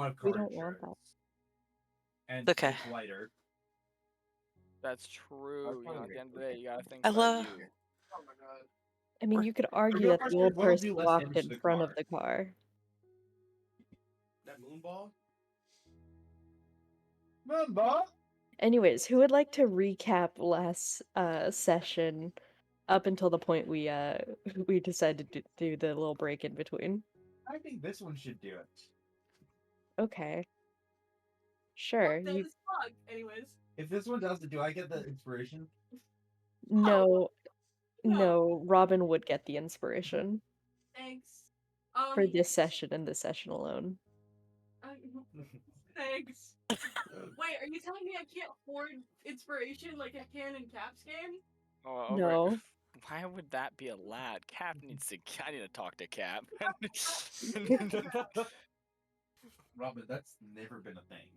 don't have We car don't want insurance. that. And Okay. it's lighter. That's true. You know, at the end of the day, you gotta think I about love. you. Oh my god. I mean, you could argue real that the question, old what would person do less walked damage to in the front car? of the car. That moonball? Moonball? Anyways, who would like to recap last session up until the point we we decided to do the little break in between? I think this one should do it. Okay. Sure. Fuck, that is fuck. Anyways. If this one does it, do I get the inspiration? No, No. no, Robin would get the inspiration Thanks. for this session and this session alone. Thanks. Wait, are you telling me I can't hoard inspiration like I can in Cap's game? Oh, No. Why would that be allowed? Cap needs to. I need to talk to Cap. Robin, that's never been a thing.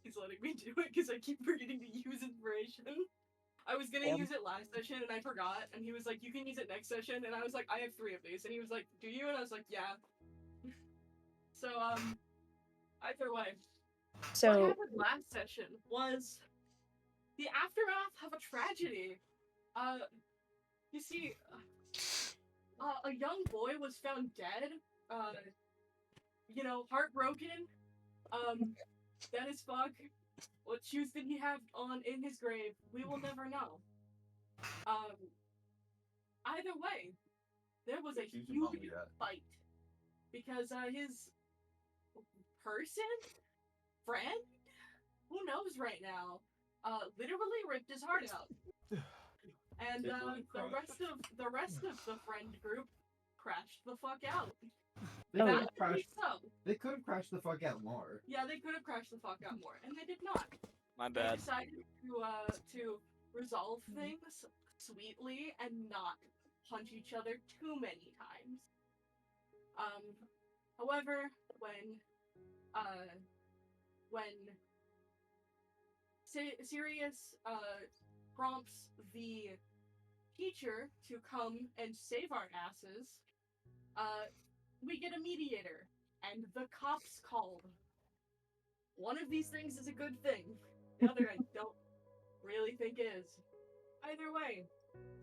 He's letting me do it because I keep forgetting to use inspiration. I was gonna use it last session and I forgot, and he was like, "You can use it next session," and I was like, "I have 3 of these," and he was like, "Do you?" And I was like, "Yeah." So either way. So what happened last session was the aftermath of a tragedy. You see, a young boy was found dead. Heartbroken. Dead as fuck. What shoes did he have on in his grave? We will never know. Either way, there was a huge fight because his friend, who knows right now, literally ripped his heart out. And the rest of the friend group crashed the fuck out. They Oh, could yeah. have crashed. So, They could have crashed the fuck out more. yeah, they could have crashed the fuck out more, and they did not. My They bad. decided to resolve things sweetly and not punch each other too many times. However, when Sirius prompts the teacher to come and save our asses, we get a mediator, and the cops called. One of these things is a good thing. The other I don't really think is. Either way,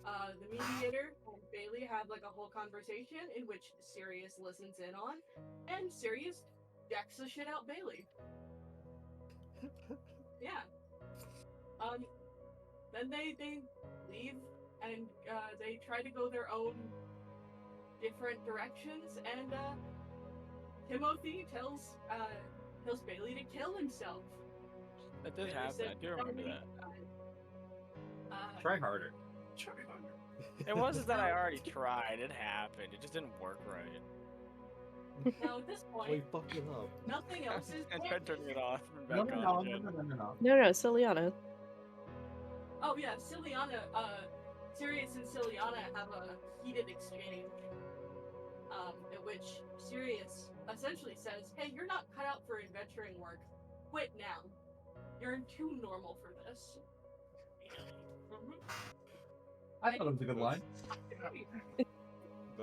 the mediator and Bailey have like a whole conversation in which Sirius listens in on, and Sirius decks the shit out Bailey. Yeah. Then they leave and they try to go their own different directions, and Timothy tells Bailey to kill himself. That did Bailey happen. said, I do remember that. Try harder. Try harder. It wasn't that I already tried. It happened. It just didn't work right. Now at this Why point, fuck it up? nothing else is I tried turning it off and No, back no, on no, again. no. no, Siliana. Oh yeah, Sirius and Siliana have a heated exchange, in which Sirius essentially says, "Hey, you're not cut out for adventuring work. Quit now. You're too normal for this." I thought it was a good line.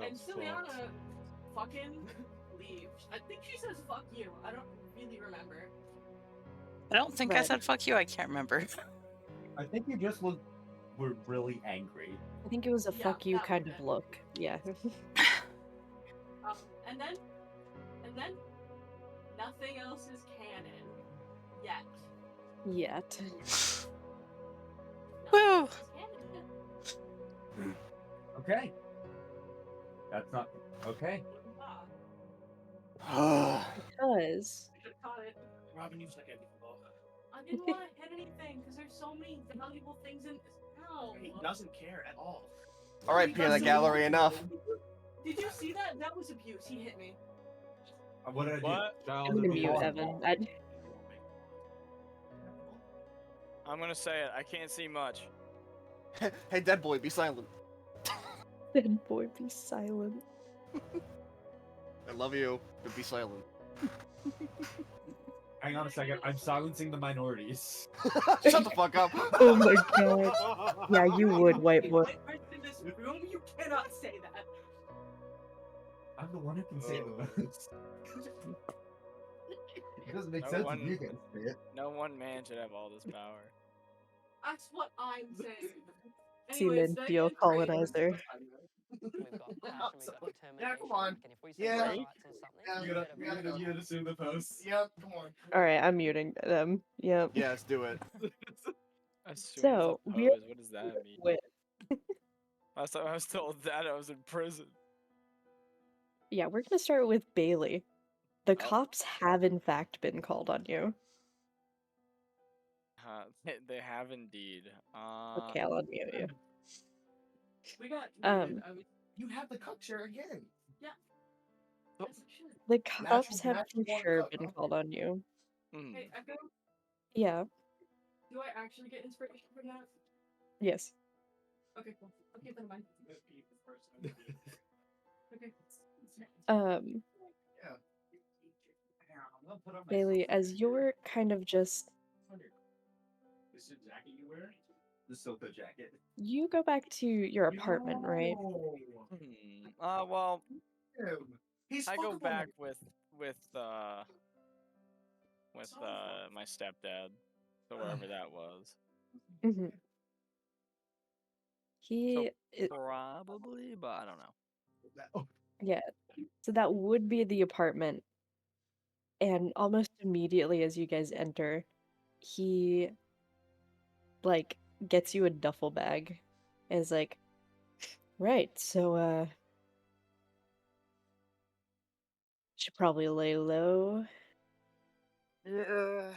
And Siliana fucking leaves. I think she says "fuck you." I don't really remember. I don't think I Right. said fuck you. I can't remember. I think you just were really angry. I think it was a Yeah, fuck you that kind was of it. look. Yeah. And then nothing else is canon yet. Yet. Nothing Woo! else is canon. Okay. That's not okay. Ah, Because I should've caught it. Robin, you suck at people. I didn't want to hit anything because there's so many valuable things in this town. He doesn't care at all. All right, peanut gallery, enough. Did you see that? That was abuse. He hit me. What did I do? What? I'm gonna mute Evan. I'm gonna say it. I can't see much. Hey, dead boy, be silent. Then boy, be silent. I love you, but be silent. Hang on a second. I'm silencing the minorities. Shut the fuck up. Oh my god. Yeah, you would, white boy. In this room, you cannot say that. I'm the one who can say the most. It doesn't make No sense one- if you can say it. No one man should have all this power. That's what I'm saying. Seaman, that deal is great. colonizer. We've got passion, we've got determination. Yeah, come on. And if we say Yeah. our rights on something, Yeah, we you better gotta, be- you gotta assume the post. Yep, come on. Alright, I'm muting them. Yep. Yes, do it. Assumes So, a we're pose. What does that mean? with Last time I was told that I was in prison. yeah, we're gonna start with Bailey. The Oh. cops have in fact been called on you. They have indeed. Okay, I'll unmute you. We got Um, You have the cup share again. Yes, I should. The cops have natural for born sure cup, been huh? called on you. Mm. Hey, Echo, Yeah. do I actually get inspiration from that? Yes. Okay, cool. I'll keep that in mind. Okay. Yeah. Bailey, as you're kind of just This is the jacket you wear? The Silka jacket. you go back to your apartment, right? Well, He's I go fuckable. back with my stepdad, so wherever that was. Mm-hmm. He Probably, but I don't know. Oh, yeah. So that would be the apartment. And almost immediately as you guys enter, he like gets you a duffel bag and is like, right, so should probably lay low. Yeah.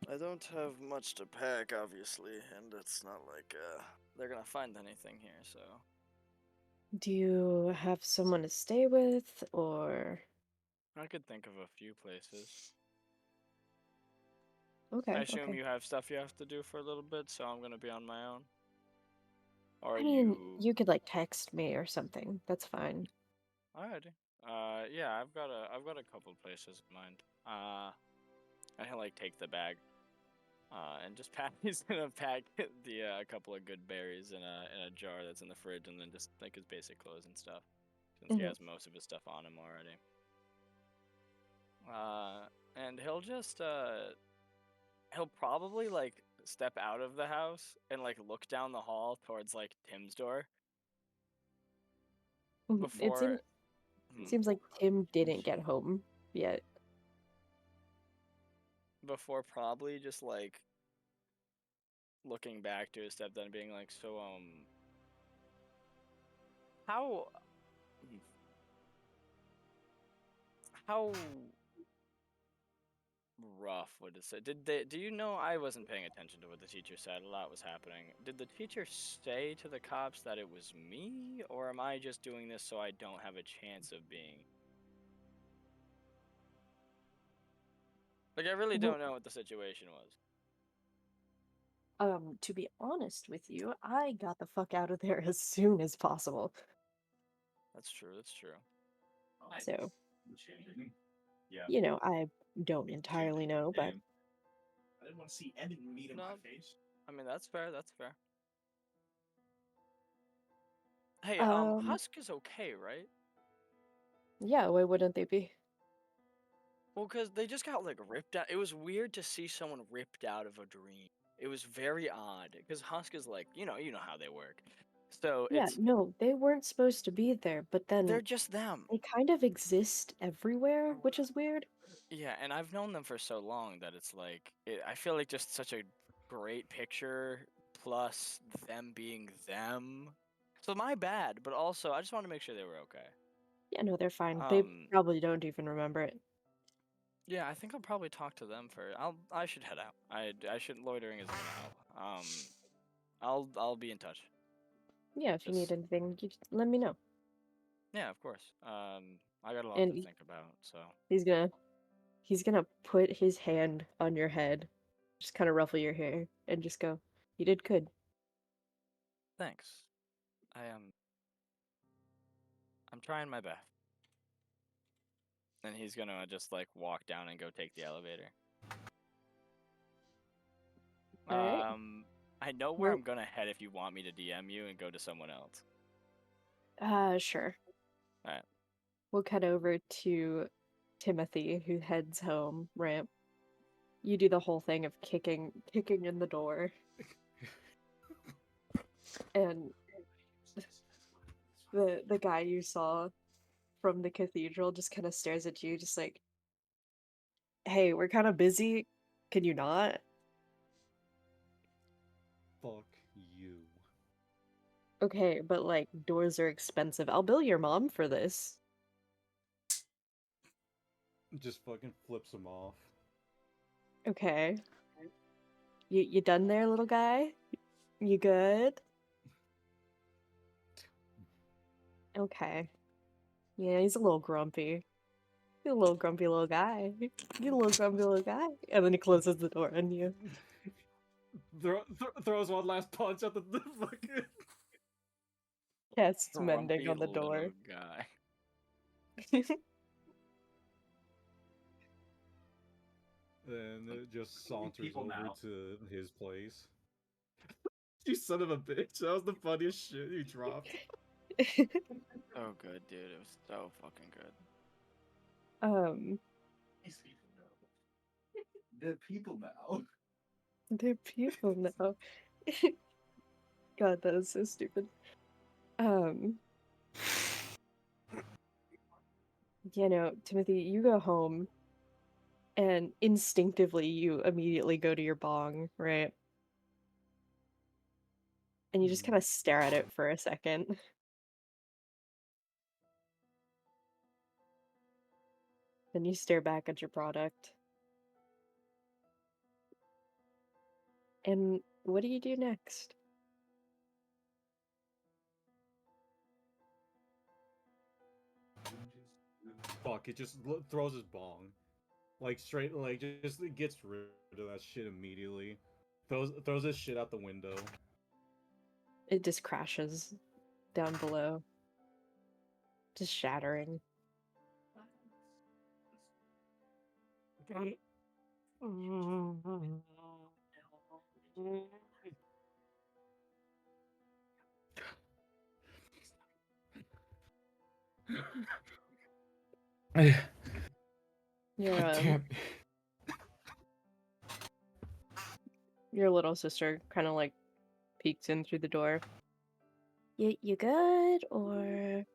I don't have much to pack, obviously, and it's not like They're gonna find anything here, so Do you have someone to stay with, or I could think of a few places. okay, I assume okay. you have stuff you have to do for a little bit, so I'm gonna be on my own. Or I mean, you? you could like text me or something. That's fine. Alrighty. Yeah, I've got a couple places in mind. I can like take the bag, and just pack. He's gonna pack the a couple of good berries in a jar that's in the fridge, and then just like his basic clothes and stuff, since he Mhm. has most of his stuff on him already. And he'll just he'll probably like step out of the house and like look down the hall towards like Tim's door Mhm. before. It seems like Tim didn't get home yet. Before probably just like looking back to his stepdad and being like, so how how rough would it say? Do you know, I wasn't paying attention to what the teacher said, a lot was happening. Did the teacher say to the cops that it was me, or am I just doing this so I don't have a chance of being? Like, I really don't know what the situation was. To be honest with you, I got the fuck out of there as soon as possible. That's true, that's true. So, yeah. you know, I don't entirely know, but I didn't want to see Evan meet in No. my face. I mean, that's fair, that's fair. Hey, Um, Husk is okay, right? yeah, why wouldn't they be? Well, because they just got, like, ripped out. It was weird to see someone ripped out of a dream. It was very odd, because Husk is like, you know how they work. So Yeah, it's, no, they weren't supposed to be there, but they're then just them. they kind of exist everywhere, which is weird. Yeah, and I've known them for so long that it's like, I feel like just such a great picture, plus them being them. So my bad, but also, I just want to make sure they were okay. Yeah, no, they're fine. They Um, probably don't even remember it. Yeah, I think I'll probably talk to them first. I should head out. I should loitering isn't gonna help. I'll be in touch. Yeah, if you need Just- anything, you just let me know. Yeah, of course. I got a lot And to think about, so he's gonna put his hand on your head, just kind of ruffle your hair, and just go, "You did good." thanks. I'm trying my best. And he's gonna just like walk down and go take the elevator. Alright. I know where Well- I'm gonna head if you want me to DM you and go to someone else. Sure. Alright. We'll cut over to Timothy, who heads home, right? You do the whole thing of kicking in the door. And the guy you saw from the cathedral just kind of stares at you, just like, hey, we're kind of busy. Can you not? Fuck you. Okay, but like, doors are expensive. I'll bill your mom for this. Just fucking flips him off. Okay. You done there, little guy? You good? Okay. Yeah, he's a little grumpy. He's a little grumpy little guy. He's a little grumpy little guy. And then he closes the door on you. Throws one last punch at the fucking... Casts mending Grumpy on the door. little guy. And it just saunters people over now. to his place. You son of a bitch. That was the funniest shit you dropped. So good, dude. It was so fucking good. These people know. The people now. They're people now. God, that is so stupid. You know, Timothy, you go home and instinctively you immediately go to your bong, right? And you just kind of stare at it for a second. Then you stare back at your product. And what do you do next? Fuck, it just throws his bong. Like, straight, like, just gets rid of that shit immediately. Throws his shit out the window. It just crashes down below. Just shattering. Your, your little sister kind of like peeks in through the door. You good, or...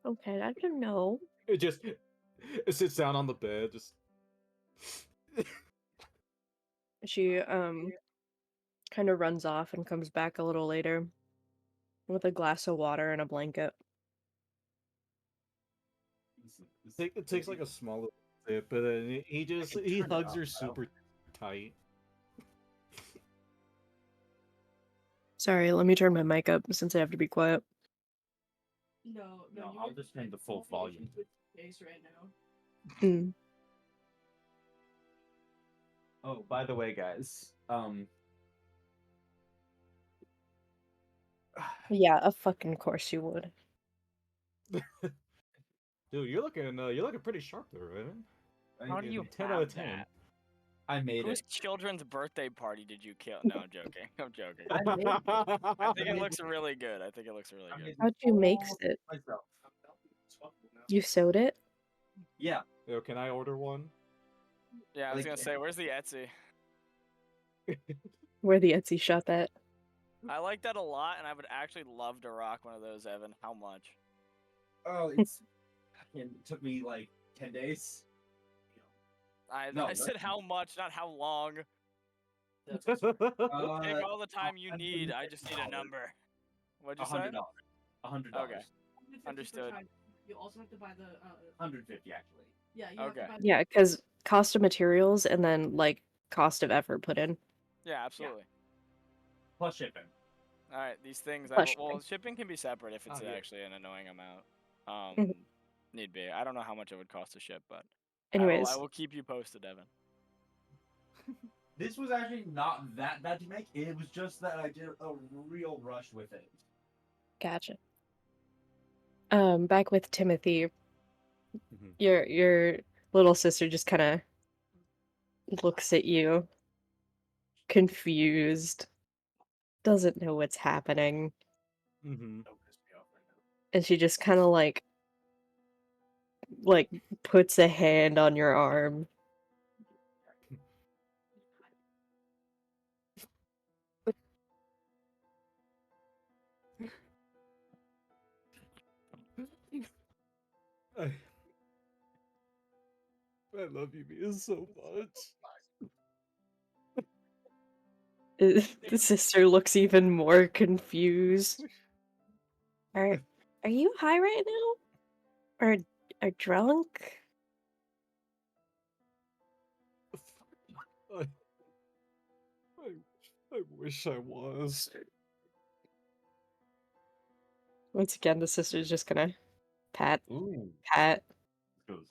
Okay, I don't know. It sits down on the bed, just... She, kind of runs off and comes back a little later with a glass of water and a blanket. It takes like a small little sip, but then he hugs her super tight. Sorry, let me turn my mic up since I have to be quiet. No, I'll just turn the full volume. Case right now. Oh, by the way, guys, Yeah, of fucking course you would. Dude, you're looking pretty sharp there, right? How do you 10 have out of 10. that? I made Whose it. children's birthday party did you kill? No, I'm joking. I'm joking. I made it. I think it looks really good. I think it looks really good. How'd you make it? Myself. You sewed it? Yeah. Yo, can I order one? Yeah, I was Like- gonna say, where's the Etsy? Where the Etsy shop at? I like that a lot, and I would actually love to rock one of those, Evan. How much? Oh, it took me like 10 days. I said how much, not how long. That's Take all the time you need. I just need a number. What'd you say? $100. $100. Okay. 150 per Understood. time. You also have to buy the 150 actually. yeah, you have to Okay. buy Yeah, because cost of materials and then, like, cost of effort put in. Yeah, absolutely. Plus shipping. All right, these things. Plus Well, shipping can be separate if it's Oh, yeah. actually an annoying amount. Mhm. Need be. I don't know how much it would cost to ship, but Anyways, I will keep you posted, Evan. This was actually not that bad to make. It was just that I did a real rush with it. gotcha. Back with Timothy, Mhm. your little sister just kind of looks at you, confused, doesn't know what's happening. Mm-hmm. Don't piss me off right now. And she just kind of like puts a hand on your arm. I love you, Mia, so much. The sister looks even more confused. Are you high right now? Or drunk? I, I wish I was. Once again, the sister's just gonna pat, Ooh. pat, Goes.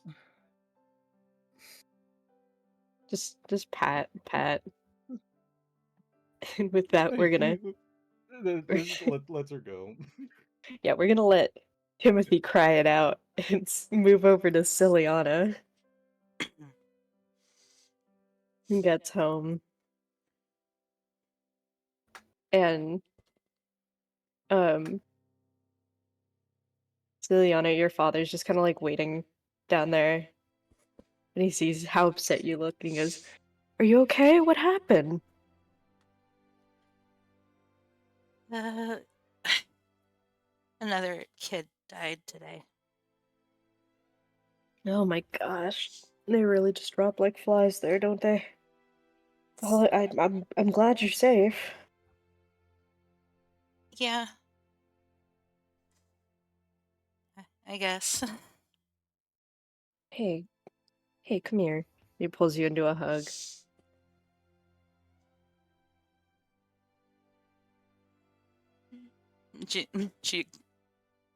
just pat, pat. And with that, we're gonna Let her go. yeah, we're gonna let Timothy cry it out and move over to Siliana. Who gets home. And Siliana, your father's just kind of like waiting down there, and he sees how upset you look, and he goes, "Are you okay? What happened?" Another kid died today. Oh my gosh, they really just drop like flies there, don't they? Well, I'm glad you're safe. Yeah. I guess. Hey, come here. He pulls you into a hug. She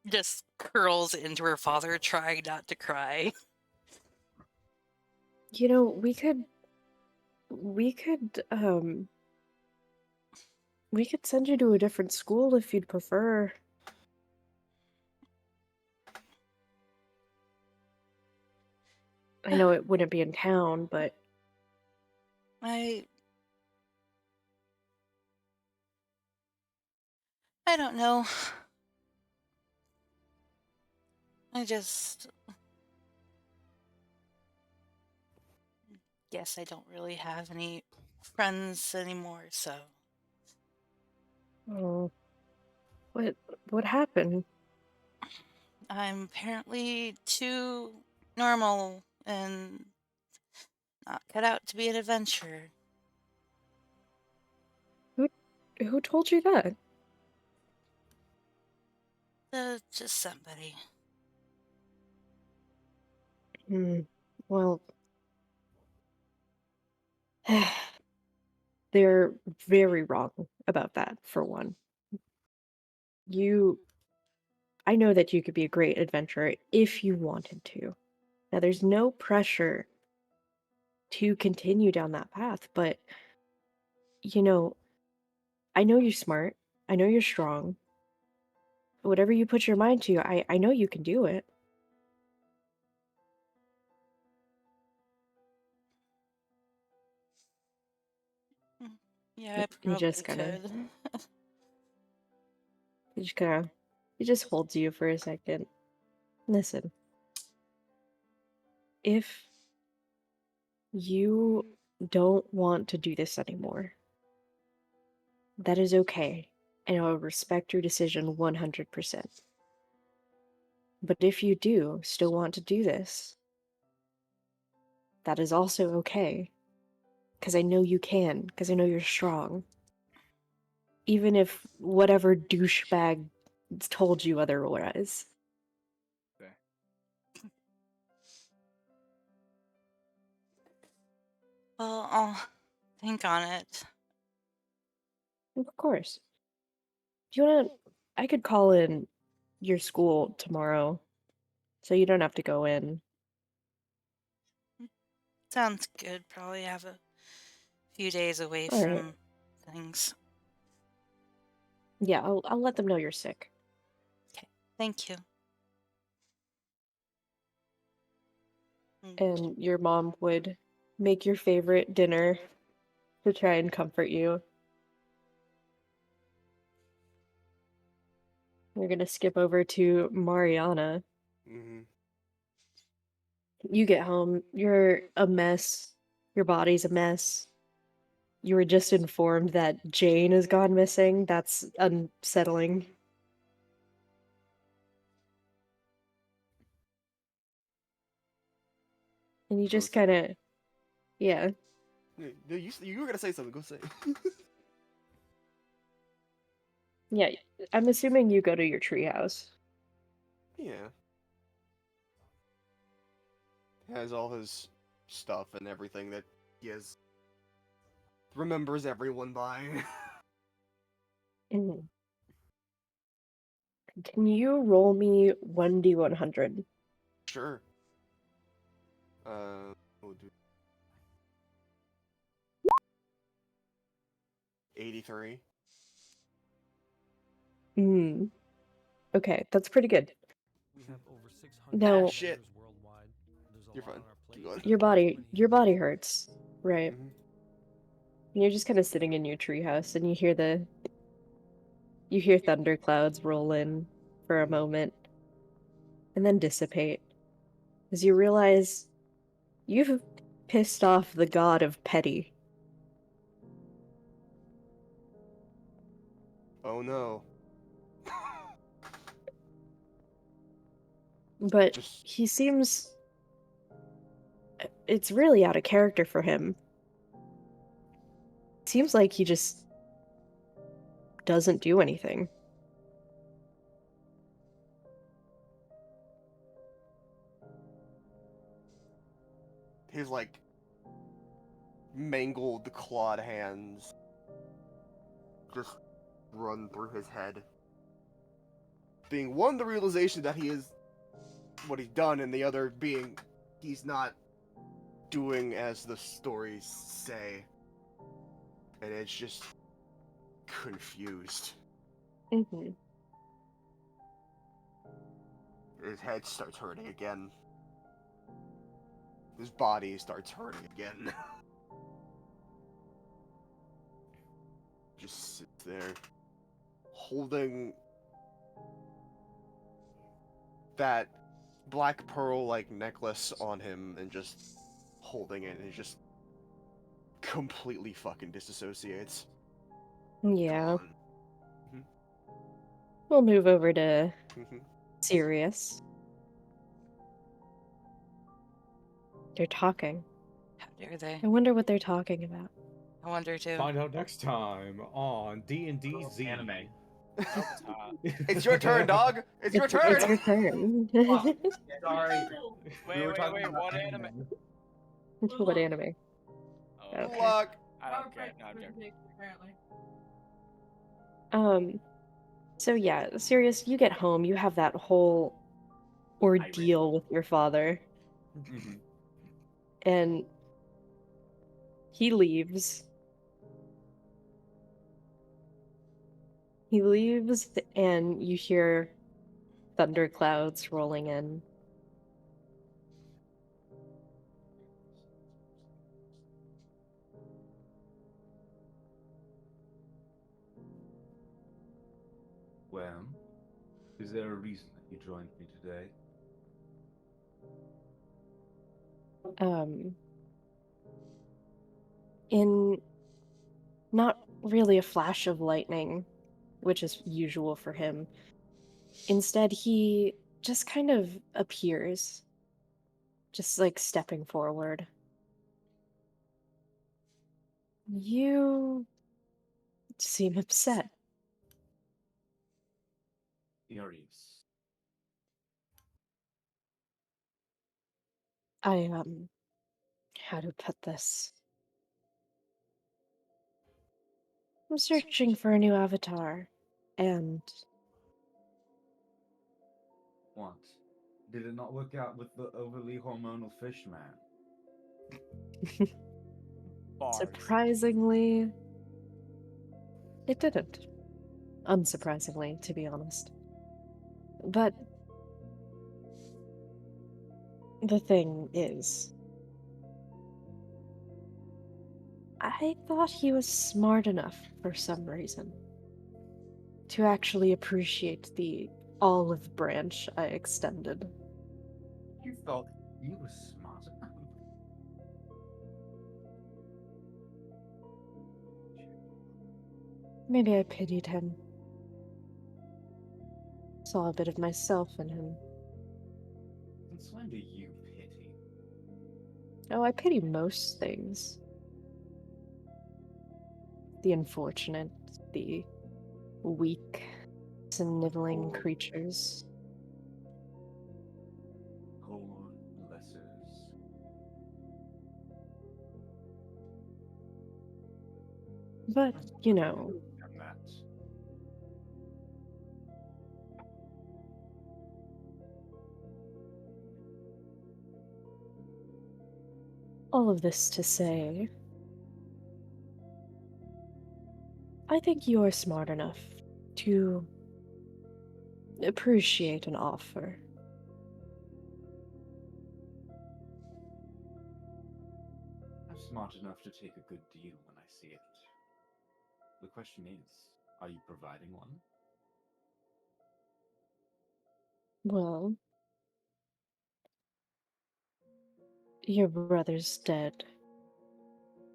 just curls into her father, trying not to cry. You know, we could send you to a different school if you'd prefer. I know it wouldn't be in town, but I don't know. I just guess I don't really have any friends anymore, so oh, what happened? I'm apparently too normal and not cut out to be an adventurer. Who told you that? Just somebody. Well, they're very wrong about that, for one. I know that you could be a great adventurer if you wanted to. Now, there's no pressure to continue down that path, but, you know, I know you're smart. I know you're strong. Whatever you put your mind to, I know you can do it. Yeah, I He probably just kind of, could. he just holds you for a second. Listen, if you don't want to do this anymore, that is okay, and I will respect your decision 100%. But if you do still want to do this, that is also okay, because I know you can, because I know you're strong. Even if whatever douchebag told you otherwise. Okay. Well, I'll think on it. Of course. Do you want to? I could call in your school tomorrow, so you don't have to go in. Sounds good. Probably have a few days away All right. from things. Yeah, I'll let them know you're sick. Okay, thank you. And your mom would make your favorite dinner to try and comfort you. We're gonna skip over to Mariana. Mm-hmm. You get home, you're a mess. Your body's a mess. You were just informed that Jane has gone missing. That's unsettling. And you just kind of, yeah. No, you were gonna say something. Go say. Yeah, I'm assuming you go to your treehouse. Yeah. Has all his stuff and everything that he has. Remembers everyone by. Mhm. Can you roll me 1d100? Sure. We'll do 83. Hmm. Okay, that's pretty good. We have over 600 Now, Shit. players worldwide. There's a You're lot fine. on our Keep plate. going. your body hurts, right? Mhm. And you're just kind of sitting in your treehouse, and you hear thunderclouds roll in for a moment, and then dissipate as you realize you've pissed off the god of petty. Oh no. But Just he seems. It's really out of character for him. Seems like he just doesn't do anything. his like mangled clawed hands just run through his head. Being one, the realization that he is what he's done, and the other being he's not doing as the stories say. And it's just confused. Mm-hmm. His head starts hurting again. His body starts hurting again. Just sits there, holding that black pearl like necklace on him and just holding it, and just completely fucking disassociates. Yeah. Gone. We'll move over to Mhm. Sirius. They're talking. How dare they? I wonder what they're talking about. I wonder too. Find out next time on D&D Z. Anime. It's your turn, dog. It's your turn. It's your turn. Fuck. Sorry. Wait, We were wait, talking wait, about what anime? What anime? Oh, Okay. Luck. I don't care. No, I'm joking. Apparently. So yeah, Sirius, you get home, you have that whole ordeal with your father, Mhm. and he leaves. He leaves, and you hear thunderclouds rolling in. Well, is there a reason that you joined me today? In not really a flash of lightning, which is usual for him. Instead, he just kind of appears, just like stepping forward. You seem upset. Furious. I, how to put this? I'm searching for a new avatar, and What? Did it not work out with the overly hormonal fish man? Bars. surprisingly, it didn't. Unsurprisingly, to be honest. But the thing is, I thought he was smart enough for some reason. to actually appreciate the olive branch I extended. You thought you were smart enough. Maybe I pitied him. Saw a bit of myself in him. Since when do you pity? Oh, I pity most things. The unfortunate, the weak, sniveling creatures. Poor lessers. But, you know, And that. all of this to say, I think you're smart enough to appreciate an offer. I'm smart enough to take a good deal when I see it. The question is, are you providing one? Well, your brother's dead.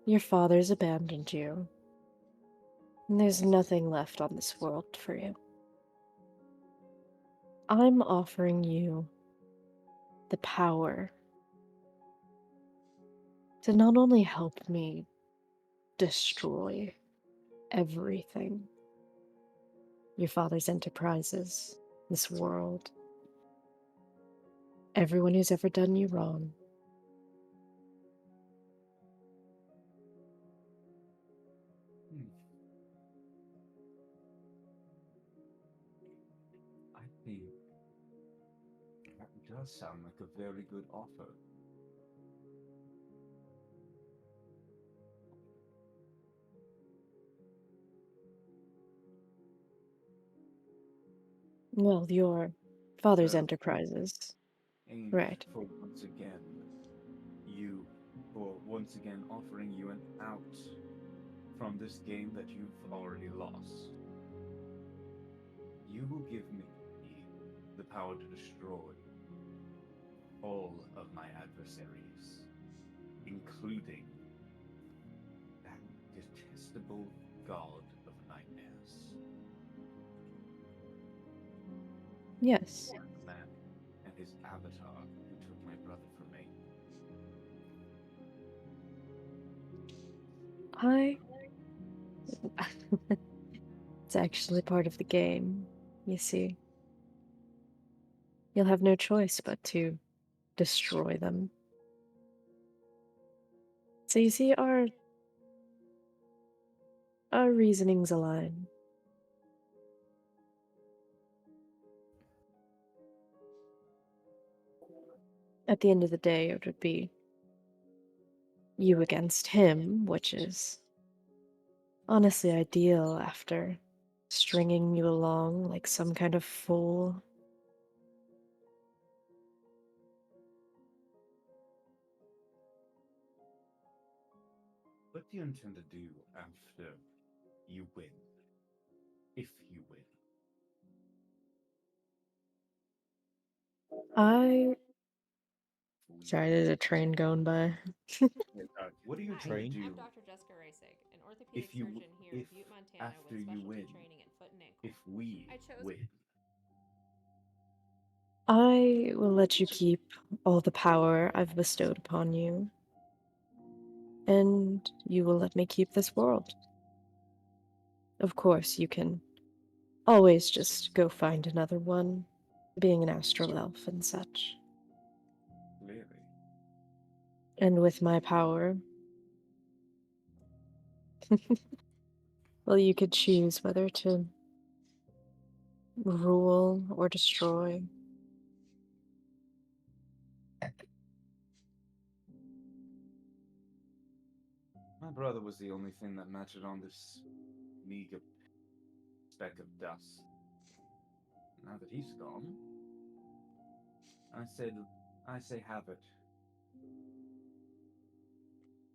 Your father's abandoned you. And there's nothing left on this world for you. I'm offering you the power to not only help me destroy everything, your father's enterprises, this world, everyone who's ever done you wrong. I think that does sound like a very good offer. Well, your father's So, enterprises. and Right. for once again, once again offering you an out from this game that you've already lost. You will give me the power to destroy all of my adversaries, including that detestable god of nightmares. Yes. The man and his avatar who took my brother from me. It's actually part of the game, you see. You'll have no choice but to destroy them. So you see, our reasonings align. At the end of the day, it would be you against him, which is honestly ideal after stringing you along like some kind of fool. What do you intend to do after you win? If you win. Sorry, there's a train going by. What are you Hi, trying to Train. do I'm Dr. Jessica Rasig, an orthopedic if you surgeon here if in Butte, Montana, after with you specialty win? training in foot and ankle. If we I chose win. I will let you keep all the power I've bestowed upon you, and you will let me keep this world. Of course, you can always just go find another one, being an astral elf and such. Clearly. And with my power, well, you could choose whether to rule or destroy. My brother was the only thing that mattered on this meager speck of dust. Now that he's gone, I say have it.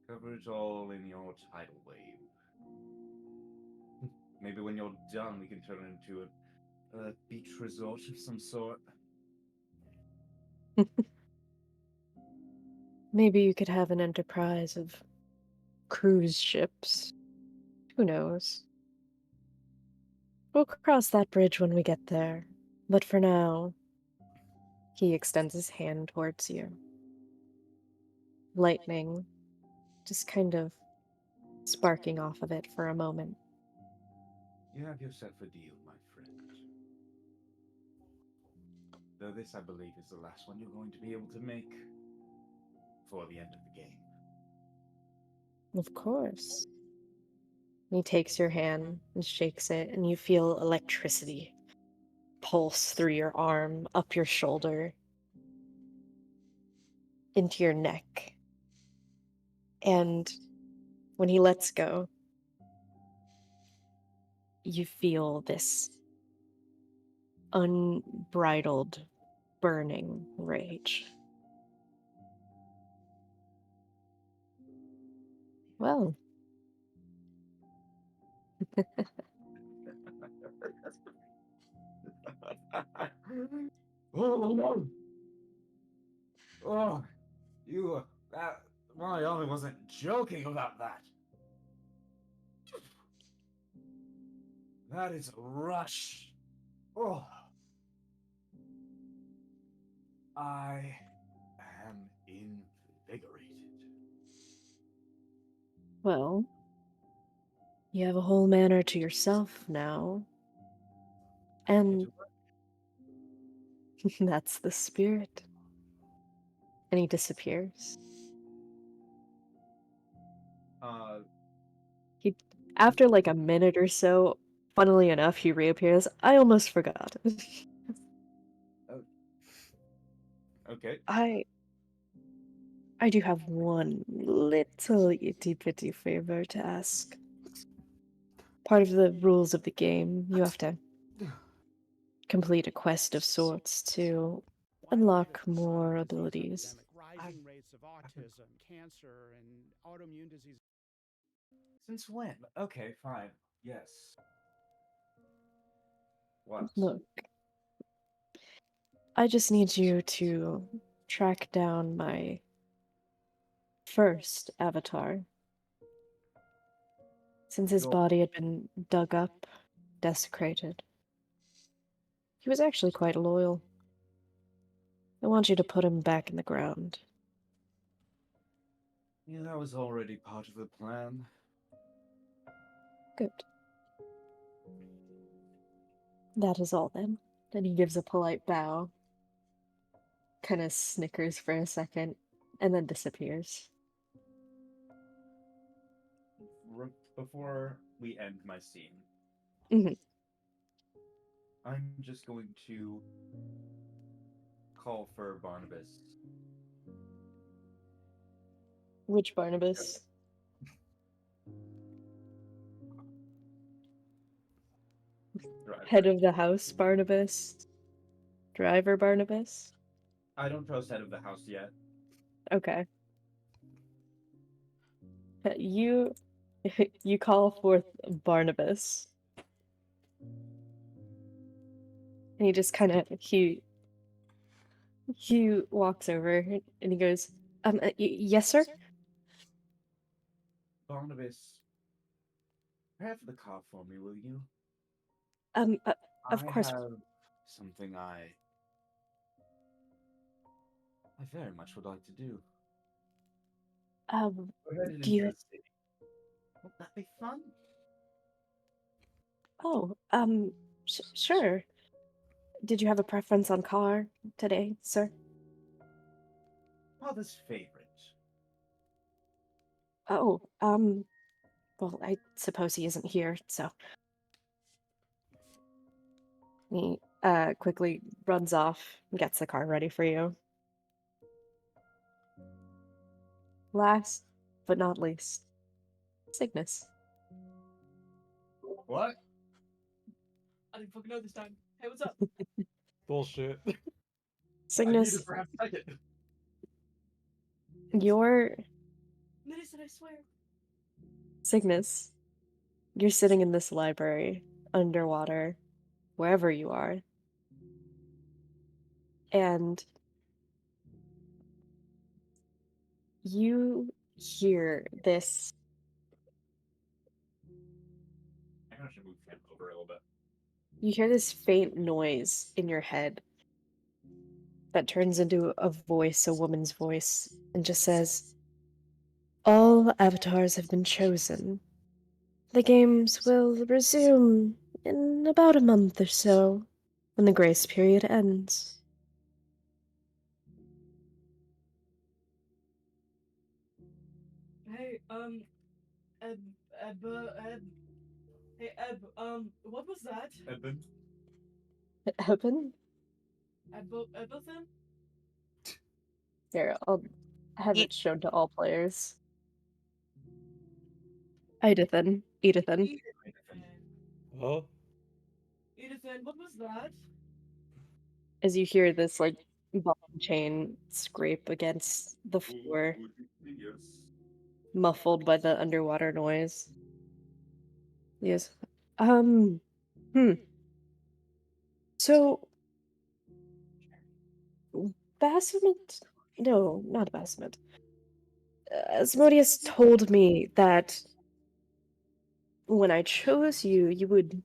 Cover it all in your tidal wave. Maybe when you're done, we can turn it into a beach resort of some sort. Maybe you could have an enterprise of cruise ships. Who knows? We'll cross that bridge when we get there. But for now, he extends his hand towards you. Lightning just kind of sparking off of it for a moment. You have yourself a deal, my friend. Though this, I believe, is the last one you're going to be able to make before the end of the game. Of course. He takes your hand and shakes it, and you feel electricity pulse through your arm, up your shoulder, into your neck. And when he lets go, you feel this unbridled, burning rage. Well, Oh, oh, you, that, well, I only wasn't joking about that. That is a rush. Oh. I am invigorated. well, you have a whole manor to yourself now, and that's the spirit. And he disappears. He, after like a minute or so, funnily enough, he reappears. I almost forgot. Okay. I do have one little itty bitty favor to ask. Part of the rules of the game, you have to complete a quest of sorts to unlock more abilities. Rising rates of autism, cancer, and autoimmune disease. Since when? Okay, fine. Yes. What? Look, I just need you to track down my first avatar. Since his body had been dug up, desecrated, he was actually quite loyal. I want you to put him back in the ground. Yeah, that was already part of the plan. Good. That is all then. Then he gives a polite bow, kind of snickers for a second, and then disappears. Before we end my scene, Mhm. I'm just going to call for Barnabas. Which Barnabas? Head of the house Barnabas? Driver Barnabas? I don't trust head of the house yet. Okay. You you call forth Barnabas. And he just kind of he walks over and he goes, yes, sir? Barnabas, prepare for the car for me, will you? Of course. I have something I very much would like to do. We're headed Do into you... the city. Won't that be fun? Oh, sure. Did you have a preference on car today, sir? Father's favorite. Oh, well, I suppose he isn't here, so... He, quickly runs off and gets the car ready for you. Last, but not least, Cygnus. What? I didn't fucking know this time. Hey, what's up? Bullshit. Cygnus, for a second. your... Minutes, I swear. Cygnus, You're sitting in this library, underwater, wherever you are, and you hear this I know I should move him over a little bit. you hear this faint noise in your head that turns into a voice, a woman's voice, and just says, "All avatars have been chosen. The games will resume in about a month or so, when the grace period ends." Hey, Eb, Eb. Hey, Eb, what was that? Eben? Eben? Ebothan? Here, I'll have Ye- it shown to all players. Edithan. Edithan. Oh, Edithan, what was that? As you hear this, like, ball and chain scrape against the floor, Yes. muffled by the underwater noise. Yes. Um, hmm. So, Basimit? No, not Basimit. Asmodeus told me that when I chose you, you would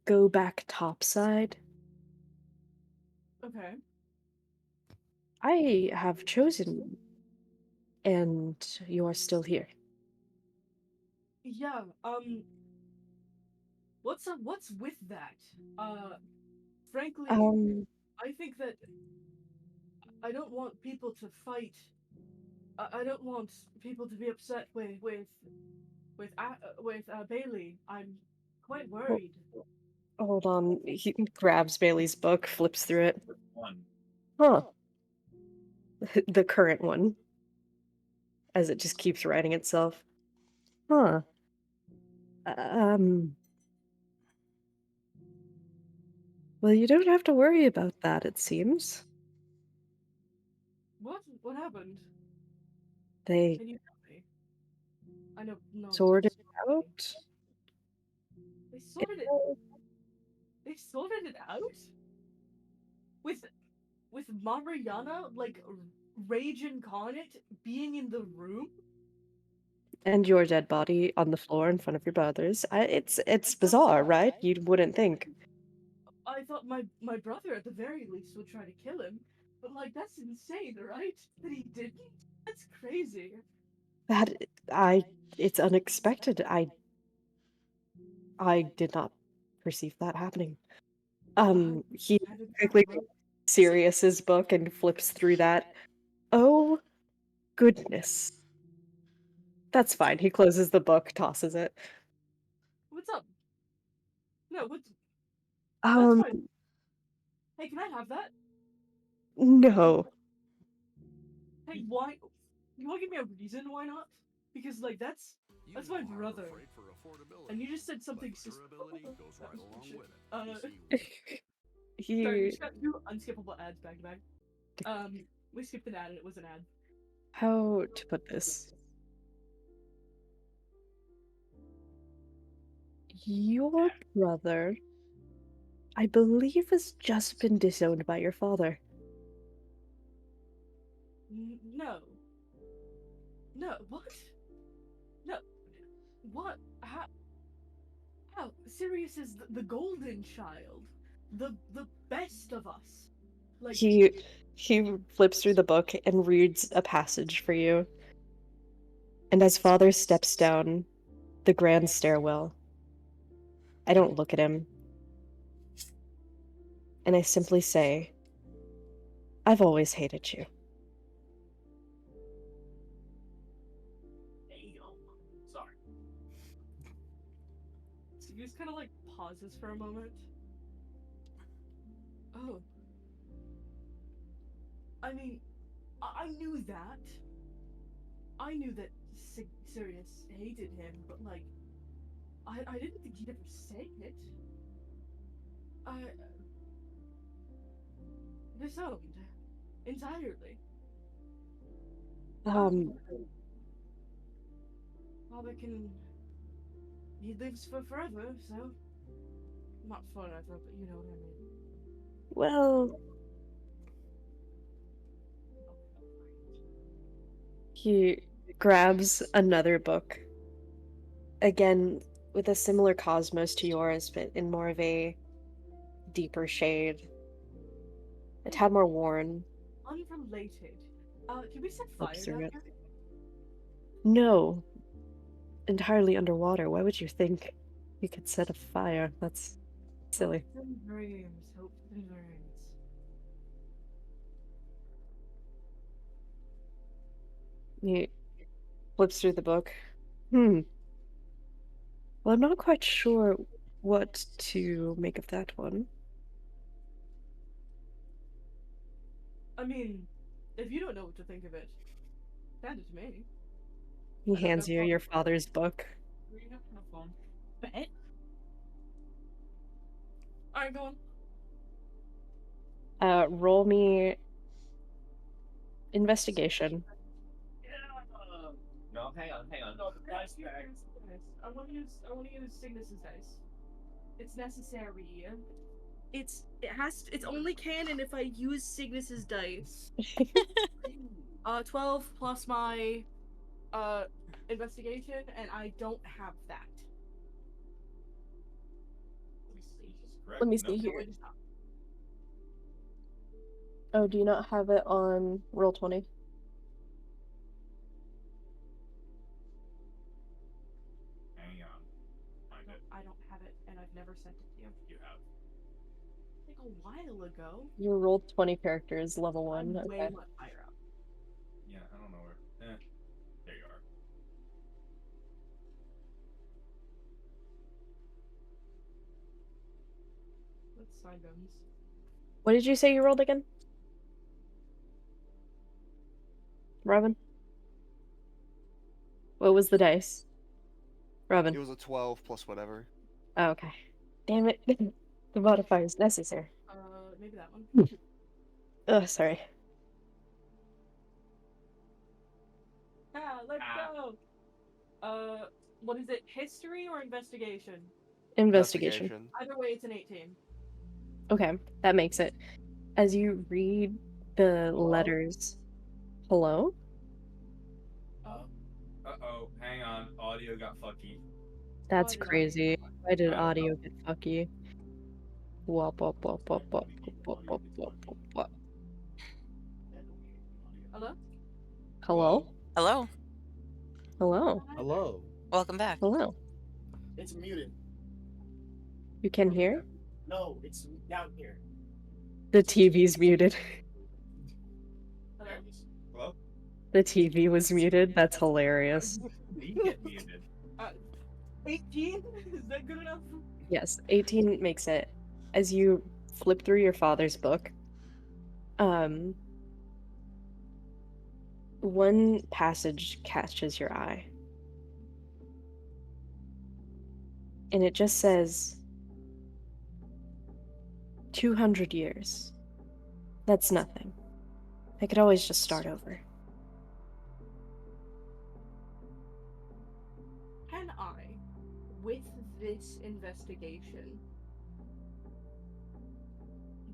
go back topside. Okay. I have chosen you, and you are still here. Yeah, what's with that? Frankly, Um, I think that I don't want people to fight. I don't want people to be upset with Bailey. I'm quite ho- worried. hold on. He grabs Bailey's book, flips through it. One. Huh. The current one, as it just keeps writing itself. Huh. Um, well, you don't have to worry about that, it seems. What happened? They Can you tell me? I know no. sorted it out. They sorted it. They sorted it out with Mariana like Rage Incarnate being in the room. And your dead body on the floor in front of your brothers. It's bizarre, right? You wouldn't think. I thought my brother at the very least would try to kill him, but like that's insane, right? That he didn't. That's crazy. That I it's unexpected. I did not perceive that happening. He How did that quickly work? Sirius's book and flips through that. Oh goodness. That's fine. He closes the book, tosses it. What's up? No, what's that's Um, fine. Hey, can I have that? no. Hey, why? You want to give me a reason why not? Because like that's my brother. And you just said something. Sorry, we He just got two unskippable ads back to back. We skipped an ad and it was an ad. how to put this? Your brother, I believe, has just been disowned by your father. No. No. What? No. What? How? Sirius is the golden child, the best of us. Like He flips through the book and reads a passage for you. And as father steps down the grand stairwell, I don't look at him. And I simply say, I've always hated you. Damn. Sorry. Sirius kind of like pauses for a moment. Oh. I mean, I knew that. I knew that Sirius hated him, but like, I didn't think he'd ever say it. I disowned entirely. Um, Father, can he lives for forever, so not forever, but you know what I mean. Well, he grabs another book. Again, with a similar cosmos to yours, but in more of a deeper shade. A tad more worn. Unrelated. Can we set fire Flips through down it. here? No. Entirely underwater. Why would you think you could set a fire? That's silly. Hopes and dreams. Hopes and dreams. He flips through the book. Well, I'm not quite sure what to make of that one. I mean, if you don't know what to think of it, send it to me. He hands you your father's book. Bet. Alright, go on. Roll me investigation. No, hang on. No, dice. I want to use Cygnus's dice. It's necessary. It's only canon if I use Cygnus's dice. 12 plus my investigation, and I don't have that. Let me see here. Oh, do you not have it on Roll20? Hang on. I don't have it, and I've never sent it to you. You have. Like a while ago. Your Roll20 character is level 1. I'm way Okay. much higher up. Yeah, I don't know where. There you are. Let's side guns. What did you say you rolled again? Robin? What was the dice? Robin. It was a 12 plus whatever. Oh, okay. Damn it. The modifier is necessary. Maybe that one. Oh, sorry. Let's go! What is it? History or investigation? Investigation. Either way, it's an 18. Okay, that makes it. As you read the letters... Hello? Uh-oh, hang on. Audio got fucky. That's crazy. Why did audio get fucky? Wop, wop, wop, wop, wop, wop, wop, wop, wop, wop. Hello? Hello? Hello. Hello? Hello. Welcome back. Hello? It's muted. You can hear? No, it's down here. The TV's muted. Hello? The TV was muted. That's hilarious. Me get muted. 18? Is that good enough? Yes, 18 makes it. As you flip through your father's book, one passage catches your eye. And it just says 200 years. That's nothing. I could always just start over. Can I, with this investigation,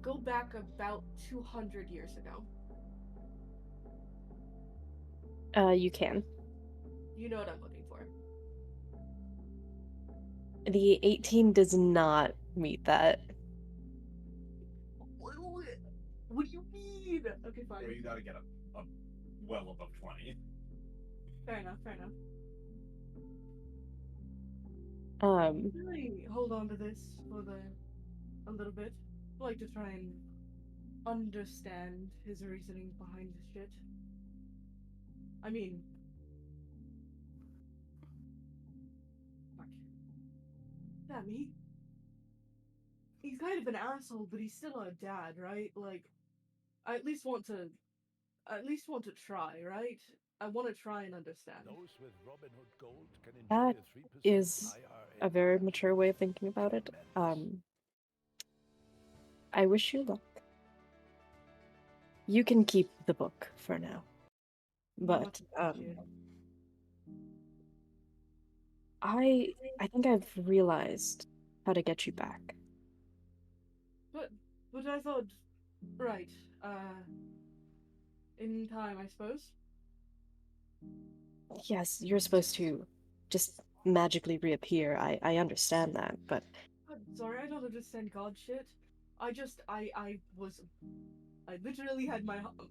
go back about 200 years ago? You can. You know what I'm looking for. The 18 does not meet that. What do you mean? Okay, fine. Well, you gotta get a well above 20. Fair enough. Um, Really hold on to this for a little bit. I like to try and understand his reasoning behind this shit. I mean, fuck. Yeah, he's kind of an asshole, but he's still a dad, right? Like, I at least want to try, right? I want to try and understand. that is a very mature way of thinking about it. I wish you luck. You can keep the book for now. But, I think I've realized how to get you back. But I thought, right, in time, I suppose. Yes, you're supposed to just magically reappear. I understand that, but I'm sorry, I don't understand God shit. I literally had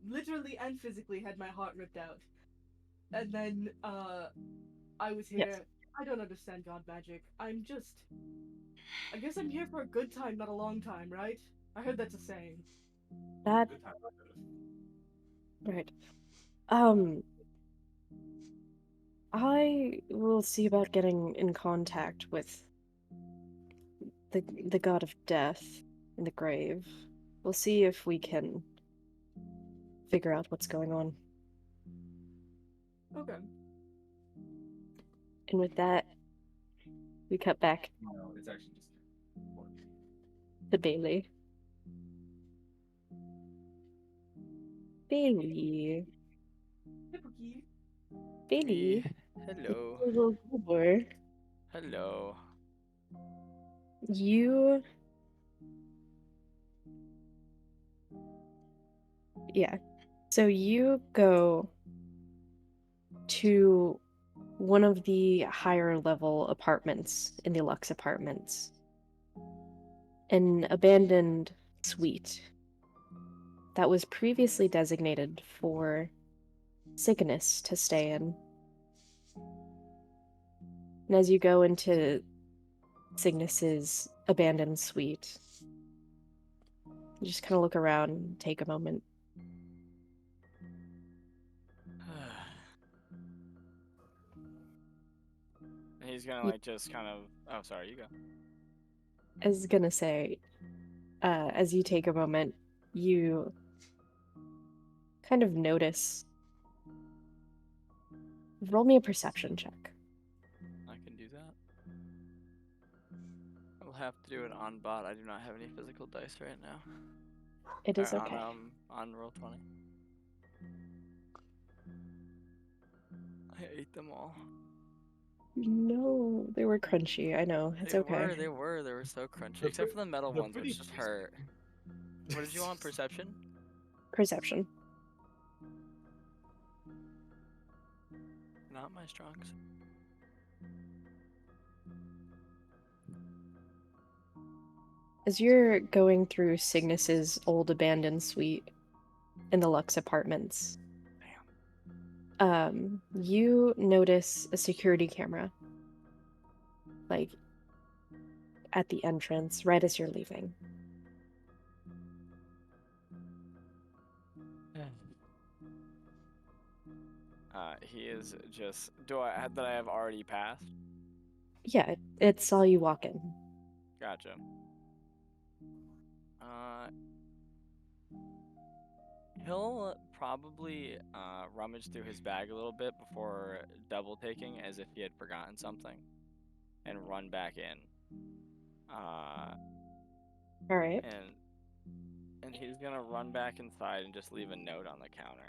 literally and physically had my heart ripped out. And then, I was yes, here. I don't understand God magic. I guess I'm here for a good time, not a long time, right? I heard that's a saying. that Good time. right. Um, I will see about getting in contact with the god of death in the grave. We'll see if we can figure out what's going on. Okay. And with that, we cut back No, it's actually just. to Bailey. Bailey. Hippogee. Bailey. Hello. Little boy. Hello. You. Yeah. So you go to one of the higher level apartments in the Lux apartments. An abandoned suite that was previously designated for Cygnus to stay in. And as you go into Cygnus's abandoned suite, you just kind of look around and take a moment. He's gonna Ye- like just kind of. Oh, sorry. You go. I was gonna say, as you take a moment, you kind of notice. Roll me a perception check. I can do that. I'll have to do it on bot. I do not have any physical dice right now. It is okay. On roll 20. I ate them all. No, they were crunchy. I know. It's okay. They were so crunchy. They're Except for the metal they're ones, pretty which just tasty. hurt. What did you want? Perception? Perception. Not my strong suit. As you're going through Cygnus's old abandoned suite in the Lux apartments, you notice a security camera, like at the entrance, right as you're leaving. He is just. That I have already passed? Yeah, it saw you walk in. Gotcha. He'll probably rummage through his bag a little bit before double taking, as if he had forgotten something, and run back in. All right. And he's gonna run back inside and just leave a note on the counter.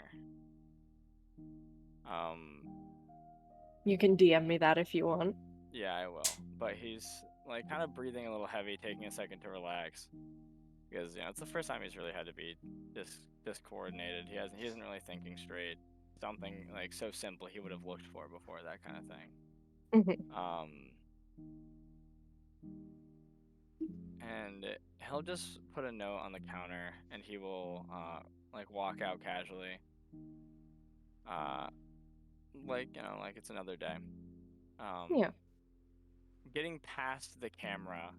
You can DM me that if you want. Yeah, I will. But he's like kind of breathing a little heavy, taking a second to relax, because it's the first time he's really had to be discoordinated. He isn't really thinking straight. Something like so simple he would have looked for before, that kind of thing. And he'll just put a note on the counter, and he will like walk out casually. Like it's another day. Yeah. Getting past the camera.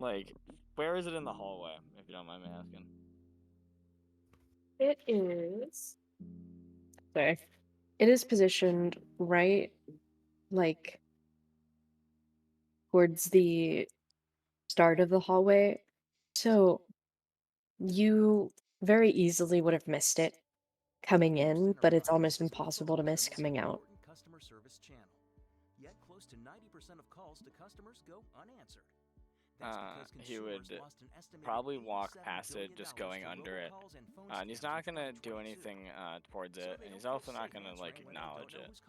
Like, where is it in the hallway, if you don't mind me asking? It is. Sorry. It is positioned right, like, towards the start of the hallway. So you very easily would have missed it coming in, but it's almost impossible to miss coming out. Customer service channel. Yet close to 90% of calls to customers go unanswered. He would probably walk past it, just going under it. And he's not gonna do anything towards it, and he's also not gonna like acknowledge it.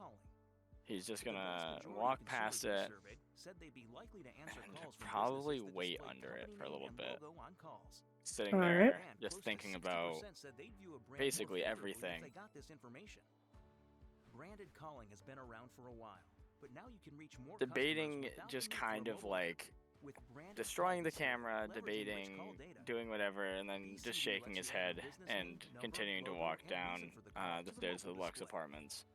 he's just The vast gonna majority of walk consumers past we it surveyed said they'd be likely to answer and calls from probably businesses that wait display under it company for a name little and bit, logo on calls. sitting All right. there, And just close to thinking about 60% said they'd view a brand more basically favorably everything. if they got this information. Branded calling has been around for a while, but now you can reach more Debating customers without just the need for a kind of mobile like app. With branded destroying call the display, camera, leveraging rich debating, call data, doing whatever, and then just VCD shaking lets his you add head your business and name, number, continuing to logo, walk and down reason for the call the to stairs of mobile the Lux display. Apartments.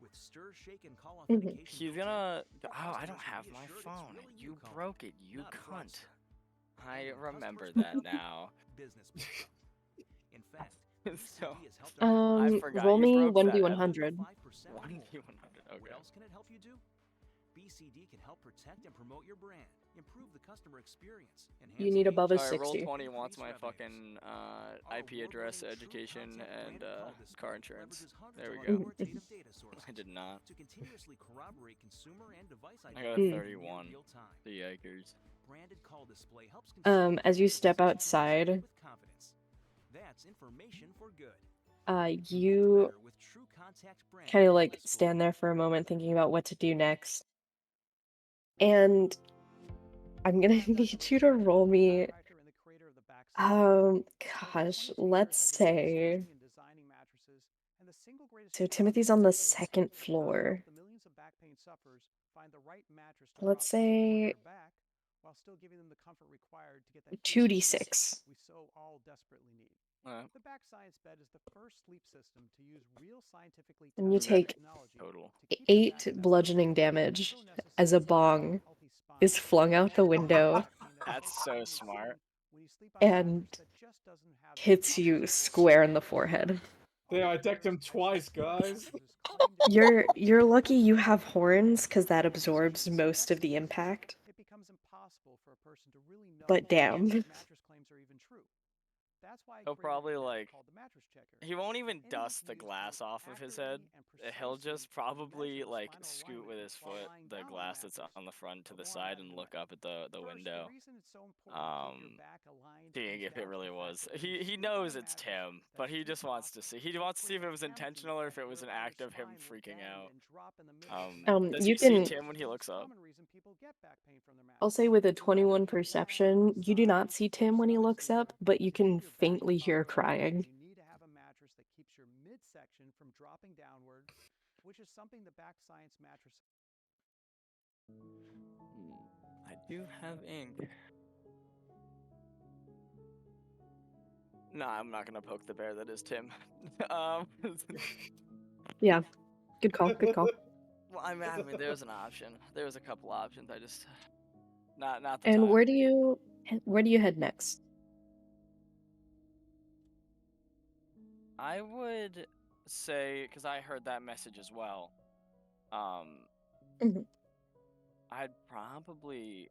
With stir, shake, and call Mhm. authentication He's built in, gonna. your Oh, I customers don't can have be my assured it's phone. really You calling, broke it, you not a cunt. fraudster. I And when remember customers that pick up, now. business picks up. In fact, So, VCD has helped our I customers forgot Roll you me broke that. 1d100. 5% or more. 1d100. What Okay. else can it help you do? BCD can help protect and promote your brand, improve the customer experience, enhance You need above a Alright, roll 60. 20 wants my increase revenues. fucking Our IP address, award-winning True education, Contact and branded call display car insurance. leverages hundreds There we of go. authoritative data sources I did not. to continuously corroborate consumer and device I got a identity in 31. real time. The yikers. Branded call display helps consumers As you make step business decisions outside, with confidence. That's information for good. you Better with True Contact branded kind of call like display. stand there for a moment thinking about what to do next. And I'm gonna need you to roll me, gosh, let's say. So Timothy's on the second floor. Let's say 2d6. Alright. The back science bed is the first sleep system to use real scientifically And you tested take technology Total. to keep your 8 back better. bludgeoning It's damage so necessary as a for bong a healthy spine. is flung out the And window back pain that That's takes so time to smart. soothe when you sleep on a and mattress that just doesn't have the hits you comfort square in the forehead. Yeah, I decked him twice, guys. You're lucky you have horns, because that absorbs most of the impact. it becomes impossible for a person to really know But damn. if mattress claims are even true. That's why I He'll created a probably app like. called the Mattress Checker. He won't even Anyone dust can the use to glass off of his head. accurately and He'll just precisely probably measure like spinal scoot with alignment his while foot lying the down on glass that's mattress. on the front to But the more on side that in and a look minute. up at the First, window. the reason it's so important to keep your back aligned Seeing comes if it down to really the fact was. that when you He sleep knows on a it's mattress Tim, but that's he just wants to see. He wants to see if it was intentional or if it was an act of him freaking out. Does You he see can, Tim when he looks up? I'll say with a 21 perception, you do not see Tim when he looks up, but you can faintly hear crying. You need to have a mattress that keeps your midsection from dropping downward, which is something the back science mattress. I do have ink. Nah, I'm not gonna poke the bear that is Tim. Yeah, good call, good call. Well, I mean, there's an option. There's a couple options. I just not the And time. where do you head next? I would say, because I heard that message as well. Mhm. I'd probably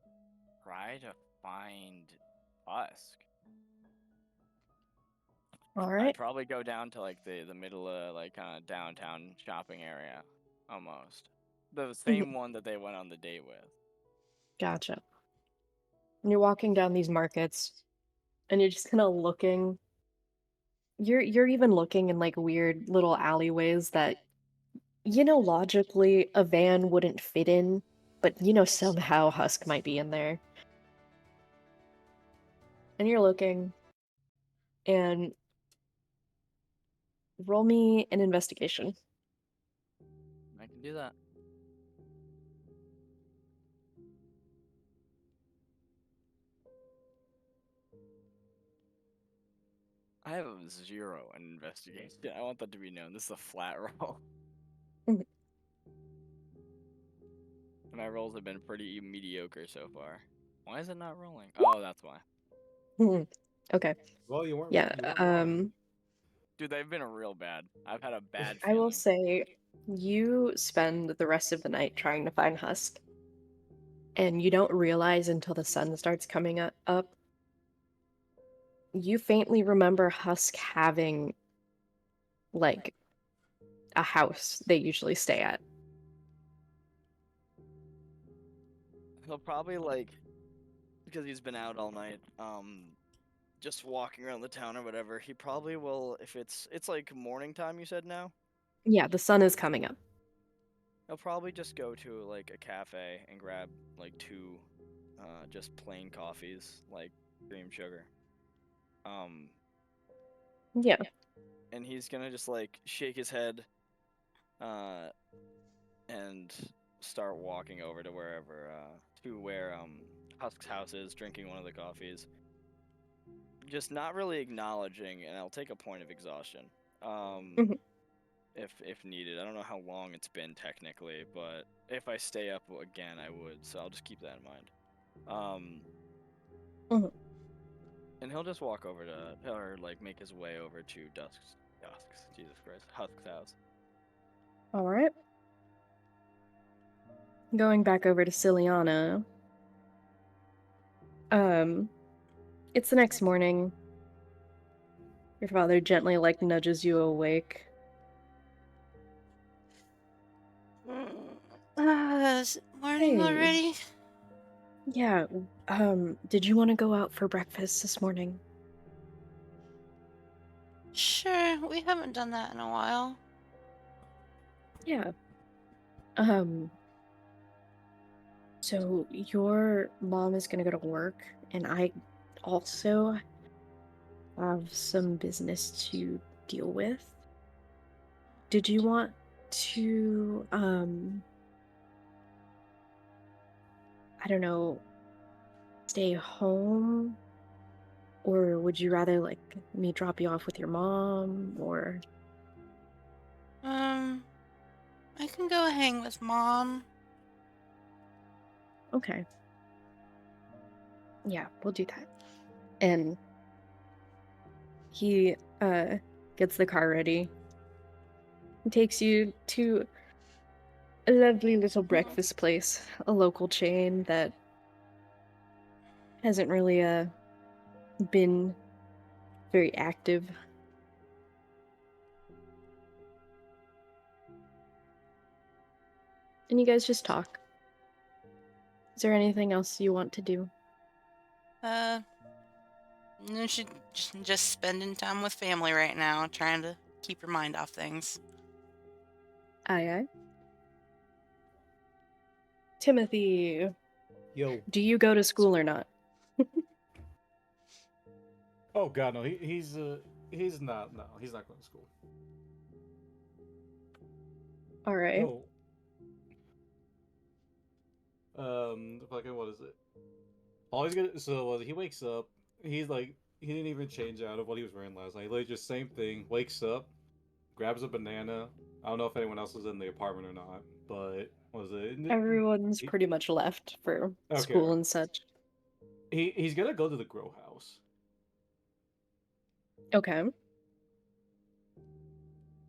try to find Husk. All I'd right, probably go down to like the middle of like kind of downtown shopping area, almost the same one that they went on the date with. gotcha. And you're walking down these markets, and you're just kind of looking. You're even looking in like weird little alleyways that, logically a van wouldn't fit in, but somehow Husk might be in there. And you're looking, and roll me an investigation. I can do that. I have a 0 in investigation. I want that to be known. This is a flat roll. My rolls have been pretty mediocre so far. Why is it not rolling? Oh, that's why. Okay. Well, you weren't. Yeah, You weren't wrong. Dude, they've been real bad. I've had a bad I will feeling. say you spend the rest of the night trying to find Husk, and you don't realize until the sun starts coming up. You faintly remember Husk having, like, a house they usually stay at. He'll probably like, because he's been out all night, just walking around the town or whatever. He probably will, if it's like morning time. You said now. Yeah, the sun is coming up. He'll probably just go to like a cafe and grab like 2 just plain coffees, like cream sugar. Yeah. And he's gonna just like shake his head and start walking over to where Husk's house is, drinking one of the coffees. Just not really acknowledging, and I'll take a point of exhaustion. Mhm. If needed. I don't know how long it's been technically, but if I stay up again, I would. So I'll just keep that in mind. Mhm. And he'll just walk over to, or like make his way over to Jesus Christ, Husk's house. All right. Going back over to Siliana. It's the next morning. Your father gently like nudges you awake. Is it morning Hey. already? Yeah, did you want to go out for breakfast this morning? Sure, we haven't done that in a while. Yeah. So your mom is gonna go to work, and I also have some business to deal with. Did you want to, I don't know, stay home? Or would you rather, like, me drop you off with your mom, or... I can go hang with Mom. Okay. Yeah, we'll do that. And he, gets the car ready. He takes you to a lovely little breakfast place, a local chain that hasn't really, been very active. And you guys just talk. Is there anything else you want to do? You should just spending time with family right now, trying to keep your mind off things. Aye, aye. Timothy, Yo. do you go to school or not? Oh god, no, he's not. No, he's not going to school. All right. Yo. Fucking what is it? All he's gonna he wakes up. He's like he didn't even change out of what he was wearing last night. Like just same thing. Wakes up, grabs a banana. I don't know if anyone else is in the apartment or not, but what was it? Everyone's pretty much left for school and such. He's gonna go to the grow house. Okay.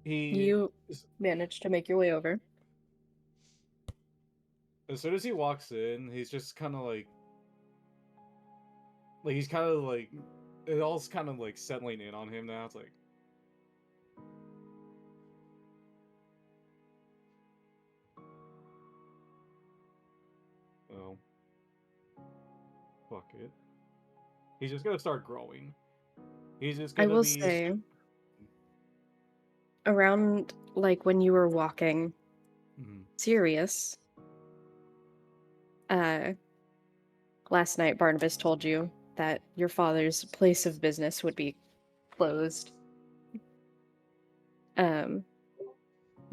You managed to make your way over. As soon as he walks in, he's just kind of like he's kind of like it all's kind of like settling in on him now. It's like, oh, fuck it. He's just gonna start growing. He's just gonna I will be. say, around like when you were walking, Sirius, last night Barnabas told you that your father's place of business would be closed. Would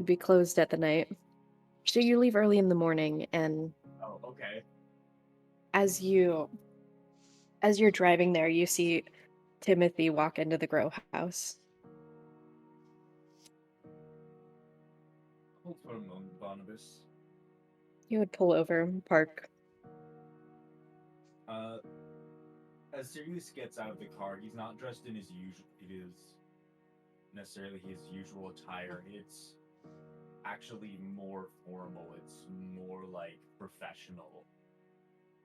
be closed at the night. So you leave early in the morning, and Oh, okay. as you're driving there, you see Timothy walk into the grow house. Hold for a moment, Barnabas. You would pull over, park. As Sirius gets out of the car, he's not dressed in his usual attire. It's actually more formal. It's more like professional.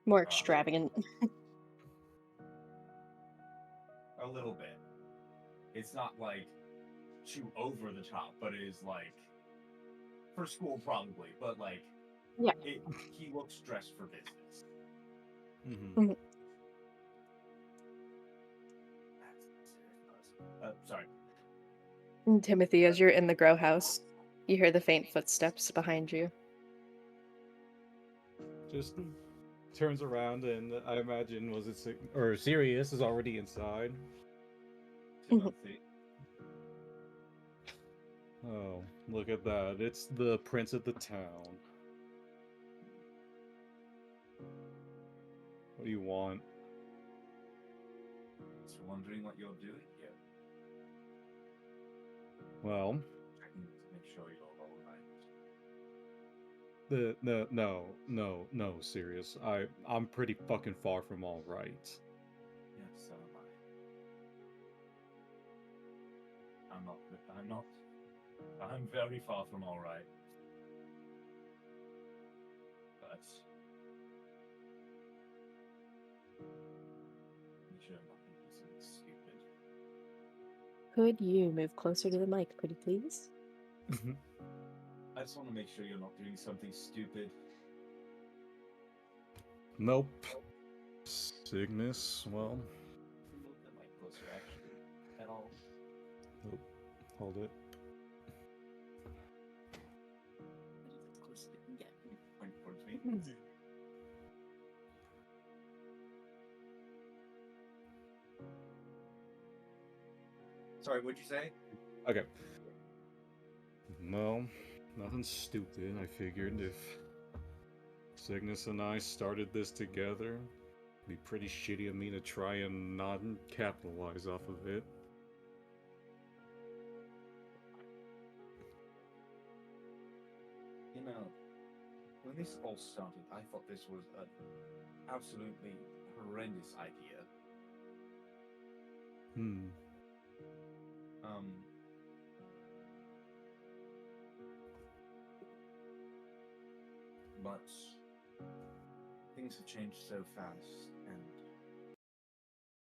More extravagant. A little bit. It's not like too over the top, but it is like for school probably. But like, yeah, he looks dressed for business. Mm-hmm. Sorry. And Timothy, as you're in the grow house, you hear the faint footsteps behind you. just turns around and I imagine Sirius is already inside. Timothy. Oh, look at that. It's the prince of the town. What do you want? Just wondering what you're doing here. Well, Checking to make sure you're all right. no, serious. I'm pretty fucking far from all right. Yes, so am I. I'm not. I'm very far from all right. But make sure I'm not doing something stupid. Could you move closer to the mic, pretty please? I just want to make sure you're not doing something stupid. Nope. Cygnus, well. Move the mic closer, actually, at all. Oh, hold it. As close as you can get. Point towards me. Sorry, what'd you say? Okay. Well, nothing stupid. I figured if Cygnus and I started this together, it'd be pretty shitty of me to try and not capitalize off of it. You know, when this all started, I thought this was an absolutely horrendous idea. But things have changed so fast, and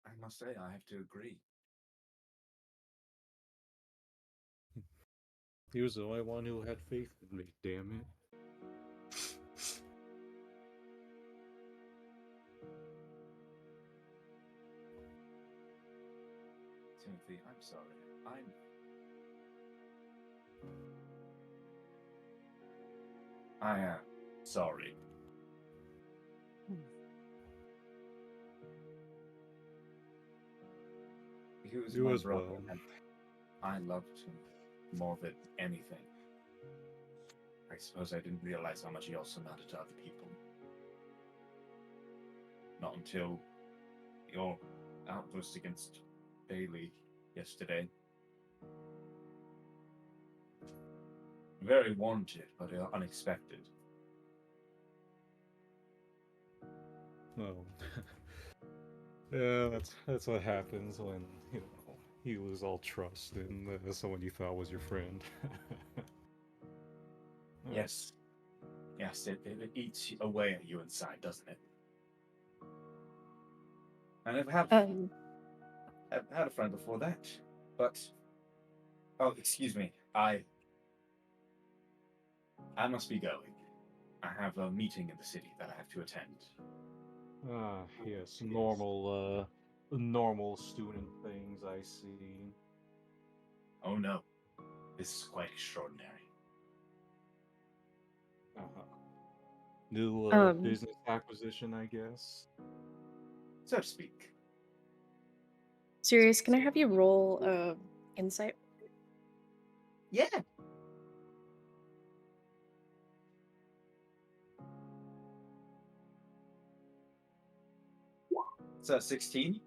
I must say I have to agree. He was the only one who had faith in me, damn it. Timothy, I'm sorry. I am sorry. He was You my as brother, well. and I loved him more than anything. I suppose I didn't realize how much he also mattered to other people. Not until your outburst against Bailey yesterday. Very warranted, but unexpected. Oh. Yeah, that's what happens when, you lose all trust in someone you thought was your friend. Yes. Yes, it eats away at you inside, doesn't it? And I've had a friend before that, but excuse me, I must be going. I have a meeting in the city that I have to attend. Yes, normal student things I see. Oh no, this is quite extraordinary. New business acquisition, I guess. So to speak. Sirius, can I have you roll insight? Yeah. So 16.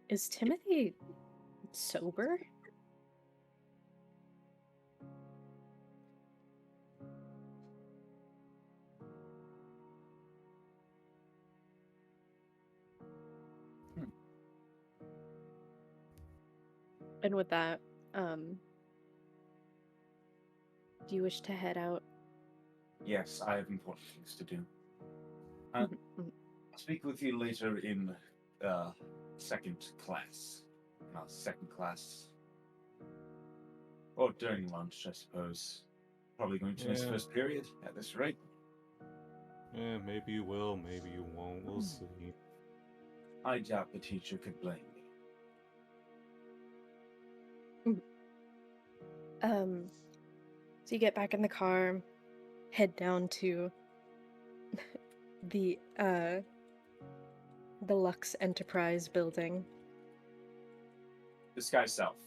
Is Timothy sober? And with that, do you wish to head out? Yes, I have important things to do. I'll speak with you later in second class. Second class. Or during lunch, I suppose. Probably going to miss first period at this rate. Yeah, maybe you will, maybe you won't. We'll see. I doubt the teacher could blame me. So you get back in the car, head down to the Lux Enterprise building. This guy's self.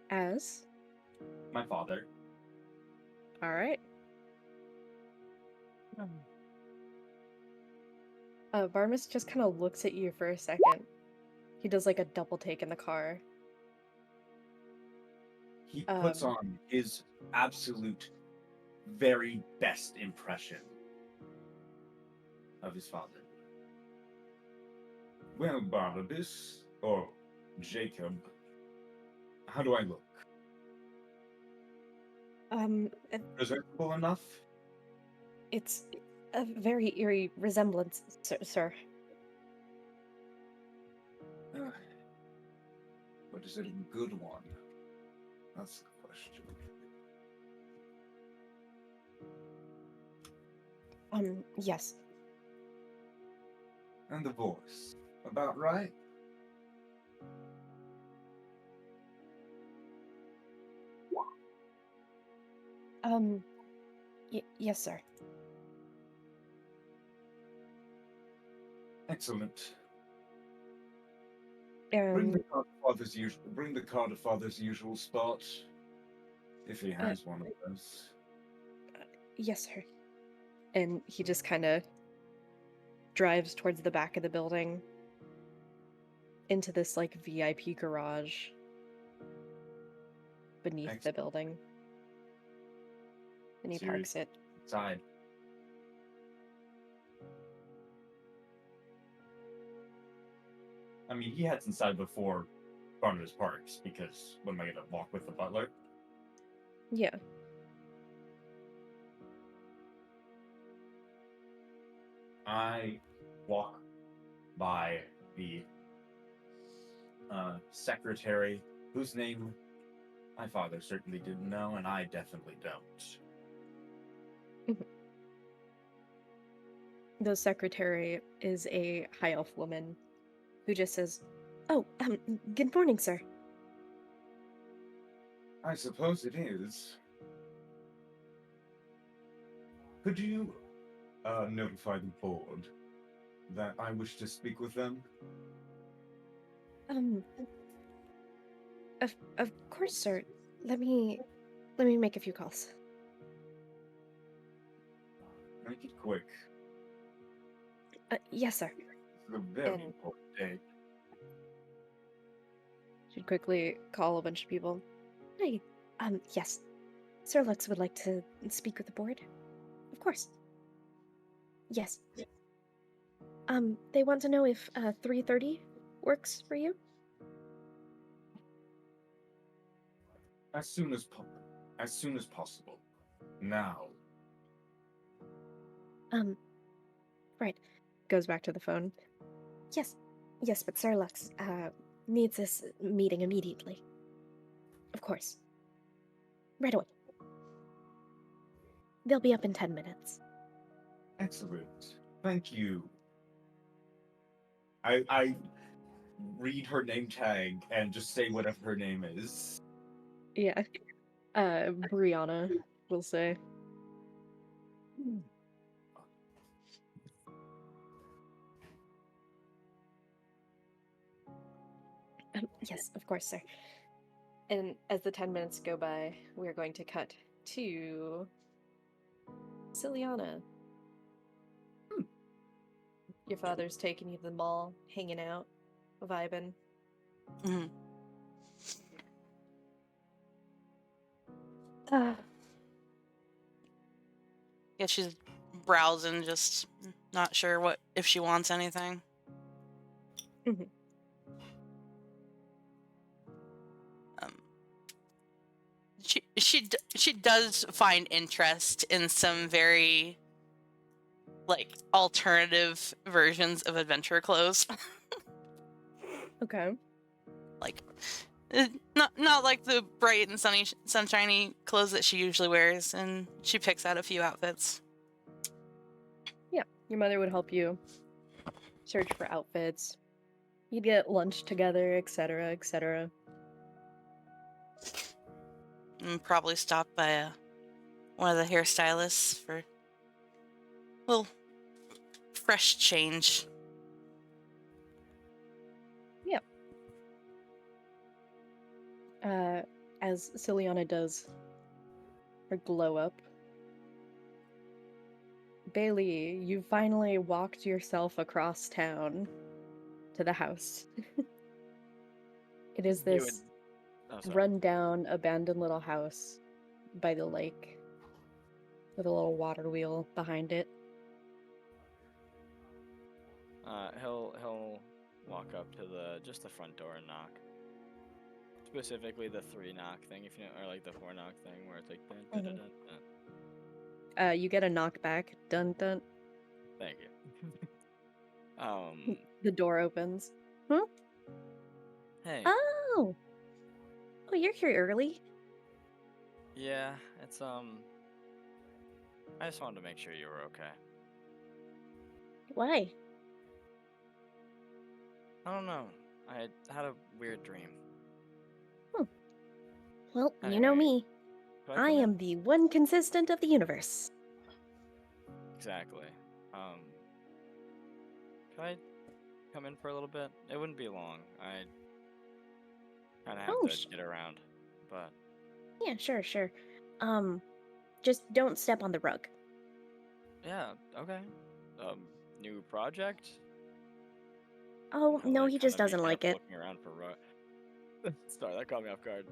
As? My father. All right. Varmus just kind of looks at you for a second. He does like a double take in the car. He puts on his absolute very best impression of his father. Well, Barnabas, or Jacob, how do I look? Presentable enough? It's a very eerie resemblance, sir. But is it a good one? That's the question. Yes. And the voice, about right? Yes, sir. Excellent. Bring the car to father's usual spot, if he has one of those. Yes, sir. And he just kind of drives towards the back of the building into this like VIP garage beneath the building. And he parks it. Side. I mean, he heads inside before Barnabas parks, because what am I going to walk with the butler? Yeah. I walk by the secretary, whose name my father certainly didn't know, and I definitely don't. The secretary is a high elf woman who just says, "Oh, good morning, sir." I suppose it is. Could you notify the board that I wish to speak with them? Of course, sir. Let me make a few calls. Make it quick. Yes, sir. This is a very important day. She'd quickly call a bunch of people. Hey, yes. Sir Lux would like to speak with the board. Of course. Yes. They want to know if 3:30 works for you? As soon as possible. Now. Right. Goes back to the phone. Yes. Yes, but Sir Lux needs this meeting immediately. Of course. Right away. They'll be up in 10 minutes. Excellent. Thank you. I read her name tag and just say whatever her name is. Yeah. Brianna, we'll say. Yes, of course, sir. And as the 10 minutes go by, we're going to cut to Siliana. Your father's taking you to the mall, hanging out, vibing. Mm. Yeah, she's browsing, just not sure if she wants anything. She does find interest in some very alternative versions of adventure clothes. Okay. Not like the bright and sunshiny clothes that she usually wears, and she picks out a few outfits. Yeah, your mother would help you search for outfits. You'd get lunch together, etc., etc. And probably stop by one of the hairstylists for fresh change. Yep. As Siliana does her glow up, Bailey, you finally walked yourself across town to the house. It is He would. this Oh, sorry. run-down, abandoned little house by the lake with a little water wheel behind it. He'll walk up to just the front door and knock. Specifically the 3 knock thing, if you know, or like the 4 knock thing, where it's like dun, dun, dun, dun, dun. You get a knockback. Dun dun. Thank you. The door opens. Hey. Oh, you're here early. Yeah, it's I just wanted to make sure you were okay. Why? I don't know. I had a weird dream. Well, you know Anyway, me. could I come in? am the one consistent of the universe. Exactly. Could I come in for a little bit? It wouldn't be long. I kind of have Oh, to get around, but yeah, sure. Just don't step on the rug. yeah, okay. New project? Oh, He'll, no, like, he kinda just doesn't be like it. looking around for Sorry, that caught me off guard.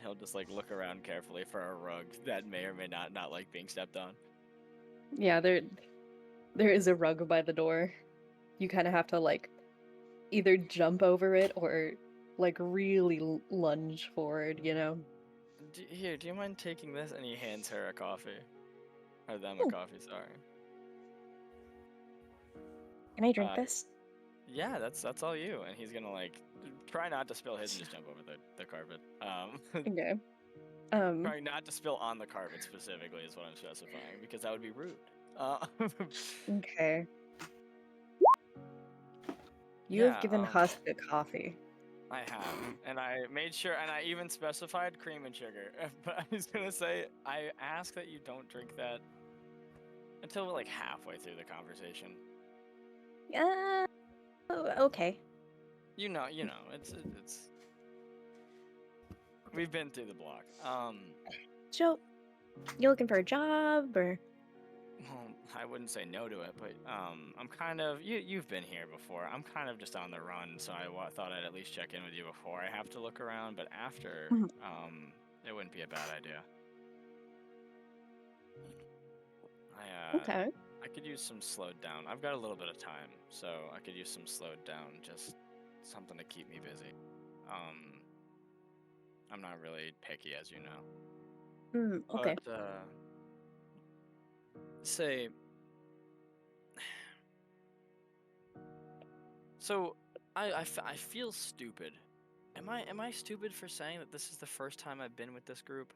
He'll just like look around carefully for a rug that may or may not like being stepped on. Yeah, there is a rug by the door. You kind of have to like either jump over it or like really lunge forward, you know? Here, do you mind taking this? And he hands her a coffee. Or them a coffee, sorry. Can I drink this? Yeah, that's all you. And he's gonna like try not to spill his and just jump over the carpet. Okay. Trying not to spill on the carpet specifically is what I'm specifying, because that would be rude. Okay. You have Yeah, given Husk a coffee. I have, and I made sure, and I even specified cream and sugar. But I was gonna say, I ask that you don't drink that until we're like halfway through the conversation. Okay. You know, it's. We've been through the block. So, you looking for a job or? Well, I wouldn't say no to it, but I'm kind of you've been here before. I'm kind of just on the run, so I thought I'd at least check in with you before I have to look around. But after, it wouldn't be a bad idea. Okay. I could use some slowed down. I've got a little bit of time, so I could use some slowed down, just something to keep me busy. I'm not really picky, as you know. Okay. But say. So, I feel stupid. Am I stupid for saying that this is the first time I've been with this group?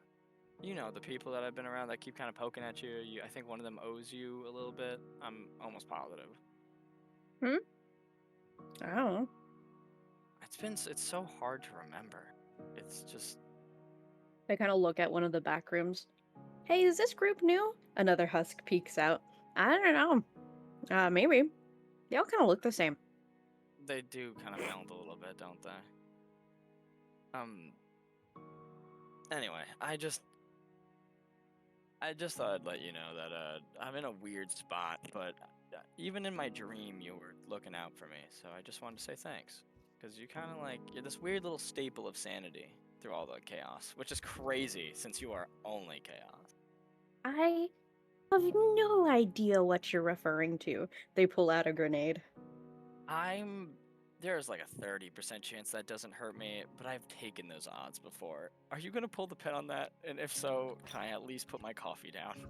You know, the people that I've been around that keep kind of poking at you. I think one of them owes you a little bit. I'm almost positive. I don't know. It's so hard to remember. It's just. They kind of look at one of the back rooms. Hey, is this group new? Another Husk peeks out. I don't know. Maybe. They all kind of look the same. They do kind of meld a little bit, don't they? Anyway, I just thought I'd let you know that I'm in a weird spot, but even in my dream you were looking out for me, so I just wanted to say thanks. Because you kind of you're this weird little staple of sanity through all the chaos, which is crazy since you are only chaos. I have no idea what you're referring to. They pull out a grenade. There's like a 30% chance that doesn't hurt me, but I've taken those odds before. Are you gonna pull the pin on that? And if so, can I at least put my coffee down?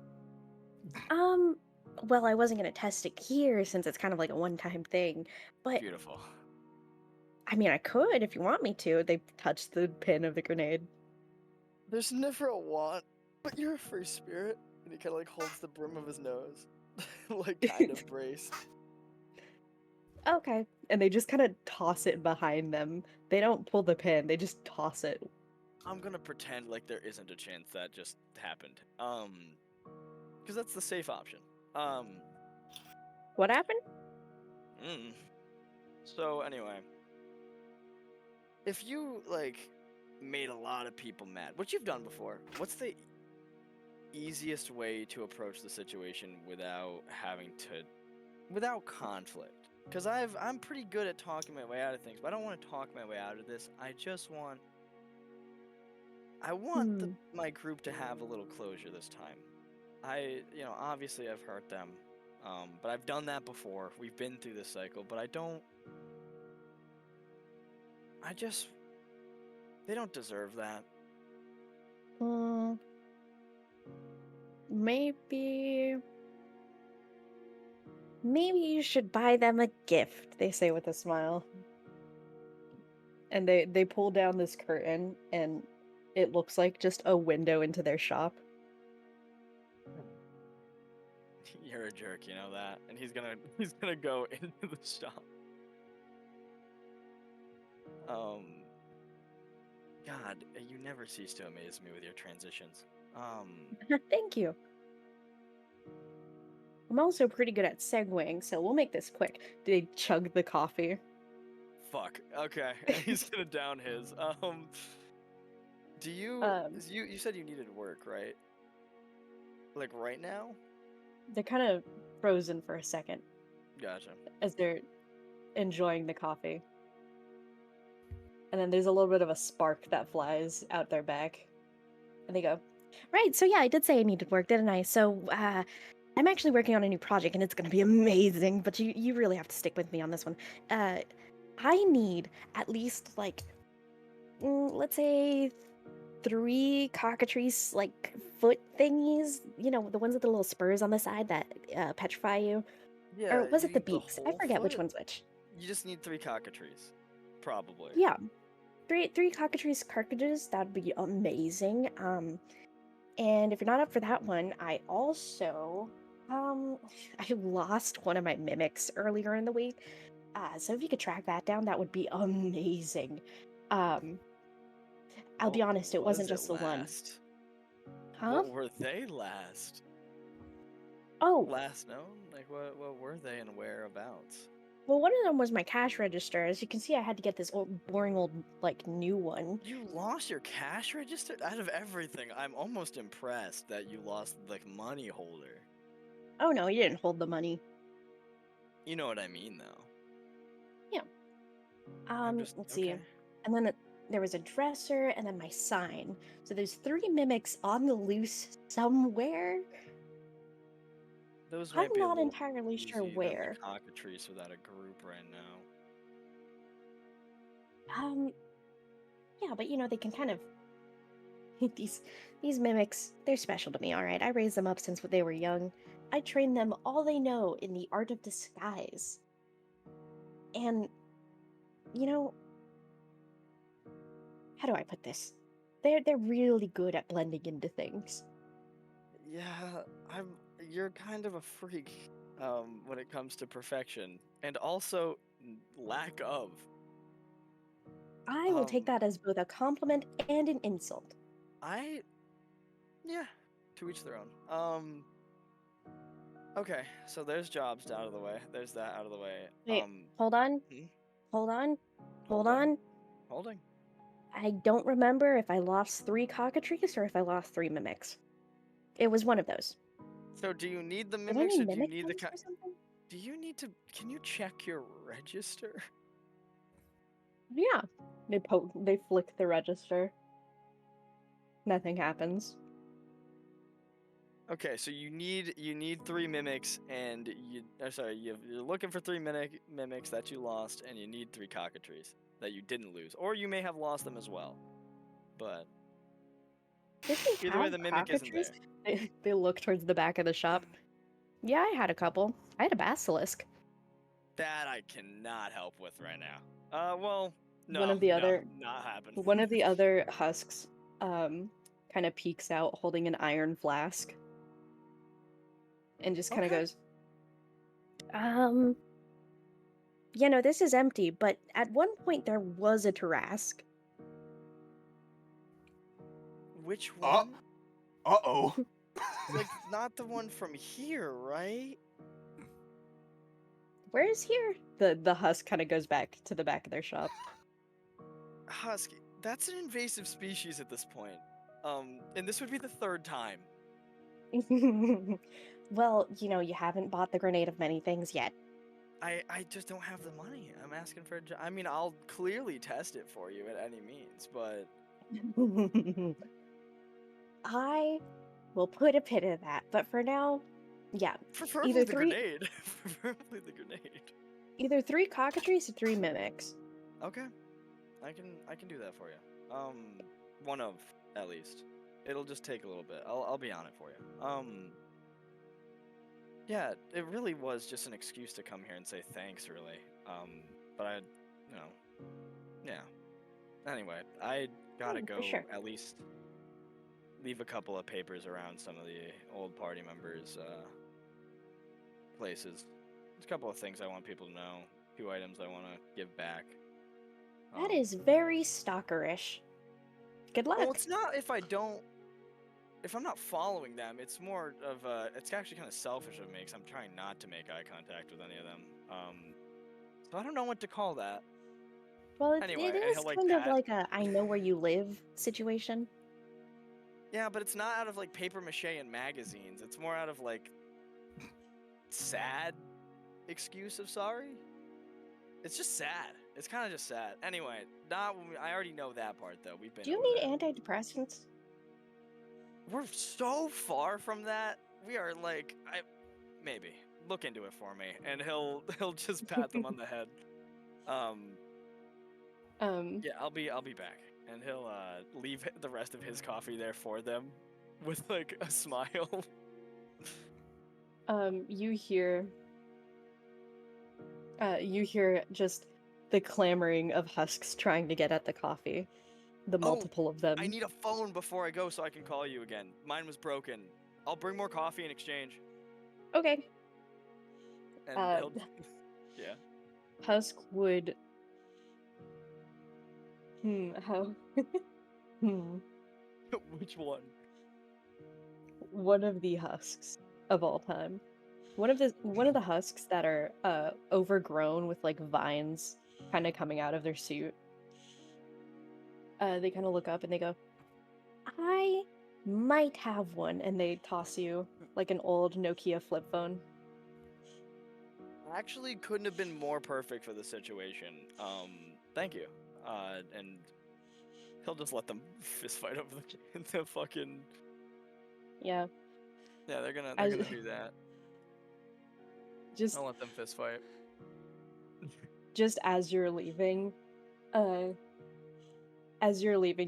Well, I wasn't gonna test it here since it's kind of like a one-time thing, but Beautiful. I mean, I could if you want me to. They touch the pin of the grenade. There's never a want, but you're a free spirit. And he kind of like holds the brim of his nose, like kind of brace. Okay. And they just kind of toss it behind them. They don't pull the pin, they just toss it. I'm gonna pretend like there isn't a chance that just happened. Because that's the safe option. What happened? So anyway, if you like made a lot of people mad, which you've done before, what's the easiest way to approach the situation without without conflict? Because I'm pretty good at talking my way out of things, but I don't want to talk my way out of this. I want my group to have a little closure this time. Obviously I've hurt them, but I've done that before. We've been through this cycle, but they don't deserve that. Maybe you should buy them a gift, they say with a smile. And they pull down this curtain, and it looks like just a window into their shop. You're a jerk, you know that. And he's gonna go into the shop. God, you never cease to amaze me with your transitions. Thank you. I'm also pretty good at segueing, so we'll make this quick. They chug the coffee. Fuck. Okay, he's gonna down his. Do you? You said you needed work, right? Like right now? They're kind of frozen for a second. Gotcha. As they're enjoying the coffee. And then there's a little bit of a spark that flies out their back. And they go, right, so yeah, I did say I needed work, didn't I? So, I'm actually working on a new project, and it's gonna be amazing, but you really have to stick with me on this one. I need at least, like, let's say 3 cockatrice, like, foot thingies. You know, the ones with the little spurs on the side that petrify you. Yeah. Or was you it the need beaks? I whole forget which foot? one's which. You just need 3 cockatrices, probably. Yeah. Three cockatrice cartridges, that'd be amazing. And if you're not up for that one, I also, I lost one of my mimics earlier in the week. So if you could track that down, that would be amazing. I'll be honest, it wasn't just the one. Huh? What were they last? Oh. Last known? Like, what were they and whereabouts? Well, one of them was my cash register. As you can see, I had to get this boring old, like, new one. You lost your cash register? Out of everything, I'm almost impressed that you lost, like, money holder. Oh no, you didn't hold the money. You know what I mean, though. Yeah. Let's see. Okay. And then there was a dresser, and then my sign. So there's 3 mimics on the loose somewhere. Those I'm might be a not little entirely sure easy than where. the cockatrice without a group right now. Yeah, but you know, they can kind of... these mimics, they're special to me, alright? I raised them up since they were young. I trained them all they know in the art of disguise. And, you know... how do I put this? They're really good at blending into things. Yeah, you're kind of a freak when it comes to perfection, and also lack of. I will take that as both a compliment and an insult. Yeah, to each their own. Okay, so there's jobs out of the way. There's that out of the way. Wait, hold on. Hold on. Hold on. Holding. I don't remember if I lost 3 cockatrices or if I lost 3 mimics. It was one of those. So do you need the Did I mimics need or do you mimic need the points or something? Do you need to... Can you check your register? Yeah. They flick the register. Nothing happens. Okay, so you need 3 mimics, and you're looking for 3 mimics that you lost, and you need 3 cockatrices that you didn't lose, or you may have lost them as well. But either way, the mimic isn't there. They look towards the back of the shop. Yeah, I had a couple. I had a basilisk. That I cannot help with right now. Well, no, One of the other, not happen. One of the other husks, kind of peeks out holding an iron flask. And just kind of goes, you know, this is empty, but at one point there was a Tarrasque. Which one? Uh-oh. Like, not the one from here, right? Where is here? The husk kind of goes back to the back of their shop. Husky, that's an invasive species at this point. And this would be the third time. Well, you haven't bought the grenade of many things yet. I just don't have the money. I'm asking for I mean, I'll clearly test it for you at any means, but I will put a pin in that, but for now, yeah, preferably either the three, grenade. Preferably the grenade. either 3 cockatrices or 3 mimics. Okay. I can do that for you. One of, at least. It'll just take a little bit. I'll be on it for you. Yeah, it really was just an excuse to come here and say thanks, really. But yeah. Anyway, I gotta go sure. at least leave a couple of papers around some of the old party members' places. There's a couple of things I want people to know, 2 items I want to give back. That is very stalkerish. Good luck. Well, it's not if I'm not following them. It's more of it's actually kind of selfish of me because I'm trying not to make eye contact with any of them. So I don't know what to call that. Well, Anyway, it and is he'll, like, kind of pat- like a I know where you live situation. Yeah, but it's not out of like paper mache and magazines. It's more out of like sad excuse of sorry. It's just sad. It's kind of just sad. Anyway, I already know that part though. We've been. Do you over need that. antidepressants? We're so far from that. We are like, maybe look into it for me, and he'll just pat them on the head. Yeah, I'll be back, and he'll leave the rest of his coffee there for them, with like a smile. You hear just the clamoring of husks trying to get at the coffee. The multiple of them. I need a phone before I go so I can call you again. Mine was broken. I'll bring more coffee in exchange. Okay. And he'll... Yeah. Husk would... how... Which one? One of the husks of all time. One of the husks that are overgrown with like vines kind of coming out of their suit. They kind of look up and they go, I might have one, and they toss you like an old Nokia flip phone. Actually couldn't have been more perfect for the situation. Thank you. And he'll just let them fist fight over the fucking... Yeah. Yeah, they're gonna do that. I'll let them fist fight. Just as you're leaving,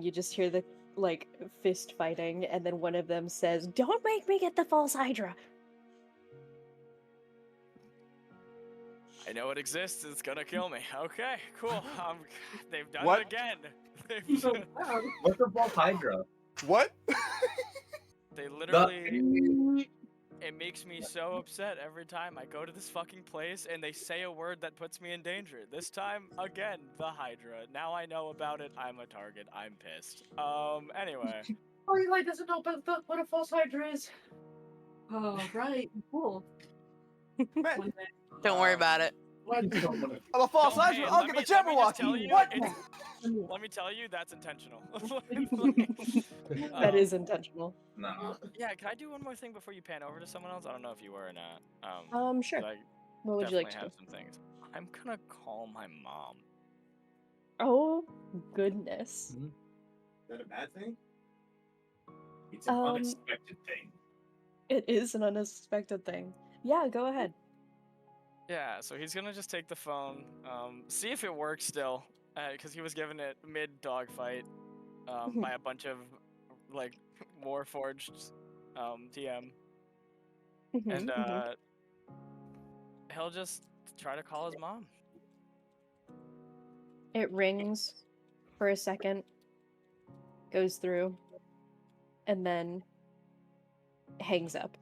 you just hear the like fist fighting, and then one of them says, "Don't make me get the false Hydra." I know it exists. It's gonna kill me. Okay, cool. They've done What? it again. What's the false Hydra? What? They literally... It makes me so upset every time I go to this fucking place and they say a word that puts me in danger. This time, again, the Hydra. Now I know about it. I'm a target. I'm pissed. Anyway. Oh, Eli doesn't know about what a false Hydra is. Oh, right. Cool. Man, Don't worry about it. I'm a false Hydra. I'll get the Jabberwocky. What? Let me tell you, that's intentional. That is intentional. No. Yeah, can I do one more thing before you pan over to someone else? I don't know if you were or not. Sure. I What would you like to definitely do? have some things. I'm gonna call my mom. Oh, goodness. Is that a bad thing? It's an unexpected thing. It is an unexpected thing. Yeah, go ahead. Yeah, so he's gonna just take the phone, see if it works still, because he was given it mid-dogfight by a bunch of, like, Warforged TM. And he'll just try to call his mom. It rings for a second, goes through, and then hangs up.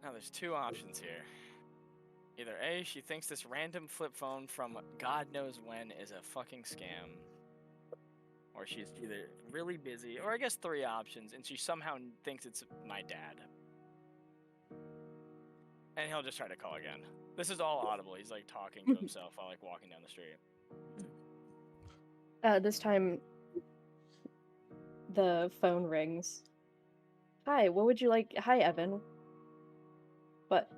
Now, there's 2 options here. Either A, she thinks this random flip phone from God knows when is a fucking scam. Or she's either really busy, or I guess 3 options, and she somehow thinks it's my dad. And he'll just try to call again. This is all audible. He's like talking to himself while like walking down the street. This time, the phone rings. Hi, what would you like? Hi, Evan. What?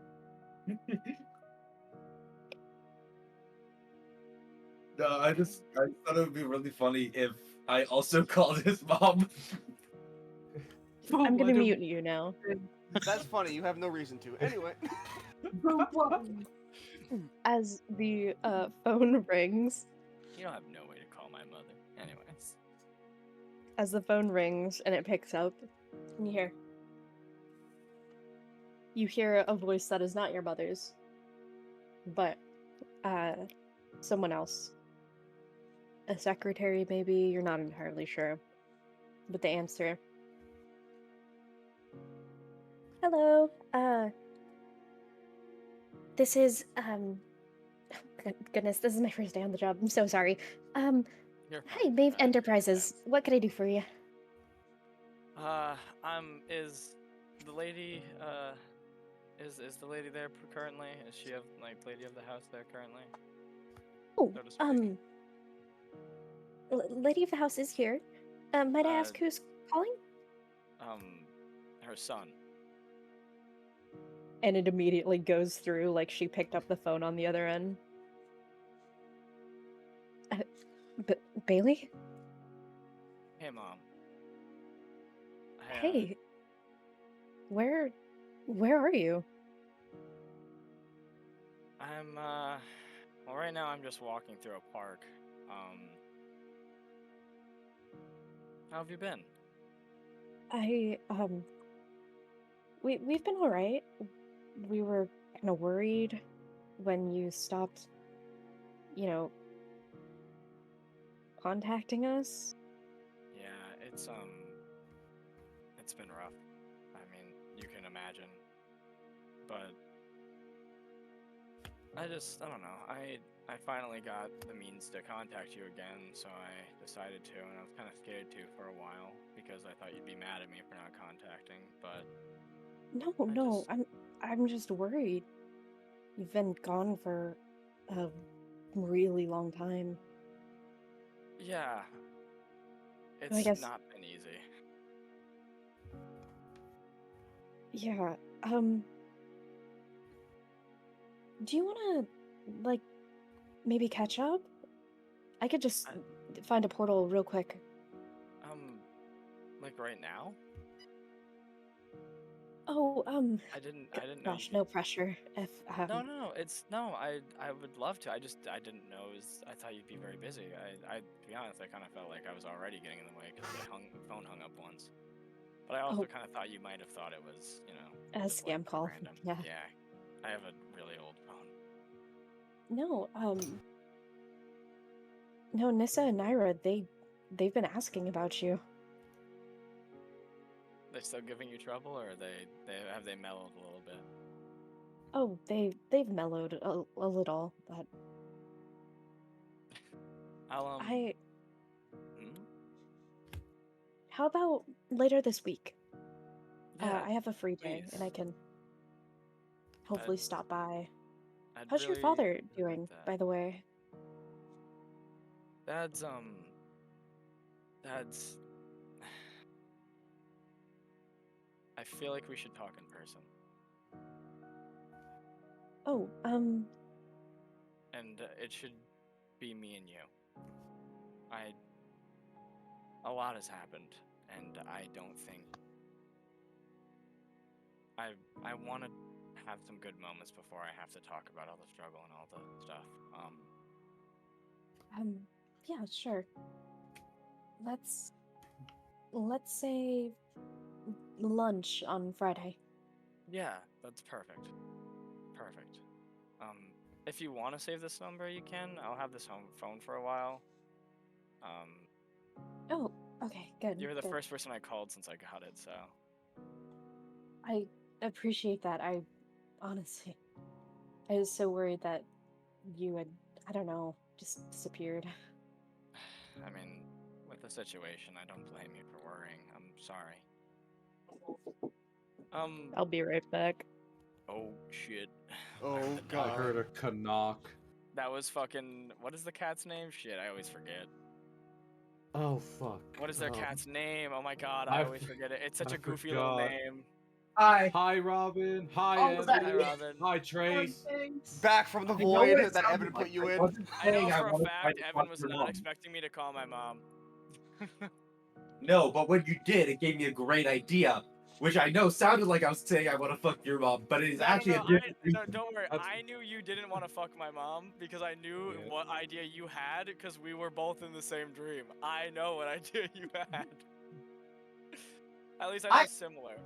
No, I thought it would be really funny if I also called his mom. I'm gonna mute you now. That's funny. You have no reason to. Anyway. As the phone rings, You don't have no way to call my mother. Anyways. as the phone rings and it picks up, and you hear a voice that is not your mother's, but someone else. A secretary, maybe, you're not entirely sure. But they answer. Hello, this is, goodness, this is my first day on the job. I'm so sorry. You're Hi, fine. Maeve Take Enterprises. time. What can I do for you? Is the lady, is the lady there currently? Is she like lady of the house there currently? Oh, So to speak? Lady of the house is here. Might I ask who's calling? Her son. And it immediately goes through like she picked up the phone on the other end. Bailey? Hey, Mom. Hey. Where are you? I'm, well, right now I'm just walking through a park. How have you been? We've been alright. We were kind of worried when you stopped, contacting us. Yeah, it's been rough. I mean, you can imagine. But I don't know. I finally got the means to contact you again, so I decided to, and I was kind of scared to for a while because I thought you'd be mad at me for not contacting, but No, I'm just worried. You've been gone for a really long time. yeah, I it's guess, not been easy. yeah, do you wanna, like, maybe catch up? I could just find a portal real quick. Like right now? Oh, I didn't know gosh, you. no pressure. If, No, I would love to. I didn't know. I thought you'd be very busy. To be honest, I kind of felt like I was already getting in the way because the phone hung up once. But I also Oh. kind of thought you might have thought it was, A just like scam call, random. yeah. Yeah, I have a really old phone. No, no, Nissa and Naira, they've been asking about you. They still giving you trouble, or have they mellowed a little bit? Oh, they've mellowed a little, but I'll how about later this week? Yeah, I have a free day, and I please. can hopefully stop by. I'd How's your really father like doing, that. by the way? Dad's I feel like we should talk in person. Oh, And it should be me and you. A lot has happened, and I don't think I want to have some good moments before I have to talk about all the struggle and all the stuff. yeah, sure. Let's say lunch on Friday. Yeah, that's perfect. Perfect. If you want to save this number, you can. I'll have this phone for a while. Oh, okay, good. You're the good. first person I called since I got it, so. I appreciate that. Honestly, I was so worried that you had, I don't know, just disappeared. I mean, with the situation, I don't blame you for worrying. I'm sorry. I'll be right back. Oh shit. Oh I god. heard a Canuck. That was fucking. What is the cat's name? Shit, I always forget. Oh fuck. What is their Oh, cat's name? Oh my god, I always forget it. It's such I a goofy little forgot. name. Hi. Hi, Robin. Hi, Oh, was that Evan. Hi, Robin. Hi, Trace. Back from the I know what void it that sounded Evan like. put you I in. wasn't I know saying I for a wanted to fact try to Evan fuck was your not mom. expecting me to call my mom. No, but when you did, it gave me a great idea, which I know sounded like I was saying I want to fuck your mom, but it is actually a different No, reason. don't worry. That's- I knew you didn't want to fuck my mom because I knew Yeah. what idea you had because we were both in the same dream. I know what idea you had. At least I know similar.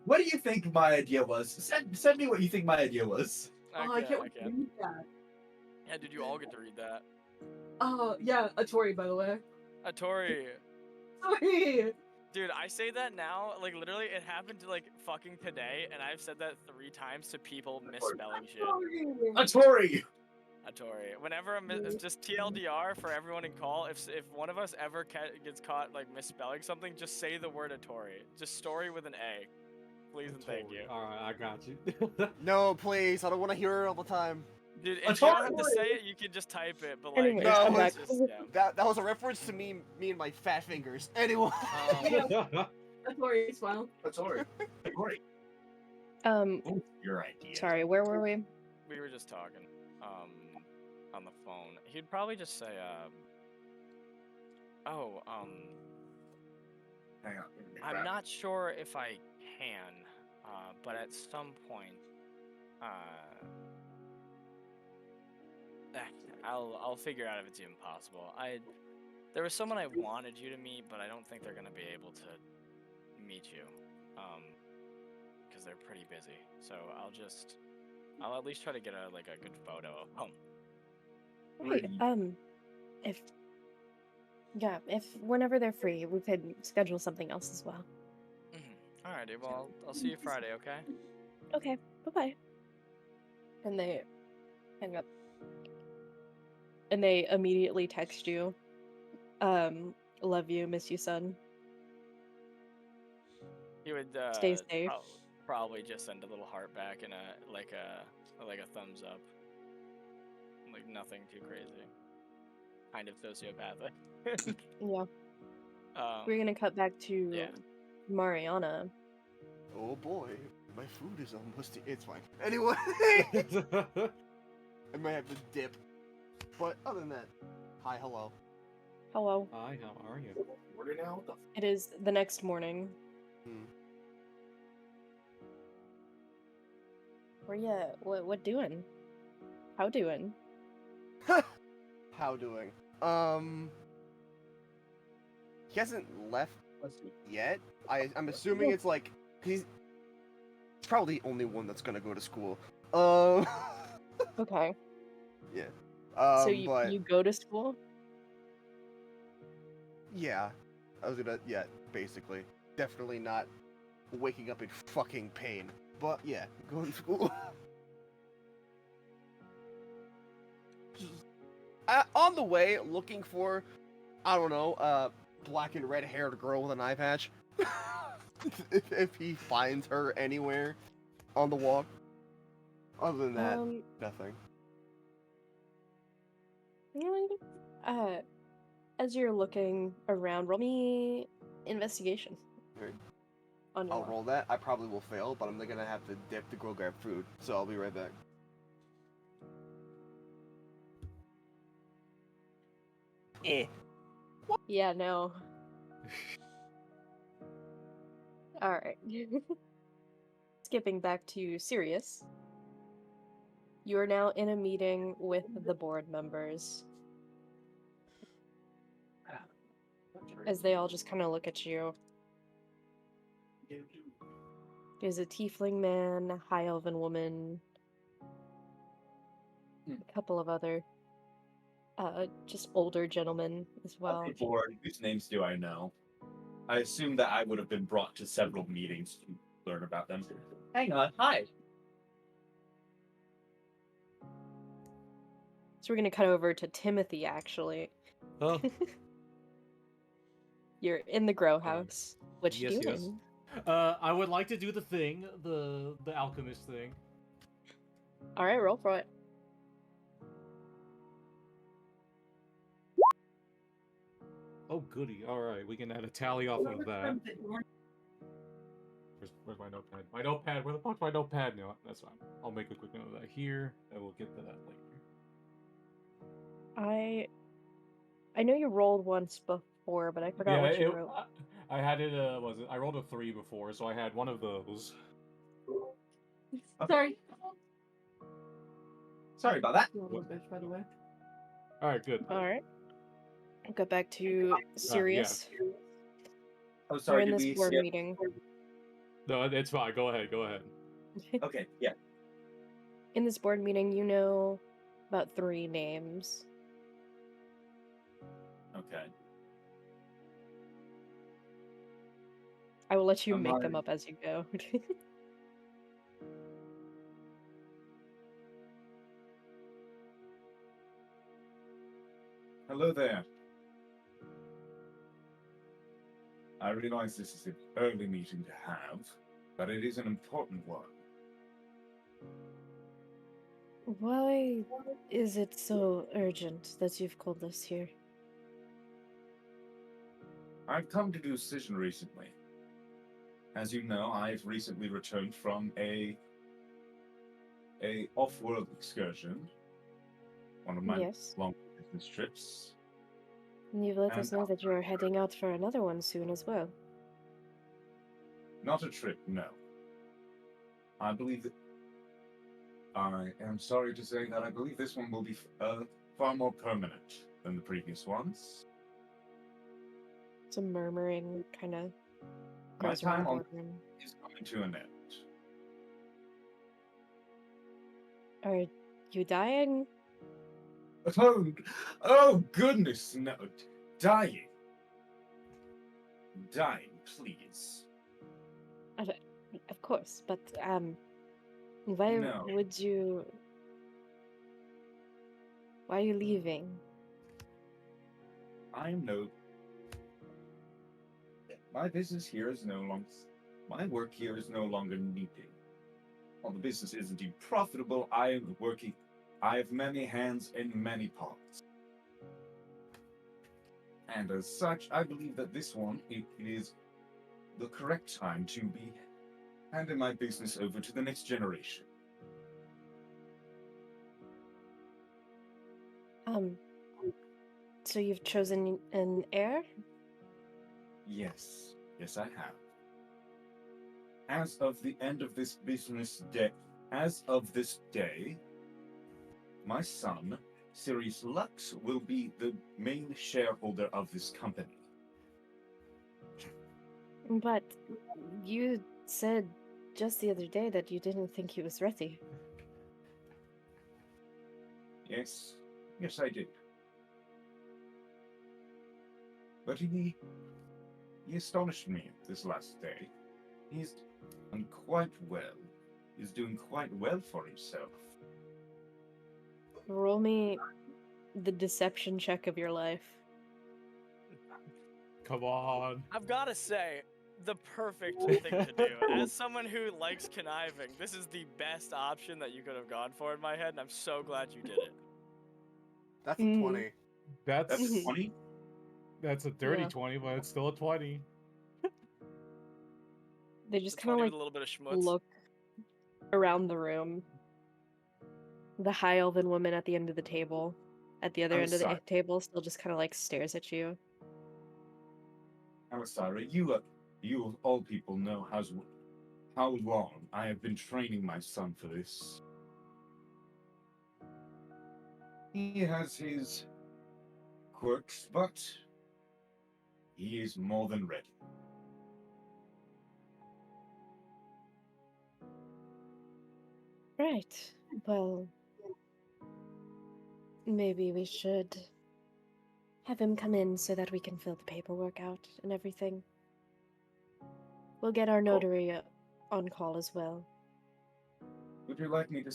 What do you think my idea was? Send me what you think my idea was. Oh, I can't Okay. read that. Yeah, did you all get to read that? Yeah, Atori, by the way. Tori. Sorry. Dude, I say that now, like literally it happened to like fucking today, and I've said that 3 times to people misspelling shit. Atori! Tori. Whenever I'm just TLDR for everyone in call, if one of us ever gets caught like misspelling something, just say the word Atori. Just story with an A. Please and thank you. Alright, I got you. No, please. I don't want to hear it all the time. Dude, if you don't have to say it, you can just type it, but like, Anyways, yeah, come it's back. just, yeah. That was a reference to me and my fat fingers. Anyway. Atori, smile. Atori. Atori. What's your idea? Sorry, where were we? We were just talking, on the phone. He'd probably just say, Hang on. I'm not sure if I can, but at some point, I'll figure out if it's even possible. There was someone I wanted you to meet, but I don't think they're gonna be able to meet you, because they're pretty busy. So I'll at least try to get a good photo of them. Right, if whenever they're free, we could schedule something else as well. Alrighty, well, I'll see you Friday, okay? Okay, bye-bye. And they hang up. And they immediately text you. Love you, miss you, son. He would Stay safe. probably just send a little heart back and a thumbs up. Like nothing too crazy. Kind of sociopathic. Yeah. We're gonna cut back to Mariana. Oh boy, my food is almost. It's fine. Anyway, I might have to dip. But other than that, hi, hello. Hello. Hi, how are you? Order now? It is the next morning. Where ya? What doing? How doing? How doing? He hasn't left yet. I'm assuming it's like he's probably the only one that's gonna go to school. Okay. Yeah. So you go to school? Yeah. Basically. Definitely not waking up in fucking pain. But yeah, going to school. On the way, looking for, I don't know, black and red haired girl with an eye patch. if he finds her anywhere on the walk. Other than that, nothing. As you're looking around, roll me investigation. Right. On your I'll walk. roll that. I probably will fail, but I'm gonna have to dip to go grab food, so I'll be right back. Yeah, no. Alright. Skipping back to Sirius. You are now in a meeting with the board members. As they all just kind of look at you. There's a tiefling man, a high elven woman, a couple of other just older gentlemen as well. Okay, board. Whose names do I know? I assume that I would have been brought to several meetings to learn about them. Hang on. Hi. So we're gonna cut over to Timothy, actually. Oh. You're in the grow house. What you Yes, doing? yes. I would like to do the thing, the alchemist thing. All right, roll for it. Oh, goody. All right, we can add a tally off of that. Where's my notepad? My notepad. Where the fuck's my notepad? No, that's fine. I'll make a quick note of that here. I will get to that later. I know you rolled once before, but I forgot what you wrote. I had it. I rolled a 3 before, so I had one of those. Sorry. Sorry about that. Bitch, by the way. All right, good. All right. Go back to serious. Oh, We're sorry. in Did this we board skip? meeting. No, it's fine. Go ahead. Go ahead. Okay. Yeah. In this board meeting, you know about 3 names. Okay. I will let you make them up as you go. Hello there. I realize this is an early meeting to have, but it is an important one. Why is it so urgent that you've called us here? I've come to do a decision recently. As you know, I've recently returned from a off-world excursion, one of my long business trips. And you've let us know that you're heading out for another one soon as well. Not a trip, no. I believe that. I am sorry to say that I believe this one will be far more permanent than the previous ones. It's a murmuring kind of. My time on is coming to an end. Are you dying? Oh goodness, no. Dying. Dying, please. Of course, but why No. would you? Why are you leaving? My business here is no longer. My work here is no longer needed. While the business isn't even profitable, I am working. I have many hands in many pots. And as such, I believe that this one it is the correct time to be handing my business over to the next generation. So you've chosen an heir? Yes, I have. As of the end of this business day, my son, Sirius Lux, will be the main shareholder of this company. But you said just the other day that you didn't think he was ready. Yes, I did. But he astonished me this last day. He's done quite well. He's doing quite well for himself. Roll me the deception check of your life. Come on. I've got to say, the perfect thing to do. As someone who likes conniving, this is the best option that you could have gone for in my head, and I'm so glad you did it. That's a 20. That's a 20? That's a dirty Yeah. 20, but it's still a 20. They just The kind of 20 like with a little bit of schmutz. look around the room. The high elven woman at the end of the table, at the other end of the table, still just kind of like stares at you. Alisara, you of all people know how long I have been training my son for this. He has his quirks, but he is more than ready. Right. Well, maybe we should have him come in so that we can fill the paperwork out and everything. We'll get our notary on call as well. Would you like me to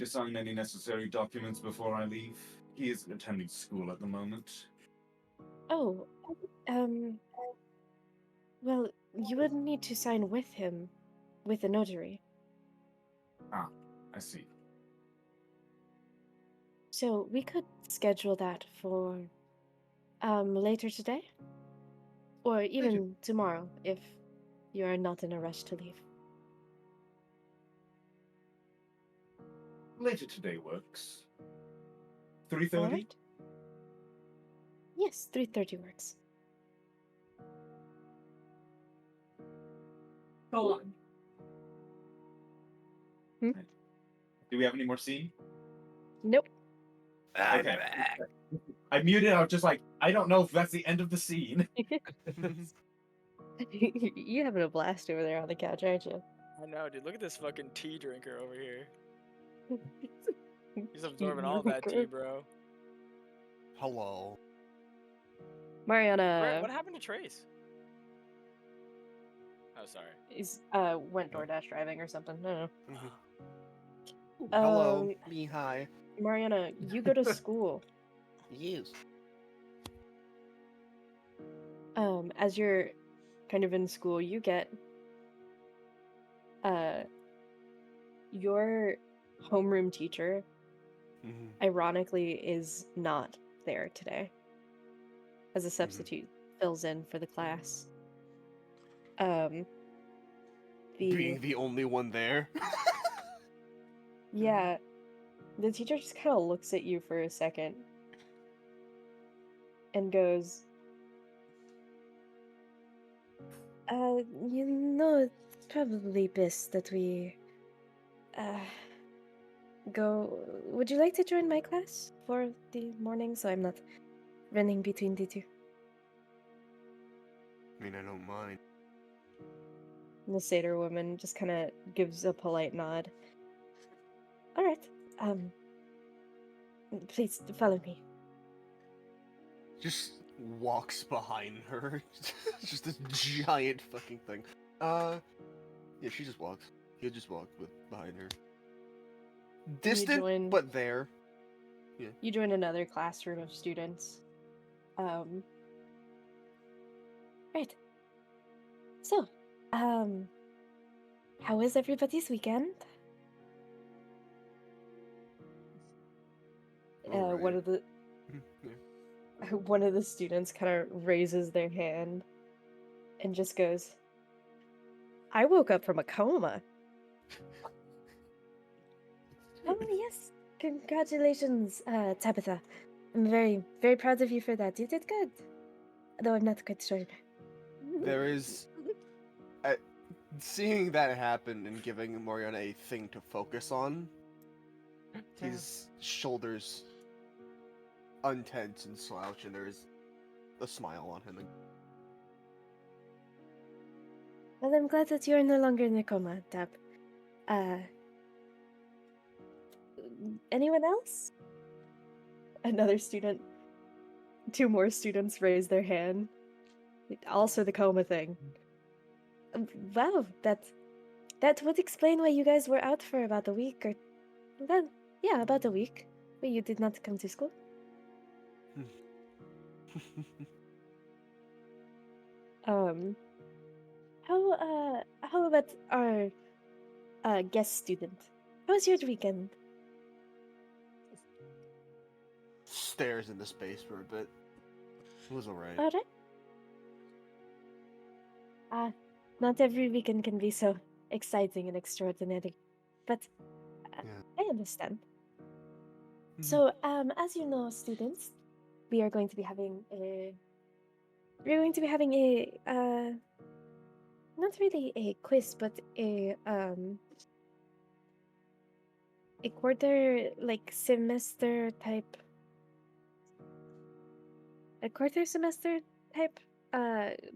sign any necessary documents before I leave? He is attending school at the moment. Oh, well, you would need to sign with him, with the notary. I I see. So we could schedule that for later today, or even tomorrow if you are not in a rush to leave. Later today works. 3:30? Alright. Yes, 3:30 works. Go on. Do we have any more scene? Nope. Okay. I muted. I was just like, I don't know if that's the end of the scene. You having a blast over there on the couch, aren't you? I know, dude. Look at this fucking tea drinker over here. He's absorbing all that tea, bro. Hello. Mariana Brett, what happened to Trace? Oh, sorry. is went DoorDash driving or something. No. Hello. Me, hi. Mariana, you go to school. Yes. As you're kind of in school, you get your homeroom teacher ironically is not there today as a substitute, fills in for the class. Being the only one there. Yeah, the teacher just kind of looks at you for a second and goes, you know, it's probably best that we go. Would you like to join my class for the morning so I'm not running between the two? I mean, I don't mind. And the satyr woman just kind of gives a polite nod. All right. Please follow me. Just walks behind her. Just this giant fucking thing. Yeah, she just walks. He'll just walk behind her. Distant, but there. Yeah. You join another classroom of students. Right. So, how was everybody's weekend? One of the one of the students kind of raises their hand and just goes, "I woke up from a coma." Oh yes, congratulations, Tabitha. I'm very, very proud of you for that. You did good, though I'm not quite sure. There is, seeing that happen and giving Mariana a thing to focus on, his shoulders untense and slouch, and there is a smile on him. Well, I'm glad that you're no longer in a coma, Tab. Anyone else? Another student. Two more students raise their hand. Also the coma thing. Wow, that would explain why you guys were out for about a week or... Well, yeah, about a week. But you did not come to school. How about our guest student? How was your weekend? Stares into space for a bit. It was alright. Alright. Not every weekend can be so exciting and extraordinary, but I understand. So, as you know, students, we are going to be having a not really a quiz, but a quarter semester type,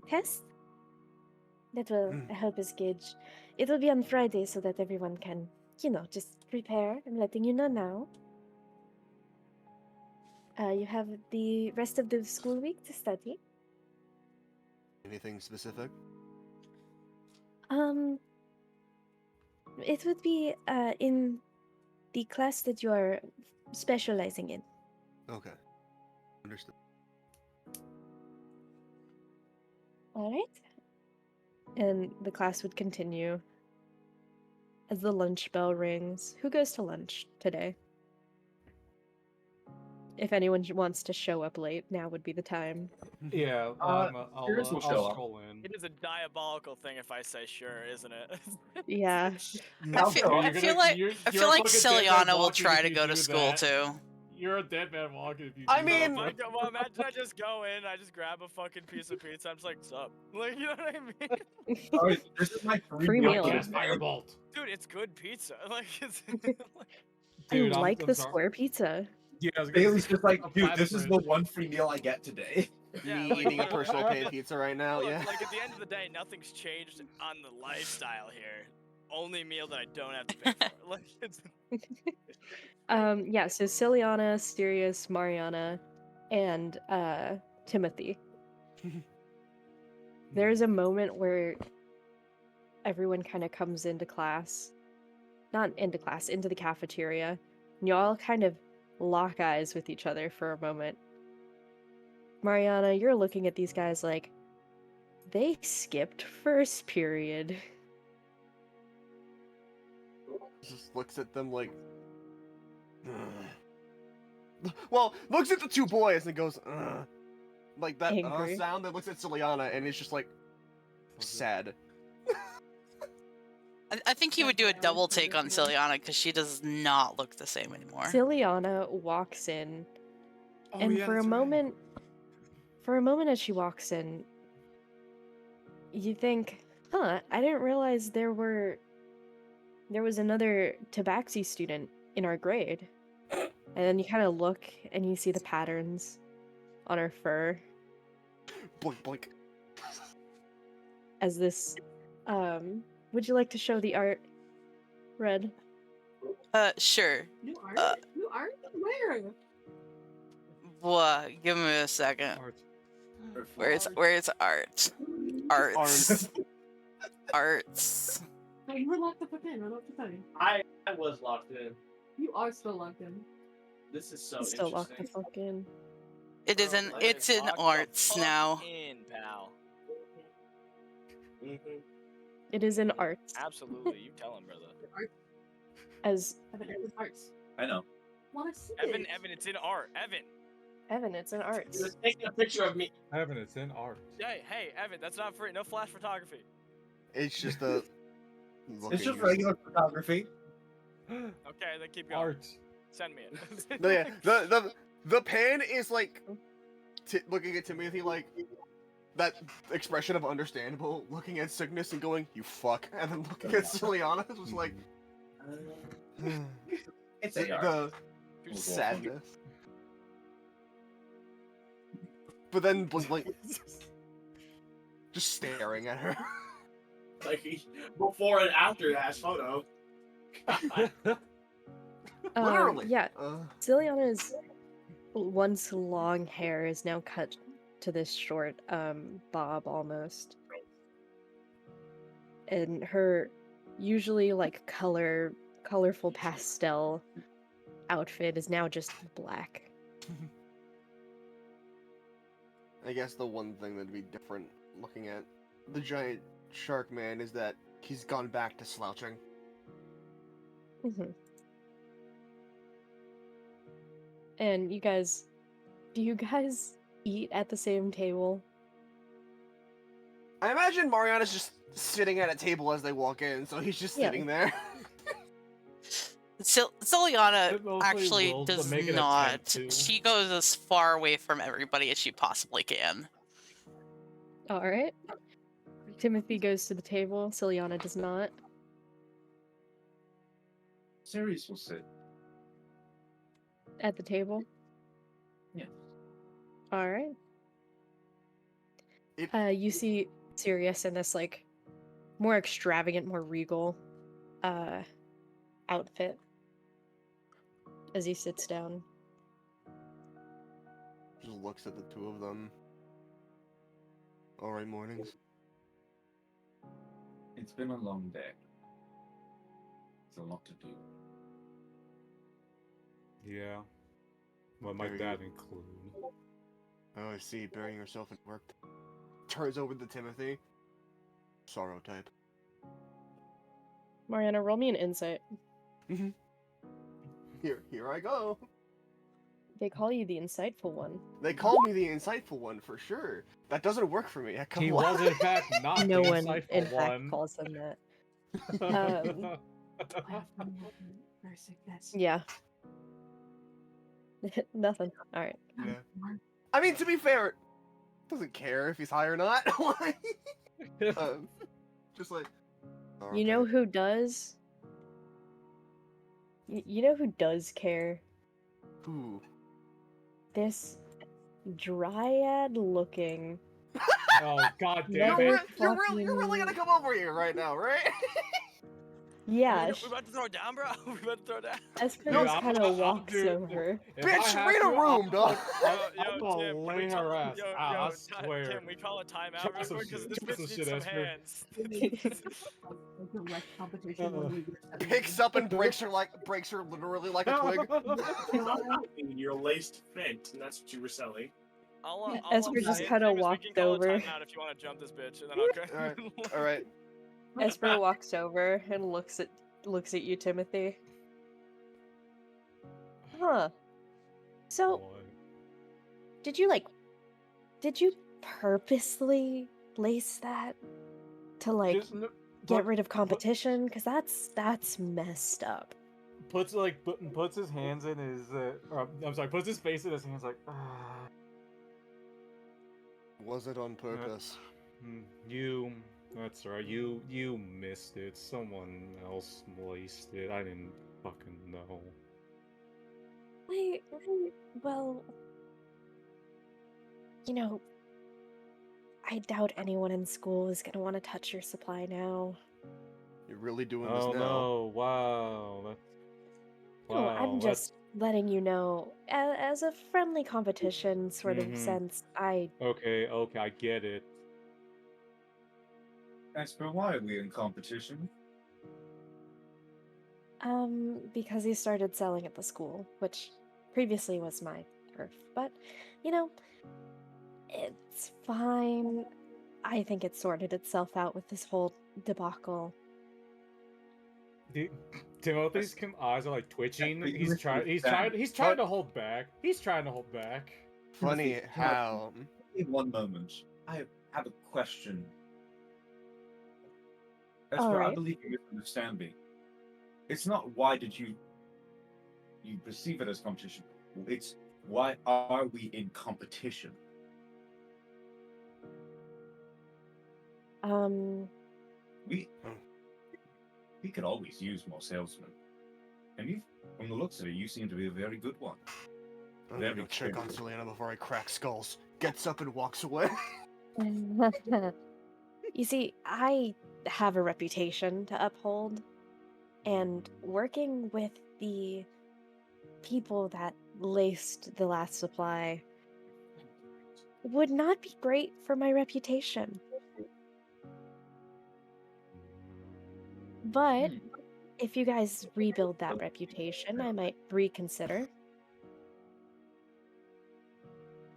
test that will help us gauge. It will be on Friday so that everyone can, just prepare. I'm letting you know now. You have the rest of the school week to study. Anything specific? It would be in the class that you are specializing in. Okay. Understood. All right. And the class would continue. as the lunch bell rings. Who goes to lunch today? If anyone wants to show up late, now would be the time. Yeah, Spirits will I'll show up. stroll in. It is a diabolical thing if I say sure, isn't it? Yeah. I feel, Dude, I feel like I feel like Siliana will try to go to school too. You're a dead man walking if you I do mean- that, bro. Well, imagine I just go in, I just grab a fucking piece of pizza, I'm just like, sup? Like, you know what I mean? Oh, this is my Free meal. Firebolt. Dude, it's good pizza. Like, it's... Dude, I like I'm the sorry. square pizza. Yeah, I was gonna Bailey's say, just like, a dude, flat this is bread. the one free meal I get today. Yeah, Me like, eating a literally, personal pan pizza right now, Look, yeah. like, at the end of the day, nothing's changed on the lifestyle here. Only meal that I don't have to pay for. Like, it's... Yeah, so Siliana, Sirius, Mariana, and Timothy. There's a moment where everyone kind of comes into class. Not into class, into the cafeteria. And you all kind of lock eyes with each other for a moment. Mariana, you're looking at these guys like, they skipped first period. Just looks at them like... "Ugh." Well, looks at the two boys and goes, "Ugh." Like that Angry. sound that looks at Siliana and it's just like... sad. I think he would do a double take on Siliana because she does not look the same anymore. Siliana walks in, Oh, and yeah, for a that's right. moment as she walks in, you think, huh, I didn't realize there was another Tabaxi student in our grade. And then you kind of look and you see the patterns on her fur Blink, blink. as this, would you like to show the art, Red? Sure. You are? You are? Where? What? Give me a second. Art. Where's art? Arts. Arts. Oh, you were locked up again. I don't know what to tell you. I was locked in. You are still locked in. This is so Still locked the interesting. fuck in. It is in. Like, It's in lock the arts fuck now. In, pal. Mm-hmm. It is in arts. Absolutely, you tell him, brother. As Evan, it's arts. I know. Want to see Evan, it? Evan, it's in art. Evan. it's in arts. Just take a picture of me. Evan, it's in art. Hey, Evan, that's not free. No flash photography. It's just a... It's just regular photography. Okay, then keep going. Art. Send me it. No, yeah, the pan is like... looking at Timothy like... that expression of understandable, looking at Cygnus and going, you fuck, and then looking at Siliana, it was like... It's the sadness. But then was like... just staring at her. Like before and after that photo. Literally. Yeah. Siliana's once long hair is now cut to this short bob almost. And her usually like colorful pastel outfit is now just black. I guess the one thing that'd be different looking at the giant shark man is that he's gone back to slouching. And do you guys eat at the same table? I imagine Mariana's just sitting at a table as they walk in, so he's just sitting there. Siliana Mostly actually wills to does make it a not. tent, too. She goes as far away from everybody as she possibly can. All right. Timothy goes to the table. Siliana does not. Sirius will sit. At the table. Yeah. All right. You see Sirius in this like more extravagant, more regal outfit as he sits down. Just looks at the two of them. Alright, mornings. It's been a long day. It's a lot to do. Yeah. What might that include? Oh, I see. Burying yourself in work. Turns over to Timothy. Sorrow type. Mariana, roll me an insight. Here I go. They call you the insightful one. They call me the insightful one for sure. That doesn't work for me. He was in fact not No the one, insightful in fact, one. calls him that. Mercy, this. Yeah. Nothing. All right. Yeah. I mean, to be fair, doesn't care if he's high or not. Just like. Oh, You know who does? You know who does care? Who? This dryad-looking. Oh god damn You're, it! you're really gonna come over here right now, right? Yeah. We're about to throw it down, bro. We're about to throw it down. Esper Dude, just I'm kind gonna- of walks dude, over. If Bitch, I have read a to, room, dog. I'm gonna Tim, lay her ass yo, out, I yo, swear. Tim, we call a timeout Try real some quick because shit- this try some bitch needs shit, some Esper. hands. Direct competition when we were Picks up and breaks her literally like a twig. You're laced fit, and that's what you were selling. All Esper I'm just saying, kinda Tim, is we walked can call over. a timeout if you want to jump this bitch, and then I'll go. All right. Esper walks over and looks at you, Timothy. Huh. So, did you purposely lace that to get rid of competition? Because that's messed up. Puts his hands in his puts his face in his hands like Was it on purpose? That's right. You missed it. Someone else laced it. I didn't fucking know. Well, I doubt anyone in school is gonna want to touch your supply now. You're really doing this Oh now? no! Wow. No, I'm just letting you know, as a friendly competition sort of sense, Okay, I get it. Esper, why are we in competition? Because he started selling at the school, which previously was my turf. But, it's fine. I think it sorted itself out with this whole debacle. Timothy's eyes are like twitching. He's trying to hold back. Funny how. In one moment, I have a question. All Esper, I right. believe you misunderstand me. It's not why did you perceive it as competition. It's why are we in competition? We could always use more salesmen. And you, from the looks of it, you seem to be a very good one. I'm gonna go check on Siliana before I crack skulls. Gets up and walks away. You see, I have a reputation to uphold, and working with the people that laced the last supply would not be great for my reputation. But if you guys rebuild that reputation, I might reconsider.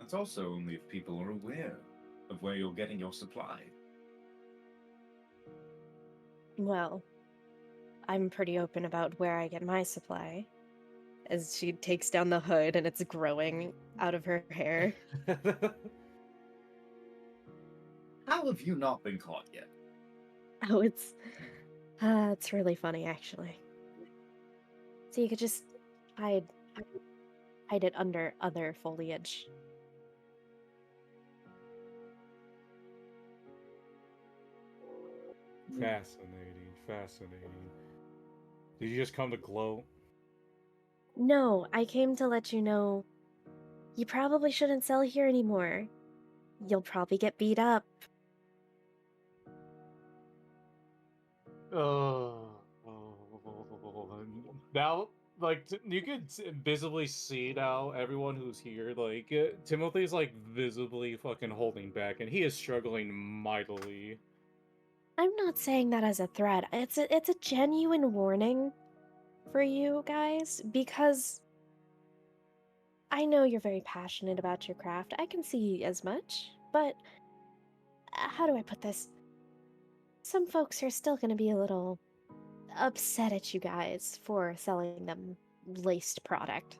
That's also only if people are aware of where you're getting your supply. Well, I'm pretty open about where I get my supply. As she takes down the hood and it's growing out of her hair. How have you not been caught yet? Oh, it's really funny actually. So you could just hide it under other foliage. Fascinating. Did you just come to gloat? No, I came to let you know you probably shouldn't sell here anymore. You'll probably get beat up. Now, you can visibly see now everyone who's here. Timothy's visibly fucking holding back, and he is struggling mightily. I'm not saying that as a threat. It's a genuine warning for you guys, because I know you're very passionate about your craft. I can see as much, but how do I put this? Some folks are still going to be a little upset at you guys for selling them laced product.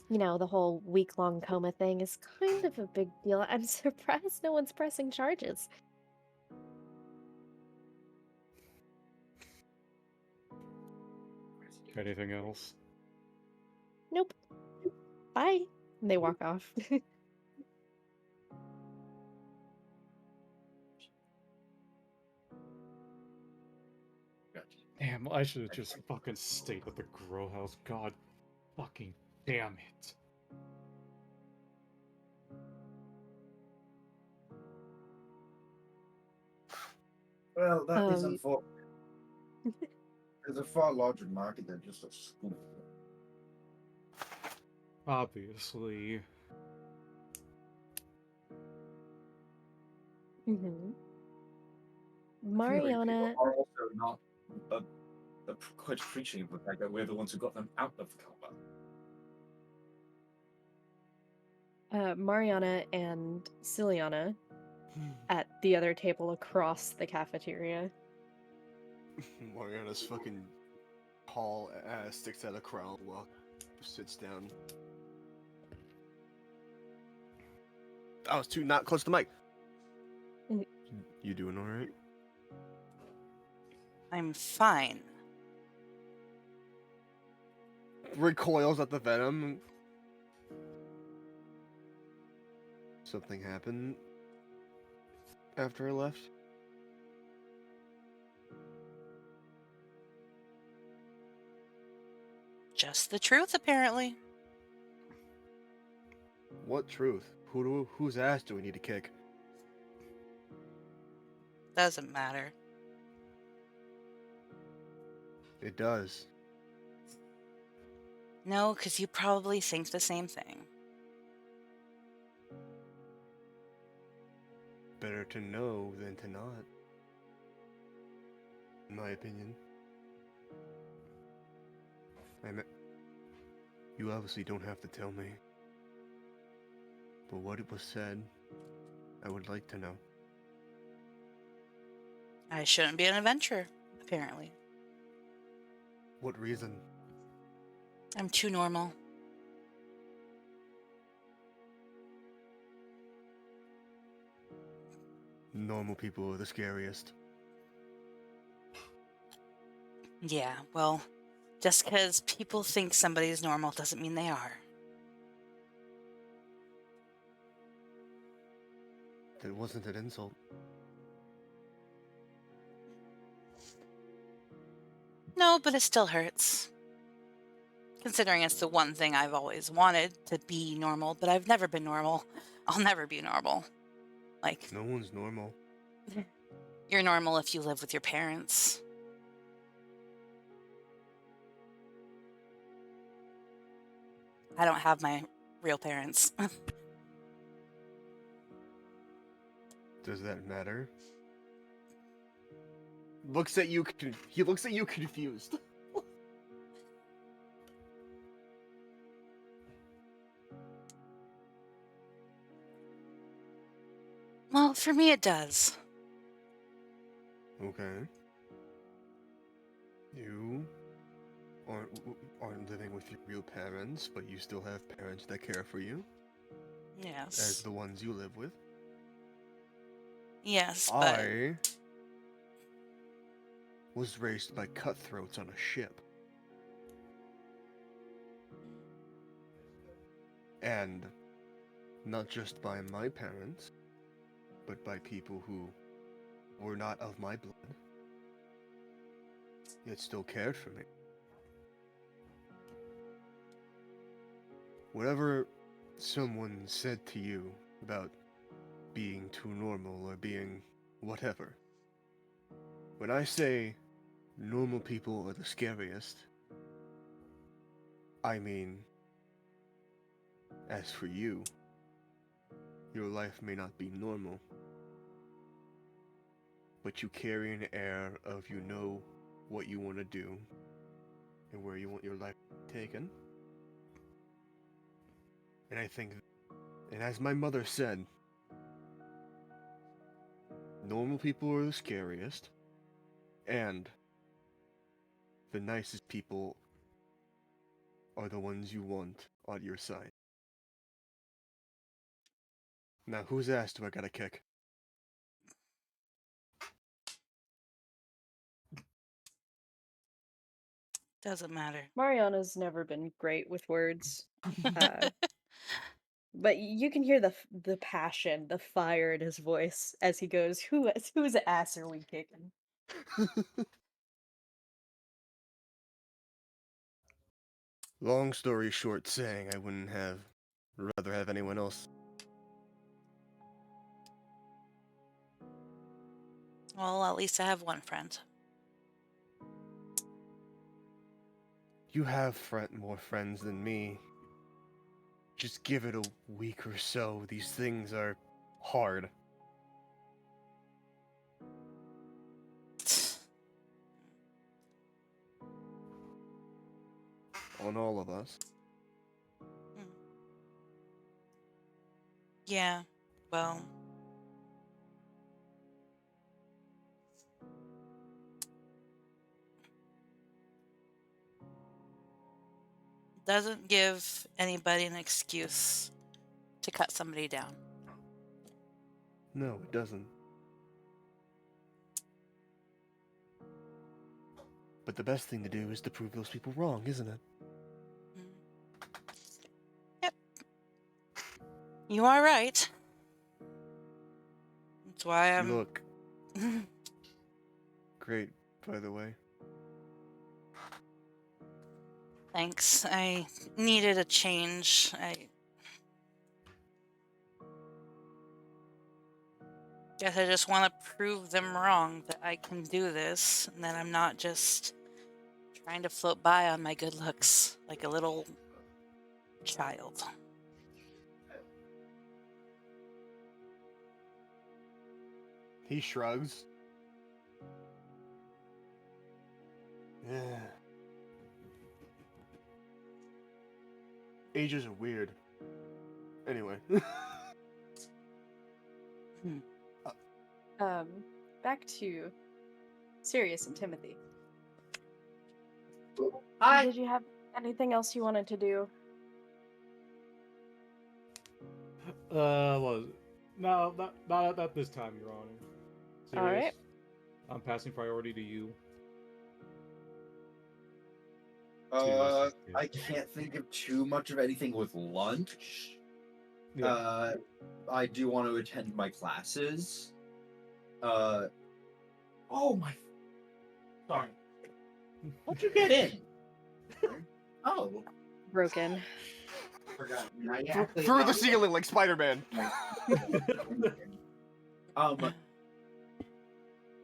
You know, the whole week-long coma thing is kind of a big deal. I'm surprised no one's pressing charges. Anything else? Nope. Bye. And they walk off. Damn, I should have just fucking stayed at the grow house. God fucking damn it. Well, that is unfortunate. There's a far larger market than just a school. Obviously. Mm-hmm. People Mariana. are also not quite appreciative of the fact that we're the ones who got them out of the coma. Mariana and Siliana at the other table across the cafeteria. Mariana's fucking tall ass sticks out a crown while sits down. I was too not close to the mic. You doing alright? I'm fine. Recoils at the venom. Something happened after I left? Just the truth, apparently. What truth? Whose ass do we need to kick? Doesn't matter. It does. No, because you probably think the same thing. Better to know than to not. In my opinion. You obviously don't have to tell me. But what it was said, I would like to know. I shouldn't be an adventurer, apparently. What reason? I'm too normal. Normal people are the scariest. Yeah, well, just because people think somebody's normal doesn't mean they are. That wasn't an insult. No, but it still hurts. Considering it's the one thing I've always wanted, to be normal, but I've never been normal. I'll never be normal. Like, no one's normal. You're normal if you live with your parents. I don't have my real parents. Does that matter? Looks at you. He looks at you confused. Well, for me it does. Okay. You aren't living with your real parents, but you still have parents that care for you. Yes. As the ones you live with. Yes, but... I was raised by cutthroats on a ship. And not just by my parents, but by people who were not of my blood, yet still cared for me. Whatever someone said to you about being too normal or being whatever, when I say normal people are the scariest, I mean, as for you, your life may not be normal, but you carry an air of you know what you want to do and where you want your life taken. And I think, and as my mother said, normal people are the scariest, and the nicest people are the ones you want on your side. Now, whose ass do I gotta kick? Doesn't matter. Mariana's never been great with words. But you can hear the passion, the fire in his voice as he goes, whose ass are we kicking? Long story short, saying I wouldn't rather have anyone else. Well, at least I have one friend. You have more friends than me. Just give it a week or so. These things are hard. On all of us. Yeah, well. Doesn't give anybody an excuse to cut somebody down. No, it doesn't. But the best thing to do is to prove those people wrong, isn't it? Yep. You are right. That's why I'm... You look great, by the way. Thanks. I needed a change. I guess I just want to prove them wrong, that I can do this, and that I'm not just trying to float by on my good looks like a little child. He shrugs. Yeah. Ages are weird. Anyway. Back to Sirius and Timothy. Hi. Did you have anything else you wanted to do? Well, no, not at this time, Your Honor. Serious. All right. I'm passing priority to you. I can't think of too much of anything with lunch. Yeah. I do want to attend my classes. Oh my. Sorry. How'd you get in? Oh. Broken. Forgot. Through the ceiling like Spider-Man.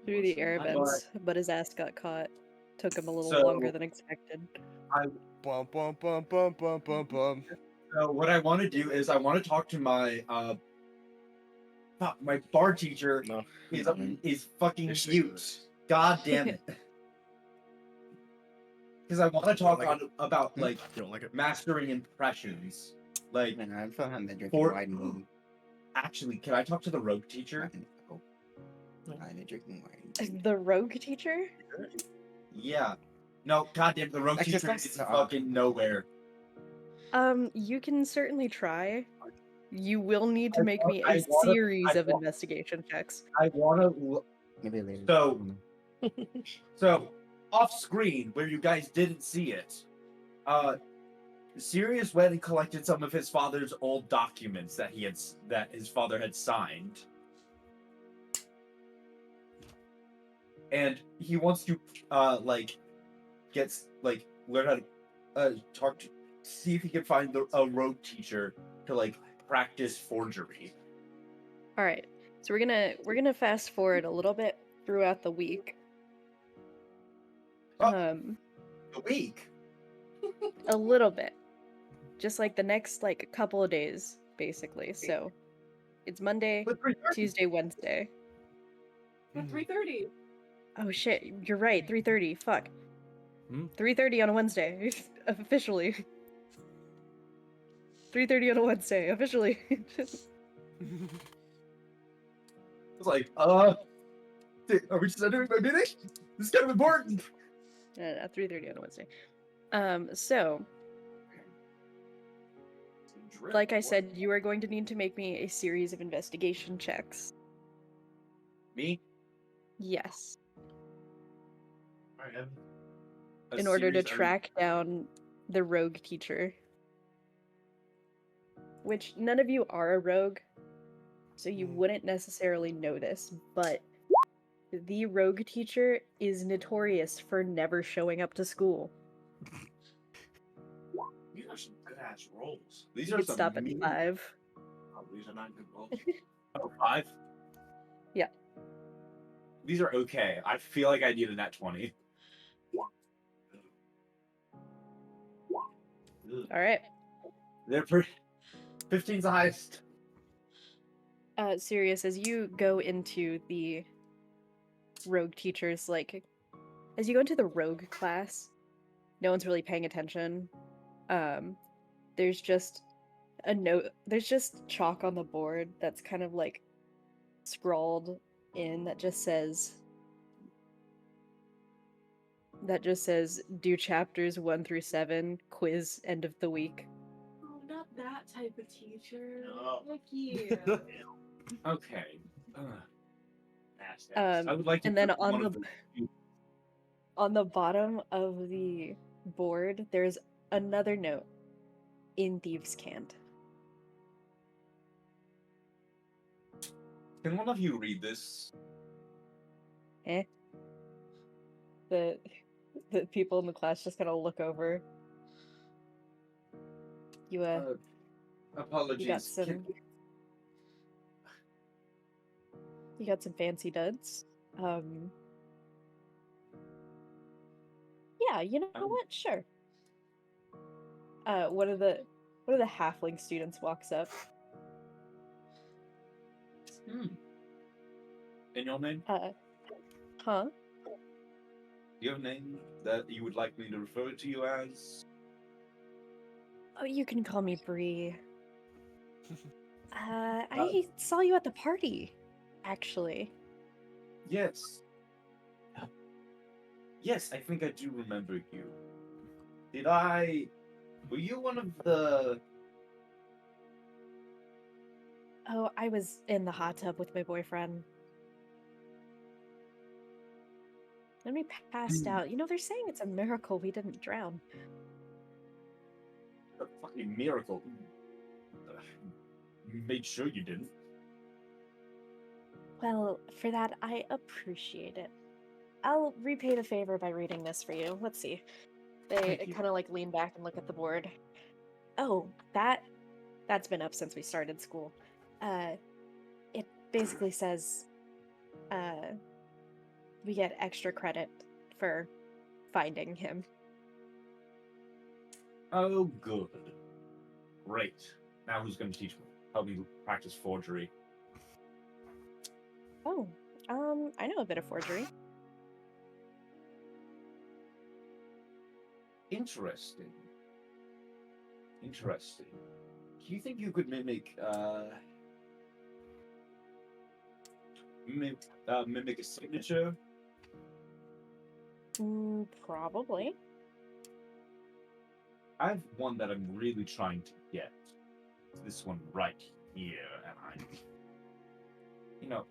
Through the air vents, but his ass got caught. Took him a little So- longer than expected. Bum bum bum bum bum bum bum. So what I want to do is I want to talk to my my bar teacher. No. Is fucking mute. God damn it. Because I want to talk about like mastering impressions. Like actually, can I talk to the rogue teacher? The rogue teacher? Yeah. No, goddamn, the rogue teacher is fucking nowhere. You can certainly try. You will need to make me I a wanna- series I of wa- investigation checks. I want to. Maybe later. So off screen where you guys didn't see it, Sirius went and collected some of his father's old documents that his father had signed, and he wants to learn how to talk to, see if he can find a rogue teacher to practice forgery. All right. So we're gonna fast forward a little bit throughout the week. The week? A little bit. Just like the next couple of days, basically. So it's Monday, Tuesday, Wednesday. At 3:30. Oh shit, you're right, 3:30. Fuck. 3:30 on a Wednesday. Officially. 3:30 on a Wednesday, officially. It's like, are we just entering my meeting? This is kind of important. At 3:30 on a Wednesday. So, like I said, you are going to need to make me a series of investigation checks. Me? Yes. I have In order to track down the rogue teacher. Which none of you are a rogue, so you wouldn't necessarily know this, but the rogue teacher is notorious for never showing up to school. These are some good ass rolls. These You are could some stop at mean- 5. Oh, these are not good rolls. Oh, 5? Yeah. These are okay. I feel like I need a nat 20. Alright. They're pretty. 15's the highest. Sirius, as you go into the rogue teachers, like, as you go into the rogue class, no one's really paying attention. There's just a note, there's just chalk on the board that's kind of like scrawled in that just says do chapters 1 through 7, quiz end of the week. Oh, not that type of teacher. No. Fuck you. Okay. I would like to and then put on one the of the- on the bottom of the board there's another note in Thieves' Cant. Can one of you read this? The people in the class just kind of look over. You Apologies. you got some you got some fancy duds. Yeah, you know what? Sure. One of the halfling students walks up. In your name? Huh? Do you have a name that you would like me to refer to you as? Oh, you can call me Bree. I saw you at the party, actually. Yes. Yes, I think I do remember you. Did I... Were you one of the... Oh, I was in the hot tub with my boyfriend. Then we passed out. You know, they're saying it's a miracle we didn't drown. A fucking miracle. Made sure you didn't. Well, for that, I appreciate it. I'll repay the favor by reading this for you. Let's see. They kind of like lean back and look at the board. Oh, that's been up since we started school. It basically says, we get extra credit for finding him. Oh, good. Great. Now who's going to teach me? Help me practice forgery. Oh, I know a bit of forgery. Interesting. Interesting. Do you think you could mimic a signature? Probably. I have one that I'm really trying to get. It's this one right here, and you know,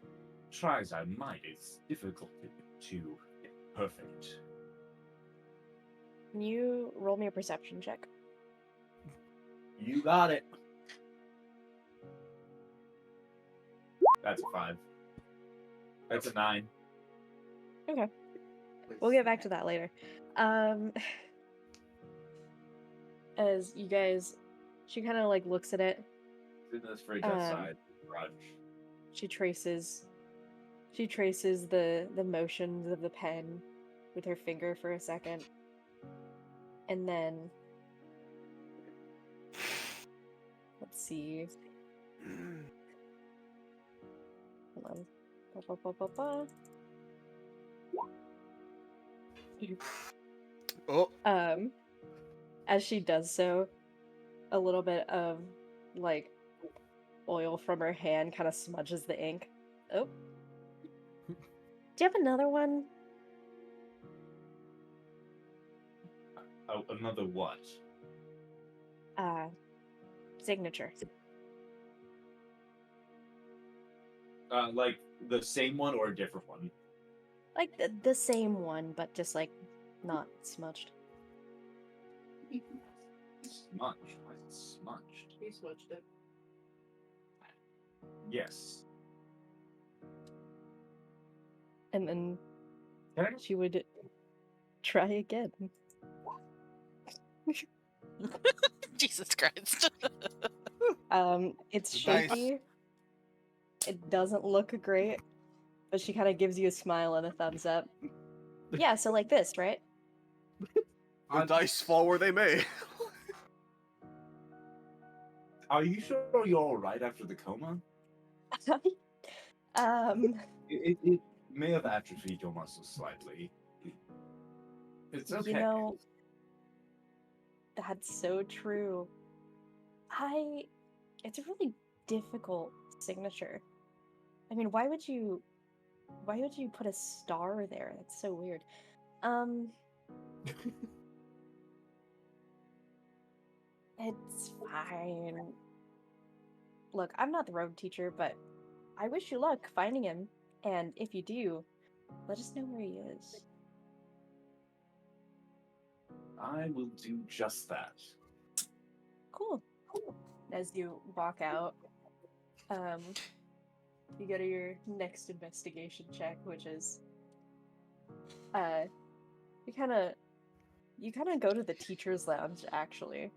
try as I might, it's difficult to get perfect. Can you roll me a perception check? You got it. That's a 5. That's a 9. Okay. We'll get back to that later. As you guys, she kind of like looks at it. In this fridge outside the garage. She traces the motions of the pen with her finger for a second. And then let's see. Hold on. Ba, ba, ba, ba, ba. Oh. As she does so, a little bit of like oil from her hand kind of smudges the ink. Oh. Do you have another one? Another what? Signature. Like the same one or a different one? Like the same one, but just like not smudged. Smudged. Smudged. He switched it. Yes. And then Can I? she would try again. Jesus Christ. It's The dice. shaky. It doesn't look great, but she kind of gives you a smile and a thumbs up. Yeah, so like this, right? The dice fall where they may. Are you sure you're all right after the coma? It may have atrophied your muscles slightly. It's okay. You know, that's so true. It's a really difficult signature. I mean, why would you put a star there? That's so weird. It's fine. Look, I'm not the road teacher, but I wish you luck finding him. And if you do, let us know where he is. I will do just that. Cool. As you walk out, you go to your next investigation check, which is, you kind of go to the teacher's lounge, actually.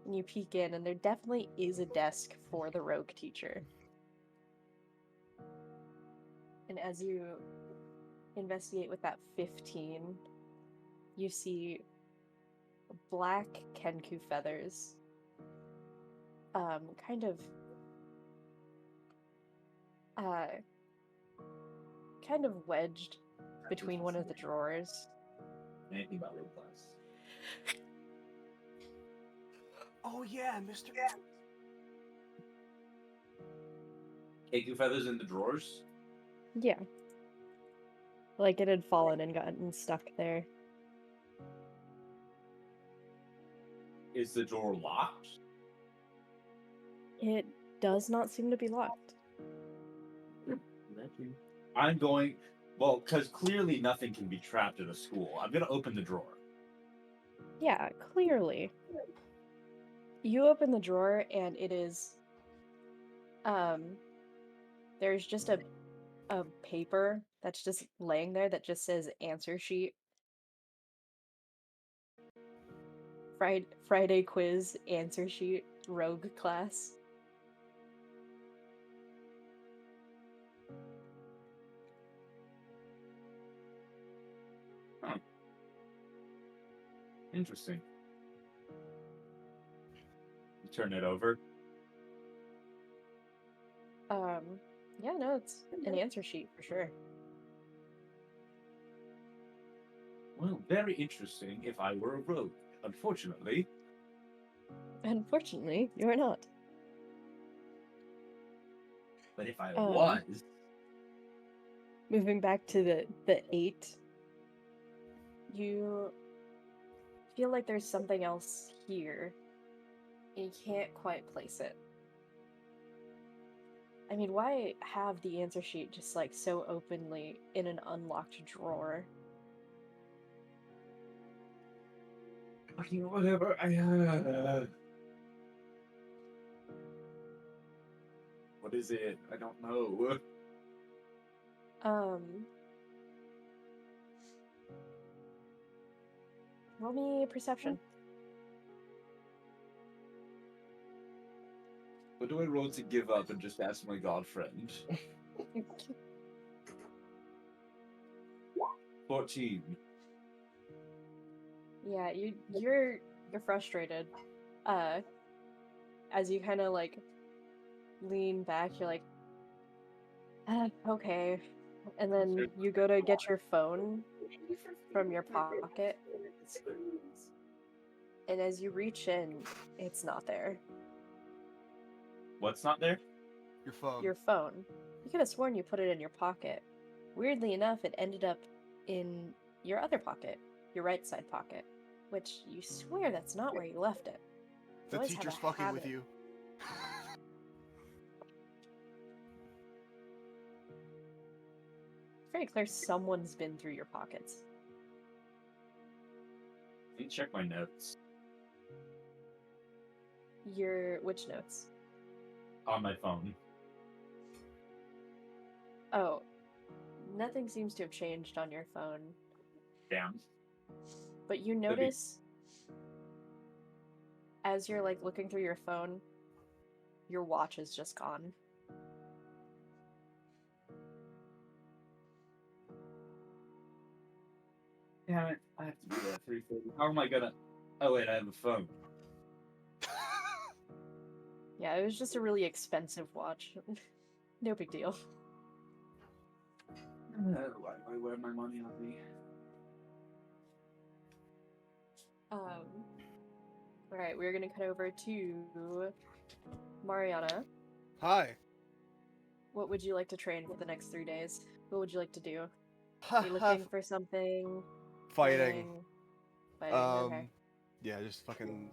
And you peek in, and there definitely is a desk for the rogue teacher. And as you investigate with that 15, you see black Kenku feathers, kind of wedged between one of the drawers. Anything about little class? Oh yeah, Mr. Keku feathers in the drawers? Yeah. Like it had fallen and gotten stuck there. Is the door locked? It does not seem to be locked. I'm going. Well, because clearly nothing can be trapped at a school. I'm going to open the drawer. Yeah, clearly. You open the drawer and it is, there's just a paper that's just laying there that just says answer sheet. Friday quiz answer sheet, rogue class. Huh. Interesting. You turn it over. Yeah, no, it's an answer sheet for sure. Well, very interesting if I were a rogue. Unfortunately. Unfortunately, you're not. But if I was. Moving back to the 8, you feel like there's something else here, and you can't quite place it. I mean, why have the answer sheet just like so openly in an unlocked drawer? Whatever I What is it? I don't know. Roll me perception. What do I roll to give up and just ask my god friend? 14. Yeah, you're frustrated. As you kind of like lean back, you're like, okay. And then you go to get your phone from your pocket. And as you reach in, it's not there. What's not there? Your phone. Your phone. You could have sworn you put it in your pocket. Weirdly enough, it ended up in your other pocket, your right side pocket. which you swear that's not where you left it. You The always have teacher's a fucking with habit. you. It's very clear someone's been through your pockets. Let me check my notes Which notes? on my phone. Oh, nothing seems to have changed on your phone. Damn. But you Could be. notice, as you're like looking through your phone, your watch is just gone. Damn it! I have to be there at 3:30. How am I gonna? Oh wait, I have a phone. Yeah, it was just a really expensive watch. No big deal. Why do I wear my money on me? Alright, we're gonna cut over to Mariana. Hi. What would you like to train for the next 3 days? What would you like to do? Are you looking for something? Fighting. Fighting, okay. Yeah, just fucking.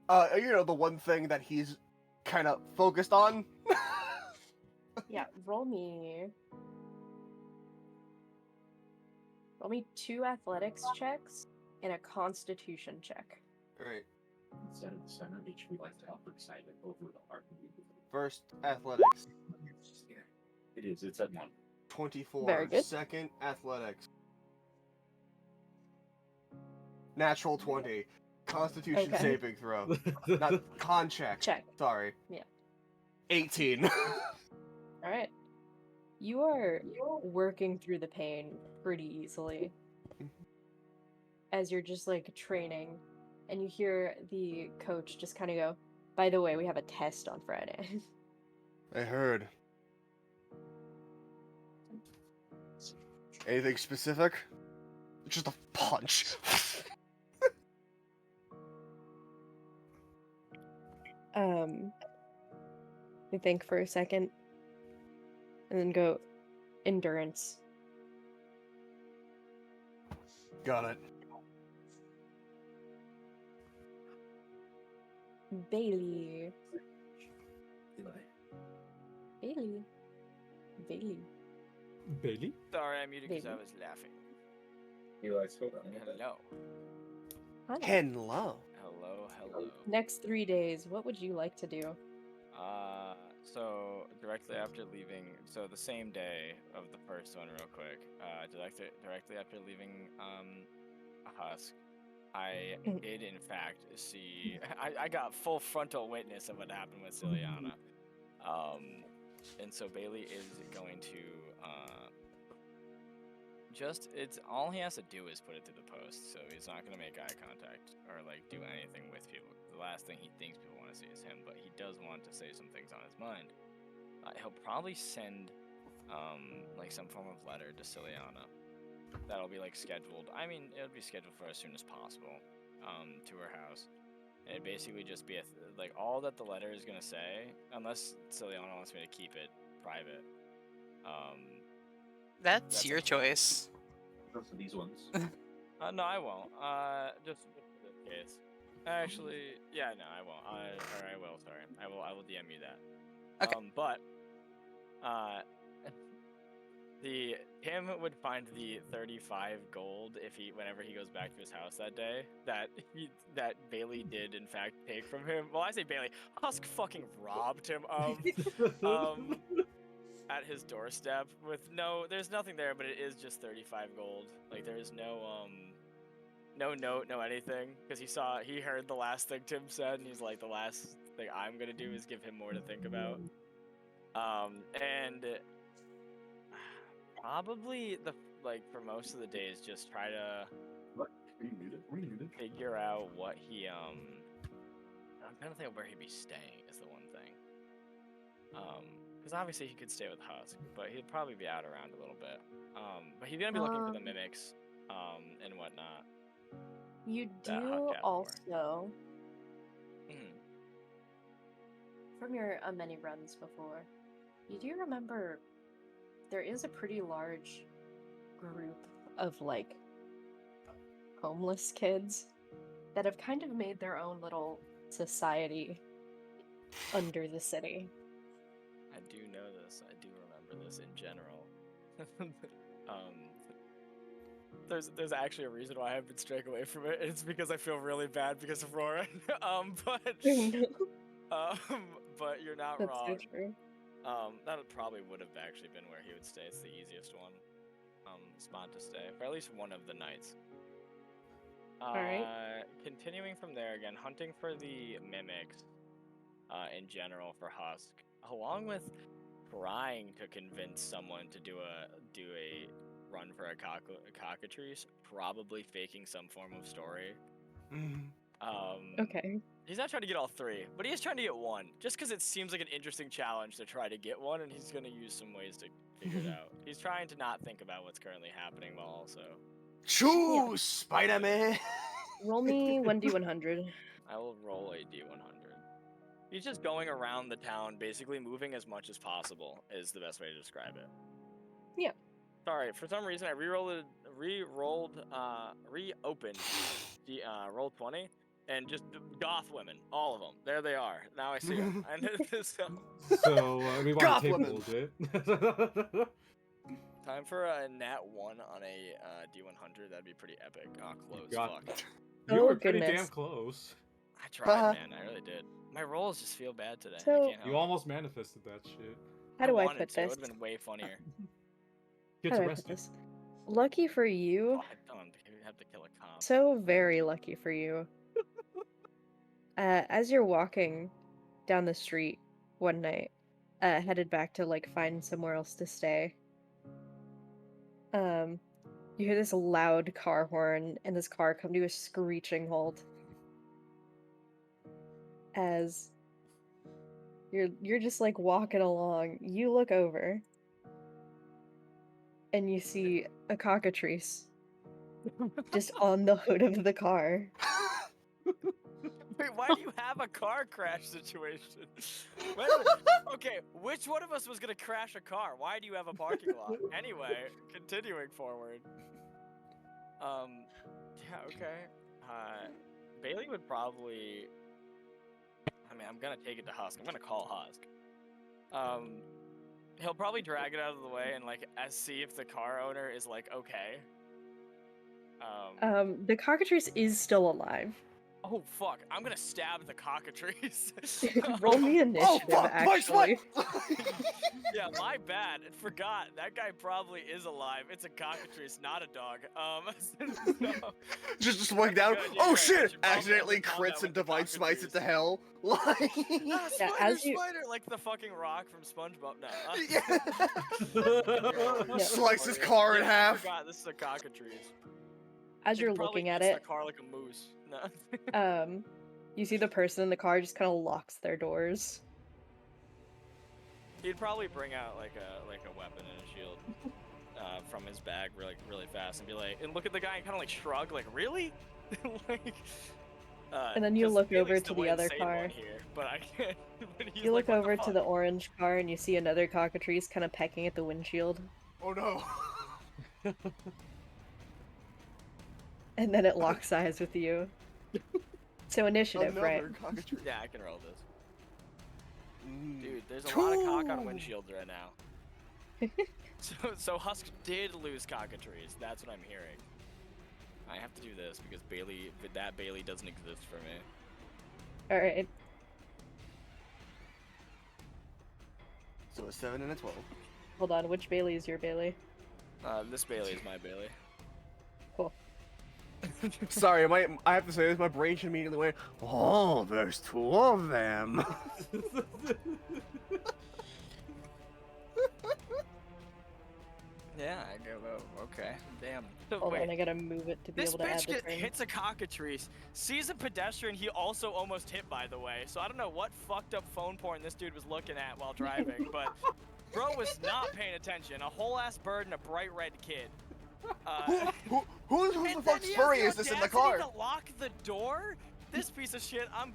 You know, the one thing that he's kind of focused on. Yeah, roll me 2 athletics checks and a constitution check. Right. Instead of the center, each we like to help beside it over the heart. First, athletics. It is. It's at 1. 24. Very good. Second, athletics. Natural 20. Constitution Okay. saving throw. Not con check. Check. Sorry. Yeah. 18. Alright. You are working through the pain pretty easily. As you're just like training, and you hear the coach just kind of go, "By the way, we have a test on Friday." I heard. Anything specific? Just a punch. You think for a second, and then go, endurance. Got it. Bailey. Eli. Bailey? Sorry, I muted because I Baby. was laughing. Eli's hold on. Hello. Hi. Hello. Hello. Next 3 days, what would you like to do? So directly after leaving, so the same day of the first one, real quick. Directly after leaving Husk, I did in fact see. I got full frontal witness of what happened with Siliana. And so Bailey is going to it's all he has to do is put it through the post. So he's not gonna make eye contact or like do anything with people. The last thing he thinks people want to see is him, but he does want to say some things on his mind. He'll probably send like some form of letter to Siliana. That'll be like scheduled. I mean, it'll be scheduled for as soon as possible to her house. And it'd basically just be like all that the letter is gonna say, unless Siliana wants me to keep it private. That's your choice. Most of these ones. No, I won't. Just for this case. Actually, yeah, no, I won't. Or I will. Sorry, I will DM you that. Okay. But Tim would find the 35 gold whenever he goes back to his house that day that Bailey did in fact take from him. Well, I say Bailey, Husk fucking robbed him of at his doorstep there's nothing there, but it is just 35 gold. Like there is no note, no anything, because he heard the last thing Tim said, and he's like, the last thing I'm gonna do is give him more to think about. And probably for most of the days, just try to figure out what he I'm trying to think of where he'd be staying is the one thing. Because obviously he could stay with Husk, but he'd probably be out around a little bit. But he's gonna be looking for the mimics, and whatnot. You that do Huck asked for. also, Mhm. from your many runs before, you do remember there is a pretty large group of like homeless kids that have kind of made their own little society under the city. I do know this. I do remember this in general. There's actually a reason why I've been straying away from it. It's because I feel really bad because of Roran. But you're not That's wrong. so true. That probably would have actually been where he would stay. It's the easiest one. Spot to stay for at least one of the nights. Alright. Continuing from there again, hunting for the mimics. In general for Husk, along with trying to convince someone to do a run for a cockatrice, probably faking some form of story. Okay. He's not trying to get all three, but he is trying to get one, just because it seems like an interesting challenge to try to get one, and he's going to use some ways to figure it out. He's trying to not think about what's currently happening while also... Choose, Spider-Man! Roll me 1d100. I will roll a d100. He's just going around the town, basically moving as much as possible, is the best way to describe it. Yeah. Sorry, for some reason I reopened the Roll20, and just goth women, all of them. There they are. Now I see them. So we want Goth to take a women. little bit. Time for a nat 1 on a D100. That'd be pretty epic. Oh, close. God. Fuck. You Oh, were pretty goodness. damn close. I tried, man. I really did. My rolls just feel bad today. So- I can't help You it. almost manifested that shit. How do I wanted put to. It this? would have been way funnier. Get How do I put arrested. this? Lucky for you. Oh, I don't have to kill a cop. So very lucky for you. As you're walking down the street one night, headed back to like find somewhere else to stay, you hear this loud car horn and this car come to a screeching halt. As you're just like walking along, you look over and you see a cockatrice just on the hood of the car. Wait, why do you have a car crash situation? Wait a minute. Okay, which one of us was gonna crash a car? Why do you have a parking lot? Anyway, continuing forward. Yeah, okay. Bailey would probably... I mean, I'm gonna take it to Husk. I'm gonna call Husk. He'll probably drag it out of the way and, like, see if the car owner is, like, okay. The cockatrice is still alive. Oh, fuck. I'm gonna stab the cockatrice. Roll me initiative, actually. Yeah, my bad. I forgot. That guy probably is alive. It's a cockatrice, not a dog. So- just walking down. Yeah, Oh right. shit! I should probably Accidentally have called crits that and with the divine smites it to cockatrice. hell. Like, Ah, Yeah, spider, spider, like the fucking rock from SpongeBob. No. Slice his car in I half. forgot, this is a cockatrice. As It you're probably looking at eats it, the car like a moose. No. you see the person in the car just kind of locks their doors. He'd probably bring out like a weapon and a shield from his bag really fast and be like, and look at the guy and kind of like shrug, like, really? Like, And then you 'cause look Felix over to the way other insane car. one Here, but I can't. But he's You like, look "What over the to the fuck?" orange car and you see another cockatrice kind of pecking at the windshield. Oh no. And then it locks eyes with you. So initiative, right? Another cockatrice. Yeah, I can roll this. Mm. Dude, there's a lot of cock on windshields right now. So Husk did lose cockatrice. That's what I'm hearing. I have to do this because Bailey doesn't exist for me. Alright. So a 7 and a 12. Hold on, which Bailey is your Bailey? This Bailey is my Bailey. Cool. Sorry, I have to say this. My brain should immediately went, oh, there's 2 of them. Yeah, I go, oh, okay. Damn. So, Hold wait. on, I gotta move it to be This able to add bitch the train. hits a cockatrice, sees a pedestrian he also almost hit, by the way. So I don't know what fucked up phone porn this dude was looking at while driving, but bro was not paying attention. A whole ass bird and a bright red kid. Who the And fuck's then he has furry is this in the audacity car? to lock the door this piece of shit. I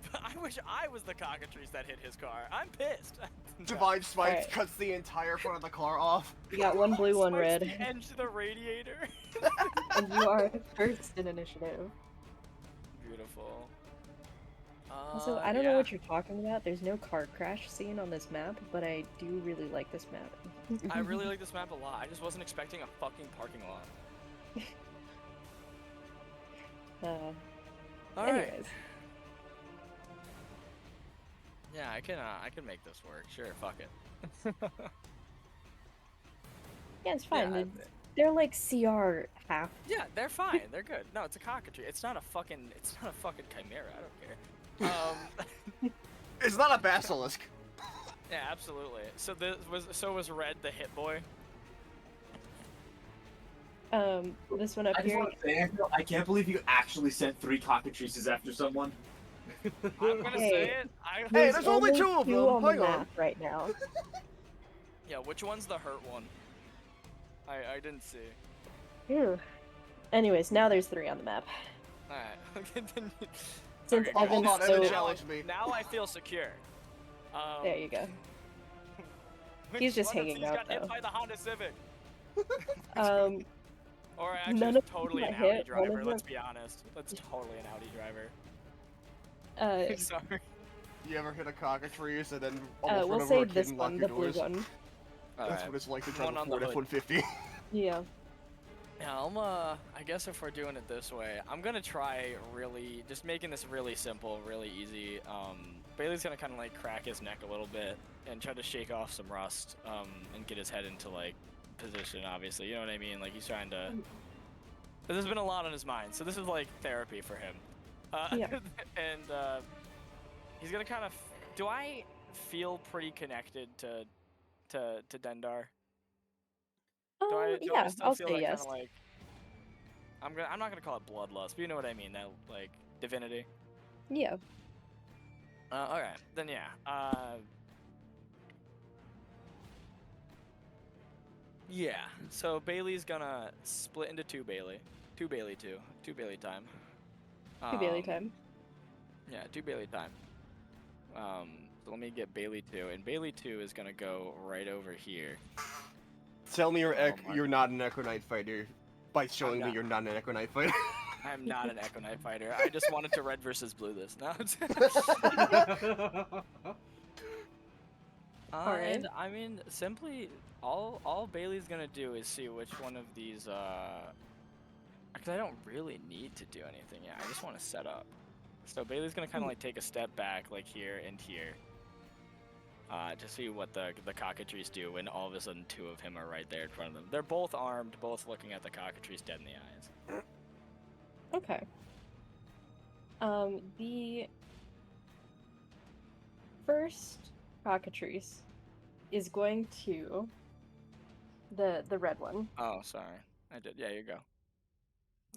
wish I was the cockatrice that hit his car. I'm pissed. Divine Smite Alright. cuts the entire front of the car off. You got one blue, one Smokes red, the edge of the radiator. and you are first in initiative. Beautiful. Also, I don't know what you're talking about. There's no car crash scene on this map, but I do really like this map. I really like this map a lot. I just wasn't expecting a fucking parking lot. Anyways. Alright. Yeah, I can make this work. Sure, fuck it. Yeah, it's fine. Yeah, They're like CR half. Yeah, they're fine. They're good. No, it's a cockatrice. It's not a fucking chimera. I don't care. It's not a basilisk. Yeah, absolutely. So was Red the hit boy? This one up I just here. want to say, I can't believe you actually sent 3 cockatrices after someone. I'm gonna say it. Hey, there's only 2 of them. on the Hang on. map right now. Yeah, which one's the hurt one? I didn't see. Phew. Anyways, now there's 3 on the map. Alright. Since Okay, Evan's hold on, so... Evan challenged me. Now I feel secure. There you go. Which He's just one of hanging these out, got hit though. by the Honda Civic? Or None actually, of it's totally them an got Audi hit, one driver, of let's them- be honest. That's totally an Audi driver. Sorry. You ever hit a cockatrice and then almost we'll run over a save kid this and lock one, your the blue doors? one. That's what it's like to drive One a on the Ford hood. F-150. Yeah. Yeah, I guess if we're doing it this way, I'm gonna try just making this really simple, really easy. Bailey's gonna kind of like crack his neck a little bit and try to shake off some rust, and get his head into like position, obviously, you know what I mean? Like he's trying to, there's been a lot on his mind, so this is like therapy for him. Yeah. And he's gonna kind of, do I feel pretty connected to Dendar? Do I yeah, still I'll feel say that yes. kind of like, I'm not gonna call it bloodlust, but you know what I mean, that like divinity. Yeah. Alright, then yeah. Yeah, so Bailey's gonna split into 2 Bailey. 2 Bailey time. 2 Bailey time. Yeah, 2 Bailey time. So let me get Bailey 2, and Bailey 2 is gonna go right over here. Tell me you're not an Echo-Knight fighter by showing me not. you're not an Echo-Knight fighter. I'm not an Echo Knight fighter. I just wanted to red versus blue this. No. Alright. And I mean, simply all Bailey's gonna do is see which one of these. Because I don't really need to do anything. Yeah, I just want to set up. So Bailey's gonna kind of like take a step back, like here and here. To see what the cockatrice do when all of a sudden 2 of him are right there in front of them. They're both armed, both looking at the cockatrice dead in the eyes. Okay. The first cockatrice is going to the red one. Oh, sorry. I did. Yeah, you go.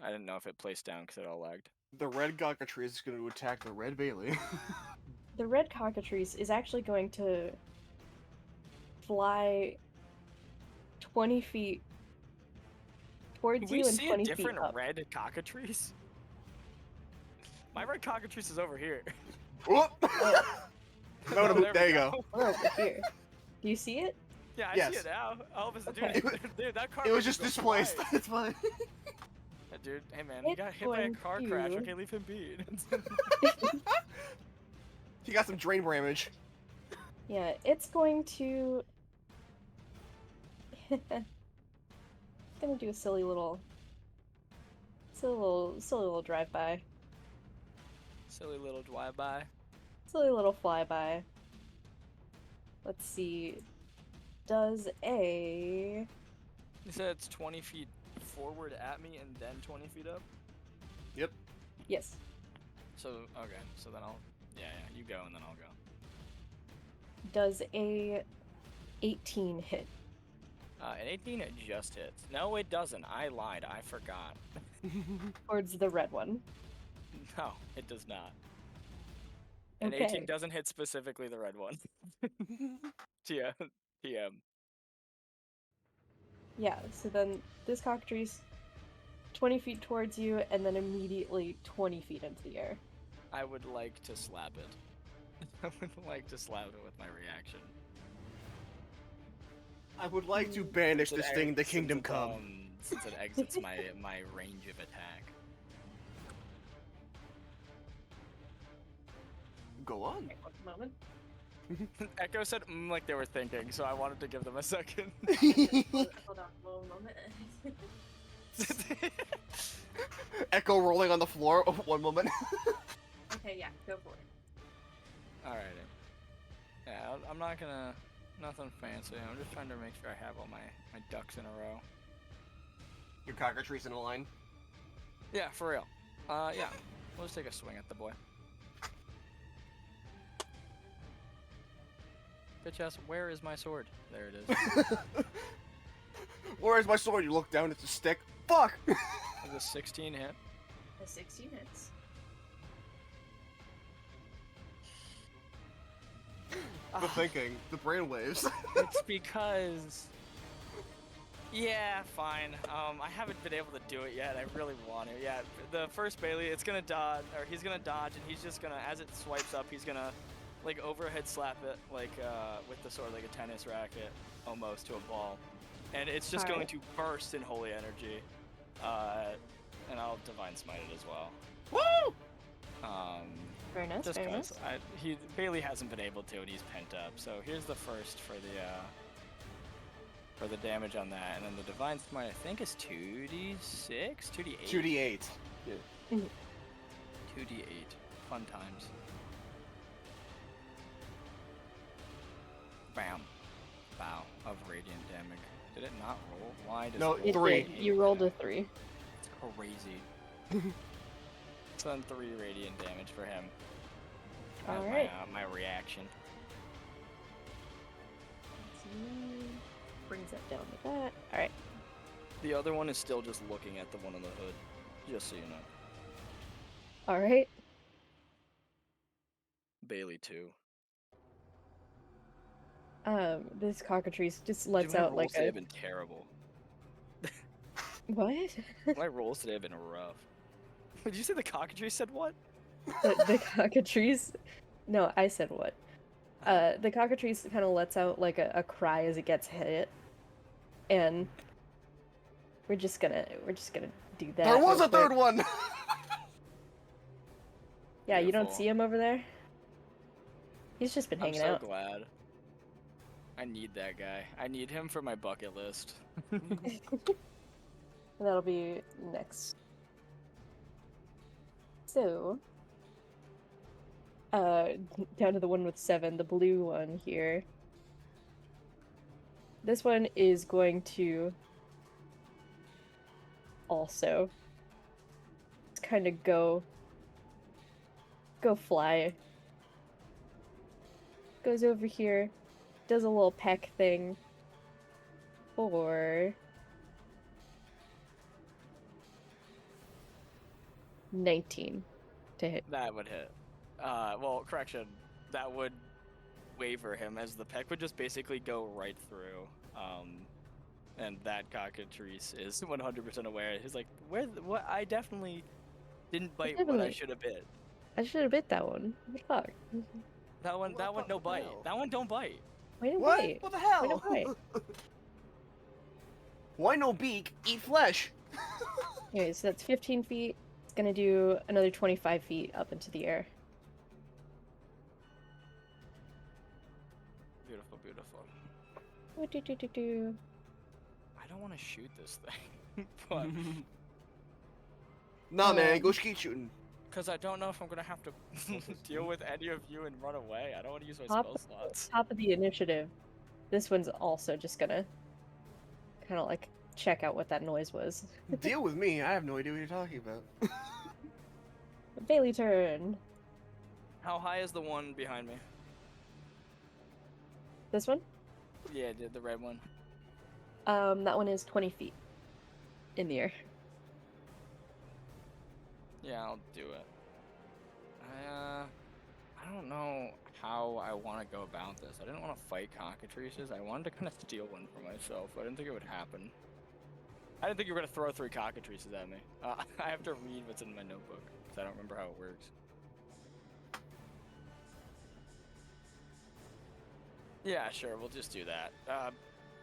I didn't know if it placed down because it all lagged. The red cockatrice is going to attack the red Bailey. The red cockatrice is actually going to fly 20 feet towards Do we you and see 20 a feet different up. red cockatrice? My red cockatrice is over here. Whoop! There we There you go. We're over here. Do you see it? Yeah, I Yes. see it now. All of a sudden, Okay. dude, that car. It was just displaced. It's fine. Dude, hey man, he It's got hit by a going car crash. to- Okay, leave him be. He got some drain damage. Yeah, it's going to... it's gonna do a silly little drive-by. Silly little drive-by. Silly little flyby. Let's see. Does a... You said it's 20 feet forward at me and then 20 feet up? Yep. Yes. So, okay, so then I'll... Yeah, you go and then I'll go. Does a 18 hit? An 18 it just hits. No, it doesn't. I lied. I forgot. Towards the red one. No, it does not. An Okay. 18 doesn't hit specifically the red one. TM. Yeah, so then this cockatrice 20 feet towards you and then immediately 20 feet into the air. I would like to slap it. I would like to slap it with my reaction. I would like to banish Since this it thing ex- to since Kingdom it, Come. Since it exits my range of attack. Go on. One moment. Echo said like they were thinking, so I wanted to give them a second. Hold on one moment. Echo rolling on the floor. Oh, one moment. Okay, yeah, go for it. Alrighty. Yeah, I'm not gonna... Nothing fancy. I'm just trying to make sure I have all my ducks in a row. Your cockatrice in a line. Yeah, for real. Yeah. Let's take a swing at the boy. Bitch ass, where is my sword? There it is. Where is my sword? You look down, it's a stick. Fuck! Is a 16 hit? A 16 hits. The thinking, the brainwaves. It's because... Yeah, fine. I haven't been able to do it yet. I really want to. Yeah, the first Bailey, it's gonna dodge, or he's gonna dodge, and he's just gonna, as it swipes up, he's gonna, like, overhead slap it, like, with the sword, like a tennis racket, almost, to a ball. And it's just going to burst in holy energy. And I'll Divine Smite it as well. Woo! Very nice, Just very cause nice. Bailey hasn't been able to, and he's pent up. So here's the first for the damage on that, and then the Divine Smite I think is 2d6, 2d8. 2d8. Yeah. 2d8. Fun times. Bam. Bow of radiant damage. Did it not roll? Why does No, it roll 3. Did. You rolled a 3. It's crazy. So then 3 radiant damage for him. As Alright. my reaction. Brings that down to that. Alright. The other one is still just looking at the one on the hood, just so you know. Alright. Bailey 2. This cockatrice just lets out like today a... have been terrible. What? My rolls today have been rough. Did you say the cockatrice said what? The cockatrice? No, I said what? The cockatrice kind of lets out like a cry as it gets hit, and we're just gonna do that. There was real a third quick. one! Yeah, you don't Beautiful. see him over there? He's just been hanging I'm so out. glad. I need that guy. I need him for my bucket list. That'll be next. So, down to the one with 7, the blue one here. This one is going to also kind of go fly. Goes over here, does a little peck thing for 19 to hit. That would hit. Well, correction. That would waver him, as the peck would just basically go right through. And that cockatrice is 100% aware. He's like, what? I definitely didn't bite what I should have bit. I should have bit that one. What the fuck? That one no bite. That one don't bite. Why don't What? bite? What the Why hell? don't bite? Why no beak? Eat flesh! Okay, so that's 15 feet. It's gonna do another 25 feet up into the air. Beautiful, beautiful. Ooh-doo-doo-doo-doo. I don't want to shoot this thing, but Nah, man, go skeet shooting. because I don't know if I'm gonna have to deal with any of you and run away. I don't want to use my Top, spell slots. top of the initiative. This one's also just gonna kind of like check out what that noise was. Deal with me, I have no idea what you're talking about. Bailey turn. How high is the one behind me? This one? Yeah, the red one. That one is 20 feet in the air. Yeah, I'll do it. I don't know how I want to go about this. I didn't want to fight cockatrices. I wanted to kind of steal one for myself, but I didn't think it would happen. I didn't think you were gonna throw 3 cockatrices at me. I have to read what's in my notebook because I don't remember how it works. Yeah, sure. We'll just do that.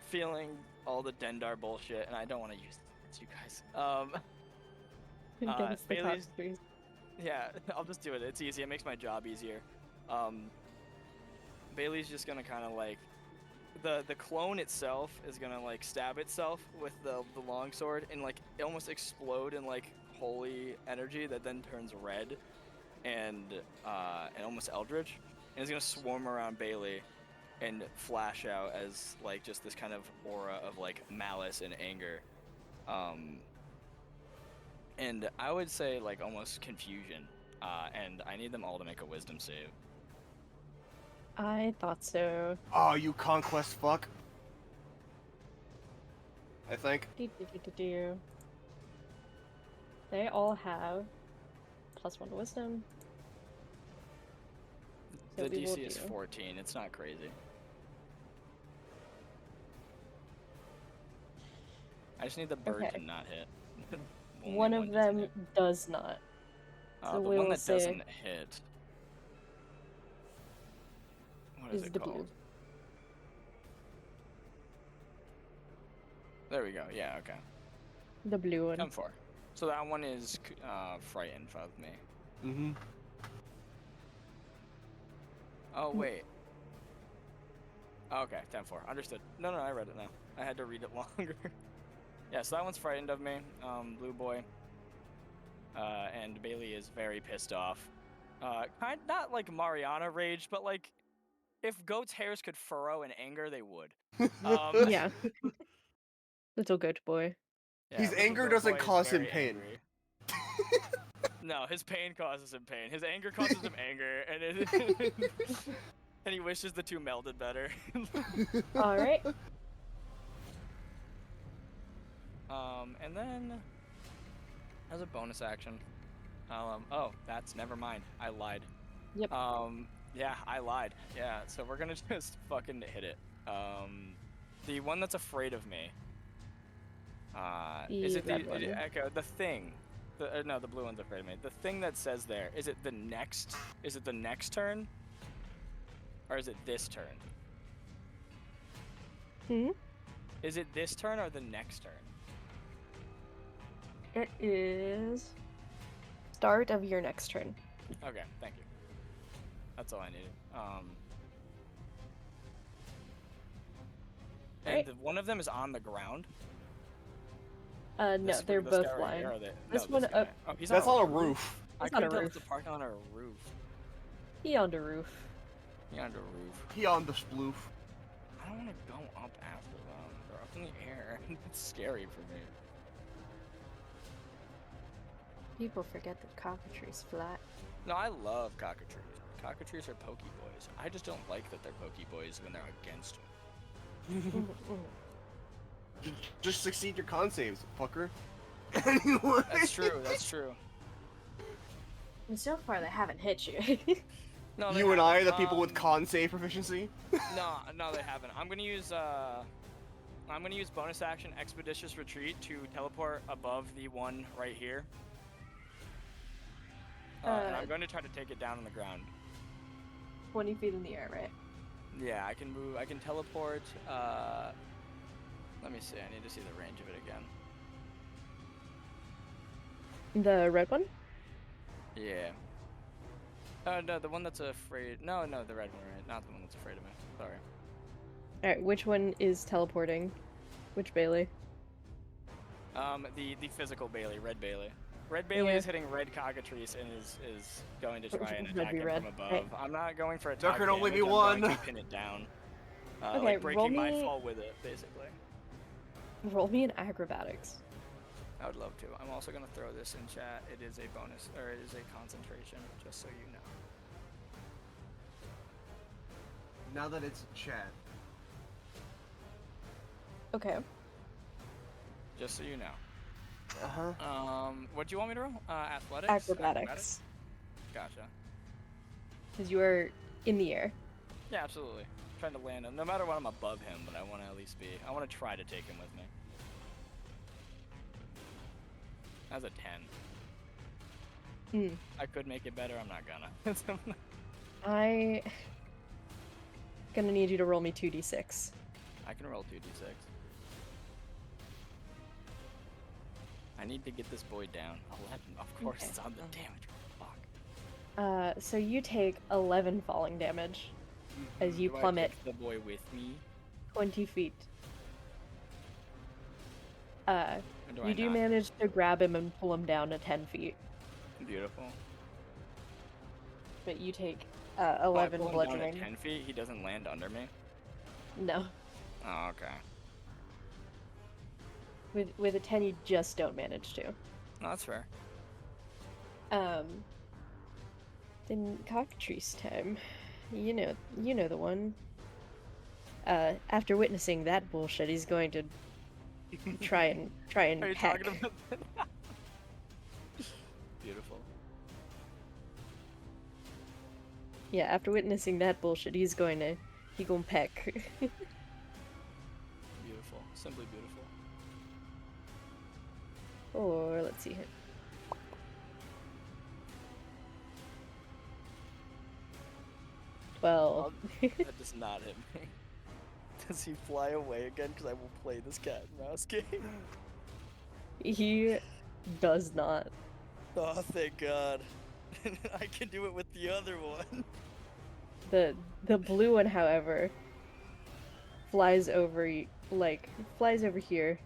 Feeling all the Dendar bullshit, and I don't want to use it, you guys. Get us the top Bailey's. trees. Yeah, I'll just do it. It's easy. It makes my job easier. Bailey's just gonna kind of like the clone itself is gonna like stab itself with the longsword and like almost explode in like holy energy that then turns red and almost eldritch, and it's gonna swarm around Bailey and flash out as like just this kind of aura of like malice and anger. And I would say like almost confusion. And I need them all to make a wisdom save. I thought so. Oh, you conquest fuck. I think. Do. They all have +1 to wisdom. So The we will DC is do- 14. It's not crazy. I just need the bird Okay. to not hit. Only One of doesn't them hit. does not. So The we one will that say doesn't hit. What is is it the called? blue. There we go. Yeah, okay. The blue one. 10-4. So that one is frightened of me. Mm-hmm. Oh, wait. Okay, 10-4. Understood. No, I read it now. I had to read it longer. Yeah, so that one's frightened of me. Blue boy. And Bailey is very pissed off. Not like Mariana rage, but like if goats' hairs could furrow in anger, they would. Yeah. Little goat boy. Yeah, His little anger goat doesn't boy is cause him very pain. angry. No, his pain causes him pain. His anger causes him anger, and and he wishes the two melded better. All right. And then as a bonus action, oh, that's never mind. I lied. Yep. Yeah, I lied. Yeah, so we're gonna just fucking hit it. The one that's afraid of me. Is it the red one. Echo? The thing. No, the blue one's afraid of me. The thing that says there, is it the next? Is it the next turn? Or is it this turn? Is it this turn or the next turn? It is start of your next turn. Okay, thank you. That's all I needed. And Right. one of them is on the ground. No, This- they're this both guy right flying. here, or the- This no, one guy. up. Oh, he's That's on on a roof. I He's on a couldn't tell if roof. the park on a roof. He on the roof. He on the roof. He on the sploof. I don't want to go up after them. They're up in the air. It's scary for me. People forget that cockatrices fly. No, I love cockatrices. Cockatrices are pokeboys. I just don't like that they're pokeboys when they're against me. Just succeed your con saves, fucker. Anyway. That's true. That's true. And so far, they haven't hit you. No, they You and I are haven't. the people with con save proficiency. No, they haven't. I'm gonna use bonus action Expeditious Retreat to teleport above the one right here. And I'm going to try to take it down on the ground. 20 feet in the air, right? Yeah, I can move. I can teleport. Let me see. I need to see the range of it again. The red one? Yeah. No, the one that's afraid. No, the red one, right? Not the one that's afraid of me. Sorry. Alright, which one is teleporting? Which Bailey? The physical Bailey, Red Bailey. Red Bailey Yeah. is hitting Red Cockatrice and is going to Which try and one would attack be him red? from above. Right. I'm not going for There attack can only damage, be I'm going one. to pin it down. Okay, Like breaking roll my me- fall with it, basically. Roll me an acrobatics. I would love to. I'm also going to throw this in chat. It is a bonus, or it is a concentration, just so you know. Now that it's chat. Okay. Just so you know. Uh-huh. What do you want me to roll? Athletics? Acrobatics. Gotcha. Because you are in the air. Yeah, absolutely. Trying to land him. No matter what, I'm above him, but I want to at least be. I want to try to take him with me. That's a 10. Hmm. I could make it better. I'm not gonna. gonna need you to roll me 2d6. I can roll 2d6. I need to get this boy down. 11. Of course, Okay. it's on the damage. Fuck. So you take 11 falling damage as you Do I plummet take the boy with me? 20 feet. Or do I You do not? manage to grab him and pull him down to 10 feet, Beautiful. but you take If I 11 pull him down at bludgeoning. 10 feet, he doesn't land under me? No. Oh, okay. With a 10, you just don't manage to. No, that's fair. Then cockatrice time. You know the one. After witnessing that bullshit, he's going to try and Are you peck. talking about that? Beautiful. Yeah, after witnessing that bullshit, he gonna peck. Beautiful. Simply beautiful. Or let's see here. Well, That does not hit me. Does he fly away again? Because I will play this cat and mouse game. he does not. Oh, thank God. I can do it with the other one. The blue one, however, flies over here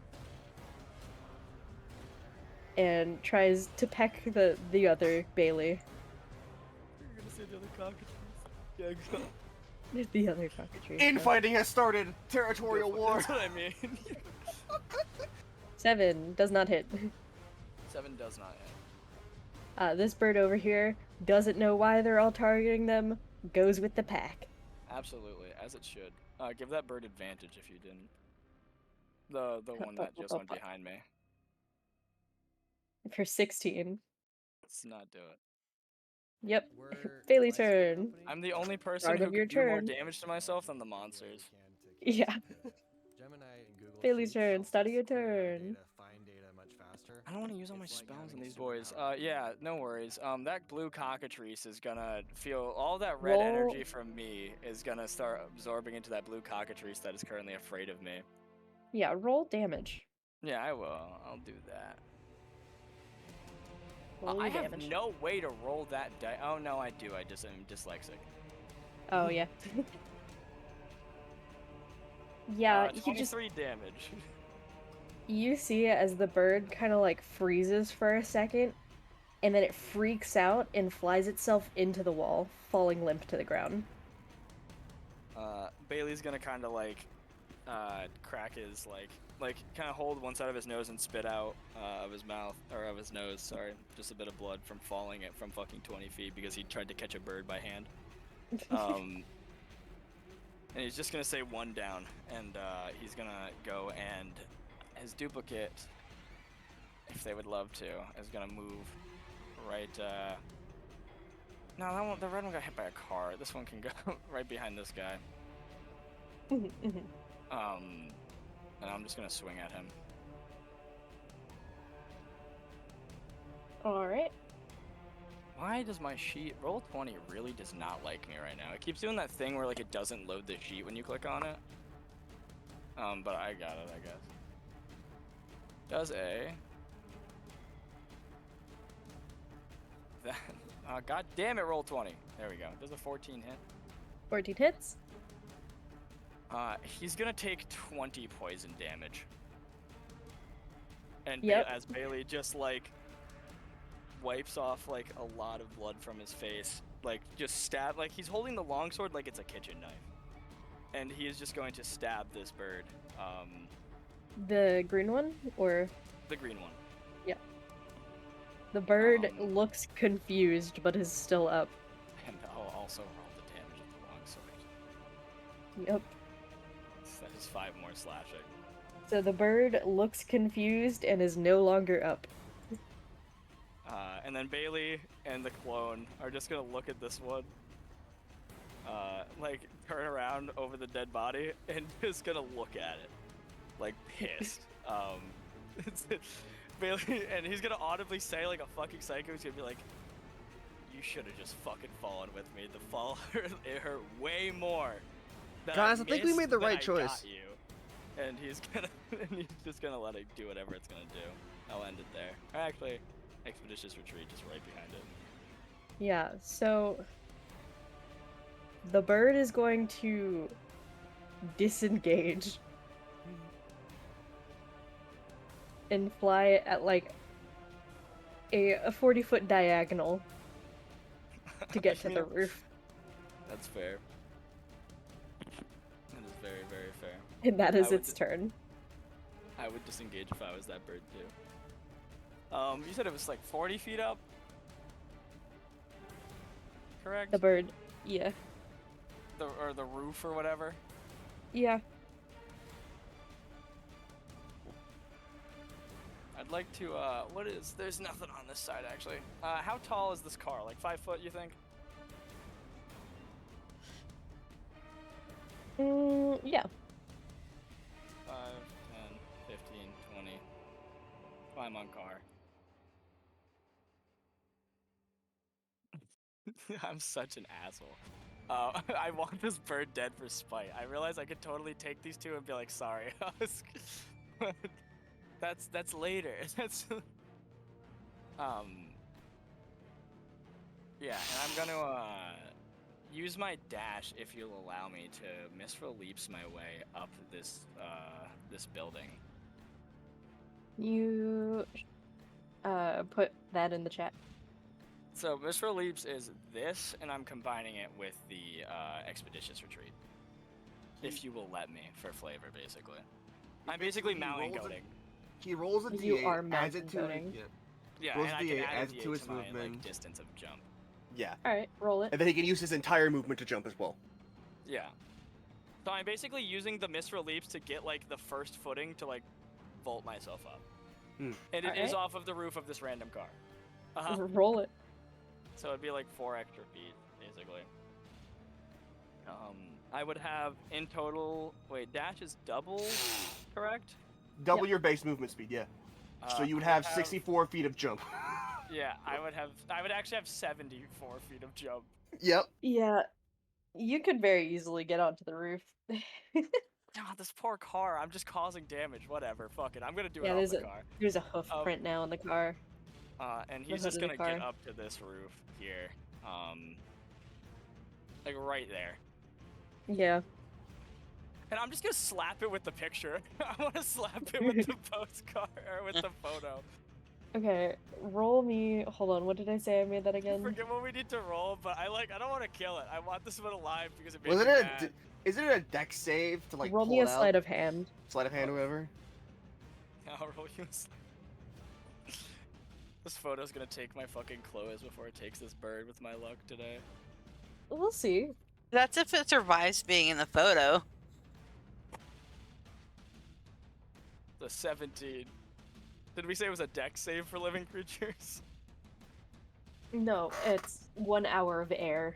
and tries to peck the other Bailey. You're gonna say the other cockatrice. Yeah, go. The other cockatrice. Infighting has started. Territorial war. That's what I mean. 7 does not hit. 7 does not hit. This bird over here doesn't know why they're all targeting them. Goes with the pack. Absolutely, as it should. Give that bird advantage if you didn't. The one that just went behind me. For 16. Let's not do it. Yep. Bailey turn. I'm the only person Start who of can your do more turn. damage to myself than the monsters. Yeah. Bailey's turn. Start of your turn. I don't want to use all my spells on these boys. Yeah, no worries. That blue cockatrice is gonna feel all that red Roll. energy from me is gonna start absorbing into that blue cockatrice that is currently afraid of me. Yeah, roll damage. Yeah, I will. I'll do that. Roll I your have damage. no way to roll that die. Oh no, I do. I just am dyslexic. Oh yeah. Yeah, you 23 damage. You see it as the bird kind of like freezes for a second, and then it freaks out and flies itself into the wall, falling limp to the ground. Bailey's gonna kind of like crack his kind of hold one side of his nose and spit out of his mouth or of his nose. Sorry, just a bit of blood from falling it from fucking 20 feet because he tried to catch a bird by hand. And he's just gonna say 1 down, and he's gonna go and his duplicate, if they would love to, is gonna move right. No, that one, the red one got hit by a car. This one can go right behind this guy. And I'm just gonna swing at him. Alright. Why does my sheet roll 20 really does not like me right now? It keeps doing that thing where like it doesn't load the sheet when you click on it. But I got it, I guess. Does a that god damn it, roll 20. There we go. Does a 14 hit? 14 hits. He's gonna take 20 poison damage. And Yep. as Bailey just like wipes off like a lot of blood from his face, like just stab, like he's holding the longsword like it's a kitchen knife, and he is just going to stab this bird. The green one, or The green one. yeah. The bird looks confused, but is still up. And I'll also roll the damage of the longsword. Yep. That is 5 more slashing. So the bird looks confused and is no longer up. And then Bailey and the clone are just gonna look at this one, like turn around over the dead body and just gonna look at it, like pissed. Bailey, and he's gonna audibly say like a fucking psycho. He's gonna be like, "You should have just fucking fallen with me. The fall it hurt way more that Guys, I think we missed, made the then right I choice. got you. And he's just gonna let it do whatever it's gonna do. I'll end it there. Or actually, expeditious retreat just right behind it. Yeah, so the bird is going to disengage and fly at like a 40-foot diagonal to get to the roof. That's fair. That is very, very fair. And that is its turn. I would disengage if I was that bird too. You said it was like 40 feet up? Correct? The bird, yeah. Or the roof or whatever? Yeah. I'd like to, there's nothing on this side actually. How tall is this car? Like 5 foot, you think? Yeah. 5, 10, 15, 20. Climb on car. I'm such an asshole. I want this bird dead for spite. I realize I could totally take these two and be like, sorry. That's later. That's yeah, and I'm gonna use my dash if you'll allow me to misroll leaps my way up this this building. You put that in the chat. So misroll leaps is this, and I'm combining it with the expeditious retreat. If you will let me, for flavor, basically. I'm basically mounting goading. He rolls a D8, You are adds it to mountain Yeah, rolls and a I can D8, add adds a it to D8 his to my movement. distance of jump. Yeah. Alright, roll it. And then he can use his entire movement to jump as well. Yeah. So I'm basically using the misroll leaps to get like the first footing to like vault myself up. And it is off of the roof of this random car. Roll it. So it'd be like 4 extra feet, basically. I would have in total. Wait, dash is double, correct? Double your base movement speed, yeah. So you would have 64 feet of jump. Yeah, I would actually have 74 feet of jump. Yep. Yeah, you could very easily get onto the roof. Oh, this poor car. I'm just causing damage. Whatever. Fuck it. I'm gonna do it Yeah, off the car. there's a hoof print now in the car. And The he's hood just of the gonna get car. up to this roof here. Like right there. Yeah. And I'm just gonna slap it with the picture. I wanna slap it with the postcard, or with the photo. Okay, roll me. Hold on, what did I say? I made that I again. forget what we need to roll, but I don't want to kill it. I want this one alive because it makes Wasn't me it mad. is it a deck save to like Roll pull me a it out? sleight of hand. Sleight of hand or whatever? I'll roll you a This photo's gonna take my fucking clothes before it takes this bird with my luck today. We'll see. That's if it survives being in the photo. The 17. Did we say it was a deck save for living creatures? No, it's 1 hour of air.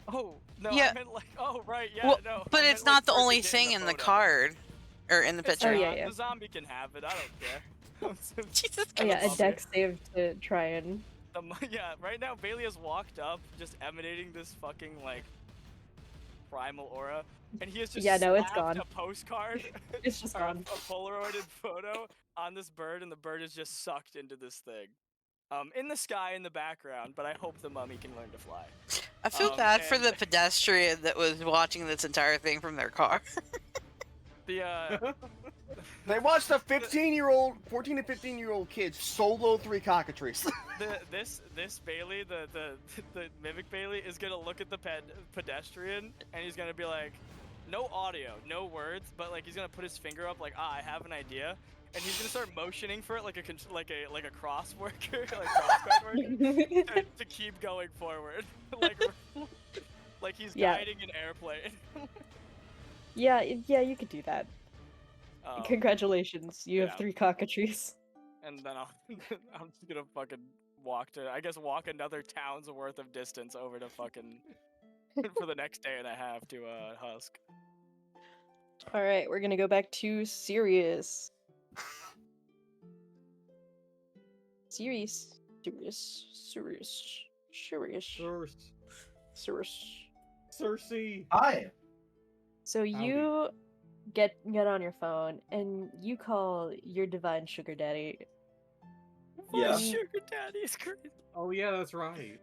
Oh, no, Yeah. I meant like, oh, right, yeah, Well, no. but I it's meant, like, not the for it to only get thing in the photo. card. Or in the It's picture. not. yeah. The zombie can have it, I don't care. Jesus Oh yeah, a Christ. deck save to try and... Yeah, right now Bailey has walked up, just emanating this fucking, like, primal aura. And he has just Yeah, no, it's slapped gone. a postcard, It's just or gone. a Polaroided photo on this bird, and the bird is just sucked into this thing. In the sky in the background, but I hope the mummy can learn to fly. I feel bad for and the pedestrian that was watching this entire thing from their car. The They watched a 14 to 15-year-old kid solo 3 cockatrices. this Bailey, the mimic Bailey, is gonna look at the pedestrian, and he's gonna be like, no audio, no words, but like he's gonna put his finger up, like, I have an idea, and he's gonna start motioning for it like a cross worker, like crossguard worker, to keep going forward, like he's Yeah. guiding an airplane. Yeah, you could do that. Congratulations, you have yeah. 3 cockatrices. And then I'm just gonna fucking walk another town's worth of distance over to fucking for the next day and a half to Husk. Alright, we're gonna go back to Sirius. Sirius. Cersei. Hi. So you get on your phone and you call your divine sugar daddy. Yeah. Sugar daddy is crazy. Oh yeah, that's right.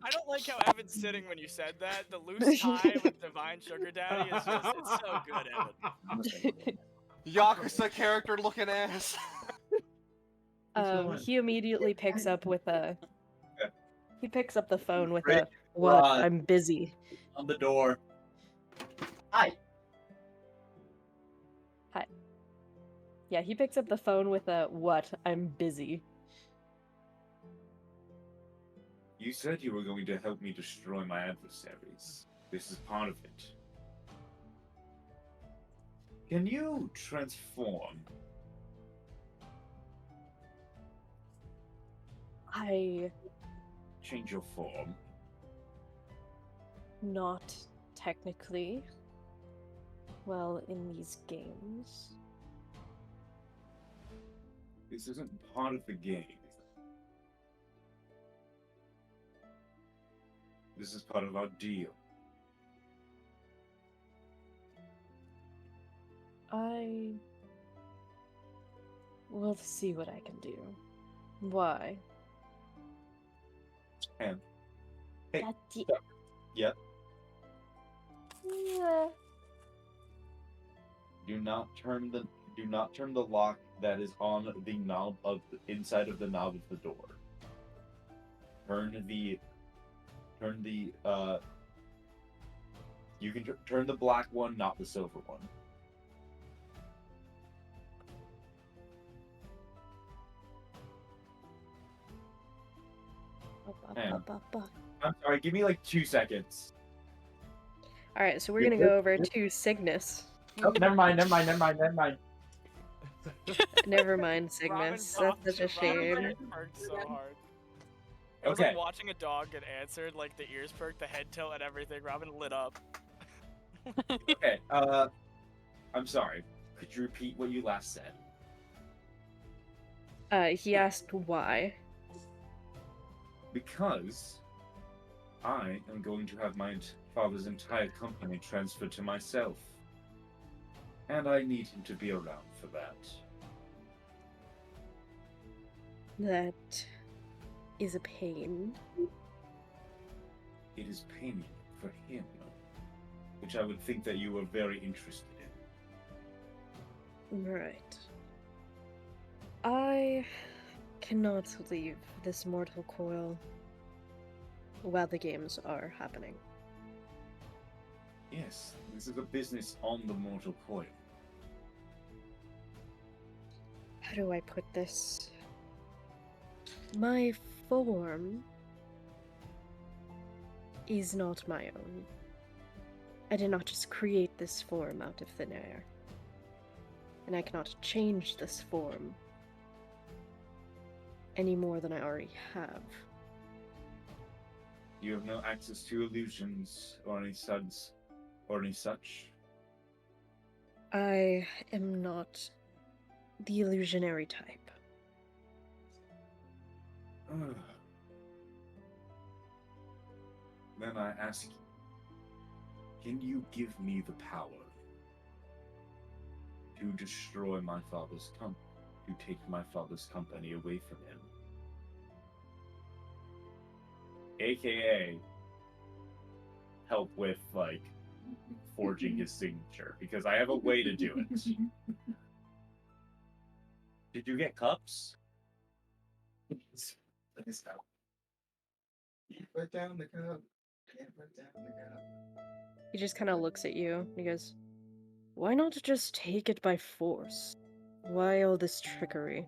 I don't like how Evan's sitting when you said that. The loose tie with divine sugar daddy is just—it's so good, Evan. Yakuza character looking ass. He immediately picks up with a. He picks up the phone with Great a. What? rod. I'm busy. On the door. Hi. Hi. Yeah, he picks up the phone with a. What? I'm busy. You said you were going to help me destroy my adversaries. This is part of it. Can you transform? I. Change your form? Not technically. Well, in these games. This isn't part of the game. This is part of our deal. I will see what I can do. Why? And hey, That's it. Yep. Yeah. Do not turn the lock that is on the knob of inside of the knob of the door. You can turn the black one, not the silver one. I'm sorry, give me like 2 seconds. Alright, so we're gonna go over to Cygnus. Oh, never mind. Never mind, Robin Cygnus. popped- That's such a Robin's shame. ears perked so hard. It was Okay. like watching a dog get answered, like the ears perked, the head tilt, and everything. Robin lit up. Okay, I'm sorry. Could you repeat what you last said? He asked why. Because I am going to have my father's entire company transferred to myself. And I need him to be around for that. That is a pain. It is painful for him, which I would think that you were very interested in. Right. I cannot leave this mortal coil while the games are happening. Yes, this is a business on the mortal coil. How do I put this? My form is not my own. I did not just create this form out of thin air. And I cannot change this form any more than I already have. You have no access to illusions or any such. I am not the illusionary type. Then I ask you, can you give me the power to destroy my father's company, to take my father's company away from him? AKA help with, like, forging his signature, because I have a way to do it. Did you get cups? Please help. Put down the cup. Can't put down the cup. He just kind of looks at you and he goes, "Why not just take it by force? Why all this trickery?"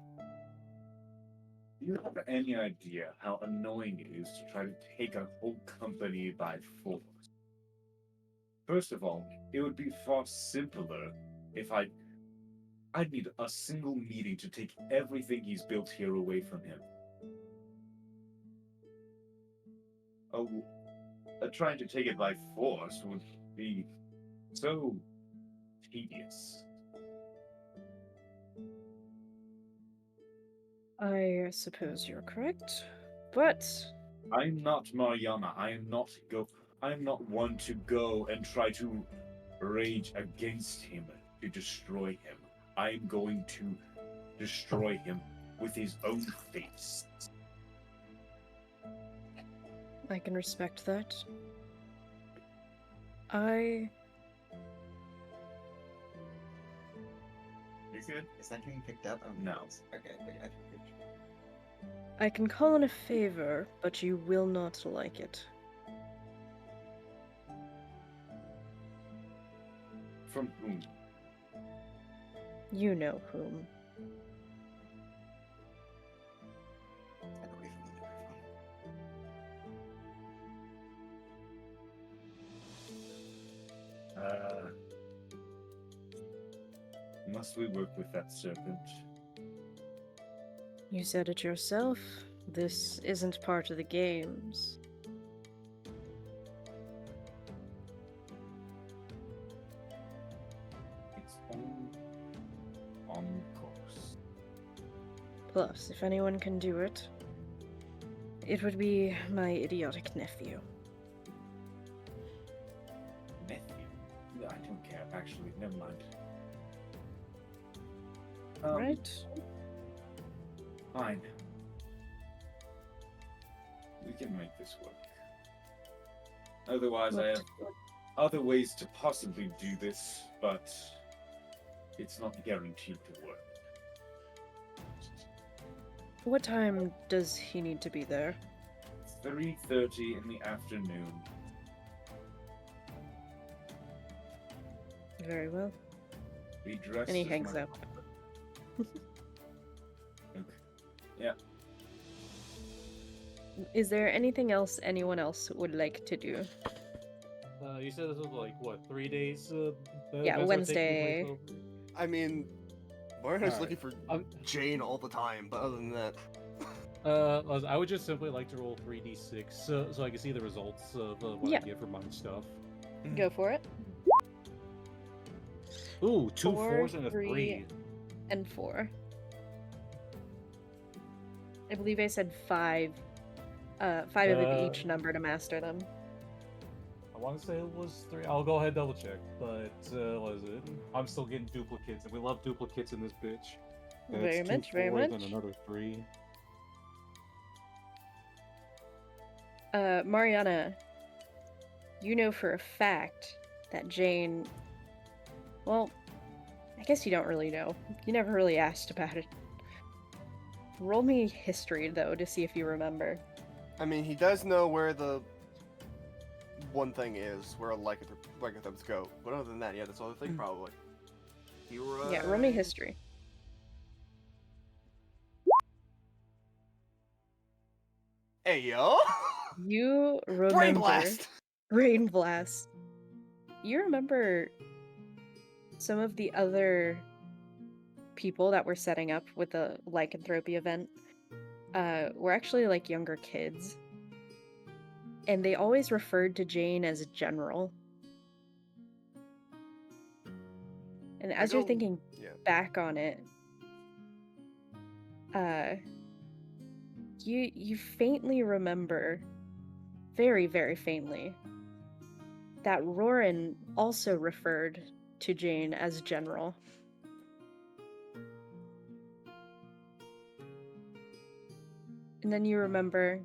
Do you have any idea how annoying it is to try to take a whole company by force? First of all, it would be far simpler if I'd need a single meeting to take everything he's built here away from him. Oh, trying to take it by force would be so tedious. I suppose you're correct, but I'm not Mariana. I am not one to go and try to rage against him to destroy him. I am going to destroy him with his own face. I can respect that. I... You good? Is that getting picked up? No. Okay, but yeah, I can call in a favor, but you will not like it. From whom? You know whom. Get away from the microphone. Must we work with that serpent? You said it yourself. This isn't part of the games. It's on course. Plus, if anyone can do it, it would be my idiotic nephew. Nephew? I don't care, actually. Never mind. Right? Fine. We can make this work. Otherwise, I have other ways to possibly do this, but it's not guaranteed to work. What time does he need to be there? 3:30 in the afternoon. Very well. Be dressed And he as hangs my up. Okay. Yeah. Is there anything else anyone else would like to do? You said this was like what, 3 days? The Yeah, events are taking Wednesday. place over? I mean, Mario's Alright. looking for Jane all the time, but other than that, I would just simply like to roll 3d6 so I can see the results of what Yeah. I get for my stuff. Go for it. Ooh, two 4, 4s and a 3. and 4. I believe I said 5. 5 of each number to master them. I want to say it was 3. I'll go ahead and double check, but what is it? I'm still getting duplicates, and we love duplicates in this bitch. And Very it's much, 2 very 4s much. and another 3. Mariana, you know for a fact that Jane... Well, I guess you don't really know. You never really asked about it. Roll me history, though, to see if you remember. I mean, he does know where the one thing is, where lycanthropes go. But other than that, yeah, that's all the thing, probably. Yeah, roll me history. Hey, yo! You remember... Brain blast! Brain blast. You remember some of the other people that were setting up with the lycanthropy event were actually like younger kids. And they always referred to Jane as General. And as you're thinking back on it, you faintly remember, very, very faintly, that Roran also referred to Jane as General. And then you remember,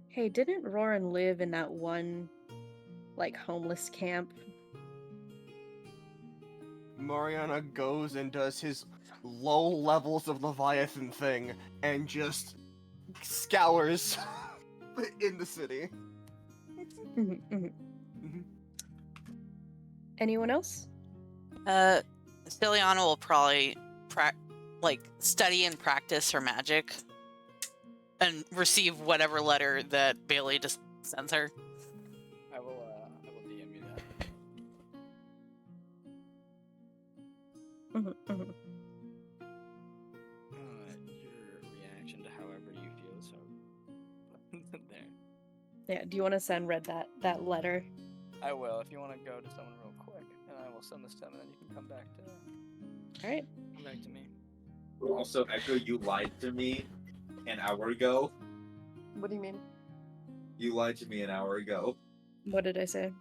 hey, didn't Roran live in that one, like, homeless camp? Mariana goes and does his low levels of Leviathan thing and just scours in the city. Anyone else? Siliana will probably study and practice her magic and receive whatever letter that Bailey just sends her. I will DM you that. Your reaction to however you feel, so there. Yeah, do you want to send Red that letter? I will, if you want to go to someone real quick, and I will send this to them, and then you can come back to Alright. Come back to me. Also, Echo, you lied to me an hour ago. What do you mean? You lied to me an hour ago. What did I say?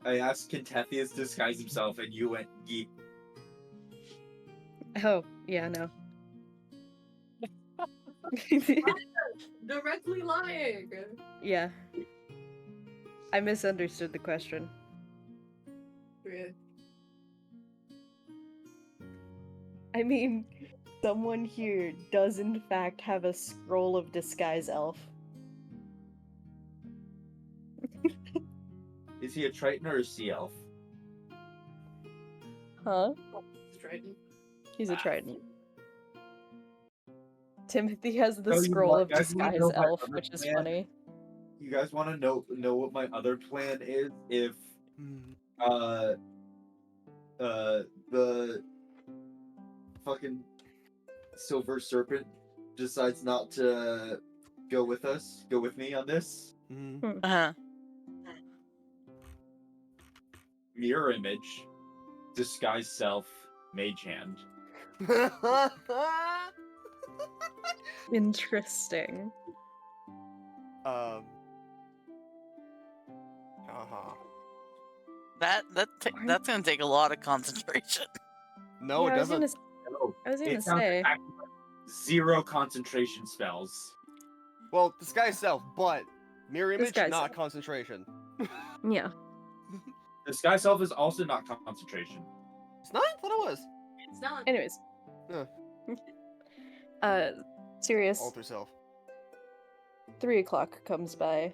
I asked can Tethius disguise himself, and you went yeet. Oh, yeah, no. Directly lying. Yeah. I misunderstood the question. I mean, someone here does in fact have a scroll of disguise elf. Is he a Triton or a Sea Elf? Huh? Triton. He's a Triton. Timothy has the So you scroll want- of guys wanna disguise know my elf, other which is plan? funny. You guys want to know what my other plan is? If the fucking Silver Serpent decides not to go with me on this. Uh-huh. Mirror image, disguise self, mage hand. Interesting. Uh-huh. That's gonna take a lot of concentration. No, Yeah, it doesn't. I was gonna It sounds say. exactly like 0 concentration spells. Well, disguise self, but mirror image, Disguise not self. concentration. Yeah. Disguise self is also not concentration. It's not? I thought it was. It's not. Anyways. Huh. Serious. Alter self. 3 o'clock comes by.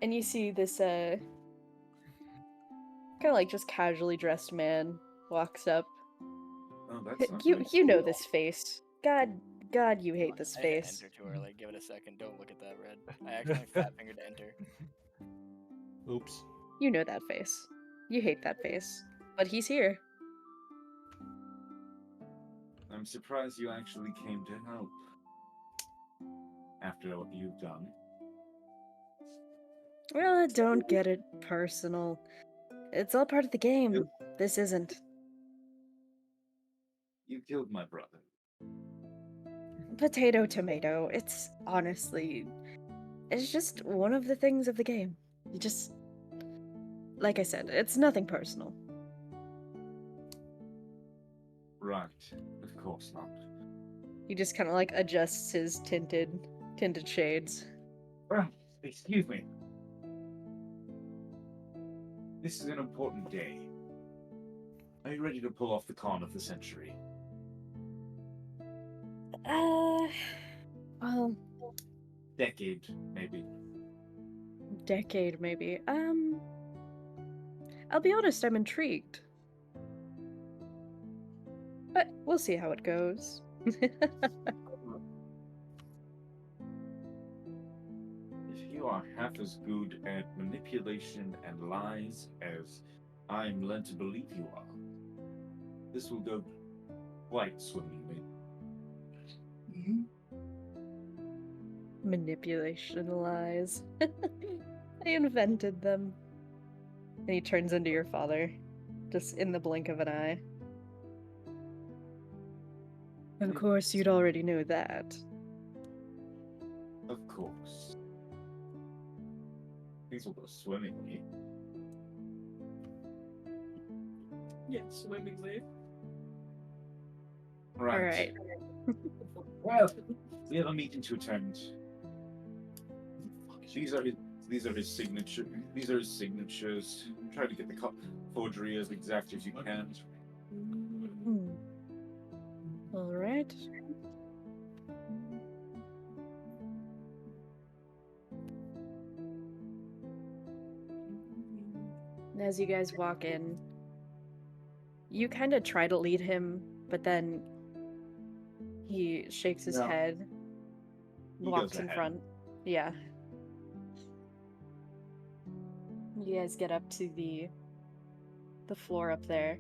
And you see this, kind of like just casually dressed man walks up. Oh, that's not You really you know cool. this face. God, you hate this I hit face. enter too early. Give it a second. Don't look at that red. I accidentally fat fingered to enter. Oops. You know that face. You hate that face. But he's here. I'm surprised you actually came to help. After what you've done. Well, don't get it personal. It's all part of the game. This isn't. You killed my brother. Potato, tomato. It's honestly... It's just one of the things of the game. You just... Like I said, it's nothing personal. Right. Of course not. He just kind of like adjusts his tinted shades. Excuse me. This is an important day. Are you ready to pull off the con of the century? Well... Decade, maybe. Decade, maybe. I'll be honest, I'm intrigued. But we'll see how it goes. If you are half as good at manipulation and lies as I'm led to believe you are, this will go quite swimmingly. Manipulation lies. I invented them. And he turns into your father, just in the blink of an eye. Of course, you'd already know that. Of course. Things will go swimmingly. Yes, swimmingly. Right. Alright. Well, we have a meeting to attend. These are his signature. These are his signatures. Try to get the forgery as exact as you can. Alright. As you guys walk in, you kind of try to lead him, but then he shakes his No. head, He walks goes in ahead. front. Yeah. You guys get up to the floor up there.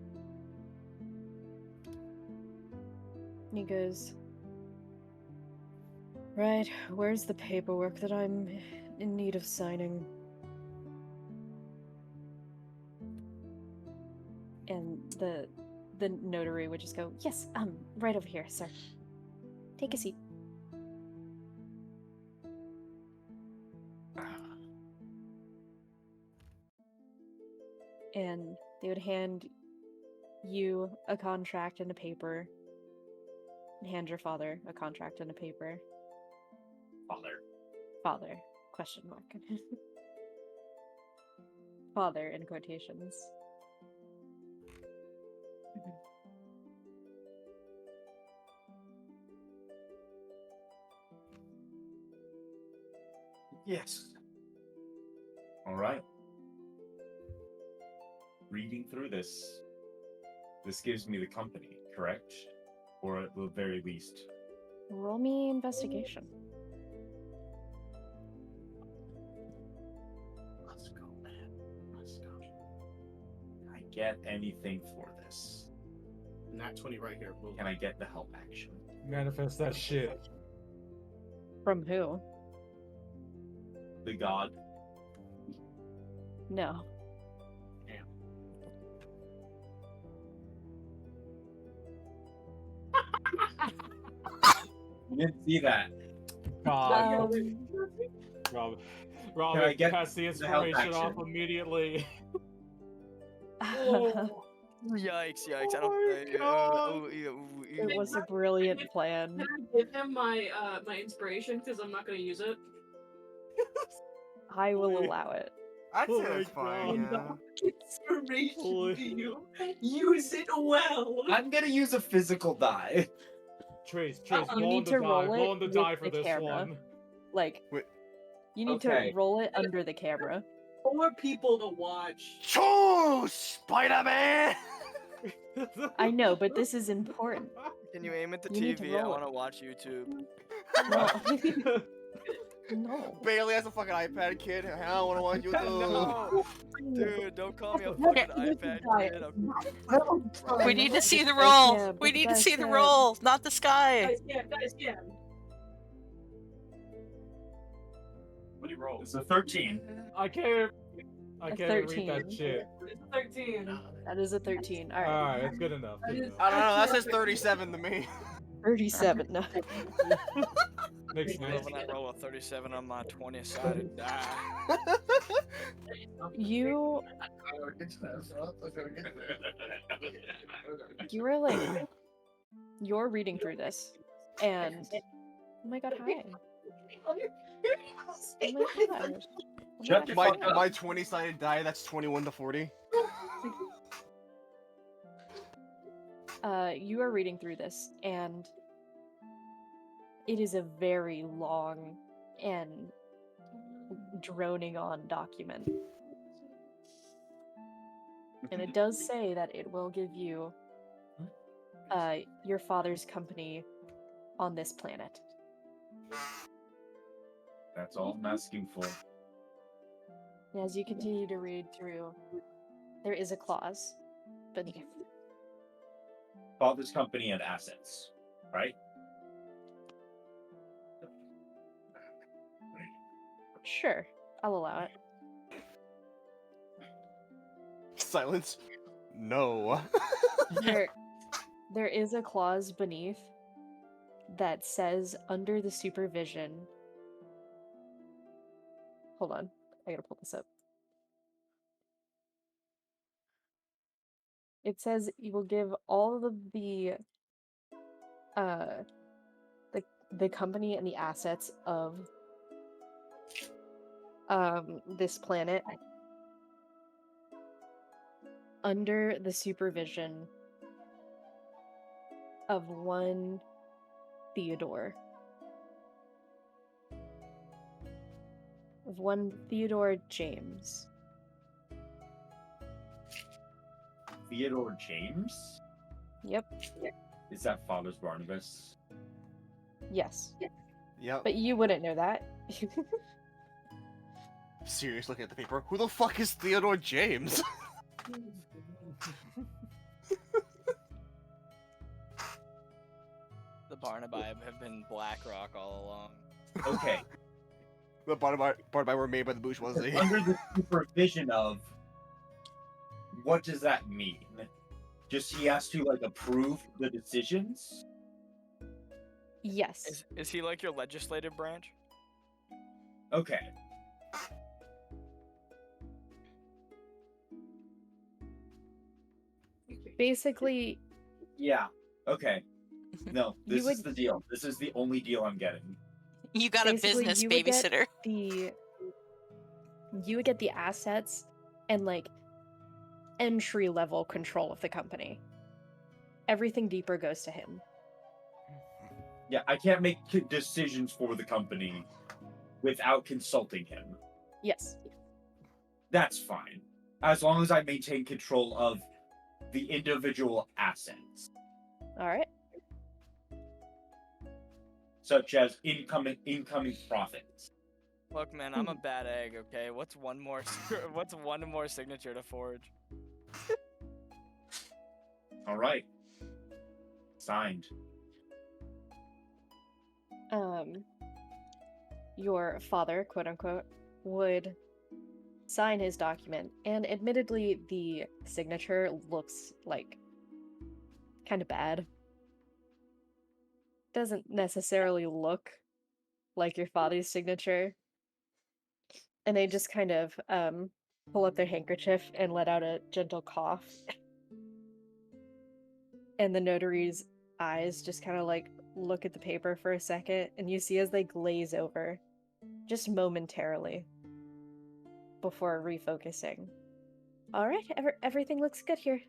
And he goes, right, where's the paperwork that I'm in need of signing? And the notary would just go, yes, right over here, sir. Take a seat. and they would hand you a contract and a paper, and hand your father a contract and a paper. Father, question mark. Father in quotations. Yes. All right. Reading through this gives me the company, correct? Or at the very least. Roll me investigation. Let's go, man. Let's go. Can I get anything for this? Nat 20 right here. Boom. Can I get the help action? Manifest that shit. From who? The god. No. You didn't see that. God. Um, Robin, get pass the the help inspiration off action? immediately. Yikes! I don't. It was a brilliant plan. Can I give him my my inspiration because I'm not gonna use it? I will allow it. I'd Oh say my that's fine, God. yeah. Inspiration Holy- to you. Use it well. I'm gonna use a physical die. Trace, You roll need on the to die. roll Roll it on the with die for the this camera. one. Like, Wait. you need Okay. to roll it under the camera. For people to watch. Choose Spider-Man! I know, but this is important. Can you aim at the You need to TV? I roll it. want to watch YouTube. No. No. Bailey has a fucking iPad kid. I don't want to watch YouTube. No, dude, don't call me a Look fucking at- look iPad at that. kid. We need to see the Guys roll. can, We but need to guys see the can. roll, not the sky. Guys, yeah. What do you roll? It's a 13. I can't even read 13. that shit. It's 13. That is a 13. Alright. Alright, that's good enough. Good enough. I don't know, that says 37 to me. 37. No. Next, I love when I roll a 37 on my 20-sided die. You were like, you're reading through this, and oh my god, hi. Oh my gosh. Oh Shut my the fuck gosh. up. My 20-sided die, that's 21 to 40. You are reading through this, and it is a very long and droning on document. And it does say that it will give you your father's company on this planet. That's all I'm asking for. And as you continue to read through, there is a clause beneath. Father's company and assets, right? Sure, I'll allow it. Silence. No. There is a clause beneath that says under the supervision. Hold on, I gotta pull this up. It says you will give all of the company and the assets of this planet under the supervision of one Theodore. Of one Theodore James. Theodore James? Yep. Is that Father's Barnabas? Yes. Yep. But you wouldn't know that. Serious looking at the paper. Who the fuck is Theodore James? The Barnaby have been BlackRock all along. Okay. The Barnaby were made by the bourgeoisie. Under the supervision of... What does that mean? Just he has to, like, approve the decisions? Yes. Is he like your legislative branch? Okay. Basically, Yeah. Okay. No, You this is would- the deal. This is the only deal I'm getting. You got a basically business you would get babysitter. you would get the assets and like entry level control of the company. Everything deeper goes to him. Yeah, I can't make decisions for the company without consulting him. Yes. That's fine. As long as I maintain control of the individual assets, All right. such as incoming profits. Look, man, I'm a bad egg. Okay, what's one more signature to forge? All right. Signed. Your father, quote unquote, would sign his document, and admittedly, the signature looks like kind of bad. Doesn't necessarily look like your father's signature. And they just kind of pull up their handkerchief and let out a gentle cough. And the notary's eyes just kind of like look at the paper for a second, and you see as they glaze over, just momentarily, before refocusing. All right, everything looks good here.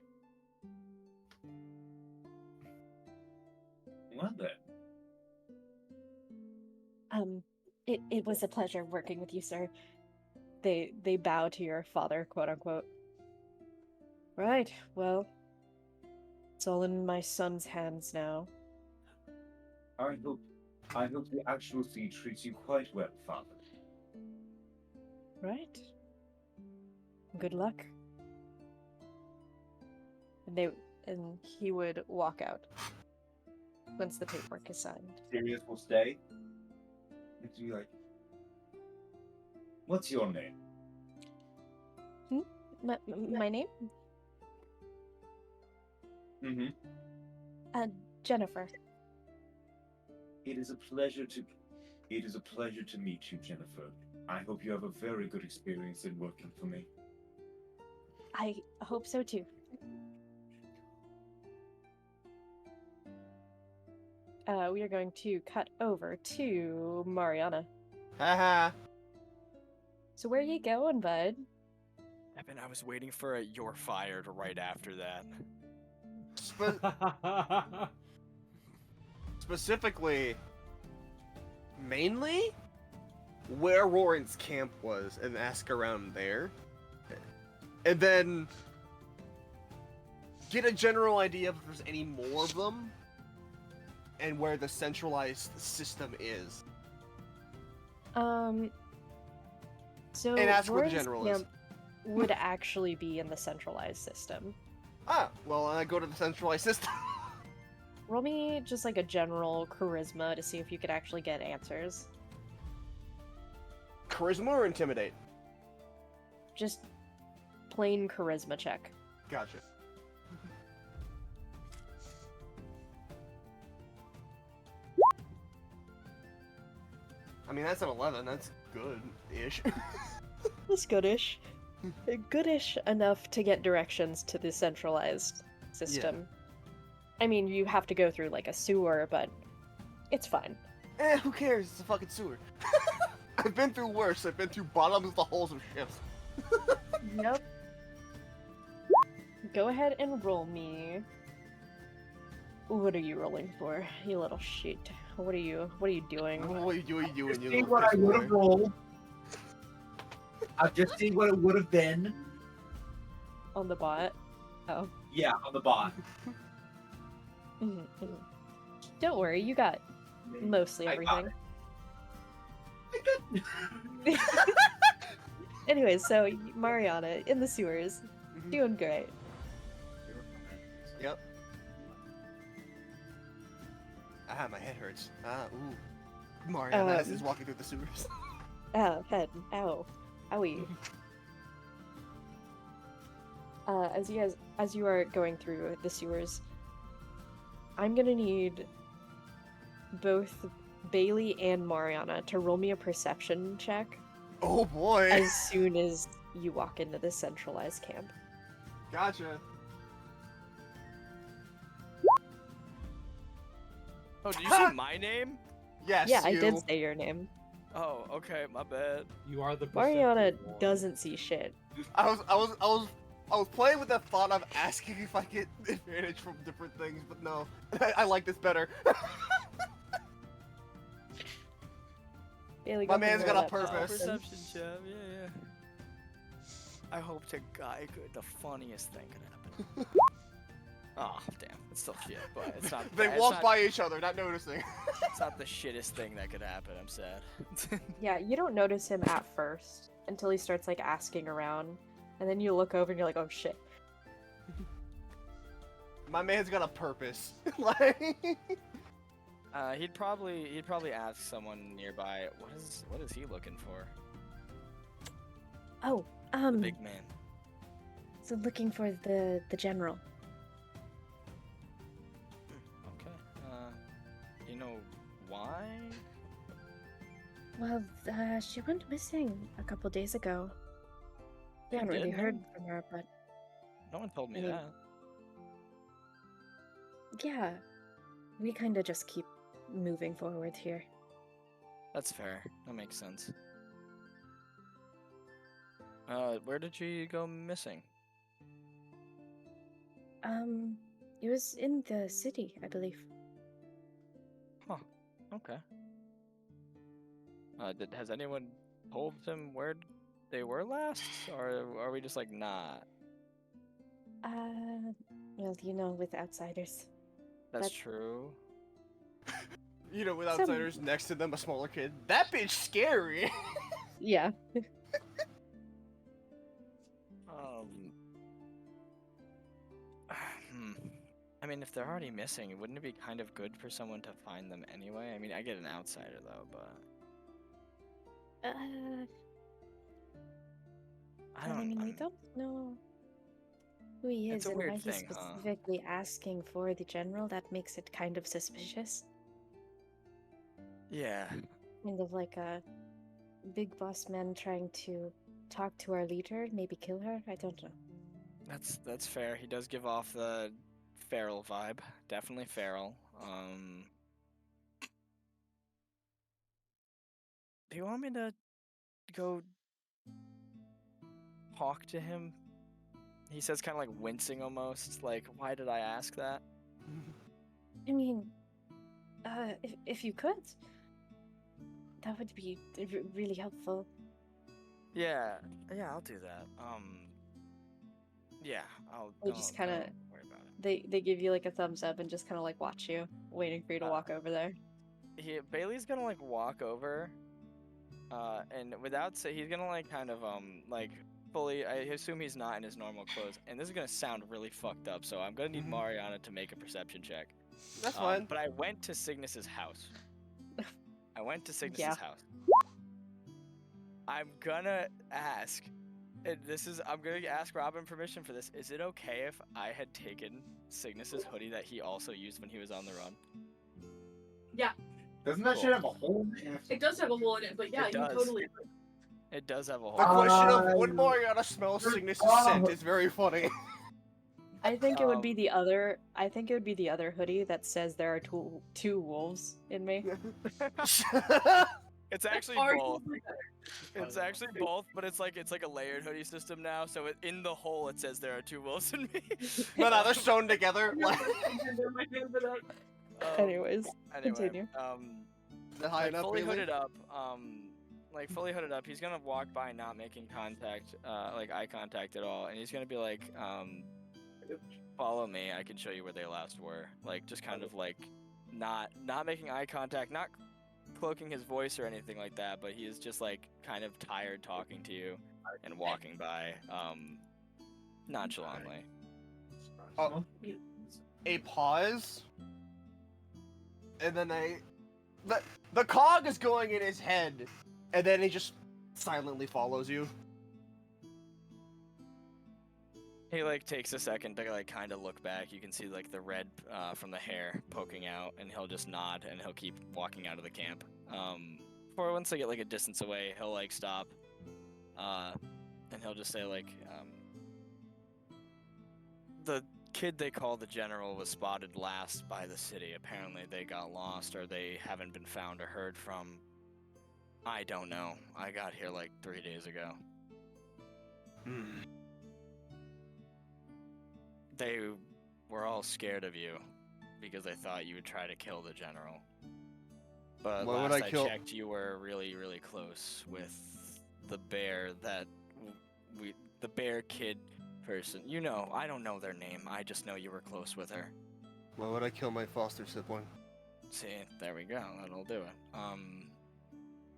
Well then. It was a pleasure working with you, sir. They bow to your father, quote unquote. Right, well, it's all in my son's hands now. I hope the actual fee treats you quite well, Father. Right. Good luck. And he would walk out once the paperwork is signed. Sirius will stay. And be like, what's your name? My name? Mm-hmm. Jennifer. It is a pleasure to meet you, Jennifer. I hope you have a very good experience in working for me. I hope so too. We are going to cut over to Mariana. Haha. So where you going, bud? Evan, I was waiting for a "you're fired" right after that. Specifically, mainly, where Roran's camp was, and ask around there. And then get a general idea if there's any more of them, and where the centralized system is. So And ask where the Roran's general is. camp would actually be in the centralized system. Ah, well, I go to the centralized system. Roll me just like a general charisma to see if you could actually get answers. Charisma or intimidate? Just plain charisma check. Gotcha. I mean, that's an 11. That's good-ish. That's goodish. Goodish enough to get directions to the centralized system. I mean, you have to go through like a sewer, but it's fine. Who cares? It's a fucking sewer. I've been through worse. I've been through bottoms of the holes of ships. Yep. Go ahead and roll me. What are you rolling for, you little shit? What are you doing? What are you doing, you See little what I piss would have boy? rolled. I've just seen what it would have been. On the bot? Oh. Yeah, on the bot. Don't worry, you got mostly everything. Anyways, so Mariana in the sewers, doing great. Yep. My head hurts. Ooh. Mariana as is walking through the sewers. Oh, head. Ow. Owie. As you are going through the sewers, I'm gonna need both Bailey and Mariana to roll me a perception check. Oh boy! As soon as you walk into the centralized camp. Gotcha. Oh, did you say my name? Yes, Yeah, I you. did say your name. Oh, okay, my bad. You are the Mariana perceptive one. doesn't see shit. I was playing with the thought of asking if I get advantage from different things, but no, I like this better. Bailey, My go man's figure got a that purpose. Perception, Chad. Yeah. I hope to God the funniest thing could happen. Oh, damn. It's still shit, but it's not. They it's walk not- by each other, not noticing. It's not the shittest thing that could happen. I'm sad. Yeah, you don't notice him at first until he starts like asking around, and then you look over and you're like, oh shit. My man's got a purpose. Like, he'd probably ask someone nearby. What is he looking for? Oh, The big man. so looking for the general. Okay. You know why? Well, she went missing a couple days ago. We haven't really did? heard from her, but No one told me I mean- that. yeah, we kind of just keep moving forward here. That's fair. That makes sense. Where did she go missing? It was in the city, I believe. Huh. Okay. Has anyone told him where they were last, or are we just like, nah? Well, you know, with outsiders. That's But- true. you know, with Some- outsiders next to them, a smaller kid. That bitch scary. Yeah. I mean, if they're already missing, wouldn't it be kind of good for someone to find them anyway? I mean, I get an outsider though, but I don't. mean, we don't know who he It's is a and weird why he's thing, huh? specifically asking for the general. That makes it kind of suspicious. Yeah. Kind of like a big boss man trying to talk to our leader, maybe kill her. I don't know. That's fair. He does give off the feral vibe. Definitely feral. Do you want me to go talk to him? He says, kind of like wincing almost. Like, why did I ask that? I mean, if you could, that would be really helpful. Yeah, I'll do that. Yeah, I'll. They just kind of don't worry about it. they give you like a thumbs up and just kind of like watch you, waiting for you to walk over there. Bailey's gonna like walk over, and he's gonna like kind of like fully. I assume he's not in his normal clothes, and this is gonna sound really fucked up. So I'm gonna need Mariana to make a perception check. That's fine. But I went to Cygnus's house. Yeah. House. I'm gonna ask. I'm gonna ask Robin permission for this. Is it okay if I had taken Cygnus's hoodie that he also used when he was on the run? Yeah, Doesn't that shit have a hole in it? it does have a hole in it, but yeah, It you does. totally. It does have a hole. The question of would Um, Mariana smell Cygnus' scent is very funny. I think it would be the other. I think it would be the other hoodie that says there are two wolves in me. It's actually Are both. you- It's actually both, but it's like a layered hoodie system now. So in the hole it says there are two wolves in me. No, they're sewn together. Like, Anyways, Anyway, continue. they're high like enough, fully Bailey? hooded up. Fully hooded up. He's gonna walk by, not making contact, like eye contact at all, and he's gonna be like, "Follow me. I can show you where they last were." Like just kind of like not making eye contact, not cloaking his voice or anything like that, but he is just like kind of tired talking to you and walking by, nonchalantly. Oh, a pause, and then the cog is going in his head, and then he just silently follows you. He like takes a second to like kind of look back. You can see like the red from the hair poking out, and he'll just nod and he'll keep walking out of the camp. For once they get like a distance away, he'll like stop, and he'll just say like, the kid they call the general was spotted last by the city. Apparently they got lost or they haven't been found or heard from. I don't know. I got here like 3 days ago. They were all scared of you because they thought you would try to kill the general. But Why would last I I kill- checked, you were really, really close with the bear that the bear kid person. You know, I don't know their name. I just know you were close with her. Why would I kill my foster sibling? See, there we go. That'll do it.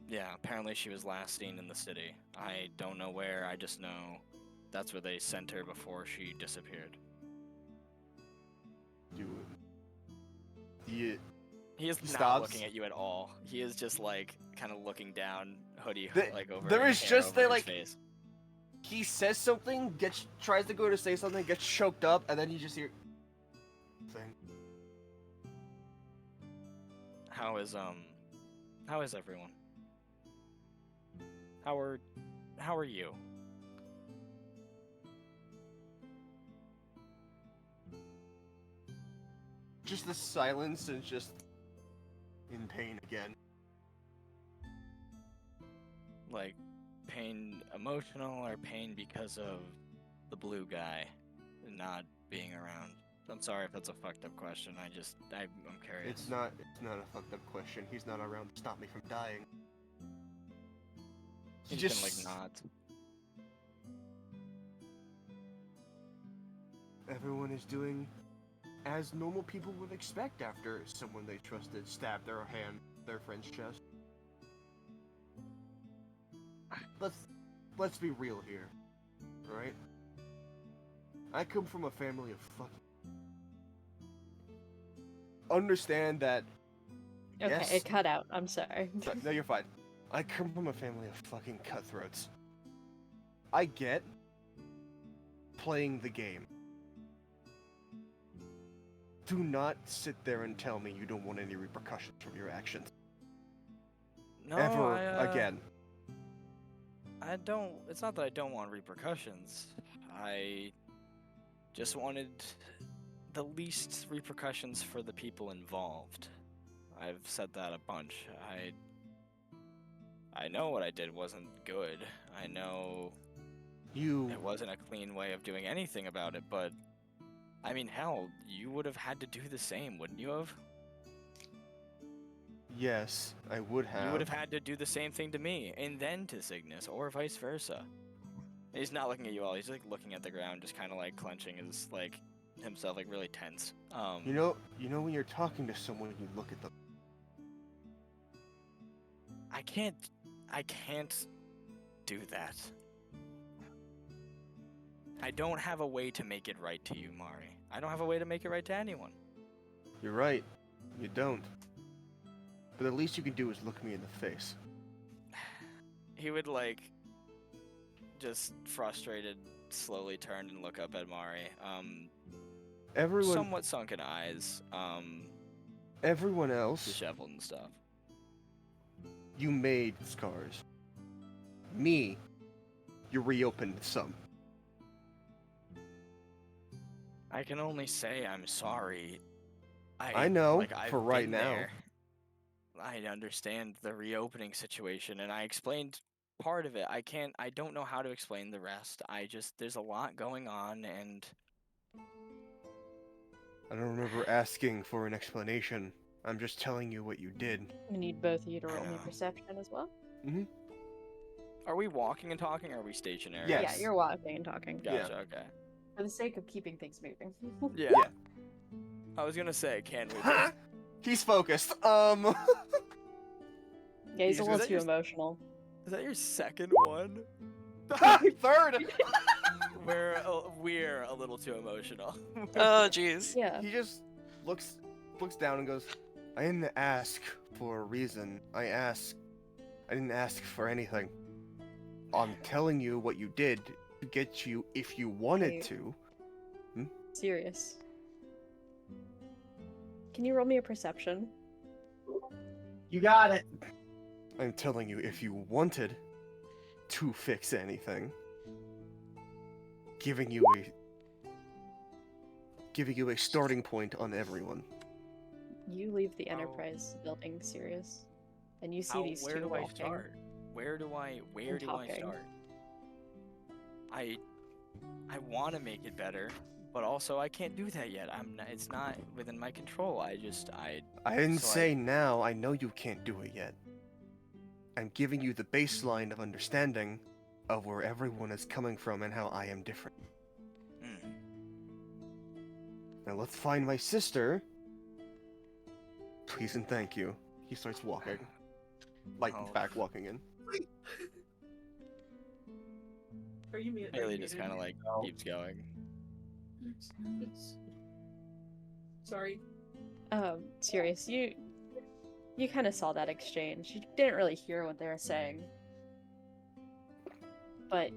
Yeah, apparently she was last seen in the city. I don't know where. I just know that's where they sent her before she disappeared. He is not stops. looking at you at all. He is just like kind of looking down, hoodie like over. There is hair just over the, his like- face. He says something, tries to go to say something, gets choked up, and then you just hear thing. How is everyone? How are you? Just the silence and just in pain again. Like pain emotional or pain because of the blue guy not being around? I'm sorry if that's a fucked up question. I'm curious. It's not a fucked up question. He's not around to stop me from dying. He's just been like not. Everyone is doing as normal people would expect after someone they trusted stabbed their friend's chest. Let's be real here, right? I come from a family of fucking. Understand that. Okay, Yes. it cut out. I'm sorry. No, you're fine. I come from a family of fucking cutthroats. I get playing the game. Do not sit there and tell me you don't want any repercussions from your actions. No, Ever again. I don't. It's not that I don't want repercussions. I just wanted the least repercussions for the people involved. I've said that a bunch. I know what I did wasn't good. I know it wasn't a clean way of doing anything about it, but I mean, hell, you would have had to do the same, wouldn't you have? Yes, I would have. You would have had to do the same thing to me, and then to Cygnus, or vice versa. He's not looking at you all. He's like looking at the ground, just kind of like clenching his like himself, like really tense. You know when you're talking to someone, you look at them. I can't do that. I don't have a way to make it right to you, Mari. I don't have a way to make it right to anyone. You're right. You don't. But the least you can do is look me in the face. He would like just frustrated, slowly turn and look up at Mari. Everyone. Somewhat sunken eyes. Everyone else. Disheveled and stuff. You made scars. Me, you reopened some. I can only say I'm sorry. I know, I've for right been now. there. I understand the reopening situation, and I explained part of it. I don't know how to explain the rest. There's a lot going on, and I don't remember asking for an explanation. I'm just telling you what you did. I need both of you to roll me perception as well. Mm-hmm. Are we walking and talking, or are we stationary? Yeah, you're walking and talking. Gotcha, okay. For the sake of keeping things moving. Yeah. I was gonna say, can we? He's focused. Yeah, he's a Is little that too your- emotional. Is that your second one? Third! We're a little too emotional. Oh, jeez. Yeah. He just looks down and goes, I didn't ask for a reason. I didn't ask for anything. I'm telling you what you did to get you if you wanted Hey. to. Serious. Can you roll me a perception? You got it. I'm telling you if you wanted to fix anything. Giving you giving you a starting point on everyone. You leave the How- Enterprise building, Sirius, and you see How, these where two do I walking. start? Where do I talking. start? I want to make it better, but also I can't do that yet. It's not within my control. I didn't so say now. I know you can't do it yet. I'm giving you the baseline of understanding of where everyone is coming from and how I am different. Now let's find my sister. Please and thank you. He starts walking. Like, back walking in. Are you muted? Bailey just kind of like keeps going. Sorry. Sirius, you kind of saw that exchange. You didn't really hear what they were saying, but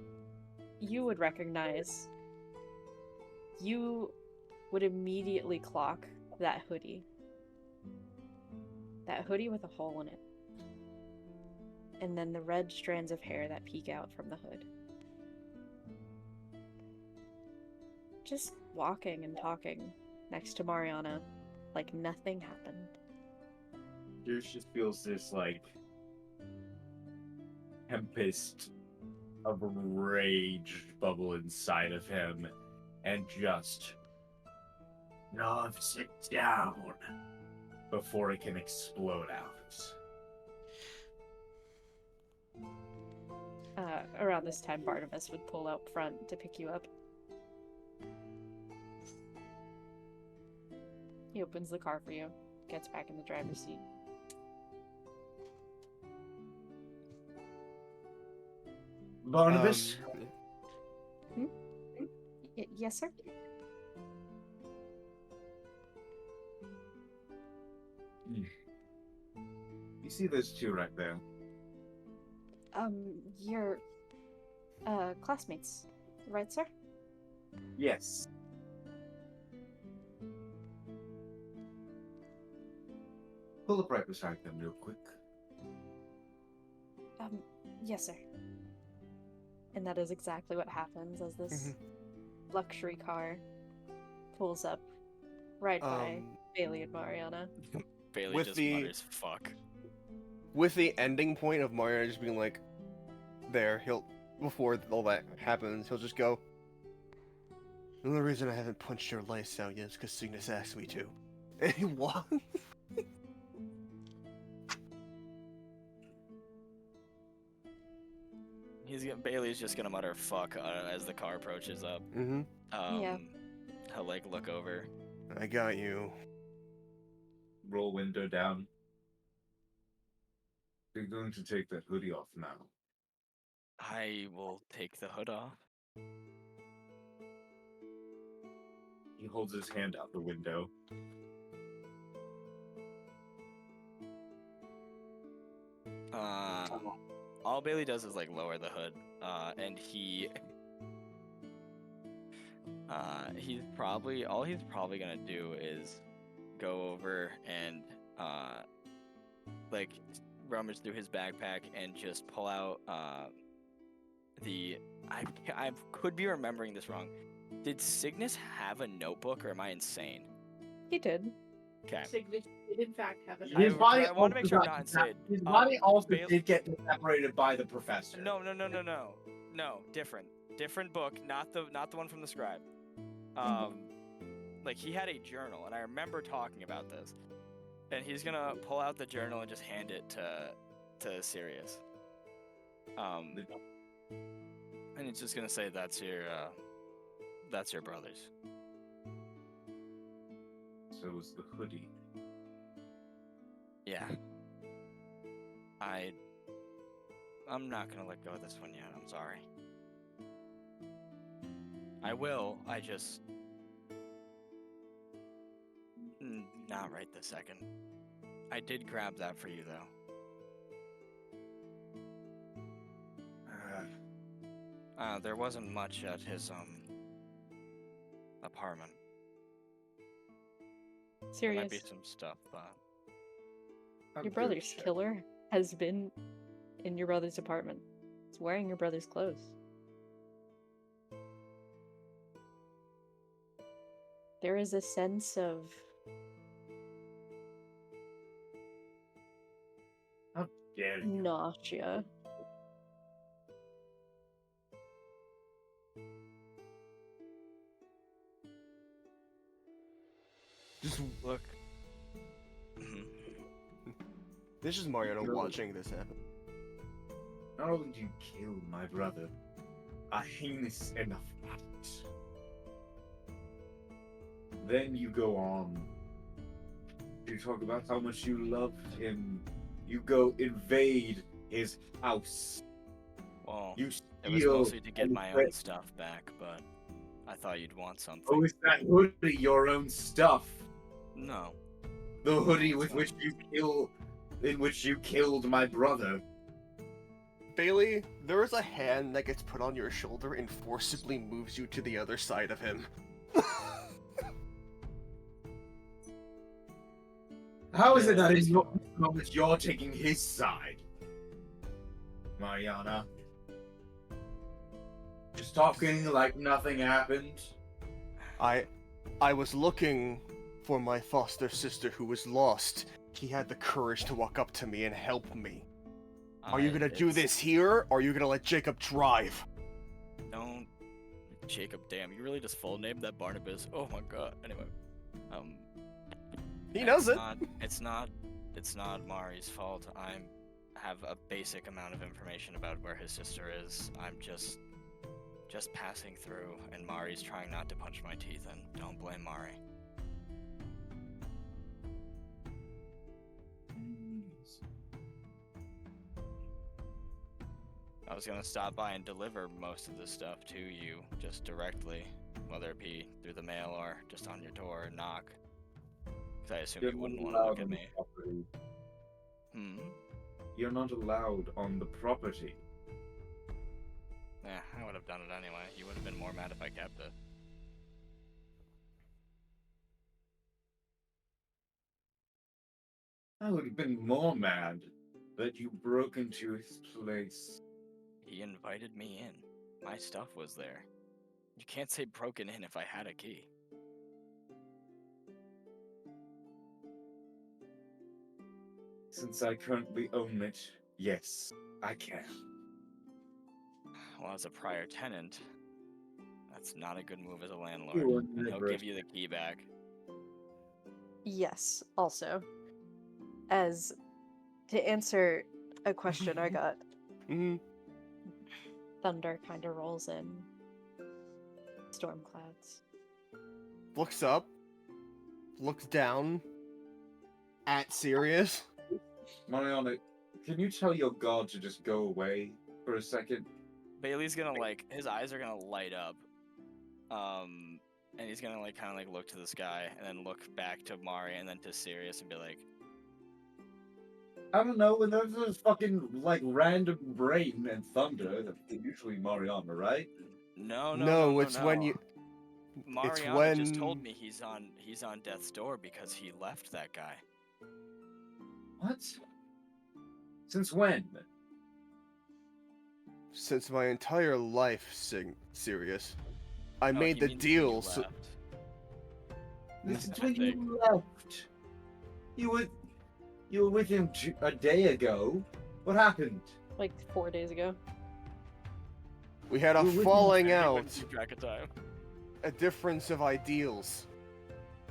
you would recognize. You would immediately clock that hoodie. That hoodie with a hole in it. And then the red strands of hair that peek out from the hood. Just walking and talking next to Mariana like nothing happened. George just feels this, like, tempest of rage bubble inside of him, and just knocks it down before it can explode out. Around this time, Barnabas would pull out front to pick you up. He opens the car for you, gets back in the driver's seat. Barnabas? Yes, sir? You see those two right there? Your, classmates, right, sir? Yes. Pull up right beside them real quick. Yes, sir. And that is exactly what happens as this luxury car pulls up right by Bailey and Mariana. Bailey With just the- mutters, fuck. With the ending point of Mario just being like, there, before all that happens, he'll just go, the only reason I haven't punched your lights out yet is because Cygnus asked me to. And he walks. Bailey's just gonna mutter fuck as the car approaches up. Yeah. He'll like look over. I got you. Roll window down. You're going to take that hoodie off now. I will take the hood off. He holds his hand out the window. All Bailey does is like lower the hood, and he's probably gonna do is go over and like rummage through his backpack and just pull out I could be remembering this wrong. Did Cygnus have a notebook, or am I insane? He did. Okay. Cygnus did in fact have a His body I want to make sure I'm not insane. His body also Bailey- did get separated by the professor. No, different book, not the one from the scribe. Like he had a journal, and I remember talking about this. And he's gonna pull out the journal and just hand it to Sirius. And it's just gonna say that's your brother's. So was the hoodie. Yeah. I'm not gonna let go of this one yet. I'm sorry. I will. I just not right this second. I did grab that for you though. There wasn't much at his apartment. There might be Sirius, some stuff, but your brother's killer has been in your brother's apartment. He's wearing your brother's clothes. There is a sense of How dare you? nausea. Just look. This is Mariano watching this happen. Not only do you kill my brother, a heinous enough act, then you go on to talk about how much you love him. You go invade his house. Well, You it was steal mostly to get and my break- own stuff back, but I thought you'd want something. Oh, is that hoodie your own stuff? No. The hoodie it's with not. which in which you killed my brother. Bailey, there is a hand that gets put on your shoulder and forcibly moves you to the other side of him. How is Yeah, it that that's in your moment you're taking his side, Mariana? Just talking like nothing happened. I was looking for my foster sister who was lost. He had the courage to walk up to me and help me. Are you gonna do this here, or are you gonna let Jacob drive? Don't. Jacob, damn, you really just full named that Barnabas. Oh my god. Anyway. He knows it. It's not Mari's fault. I have a basic amount of information about where his sister is. I'm just passing through, and Mari's trying not to punch my teeth in. Don't blame Mari. I was gonna stop by and deliver most of this stuff to you, just directly, whether it be through the mail or just on your door and knock. Because I assume you wouldn't want to look at me. You're not allowed on the property. Yeah, I would have done it anyway. You would have been more mad if I kept it. I would have been more mad that you broke into his place. He invited me in. My stuff was there. You can't say broken in if I had a key. Since I currently own it, yes, I can. Well, as a prior tenant, that's not a good move as a landlord. You were And he'll never- give you the key back. Yes, also. As to answer a question I got, thunder kind of rolls in. Storm clouds. Looks up, looks down, at Sirius. Mariana, can you tell your god to just go away for a second? Bailey's gonna his eyes are gonna light up. And he's gonna kind of look to the sky and then look back to Mari and then to Sirius and be like, I don't know, when there's this fucking, random rain and thunder, that's usually Mariana, right? No, it's when you. Mariana just told me he's on death's door because he left that guy. What? Since when? Since my entire life, Sirius. I No, made he the means when you deal so. left. This is when you left. You were with him a day ago. What happened? Like 4 days ago. We had a You were with him- falling I out, wouldn't keep track of time. a difference of ideals.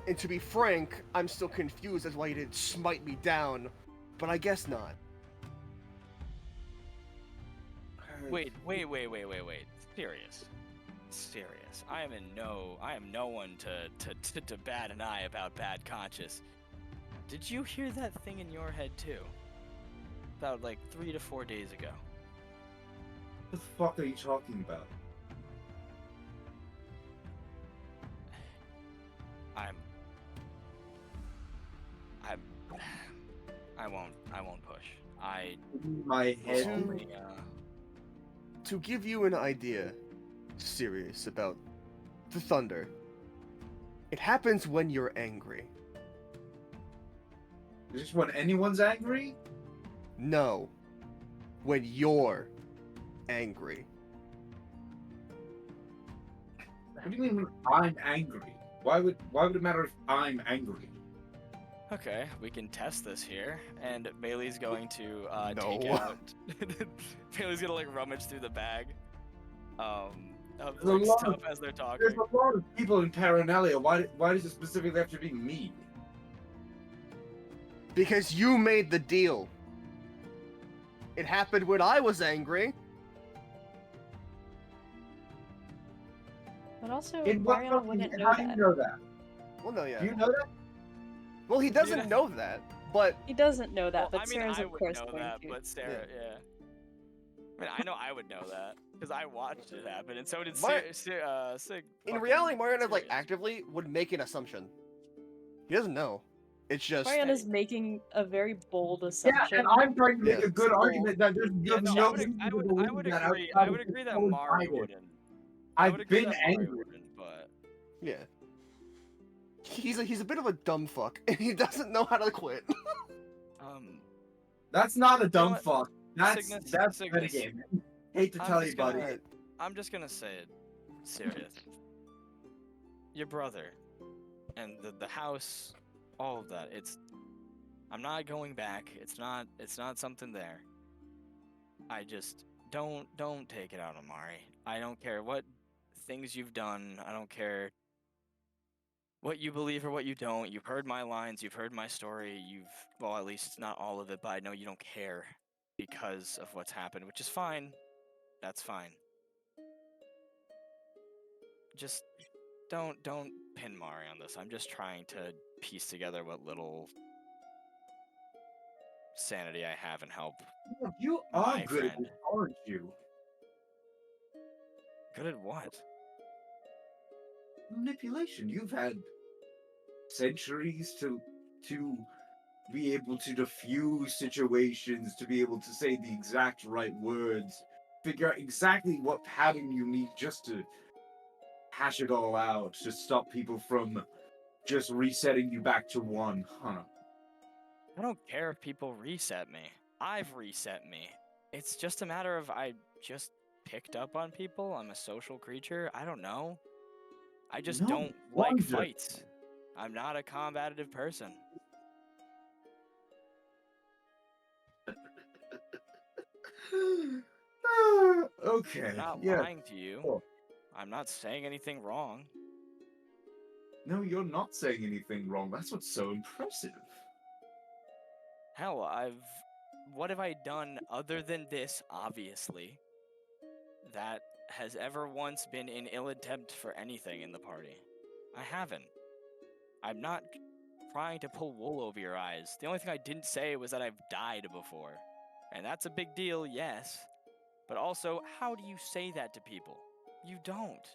And to be frank, I'm still confused as why you didn't smite me down, but I guess not. Wait. Serious. I am no one to bat an eye about bad conscience. Did you hear that thing in your head too? About 3 to 4 days ago. What the fuck are you talking about? I won't push. My head. only, To give you an idea, Sirius, about the thunder. It happens when you're angry. Is this when anyone's angry? No. When you're angry. What do you mean when I'm angry? Why would it matter if I'm angry? Okay, we can test this here, and Bailey's going to take No. out. Bailey's gonna like rummage through the bag, of There's like a lot stuff of- as they're talking. There's a lot of people in Paranellia. Why does it specifically have to be me? Because you made the deal. It happened when I was angry. But also, In what Mariana fucking- wouldn't know how do that. you know that? Well, no, yeah. Do you know that? Well, he doesn't know that, but He doesn't know that, Well, but I mean, Sarah's I of would course know going that, to. but Sarah, yeah. I mean, I know I would know that because I watched it happen, and so did Mar- Sig. in fucking reality, Mariana like Sirius. actively would make an assumption. He doesn't know. It's just Mariana's making a very bold Yeah, assumption. and I'm trying to make Yeah. a good Cool. argument that there's Yeah, no, no I would reason to agree. believe that I outside would of agree that coincidence. Mari wouldn't. I would I've agree been that Mari angry. wouldn't, but yeah. He's a bit of a dumb fuck, and he doesn't know how to quit. That's not a dumb what? fuck. That's Cygnus- renegade. Hate to I'm tell just you, buddy. gonna- I'm just gonna say it serious. Your brother and the house, all of that. I'm not going back. It's not something there. I just don't take it out on Mari. I don't care what things you've done. I don't care what you believe or what you don't. You've heard my lines. You've heard my story. Well, at least not all of it, but I know you don't care because of what's happened, which is fine. That's fine. Just don't pin Mari on this. I'm just trying to piece together what little sanity I have and help. You are my good at friend. this, aren't you? Good at what? Manipulation. You've had centuries to be able to diffuse situations, to be able to say the exact right words, figure out exactly what pattern you need just to hash it all out, to stop people from just resetting you back to one, huh? I don't care if people reset me. I've reset me. It's just a matter of I just picked up on people. I'm a social creature. I don't know. I just No don't like wonder. fights. I'm not a combative person. Okay. I'm not yeah. lying to you. Sure. I'm not saying anything wrong. No, you're not saying anything wrong. That's what's so impressive. Hell, what have I done other than this, obviously, that has ever once been an ill attempt for anything in the party? I haven't. I'm not trying to pull wool over your eyes. The only thing I didn't say was that I've died before. And that's a big deal, yes. But also, how do you say that to people? You don't.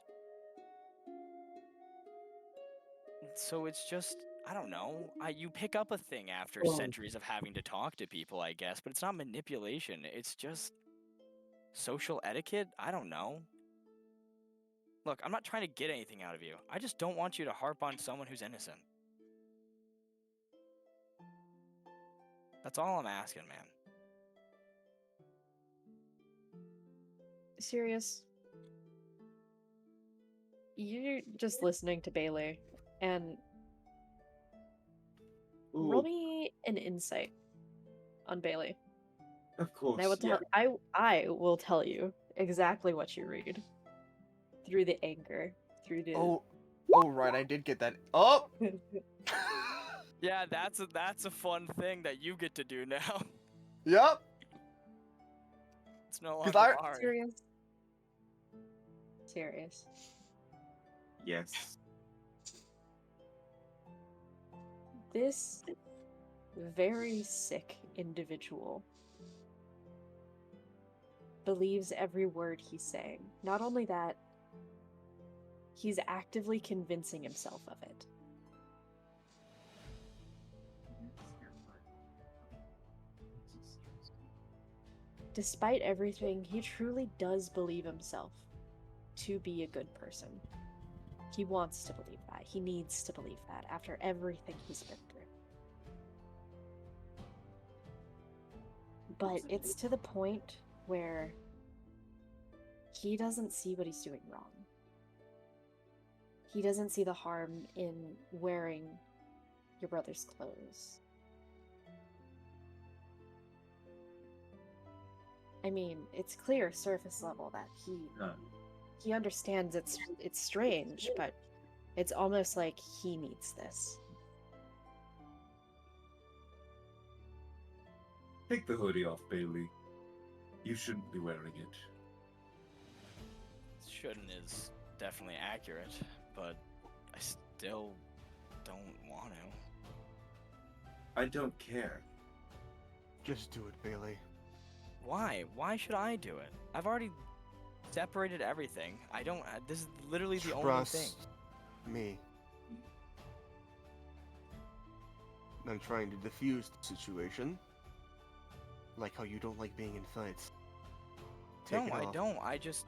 So it's just, I don't know. You pick up a thing after centuries of having to talk to people, I guess, but it's not manipulation. It's just social etiquette. I don't know. Look, I'm not trying to get anything out of you. I just don't want you to harp on someone who's innocent. That's all I'm asking, man. Serious. You're just listening to Bailey, and roll me an insight on Bailey. Of course. And I will tell I will tell you exactly what you read through the anger, through the Oh, right, I did get that. Oh, Yeah, that's a fun thing that you get to do now. yep. It's no 'Cause longer Mari. Serious. Yes. This very sick individual believes every word he's saying. Not only that, he's actively convincing himself of it. Despite everything, he truly does believe himself to be a good person. He wants to believe that. He needs to believe that after everything he's been through. But it's to the point where he doesn't see what he's doing wrong. he doesn't see the harm in wearing your brother's clothes. I mean, it's clear surface level that he understands it's strange, but it's almost like he needs this. Take the hoodie off, Bailey. You shouldn't be wearing it. Shouldn't is definitely accurate, but I still don't want to. I don't care. Just do it, Bailey. Why? Why should I do it? I've already separated everything. I don't. This is literally the only thing. Trust me. I'm trying to diffuse the situation. Like how you don't like being in fights. Take it No, I off. don't. I just.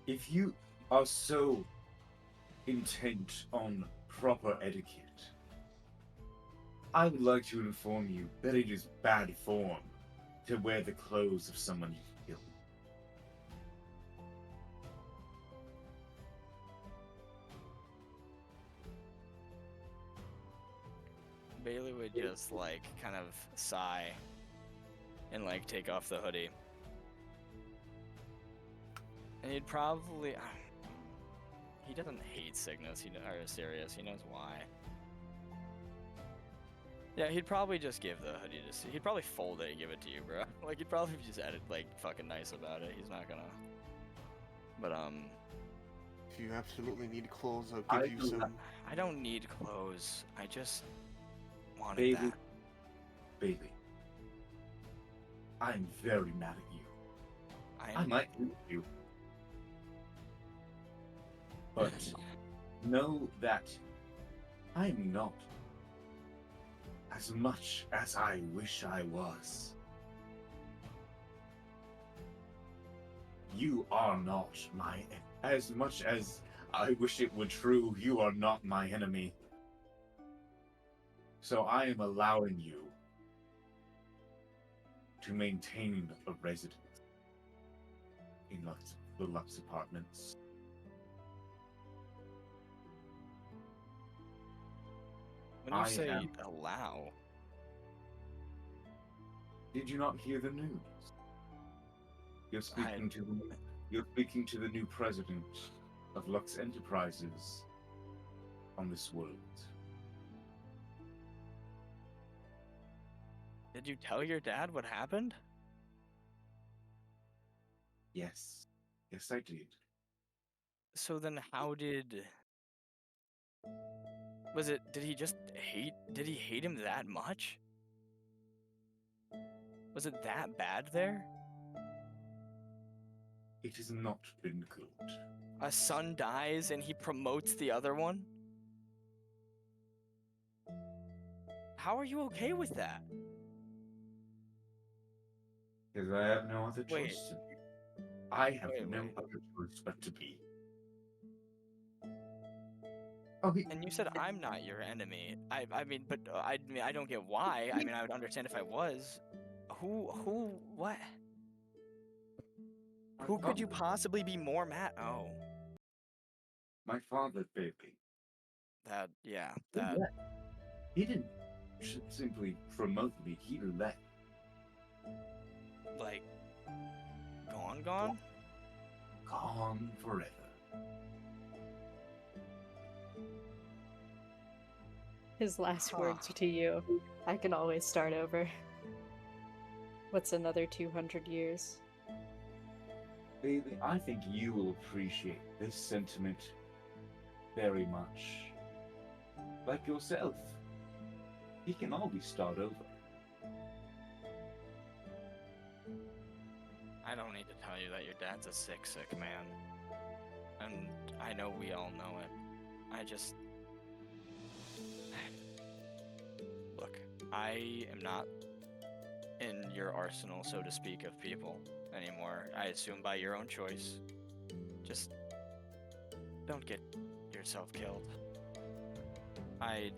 If you are so intent on proper etiquette, I would like to inform you that it is bad form to wear the clothes of someone you killed. Bailey would just like kind of sigh and like take off the hoodie. And he'd probably. He doesn't hate Cygnus, or Sirius, he knows why. Yeah, he'd probably just give the hoodie to. He'd probably fold it and give it to you, bro. Like, he'd probably just edit, like, fucking nice about it. He's not gonna. But, If you absolutely need clothes, I'll give you some. I don't need clothes. I just wanted Bailey, that. Bailey, I'm very mad at you. I might hate you. But know that I'm not as much as I wish I was. You are not as much as I wish it were true, you are not my enemy. So I am allowing you to maintain a residence in the Lux Apartments. When you say allow. Did you not hear the news? You're speaking to the new president of Lux Enterprises on this world. Did you tell your dad what happened? Yes. Yes, I did. So then how did... did he just hate... Did he hate him that much? Was it that bad there? It has not been good. A son dies and he promotes the other one? How are you okay with that? Because I have no other Wait. choice to be. I have no other choice but to be. And you said I'm not your enemy. I mean, but I mean, I don't get why. I mean, I would understand if I was. What? Who could you possibly be more mad? Oh. My father, baby. That. He didn't simply promote me, he left. Like, gone? Gone forever. His last words to you, I can always start over. What's another 200 years? Bailey, I think you will appreciate this sentiment very much. Like yourself. He can always start over. I don't need to tell you that your dad's a sick man. And I know we all know it. I just... Look, I am not in your arsenal, so to speak, of people anymore. I assume by your own choice. Just don't get yourself killed. That is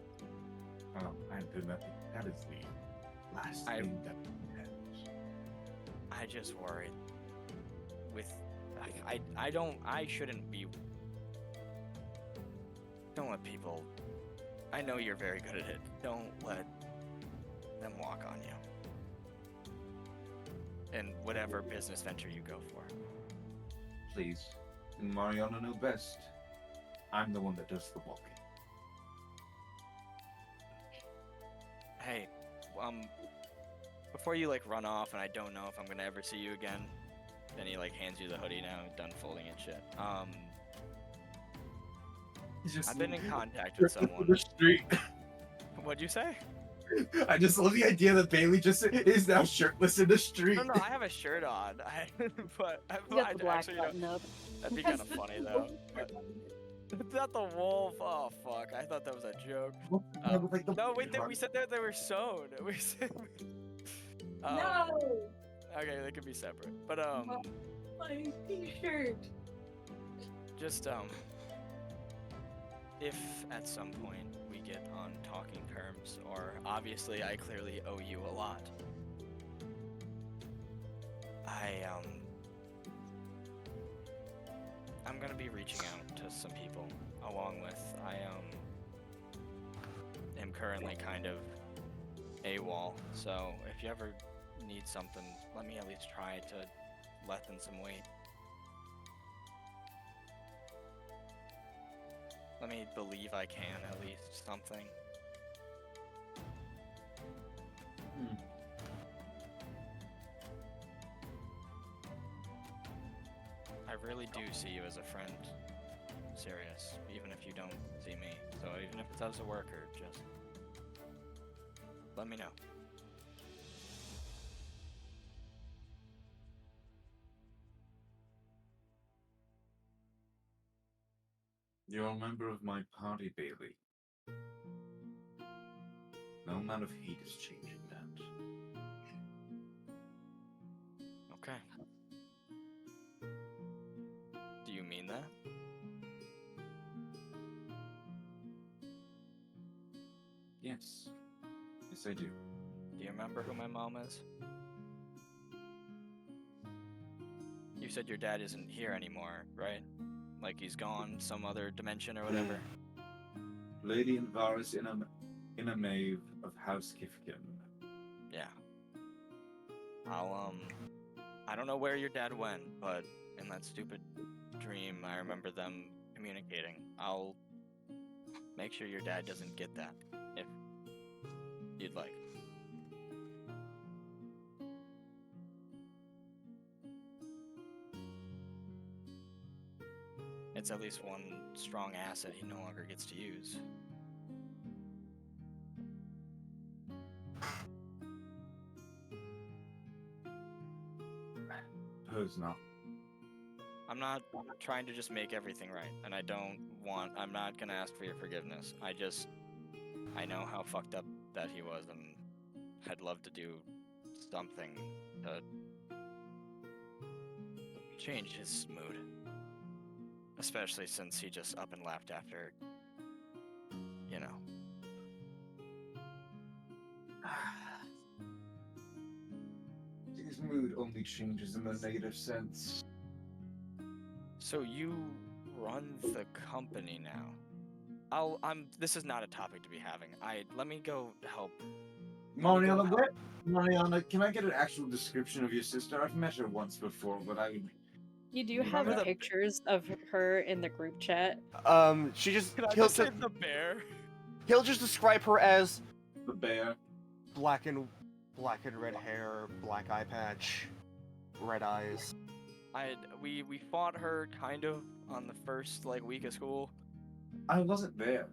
the last thing that I just worry with I shouldn't be Don't let people. I know you're very good at it. Don't let them walk on you. In whatever business venture you go for. Please. Mariana know best. I'm the one that does the walking. Hey, before you like run off and I don't know if I'm gonna ever see you again, then he like hands you the hoodie now, done folding and shit. I've been in contact with someone. The street. What'd you say? I just love the idea that Bailey just is now shirtless in the street. No, I have a shirt on. But You got the black button up. That'd be kind of funny though. It's not the wolf. Oh fuck! I thought that was a joke. No, wait. We said that they were sewn. We said. No. Okay, they could be separate. But My t-shirt. just if at some point we get on talking terms, or obviously I clearly owe you a lot. I'm gonna be reaching out to some people, along with I am currently kind of AWOL, so if you ever need something, let me at least try to lessen some weight. Let me believe I can at least something. I really do see you as a friend. Serious, even if you don't see me. So even if it's as a worker, just let me know. You're a member of my party, Bailey. No amount of hate is changing that. Okay. Do you mean that? Yes. Yes, I do. Do you remember who my mom is? You said your dad isn't here anymore, right? Like he's gone some other dimension or whatever. Lady Invaris in a Maeve of House Kifkin. Yeah. I don't know where your dad went, but in that stupid dream, I remember them communicating. I'll make sure your dad doesn't get that, if you'd like. It's at least one strong asset he no longer gets to use. Who's not? I'm not trying to just make everything right, and I'm not gonna ask for your forgiveness. I know how fucked up that he was, and I'd love to do something to change his mood. Especially since he just up and left after, you know. His mood only changes in the negative sense. So you run the company now. This is not a topic to be having. Let me go help. Mariana, can I get an actual description of your sister? I've met her once before, but I would... You do have pictures of her in the group chat. She just... Can I just say the bear? He'll just describe her as... The bear. Black and red hair, black eye patch, red eyes. We fought her kind of on the first week of school. I wasn't there.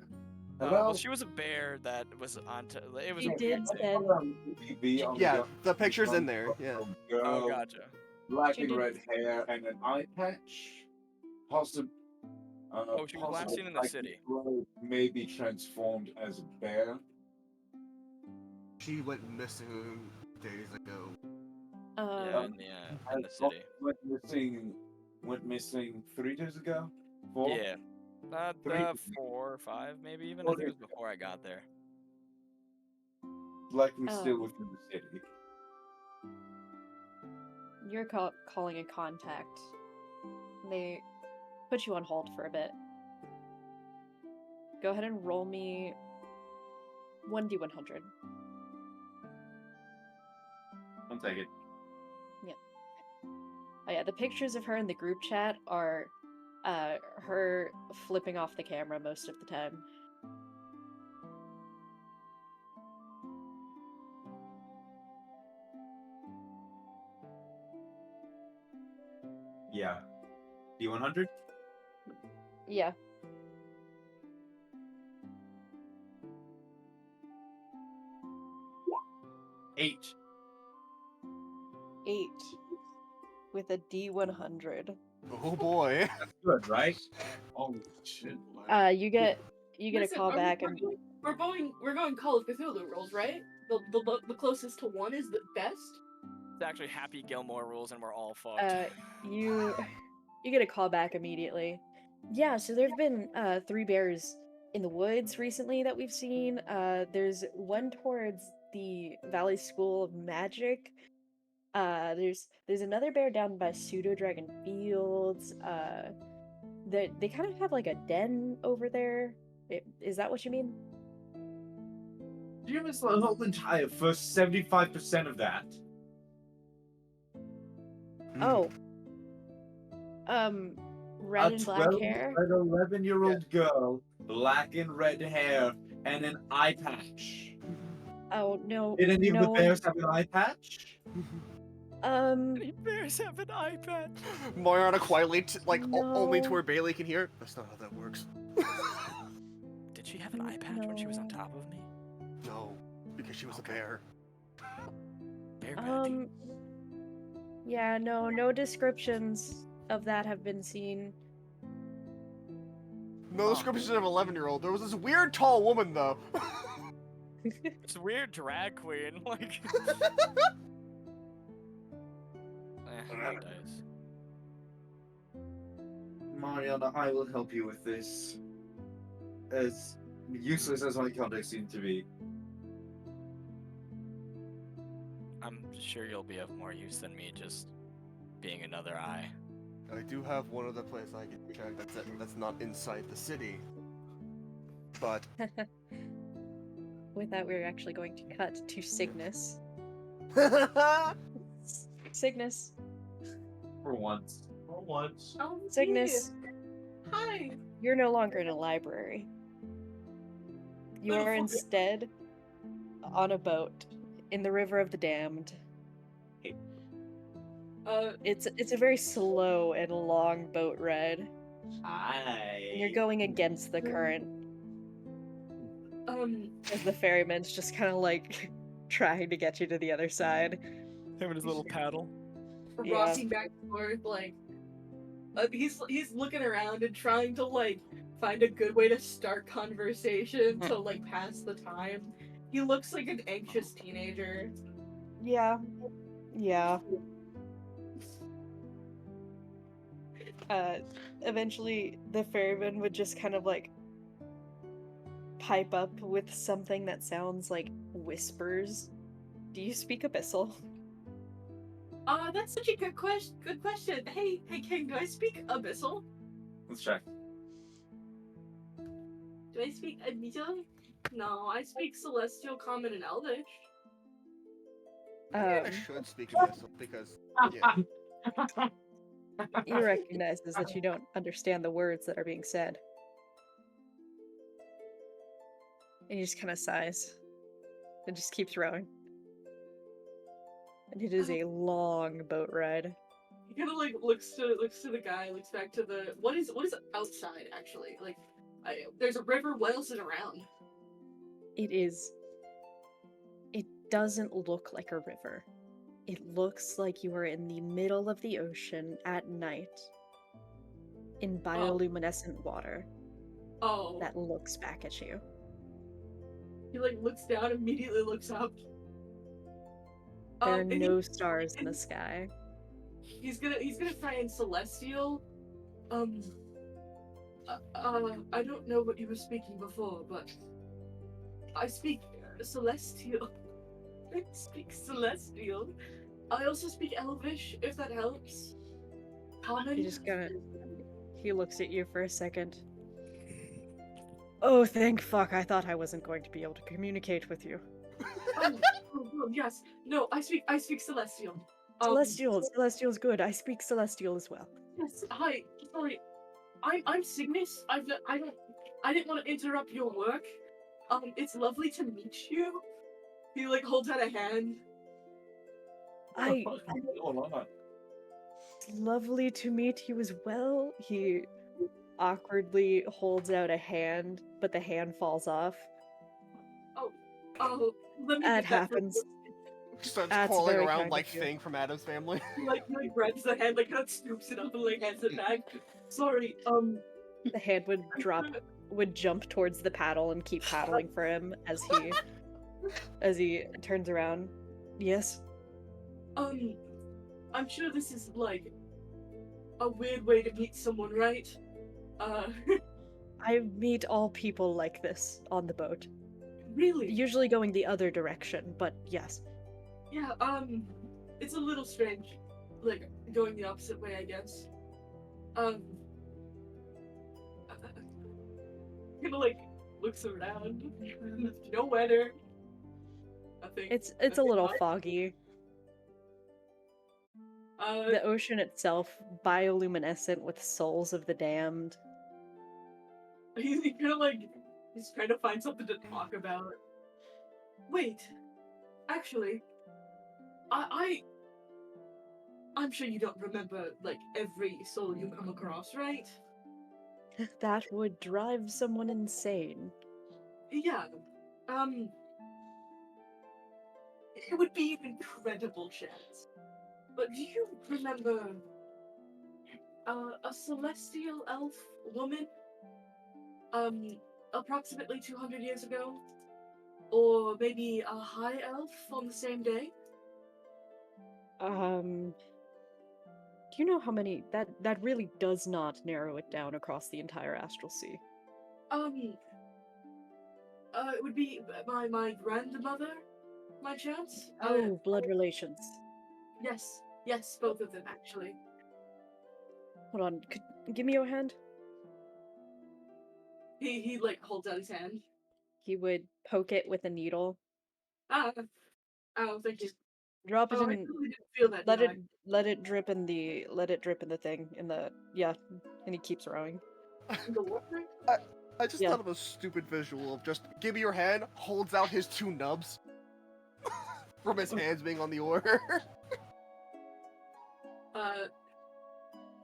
Well, she was a bear that was on. It was. She did send. Yeah, the picture's in there. Yeah. Oh, gotcha. Black and red hair and an eye patch. Possibly. She was last seen in the city. Maybe transformed as a bear. She went missing days ago. Yeah, in the city. Went missing 3 days ago? 4? Yeah. 4 or 5, maybe even. I think it was before I got there. Likely still within the city. You're calling a contact. They put you on hold for a bit. go ahead and roll me 1d100. I'll take it. Yeah. Oh yeah, the pictures of her in the group chat are her flipping off the camera most of the time. Yeah. D100? Yeah. Eight. 8 with a D100. Oh boy. That's good, right? Oh shit. You get a Listen, call back and we're going Call of Cthulhu rules, right? The closest to 1 is the best. It's actually Happy Gilmore rules, and we're all fucked. you get a call back immediately. Yeah, so there've been 3 bears in the woods recently that we've seen. There's one towards the Valley School of Magic. There's another bear down by Pseudo Dragon Fields. They kind of have like a den over there. Is that what you mean? Do you miss the whole entire first 75% of that? Oh. Red and black hair. An 11-year-old girl, black and red hair, and an eye patch. Oh no. Did any of the bears have an eye patch? Any bears have an eye patch? Mariana quietly, only to No. where Bailey can hear. That's not how that works. Did she have an eye patch when she was on top of me? No, because she was a bear. Bear patch. Yeah, no descriptions of that have been seen. No descriptions of an 11-year-old. There was this weird tall woman though. It's a weird drag queen, like. Dice. Mariana, I will help you with this. As useless as my context seems to be. I'm sure you'll be of more use than me just being another eye. I do have one other place I can check that's not inside the city. But With that, we're actually going to cut to Cygnus. Cygnus. For once. For once. Oh, Cygnus. Hi. You're no longer in a library. You are instead on a boat in the River of the Damned. It's a very slow and long boat ride. And you're going against the current. As the ferryman's just kind of like trying to get you to the other side. Him and his little paddle. Rocking back and forth, like he's looking around and trying to like find a good way to start conversation to like pass the time. He looks like an anxious teenager. Yeah. Eventually the ferryman would just kind of like pipe up with something that sounds like whispers. Do you speak Abyssal? That's such a good question. Hey King, do I speak Abyssal? Let's check. Do I speak Abyssal? No, I speak Celestial, Common, and Elvish. I should speak Abyssal because yeah. He recognizes that you don't understand the words that are being said. And he just kind of sighs. And just keeps rowing. And it is a long boat ride. He kind of like looks to the guy, looks back to the what is outside actually? Like, there's a river. What else is around? It doesn't look like a river. It looks like you are in the middle of the ocean at night in bioluminescent water that looks back at you. He like looks down, immediately looks up. There are no stars in the sky. He's gonna try and Celestial. I don't know what you were speaking before, but I speak Celestial. I speak Celestial. I also speak Elvish, if that helps. Common. He looks at you for a second. Oh, thank fuck! I thought I wasn't going to be able to communicate with you. Yes. No, I speak Celestial. Celestial's good. I speak Celestial as well. Yes. Hi. Sorry. I'm Cygnus. I didn't want to interrupt your work. It's lovely to meet you. He like holds out a hand. I. What's going on? It's lovely to meet you as well. He awkwardly holds out a hand, but the hand falls off. Oh, let me That get that for happens. you. Starts That's crawling very around kind like of you. Thing from Adam's Family. He like grabs the hand, like kind of scoops it up and like hands it back. Sorry. The hand would jump towards the paddle and keep paddling for him as he turns around. Yes. I'm sure this is like a weird way to meet someone, right? I meet all people like this on the boat. Really? Usually going the other direction, but yes. Yeah, it's a little strange, like, going the opposite way, I guess. Kinda, like, looks around. No weather. Nothing. It's a nothing little much. foggy. The ocean itself, bioluminescent with souls of the damned. He kinda, like, he's trying to find something to talk about. Wait. Actually, I'm sure you don't remember, like, every soul you come across, right? That would drive someone insane. Yeah. It would be an incredible chance. But do you remember a celestial elf woman? Approximately 200 years ago? Or maybe a high elf on the same day? Do you know how many that really does not narrow it down across the entire astral sea? It would be my grandmother, my chance. Oh, blood relations. Yes, both of them actually. Hold on, give me your hand. He like holds out his hand. He would poke it with a needle. Oh, thank you. Drop it I in. really didn't feel that. Let it drip in the thing yeah, and he keeps rowing. In the water? I just thought of a stupid visual of just give me your hand, holds out his two nubs from his hands being on the oar.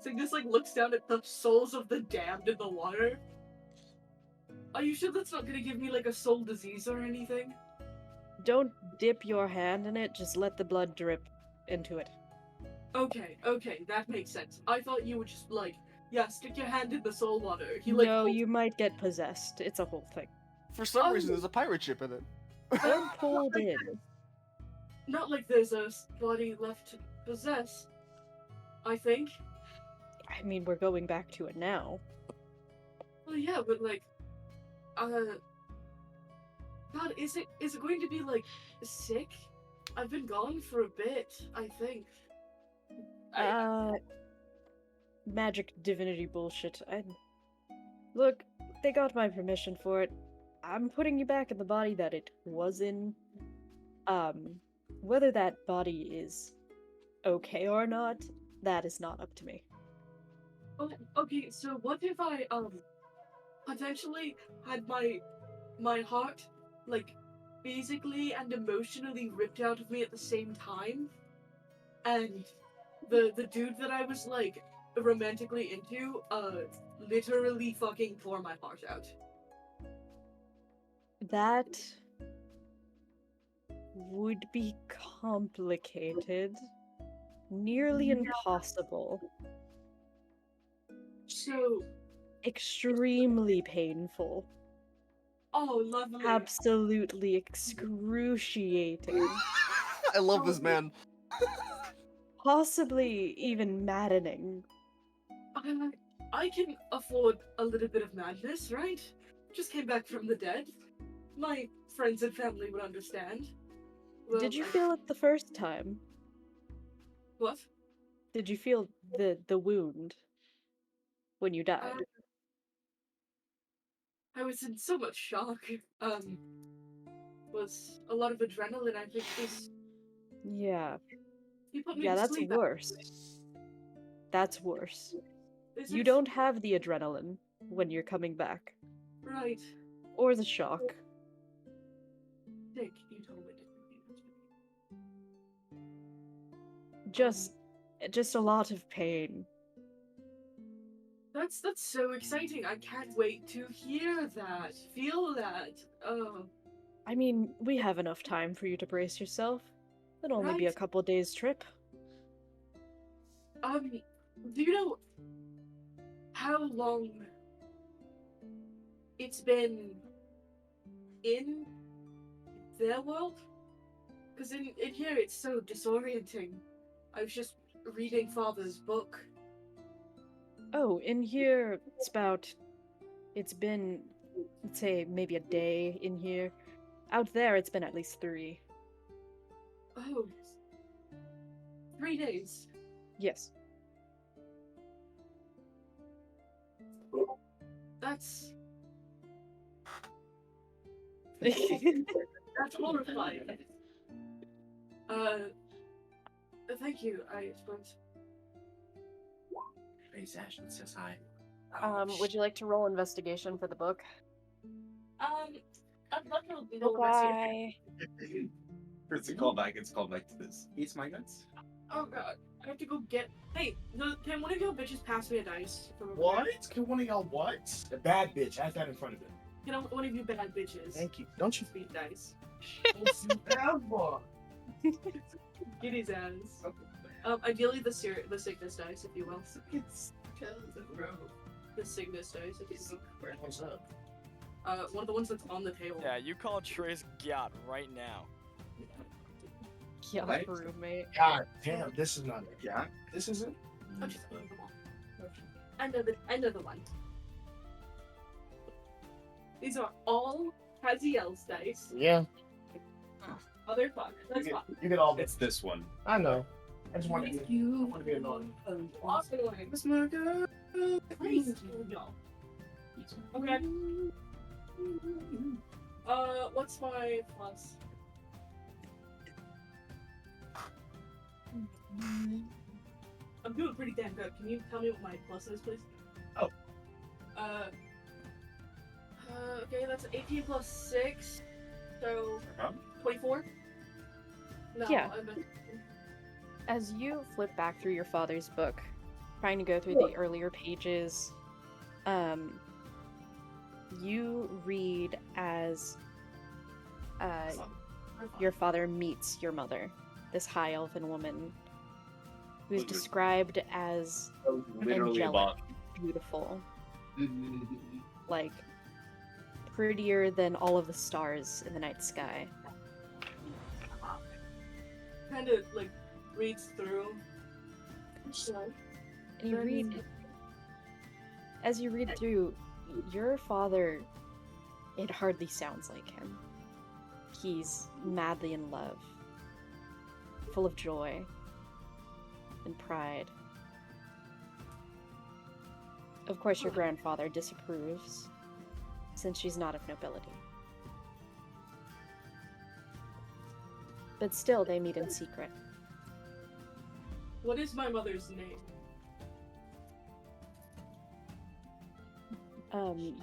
Cygnus like looks down at the souls of the damned in the water. Are you sure that's not gonna give me like a soul disease or anything? Don't dip your hand in it, just let the blood drip into it. Okay, that makes sense. I thought you would just like, yeah, stick your hand in the soul water. No, you might get possessed. It's a whole thing. For some reason, there's a pirate ship in it. I'm pulled in. Not like there's a body left to possess. I think. I mean, we're going back to it now. Well, yeah, but like, God, is it going to be like sick? I've been gone for a bit, I think. Magic divinity bullshit. Look, they got my permission for it. I'm putting you back in the body that it was in. Whether that body is okay or not, that is not up to me. Oh, okay, so what if I potentially had my heart like physically and emotionally ripped out of me at the same time, and the dude that I was like romantically into literally fucking tore my heart out. That would be complicated. Nearly impossible. So extremely painful. Oh, lovely. Absolutely excruciating. I love this man. Possibly even maddening. I can afford a little bit of madness, right? Just came back from the dead. My friends and family would understand. Well, Did you feel it the first time? What? Did you feel the wound when you died? I was in so much shock. Was a lot of adrenaline. I think this. Yeah. He put me Yeah, to that's sleep. worse. That's worse. This You is- don't have the adrenaline when you're coming back. Right. Or the shock. Dick, you told me to. Just a lot of pain. That's so exciting. I can't wait to hear that, feel that. I mean, we have enough time for you to brace yourself. It'll only be a Right. couple days trip. Do you know how long it's been in their world? Because in here it's so disorienting. I was just reading Father's book. Oh, in here, it's been, let's say, maybe a day in here. Out there, it's been at least 3. Oh. 3 days. Yes. That's that's horrifying. Thank you, I suppose. Face Ashton says hi. Would you like to roll investigation for the book? I'd love to do Book eye. It's a callback. It's called back to this. Eats my nuts. Oh god, I have to go get. Hey, can one of you bitches pass me a dice? From over What? there? Can one of y'all what? The bad bitch. Have that in front of him. Can one of you bad bitches? Thank you. Don't you Speed dice. ever? Get his ass. Ideally the sickness dice, if you will. The sickness dice, if you will. What's up? One of the ones that's on the table. Yeah, you call Trace Gyat right now. Yeah, Right? roommate. God damn, this is not it. Yeah. This isn't. I'm just putting them all. Another one. These are all Haziel's dice. Yeah. Oh, they're fun. That's fun. You get all It's this. this one. I know. I just want to Thank be. you. I want to be annoying. Awesome. That's my girl. Please, y'all. Okay. What's my plus? I'm doing pretty damn good. Can you tell me what my plus is, please? Oh. Okay, that's 18 plus 6, so Huh? 24? No, Yeah. I meant... As you flip back through your father's book, trying to go through the earlier pages, you read as your father meets your mother, this high elfin woman who is described as Literally angelic, about. beautiful, like prettier than all of the stars in the night sky. kind of like reads through. And you read, as you read through, your father, it hardly sounds like him. He's madly in love, full of joy and pride. Of course, your grandfather disapproves, since she's not of nobility. But still, they meet in secret. What is my mother's name?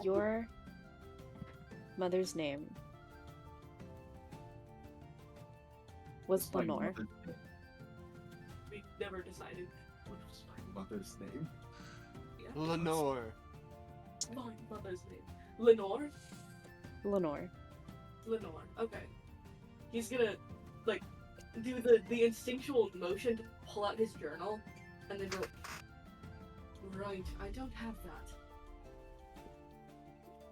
Your mother's name was My Lenore. We never decided. What was my mother's name? Yeah. Lenore. My mother's name. Lenore? Lenore. Lenore. Okay. He's gonna like do the instinctual motion to pull out his journal and then go, right, I don't have that.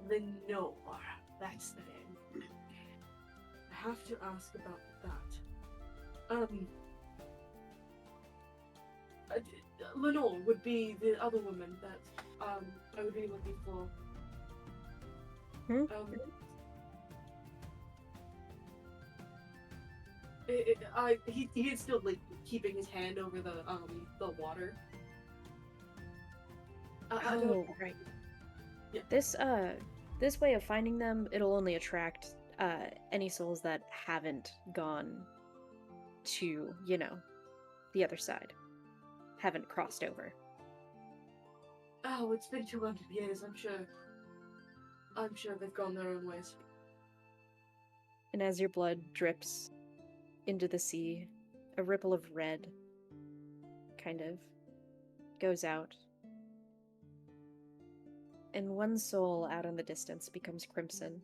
Lenore. That's the name. I have to ask about that. Lenore would be the other woman that I would be looking for. Hmm? He is still like keeping his hand over the water. I don't- Oh, right. Yeah. This This way of finding them, it'll only attract any souls that haven't gone to, you know, the other side. Haven't crossed over. Oh, it's been 200 years, I'm sure. I'm sure they've gone their own ways. And as your blood drips into the sea, a ripple of red kind of goes out. And one soul out in the distance becomes crimson.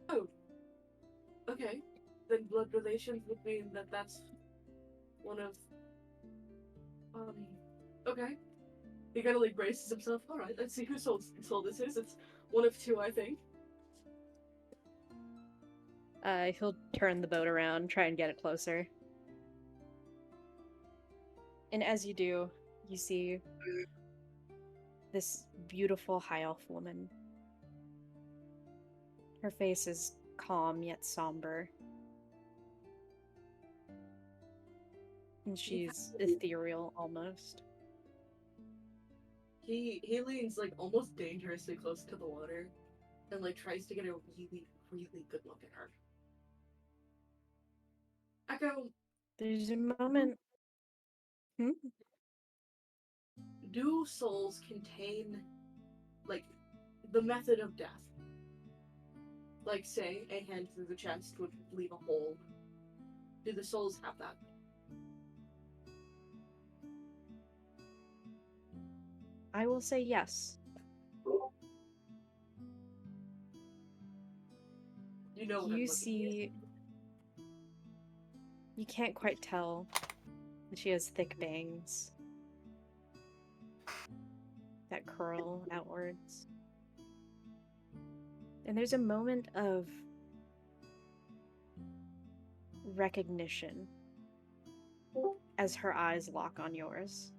Oh. Okay. Then blood relations would mean that that's one of... Okay. He kind of like braces himself. Alright, let's see whose soul this is. It's one of two, I think. He'll turn the boat around, try and get it closer. And as you do, you see this beautiful high elf woman. Her face is calm yet somber. And she's ethereal almost. He leans like almost dangerously close to the water and like tries to get a really, really good look at her. Echo, There's a moment. do souls contain like the method of death? Like say a hand through the chest would leave a hole. Do the souls have that? I will say yes. You know what I'm You looking see... You can't quite tell that she has thick bangs that curl outwards. And there's a moment of recognition as her eyes lock on yours.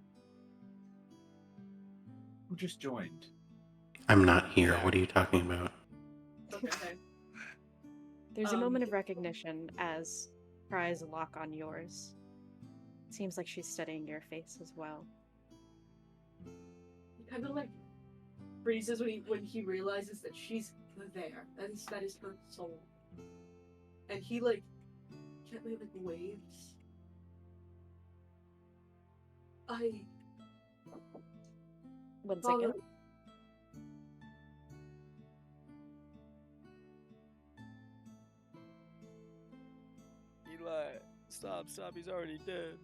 Who just joined? I'm not here. What are you talking about? Okay. There's a moment of recognition as her eyes lock on yours. Seems like she's studying your face as well. He kind of like freezes when he realizes that she's there. That is her soul. And he like gently like waves. One second. Eli, stop, he's already dead.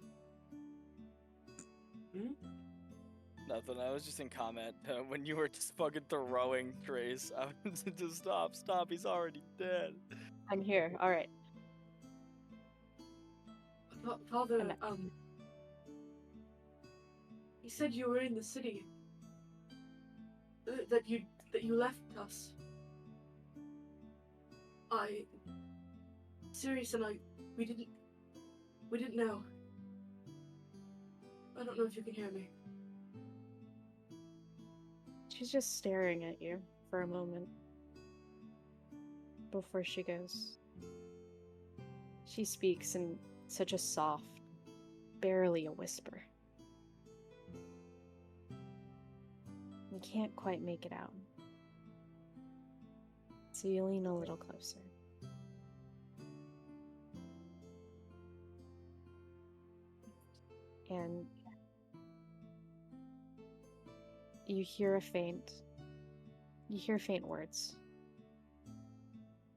Nothing, I was just in comment when you were just fucking throwing Trace. I was just stop, he's already dead. I'm here, alright. Father, you said you were in the city. That you left us. Sirius and we didn't know. I don't know if you can hear me. She's just staring at you for a moment before she goes. She speaks in such a soft, barely a whisper. You can't quite make it out. So you lean a little closer. And you hear faint words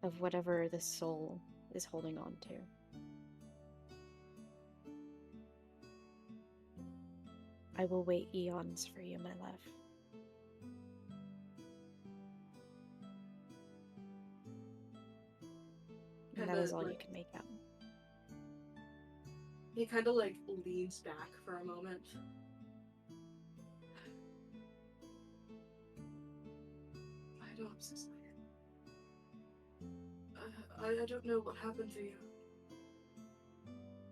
of whatever this soul is holding on to. I will wait eons for you, my love. And that is all you can make out. He kind of like leans back for a moment. I'm so sorry. I don't know what happened to you.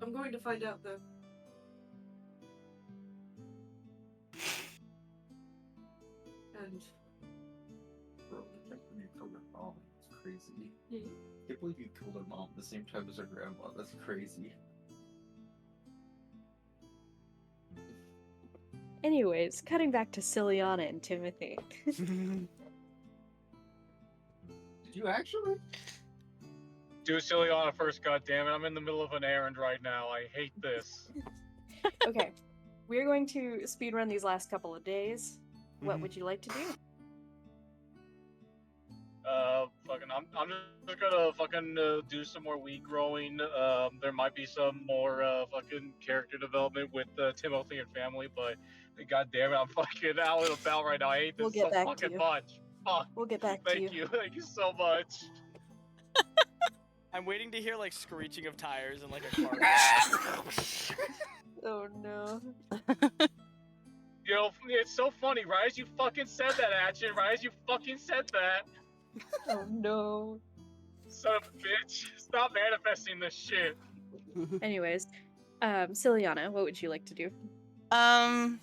I'm going to find out though. And bro, when you killed her mom, it's crazy. I can't believe you killed her mom at the same time as her grandma. That's crazy. Anyways, cutting back to Siliana and Timothy. Did you actually? Do Siliana first, goddammit. I'm in the middle of an errand right now. I hate this. Okay, we're going to speedrun these last couple of days. What would you like to do? I'm just gonna fucking do some more weed growing. There might be some more fucking character development with Timothy and family, but god damn it, I'm fucking out and about right now. I hate this We'll get so back to fucking you. much. Fuck. We'll get back to Thank you. Thank you so much. I'm waiting to hear like screeching of tires and like a car. Oh no. You know, it's so funny, right as you fucking said that, Action, right as you fucking said that. Oh no. Son of a bitch. Stop manifesting this shit. Anyways, Siliana, what would you like to do? I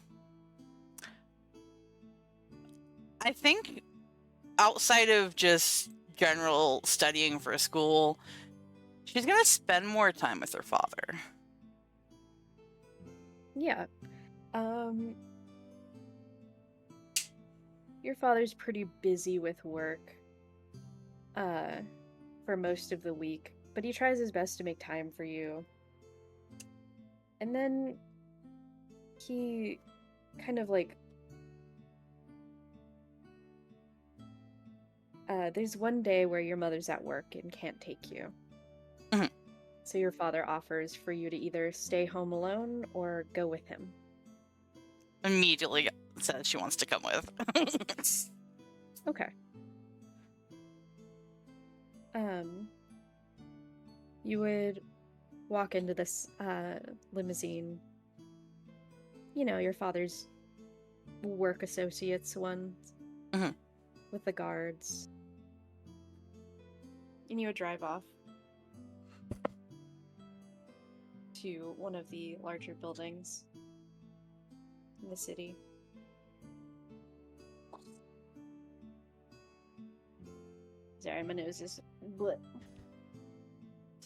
think outside of just general studying for school, she's gonna spend more time with her father. Yeah. Your father's pretty busy with work for most of the week, but he tries his best to make time for you. And then he kind of like there's one day where your mother's at work and can't take you. Mhm. So your father offers for you to either stay home alone or go with him. Immediately says she wants to come with. Okay. You would walk into this limousine. You know, your father's work associates one with the guards. And you would drive off to one of the larger buildings in the city. Sorry, my nose is bleh.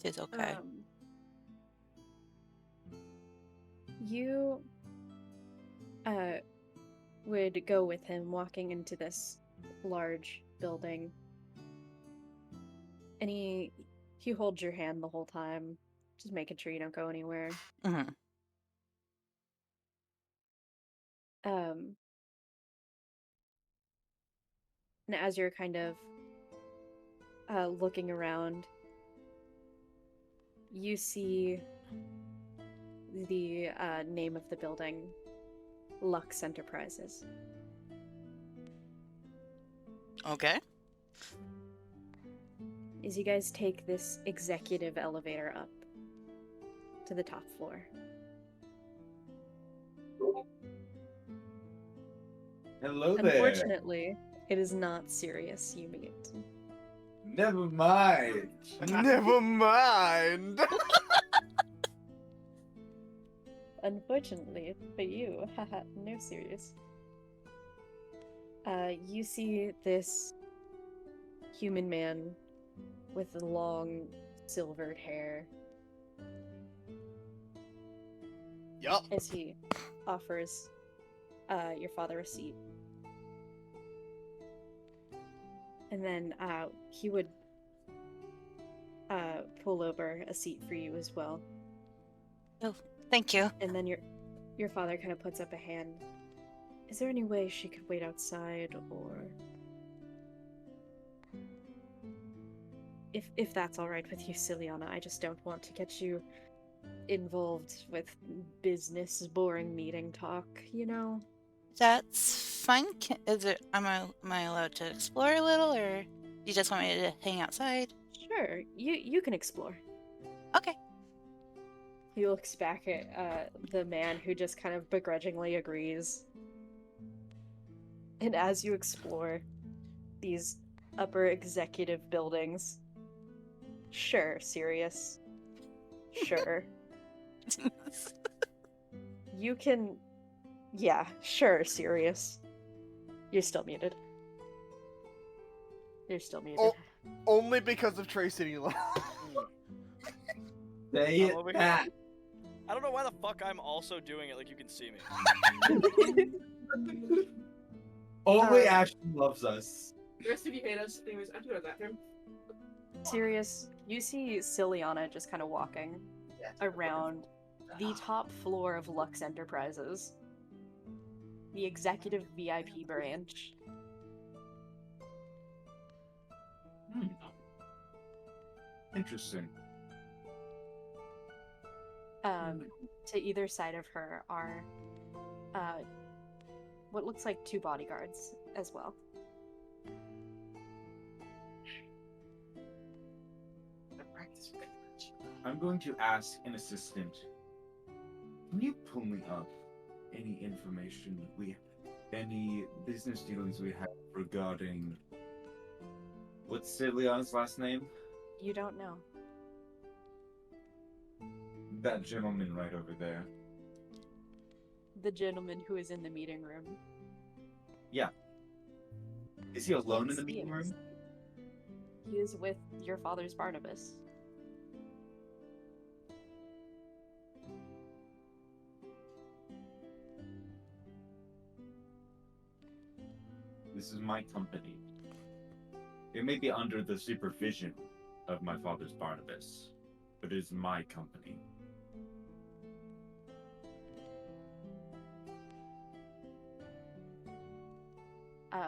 It's okay. You would go with him walking into this large building. And he holds your hand the whole time, just making sure you don't go anywhere. And as you're kind of looking around, you see the name of the building, Lux Enterprises. Okay. As you guys take this executive elevator up to the top floor. Hello there. Unfortunately, it is not Sirius you meet. Never mind. Never mind. Unfortunately for you, haha, no Sirius. You see this human man with long silvered hair. Yup. As he offers your father a seat. And then he would pull over a seat for you as well. Oh, thank you. And then your father kind of puts up a hand. Is there any way she could wait outside, or if that's all right with you, Siliana? I just don't want to get you involved with business, boring meeting talk, you know? That's fine. Am I allowed to explore a little, or you just want me to hang outside? Sure, you can explore. Okay. He looks back at the man who just kind of begrudgingly agrees. And as you explore these upper executive buildings, sure, Sirius. Sure. You can... Yeah, sure, Sirius. You're still muted. You're still muted. Only because of Tracy Law. Say it back. I don't know why the fuck I'm also doing it like you can see me. Only Ashton loves us. The rest of you hate us. Anyways, I have to go to the bathroom. Sirius, you see Siliana just kind of walking around the top floor of Lux Enterprises, the executive VIP branch. Interesting. To either side of her are what looks like 2 bodyguards as well. I'm going to ask an assistant. Can you pull me up any information any business dealings we have regarding what's Siliana's last name? You don't know. That gentleman right over there. The gentleman who is in the meeting room. Yeah. Is he alone in the meeting room? He is with your father's Barnabas. This is my company. It may be under the supervision of my father's Barnabas, but it is my company.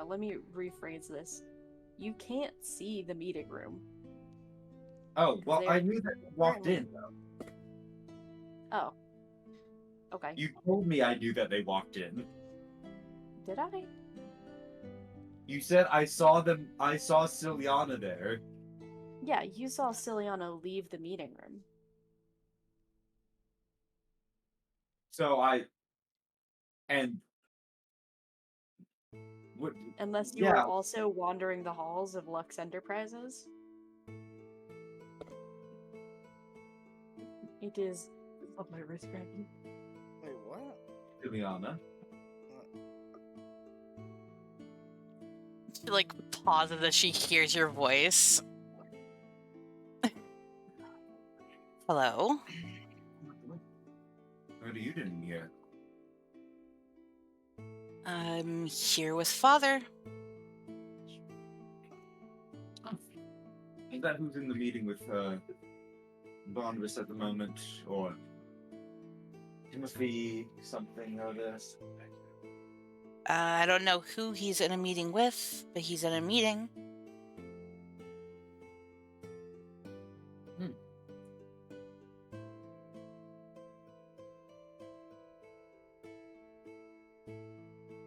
Let me rephrase this. You can't see the meeting room. Oh, well, I knew that they walked in, though. Oh. Okay. You told me I knew that they walked in. Did I? You said I saw Siliana there. Yeah, you saw Siliana leave the meeting room. Unless you were also wandering the halls of Lux Enterprises. It is of my wristband. Wait, what? Siliana. She like pauses as she hears your voice. Hello? What are you doing here? I'm here with Father. Is that who's in the meeting with Barnabas at the moment, or Timothy something or this? I don't know who he's in a meeting with, but he's in a meeting.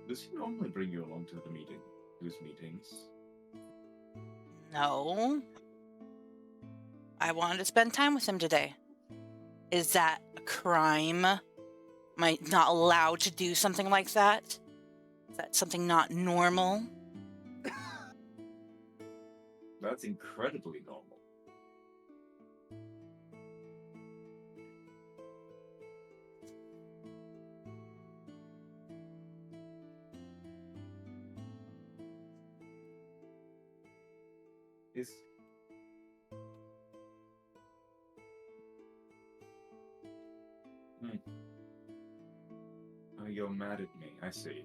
Does he normally bring you along to his meetings? No. I wanted to spend time with him today. Is that a crime? Am I not allowed to do something like that? Is that something not normal? That's incredibly normal. Oh, you're mad at me, I see.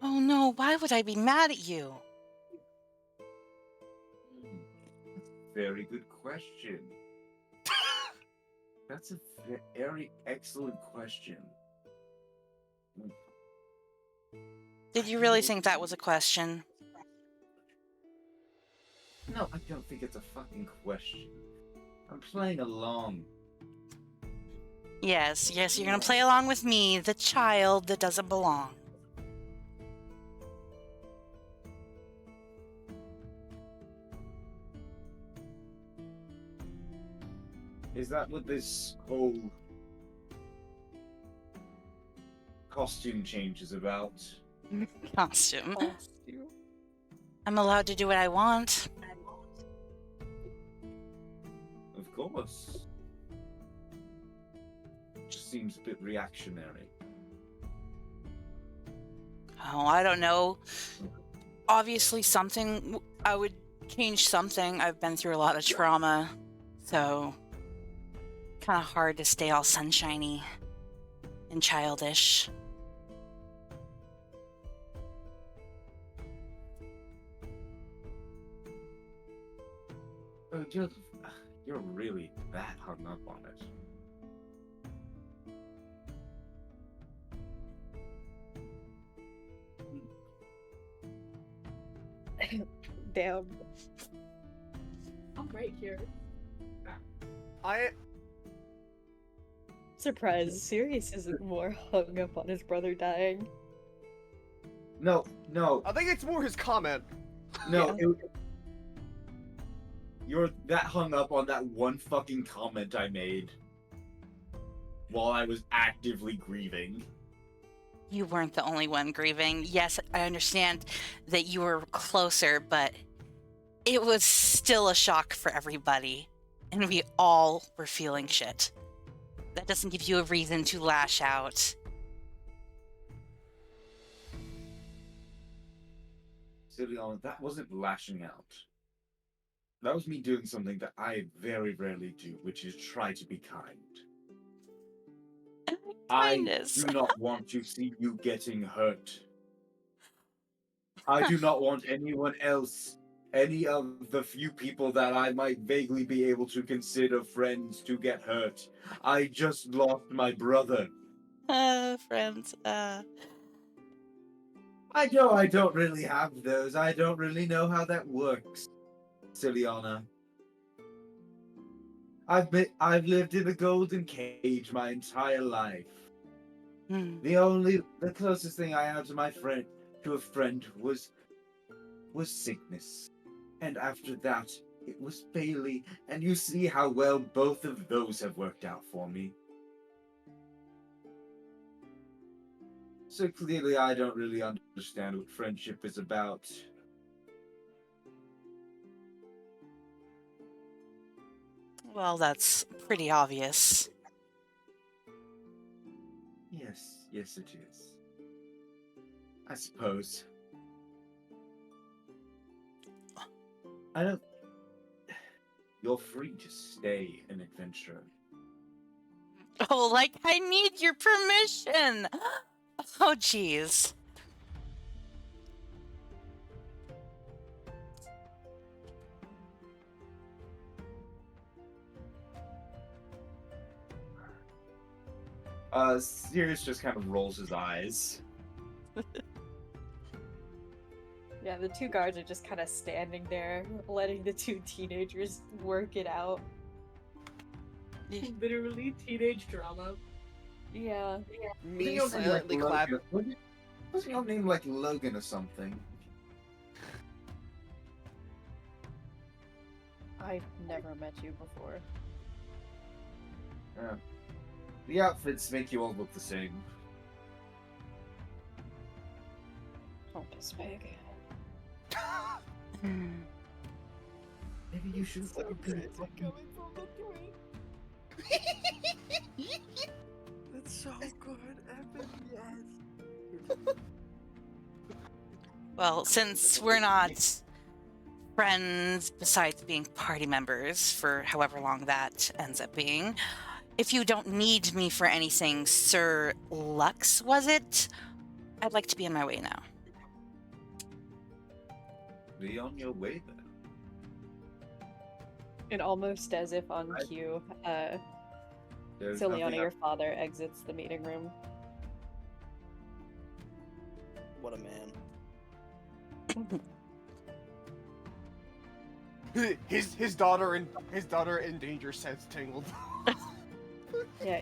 Oh no, why would I be mad at you? Very good question. That's a very excellent question. Did you really think that was a question? No, I don't think it's a fucking question. I'm playing along. Yes, you're gonna play along with me, the child that doesn't belong. Is that what this whole costume change is about? Costume? I'm allowed to do what I want. Of course. Just seems a bit reactionary. Oh, I don't know. Obviously I would change something. I've been through a lot of trauma, so kind of hard to stay all sunshiny and childish. Oh, you're really that hung up on it. Damn. I'm right here. Surprised Sirius isn't more hung up on his brother dying. No. I think it's more his comment. No, you're that hung up on that one fucking comment I made while I was actively grieving. You weren't the only one grieving. Yes, I understand that you were closer, but it was still a shock for everybody. And we all were feeling shit. That doesn't give you a reason to lash out. Siliana, that wasn't lashing out. That was me doing something that I very rarely do, which is try to be kind. Kindness. I do not want to see you getting hurt. I do not want anyone else, any of the few people that I might vaguely be able to consider friends, to get hurt. I just lost my brother. Friends, I know I don't really have those. I don't really know how that works, Siliana. I've lived in a golden cage my entire life. The closest thing I had to a friend was sickness. And after that, it was Bailey, and you see how well both of those have worked out for me. So clearly I don't really understand what friendship is about. well, that's pretty obvious. Yes it is. I suppose. You're free to stay an adventurer. Oh, like, I need your permission! Oh, jeez. Sirius just kind of rolls his eyes. Yeah, the two guards are just kind of standing there, letting the two teenagers work it out. Literally teenage drama. Yeah. Me silently clap. What's your name, like Logan or something? I've never met you before. The outfits make you all look the same. Pompous pig. Maybe you should So crazy coming from the three. That's so good, Evan, yes. Well, since we're not friends besides being party members for however long that ends up being, if you don't need me for anything, Sir Lux, was it? I'd like to be on my way now. Be on your way then. And almost as if on cue, There's Siliana, nothing your father, exits the meeting room. What a man. His daughter in danger sense tingled. Yeah,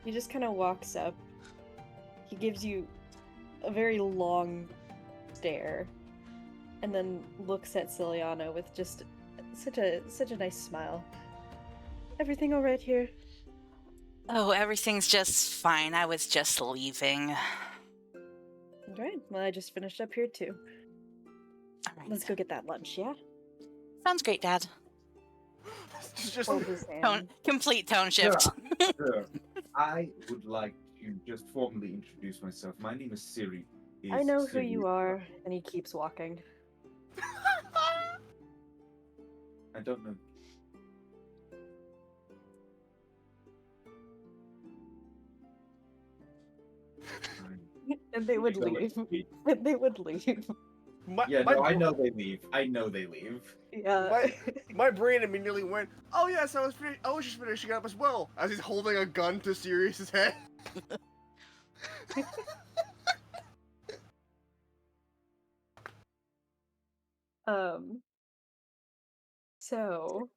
he just kind of walks up. He gives you a very long stare, and then looks at Siliana with just such a nice smile. Everything all right here? Oh, everything's just fine. I was just leaving. All right. Well, I just finished up here too. All right. Let's go get that lunch, yeah? Sounds great, Dad. Just Hold his hand. Complete tone shift. Sure. I would like to just formally introduce myself. My name is Siri. I know who you are, and he keeps walking. I don't know. And they would leave. And they would leave. Yeah, no, I know they leave. I know they leave. Yeah. My brain immediately went, oh yes, I was just finishing up as well, as he's holding a gun to Sirius's head. So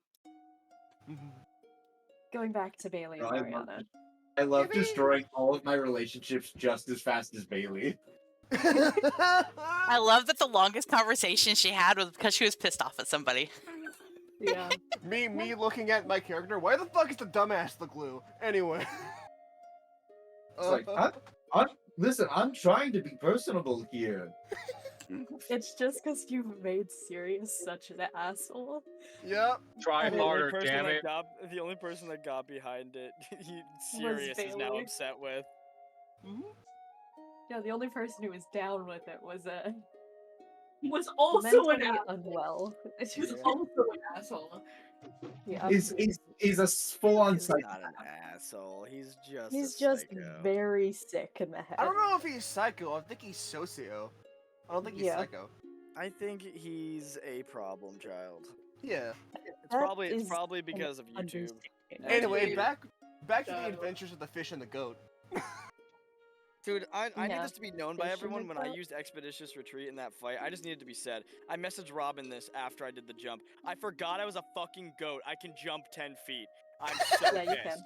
going back to Bailey and Mariana. I love destroying all of my relationships just as fast as Bailey. I love that the longest conversation she had was because she was pissed off at somebody. Yeah. me looking at my character, why the fuck is the dumbass the glue? Anyway. It's like, listen, I'm trying to be personable here. It's just because you've made Sirius such an asshole. Yep. Try The only harder, person damn that it. the only person that got behind it, Sirius is now Bailey. upset with. Yeah, the only person who was down with it was also an mentally asshole. unwell. She was also an asshole. Yeah. He's a full-on He's psycho. not an asshole. He's just He's a just psycho. very sick in the head. I don't know if he's psycho, I think he's socio. I don't think he's psycho. I think he's a problem child. Yeah. It's probably because of YouTube. Anyway, back to the adventures of the fish and the goat. Dude, I need Yeah. this to be known by Fish in everyone. the When I goat? used Expeditious Retreat in that fight, I just needed to be said. I messaged Robin this after I did the jump. I forgot I was a fucking goat. I can jump 10 feet. I'm so Yeah, you pissed. can.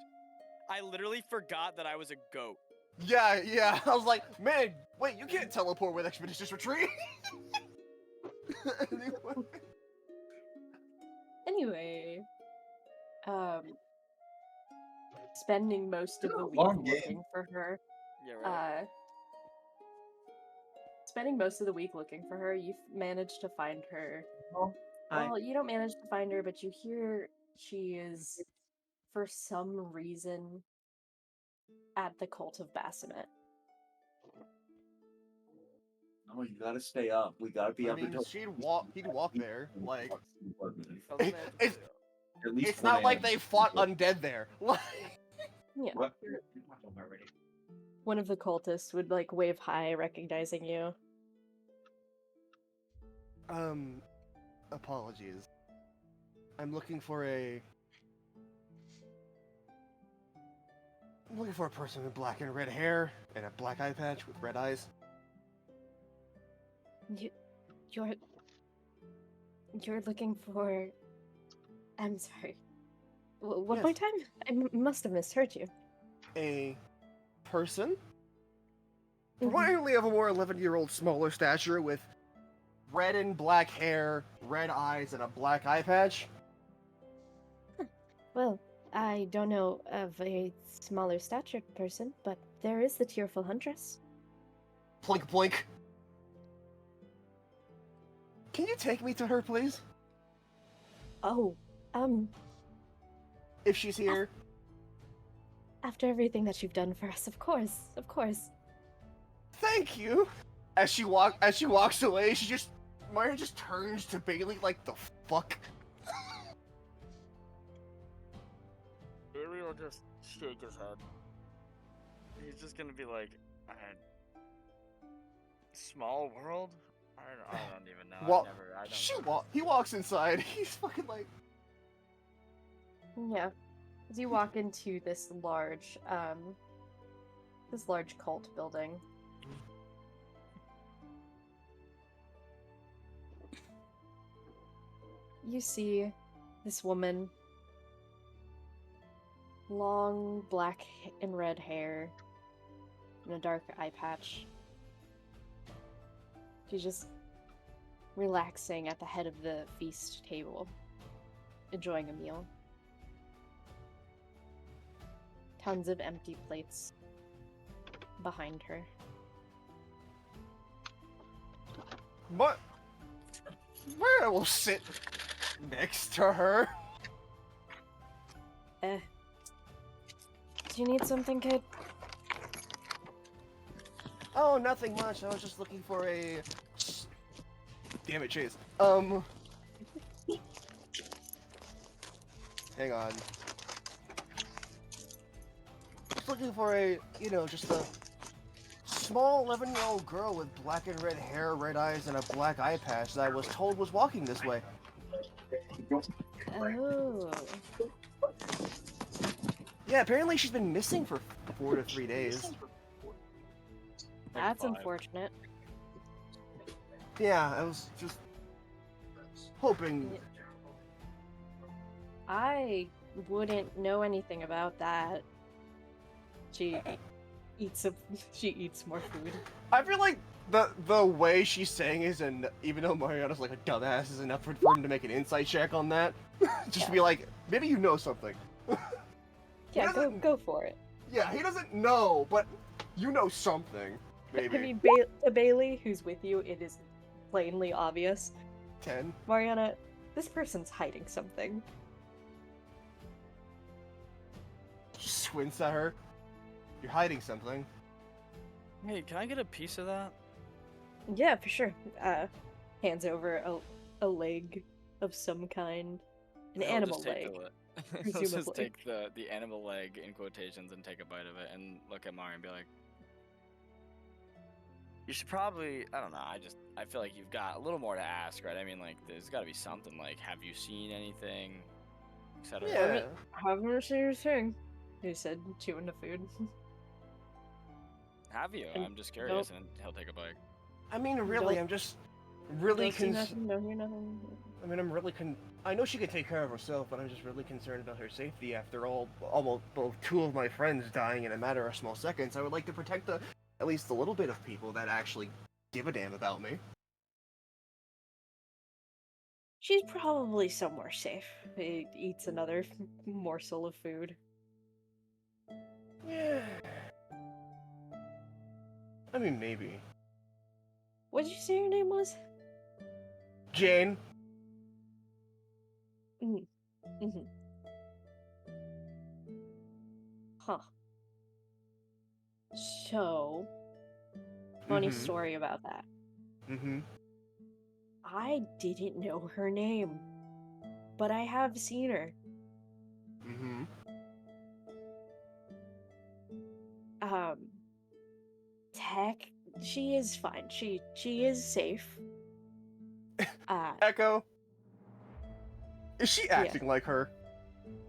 I literally forgot that I was a goat. Yeah. I was like, man, wait, you can't teleport with Expeditious Retreat. Anyway, spending most of the week long game. looking for her. Yeah, right. Spending most of the week looking for her, you've managed to find her. Hi. Well, you don't manage to find her, but you hear she is, for some reason, at the Cult of Baphomet. Oh, you gotta stay up. We gotta be I up mean, until he'd walk there. Like, At least it's not 1 like a.m. they fought undead there. Yeah. What? One of the cultists would wave hi, recognizing you. Apologies. I'm looking for a person with black and red hair and a black eye patch with red eyes. You're looking for. I'm sorry. One more time? I must have misheard you. A person, probably of a more 11-year-old smaller stature with red and black hair, red eyes, and a black eye patch. Well, I don't know of a smaller statured person, but there is the Tearful Huntress. Plink plink. Can you take me to her, please? Oh, if she's here. After everything that you've done for us, of course. Thank you. As she walks away, Mario just turns to Bailey like, the fuck? Bailey will just shake his head. He's just gonna be like, small world? I don't even know. Well, I don't know. he walks inside. He's fucking like. Yeah. As you walk into this large cult building. You see this woman, long black and red hair, and a dark eye patch. She's just relaxing at the head of the feast table, enjoying a meal. Tons of empty plates behind her. What? Where will sit next to her? Do you need something, kid? Oh, nothing much. I was just looking for a. Damn it, Chase. Hang on. Just looking for a, just a small 11-year-old girl with black and red hair, red eyes, and a black eye patch that I was told was walking this way. Oh. Yeah, apparently she's been missing for 4 to 3 days. That's 5. unfortunate. Yeah, I was just hoping. I wouldn't know anything about that. She eats more food. I feel like the way she's saying is, and even though Mariana's like a dumbass, is enough for him to make an insight check on that. Just to be like, maybe you know something. Yeah, go for it. Yeah, he doesn't know, but you know something. Maybe. I mean, to Bailey, who's with you, it is plainly obvious. 10. Mariana, this person's hiding something. Just squints at her. You're hiding something. Hey, can I get a piece of that? Yeah, for sure. Hands over a leg of some kind. An I'll animal just take leg. Let's just Presumably. take the animal leg in quotations and take a bite of it and look at Mari and be like, you should probably, I don't know, I feel like you've got a little more to ask, right? I mean, like, there's got to be something, like, have you seen anything, etc. Yeah. Haven't seen your thing. He said, chewing the food. Have you? And I'm just curious, and he'll take a bite. I mean, really, I'm just really Don't see nothing, don't hear nothing. I mean, I'm really I know she can take care of herself, but I'm just really concerned about her safety after almost 2 of my friends dying in a matter of small seconds. I would like to protect at least a little bit of people that actually give a damn about me. She's probably somewhere safe. He eats another morsel of food. Yeah. I mean, maybe. What did you say your name was? Jane. Mm-hmm. Huh. So, funny story about that. Mm-hmm. I didn't know her name, but I have seen her. Mm-hmm. She is fine. She is safe. Echo. Is she acting like her?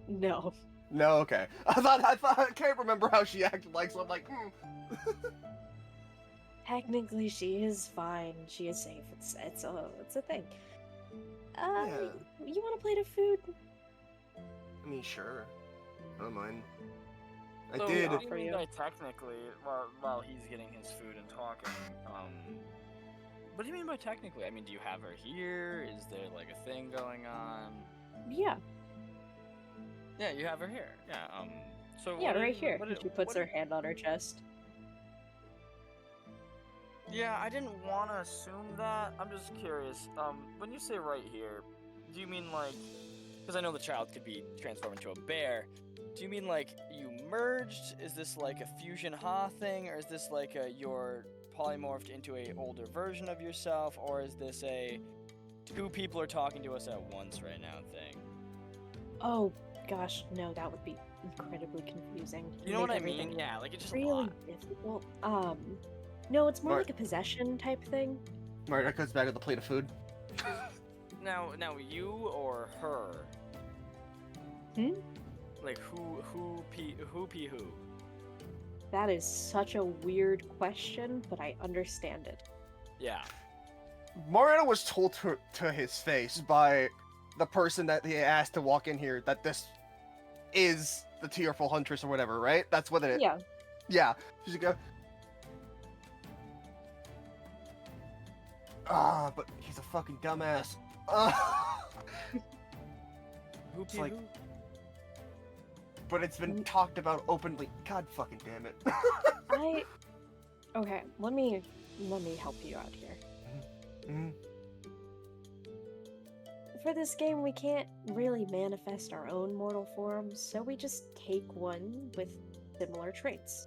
No. No, okay. I can't remember how she acted like, so I'm like, Technically, she is fine. She is safe. It's a thing. Yeah. You want a plate of food? I mean, sure. I don't mind. I So, did. What do you mean by technically, while he's getting his food and talking, what do you mean by technically? I mean, do you have her here? Is there, like, a thing going on? Yeah. Yeah, you have her here. Yeah, so Yeah, what right is- here. what And is- she puts what her is- hand on her chest. Yeah, I didn't want to assume that. I'm just curious. When you say right here, do you mean like, because I know the child could be transformed into a bear. Do you mean like you merged? Is this like a fusion ha thing, or is this like you're polymorphed into a older version of yourself, or is this a 2 people are talking to us at once right now thing? Oh gosh, no, that would be incredibly confusing. You know what I Make mean? everything Yeah, like it's just a really lot. difficult. No, it's more Right. like a possession type thing. Marta comes back with a plate of food. Now you or her? Like who? That is such a weird question, but I understand it. Yeah. Mariana was told to his face by the person that he asked to walk in here that this is the Tearful Huntress or whatever, right? That's what it is. Yeah. Yeah. She should go. But he's a fucking dumbass. It's like, but it's been talked about openly. God fucking damn it. Okay, let me help you out here. For this game, we can't really manifest our own mortal forms, so we just take one with similar traits.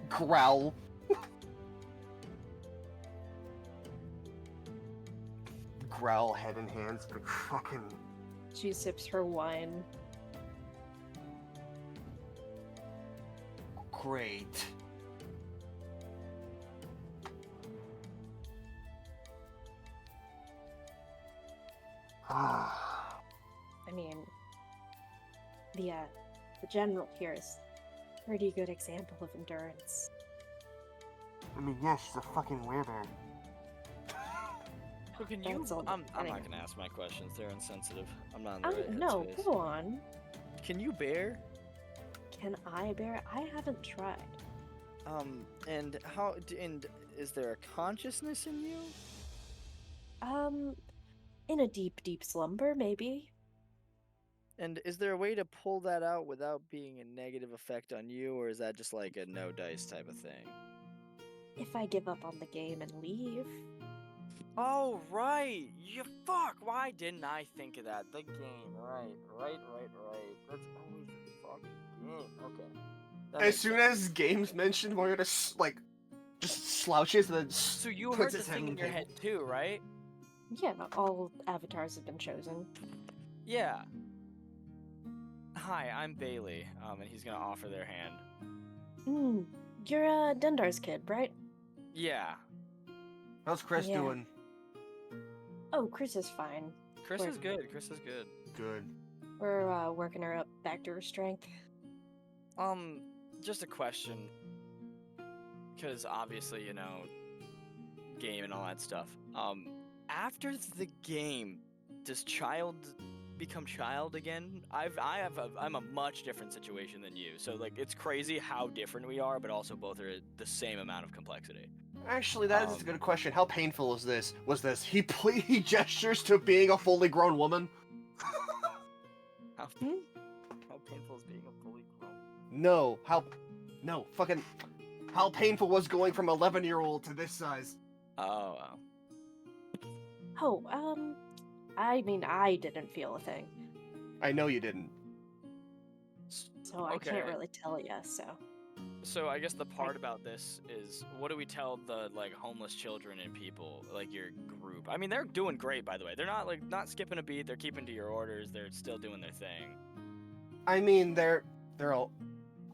Growl. Growl, head in hands, but fucking She sips her wine. Great. I mean, the general here is a pretty good example of endurance. I mean, yeah, she's a fucking werebear. So can you? That's all I'm anyway. not gonna ask my questions. They're insensitive. I'm not in the right No, headspace. go on. Can you bear? Can I bear it? I haven't tried. And how? And is there a consciousness in you? In a deep, deep slumber, maybe. And is there a way to pull that out without being a negative effect on you, or is that just like a no dice type of thing? If I give up on the game and leave. Oh, right. You fuck. Why didn't I think of that? The game. Right. That's always the fucking game. Okay. That As makes soon sense. as games mentioned Moira just slouches and then So you puts heard the his head thing on in the your table. head too, right? Yeah, all avatars have been chosen. Yeah. Hi, I'm Bailey. And he's gonna offer their hand. You're Dendar's kid, right? Yeah. How's Chris Yeah. doing? Oh, Chris is fine. Chris is good. Chris is good. Good. We're working her up back to her strength. Just a question. Because obviously, you know, game and all that stuff. After the game, does child become child again? I'm a much different situation than you. So like, it's crazy how different we are, but also both are the same amount of complexity. Actually, that is a good question. How painful is this? He gestures to being a fully grown woman? How painful is being a fully grown? No, how painful was going from 11-year-old to this size? Oh. I mean, I didn't feel a thing. I know you didn't. So I can't really tell you, so. So I guess the part about this is, what do we tell the like homeless children and people, like your group? I mean, they're doing great, by the way. They're not skipping a beat. They're keeping to your orders. They're still doing their thing. I mean, they're all.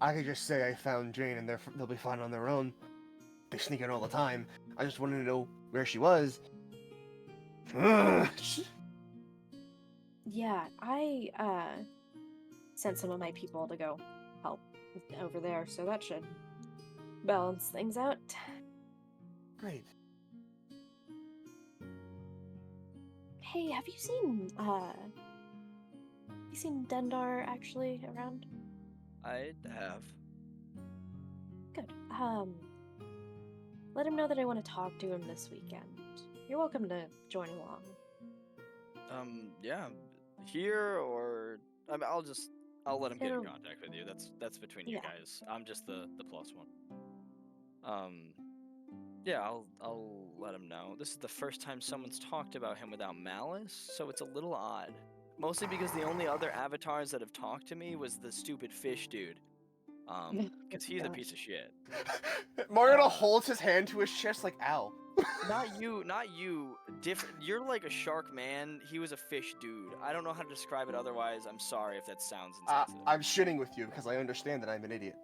I could just say I found Jane and they'll be fine on their own. They sneak in all the time. I just wanted to know where she was. Yeah, I sent some of my people to go help over there, so that should balance things out. Great. Hey, have you seen Dendar actually around? I have. Good. Let him know that I want to talk to him this weekend. You're welcome to join along. Yeah, here or I'll let him get in contact with you. That's between you guys. I'm just the plus one. Yeah, I'll let him know. This is the first time someone's talked about him without malice, so it's a little odd. Mostly because the only other avatars that have talked to me was the stupid fish dude. Because he's a piece of shit. Mario holds his hand to his chest like, ow. Not you. Different. You're like a shark man. He was a fish dude. I don't know how to describe it otherwise. I'm sorry if that sounds insensitive. I'm shitting with you because I understand that I'm an idiot.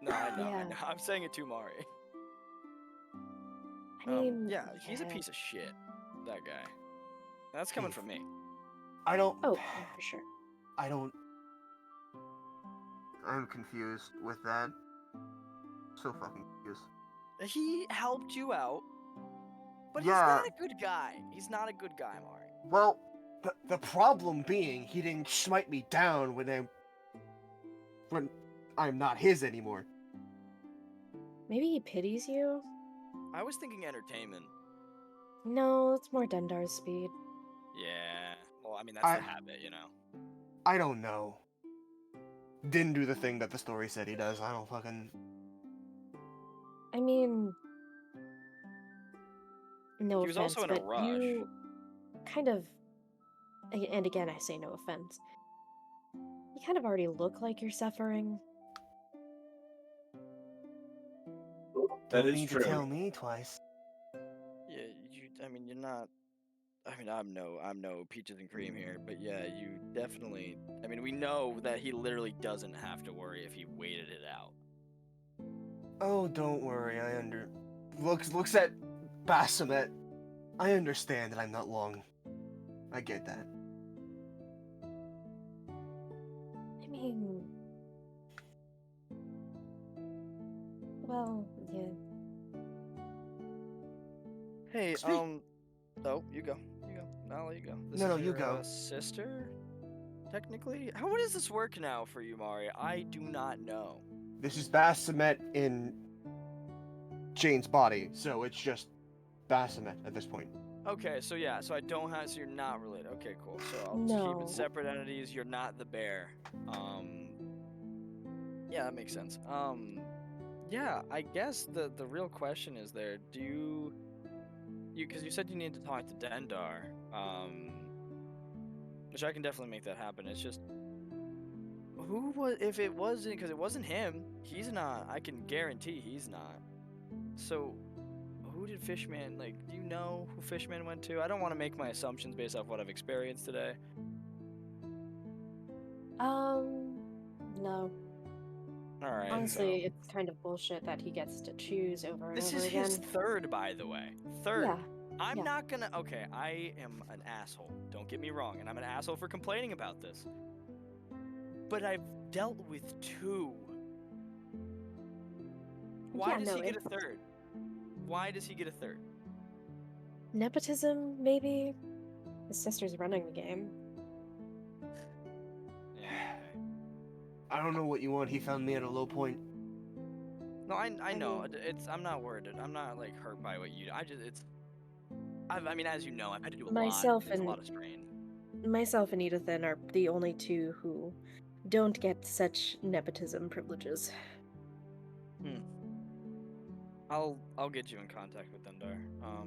No, I know. I'm saying it to Mari. I mean, yeah, he's a piece of shit. That guy. That's coming from me. I don't. Oh, for sure. I'm confused with that. So fucking confused. He helped you out, but he's not a good guy. He's not a good guy, Mari. Well, the problem being he didn't smite me down when I'm not his anymore. Maybe he pities you? I was thinking entertainment. No, it's more Dendar's speed. Yeah. Well, I mean, that's the habit, you know. I don't know. Didn't do the thing that the story said he does. I don't fucking... I mean... No he was offense, also in a but rush. you kind of... And again, I say no offense. You kind of already look like you're suffering. That Don't is need true. to tell me twice. Yeah, I mean, you're not I mean, I'm no peaches and cream here, but yeah, you definitely. I mean, we know that he literally doesn't have to worry if he waited it out. Oh, don't worry. Looks at Baphomet. I understand that I'm not long. I get that. I mean, well, yeah. Hey, Speak. Oh, you go. You go. I'll let you go. This No, is you your go. sister, technically. How does this work now for you, Mari? I do not know. This is Baphomet in Jane's body, so it's just Baphomet at this point. Okay, so yeah, so I don't have. So you're not related. Okay, cool. So I'll just keep No. it separate entities. You're not the bear. Yeah, that makes sense. Yeah, I guess the real question is there. Do you because you said you need to talk to Dendar. Which I can definitely make that happen. It's just who was if it wasn't because it wasn't him. He's not. I can guarantee he's not. So who did Fishman like? Do you know who Fishman went to? I don't want to make my assumptions based off what I've experienced today. No. All right. Honestly, so it's kind of bullshit that he gets to choose over and this over is again. his third, by the way. Third. Yeah. I'm yeah. not gonna. Okay, I am an asshole. Don't get me wrong, and I'm an asshole for complaining about this. But I've dealt with two. Why Yeah, does no, he get a it's- third? Why does he get a third? Nepotism, maybe? His sister's running the game. I don't know what you want. He found me at a low point. No, I know. It's I'm not worried. I'm not like hurt by what you do. I just it's. I mean, as you know, I've had to do a Myself lot. It's a and lot of strain. myself and Edithan are the only two who don't get such nepotism privileges. I'll get you in contact with Dendar.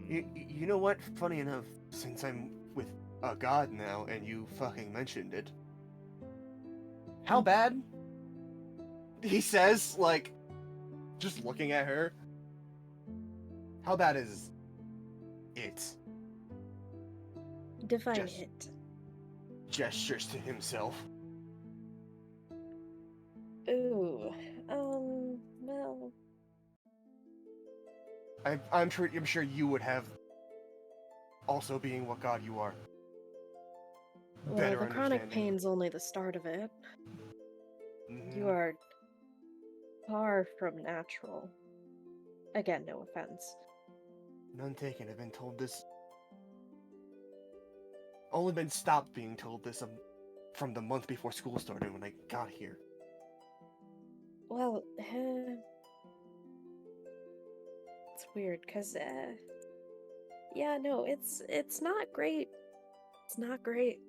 You know what? Funny enough, since I'm with a god now, and you fucking mentioned it, how bad? He says, like, just looking at her. How bad is it? Define Just- it. Gestures to himself. Ooh. Well. I'm sure you would have, also being what god you are. Well, Better the chronic understanding. pain's only the start of it. Mhm. You are far from natural. Again, no offense. None taken. I've been told this. Only been stopped being told this from the month before school started when I got here. Well, it's weird because, yeah, no, it's not great. It's not great.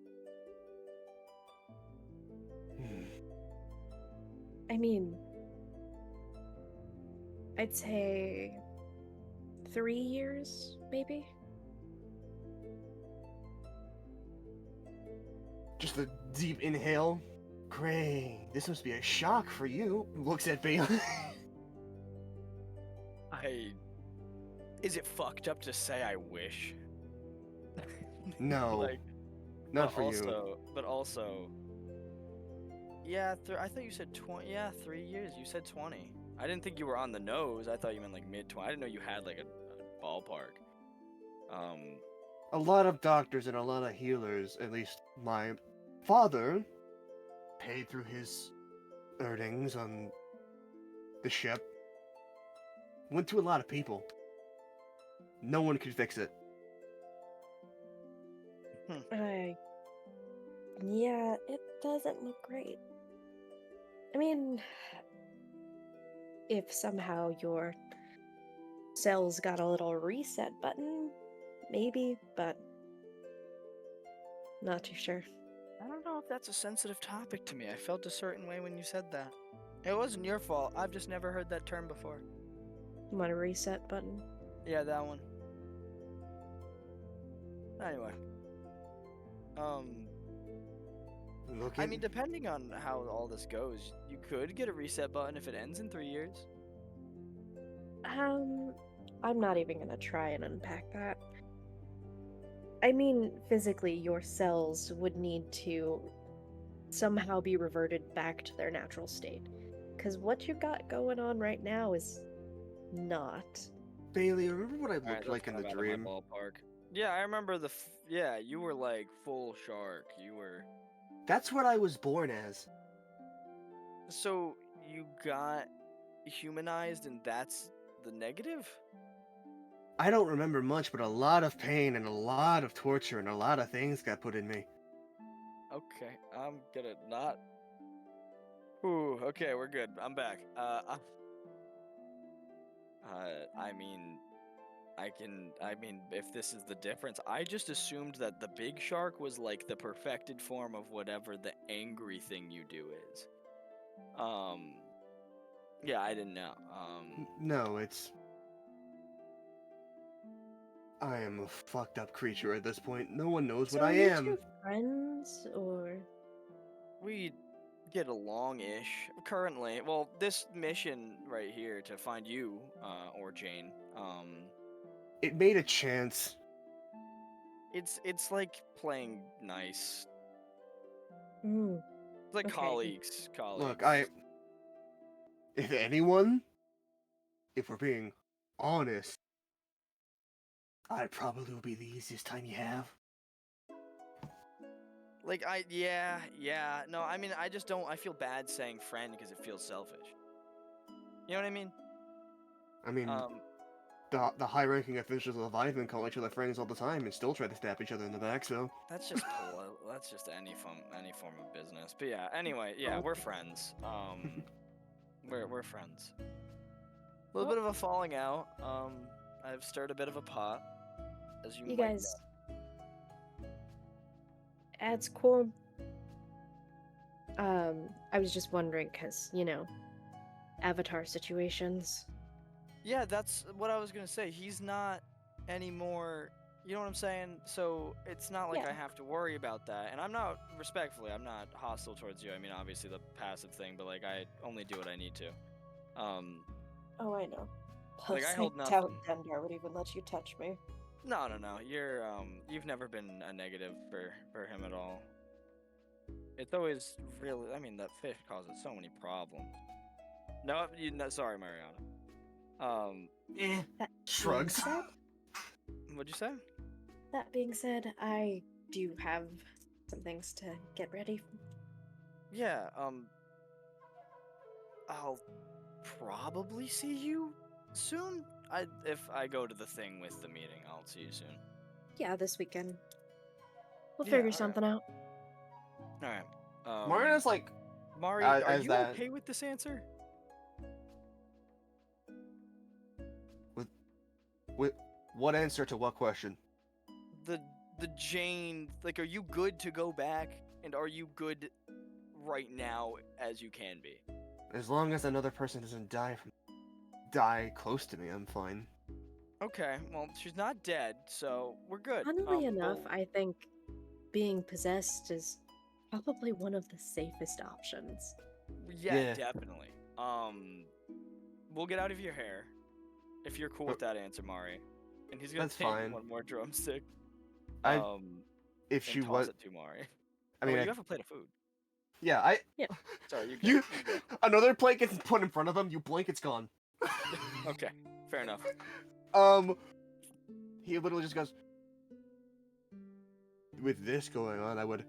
I mean, I'd say 3 years, maybe. Just a deep inhale. Great. This must be a shock for you. Looks at Bailey. Is it fucked up to say I wish? No. Like, Not but for also, you. But also, yeah. I thought you said 20. Yeah, 3 years. You said 20. I didn't think you were on the nose. I thought you meant like mid-20. I didn't know you had like a ballpark. A lot of doctors and a lot of healers, at least my father, paid through his earnings on the ship. Went to a lot of people. No one could fix it. Yeah, it doesn't look great. I mean, if somehow your cells got a little reset button, maybe, but not too sure. I don't know if that's a sensitive topic to me. I felt a certain way when you said that. It wasn't your fault. I've just never heard that term before. You want a reset button? Yeah, that one. Anyway. I mean, depending on how all this goes, you could get a reset button if it ends in 3 years. I'm not even gonna try and unpack that. I mean, physically, your cells would need to somehow be reverted back to their natural state. Because what you got going on right now is not. Bailey, remember what I Alright, looked that's like in kind the of out of my dream? ballpark. Yeah, I remember yeah, you were like full shark. You were. That's what I was born as. So you got humanized, and that's the negative? I don't remember much, but a lot of pain and a lot of torture and a lot of things got put in me. Okay, I'm gonna not. Ooh, okay, we're good. I'm back. I mean, I mean, if this is the difference, I just assumed that the big shark was like the perfected form of whatever the angry thing you do is. Yeah, I didn't know. No, it's... I am a fucked up creature at this point. No one knows So what I are you am. two friends, or? We get along-ish currently. Well, this mission right here to find you, or Jane, It made a chance. it's like playing nice. Mm, It's like okay. colleagues. Look, if anyone, if we're being honest, I probably will be the easiest time you have. Like, yeah. No, I mean, I just don't. I feel bad saying friend because it feels selfish. You know what I mean? I mean, the high-ranking officials of Leviathan call each other friends all the time and still try to stab each other in the back, so... That's just that's just any form of business. But yeah, anyway, yeah, we're friends. We're friends. A little bit of a falling out. I've stirred a bit of a pot, as you You might guys. That's cool. I was just wondering, because, you know, Avatar situations. Yeah, that's what I was gonna say. He's not anymore. You know what I'm saying? So it's not like Yeah. I have to worry about that. And I'm not, respectfully, I'm not hostile towards you. I mean, obviously the passive thing, but like I only do what I need to. Oh, I know. Like, I Plus, hold I doubt nothing. Dendar would even let you touch me. No. You've never been a negative for him at all. It's always really. I mean, that fish causes so many problems. No, sorry, Mariana. That Shrugs. being said, What'd you say? that being said, I do have some things to get ready. Yeah. I'll probably see you soon. If I go to the thing with the meeting, I'll see you soon. Yeah, this weekend. We'll Yeah, figure alright. something out. All right. Mariana's like... Mari, are as you that... okay with this answer? With what answer to what question? The Jane, like, are you good to go back, and are you good right now as you can be? As long as another person doesn't die close to me, I'm fine. Okay, well, she's not dead, so we're good. Funnily enough, I think being possessed is probably one of the safest options. Yeah, definitely. We'll get out of your hair, if you're cool with that answer, Mari. And he's gonna That's take fine. one more drumstick. If and she toss was... it to Mari. I mean, you have a plate of food. Yeah, Yeah. Sorry, you another plate gets put in front of him, you blink, it's gone. Okay, fair enough. He literally just goes, with this going on, I would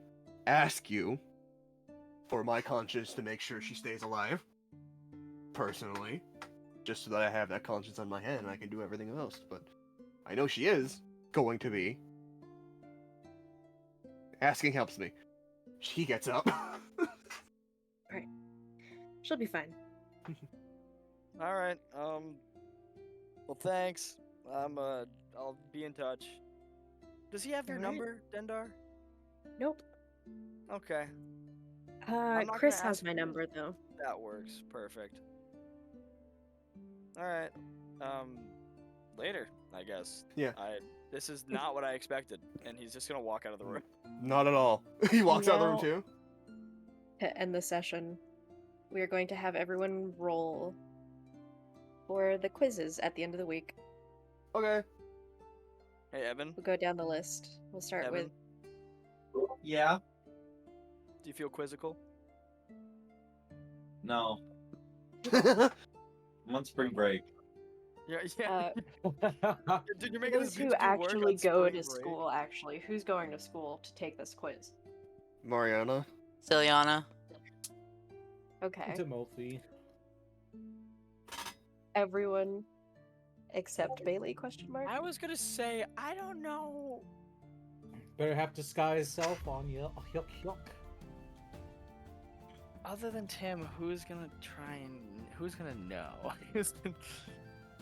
ask you for my conscience to make sure she stays alive. Personally. Just so that I have that conscience on my head and I can do everything else. But I know she is going to be. Asking helps me. She gets up. Right. She'll be fine. Alright, well, thanks. I'll be in touch. Does he have your Alright. number, Dendar? Nope. Okay. I'm not Chris gonna has ask my you. number, though. That works. Perfect. Alright. Later, I guess. Yeah. This is not what I expected, and he's just gonna walk out of the room. Not at all. He walks out of the room Now- too. To end the session, we are going to have everyone roll for the quizzes at the end of the week. Okay. Hey, Evan. We'll go down the list. We'll start Evan, with Yeah. do you feel quizzical? No. I'm on spring break. Yeah, yeah. Dude, you're for making this those who bitch do work actually on go spring to break. school, actually, who's going to school to take this quiz? Mariana. Siliana. Okay. Timothy. Everyone except Bailey? Question mark. I was gonna say, I don't know. Better have disguise self on you. Yuck, yuck. Other than Tim, who's gonna know? I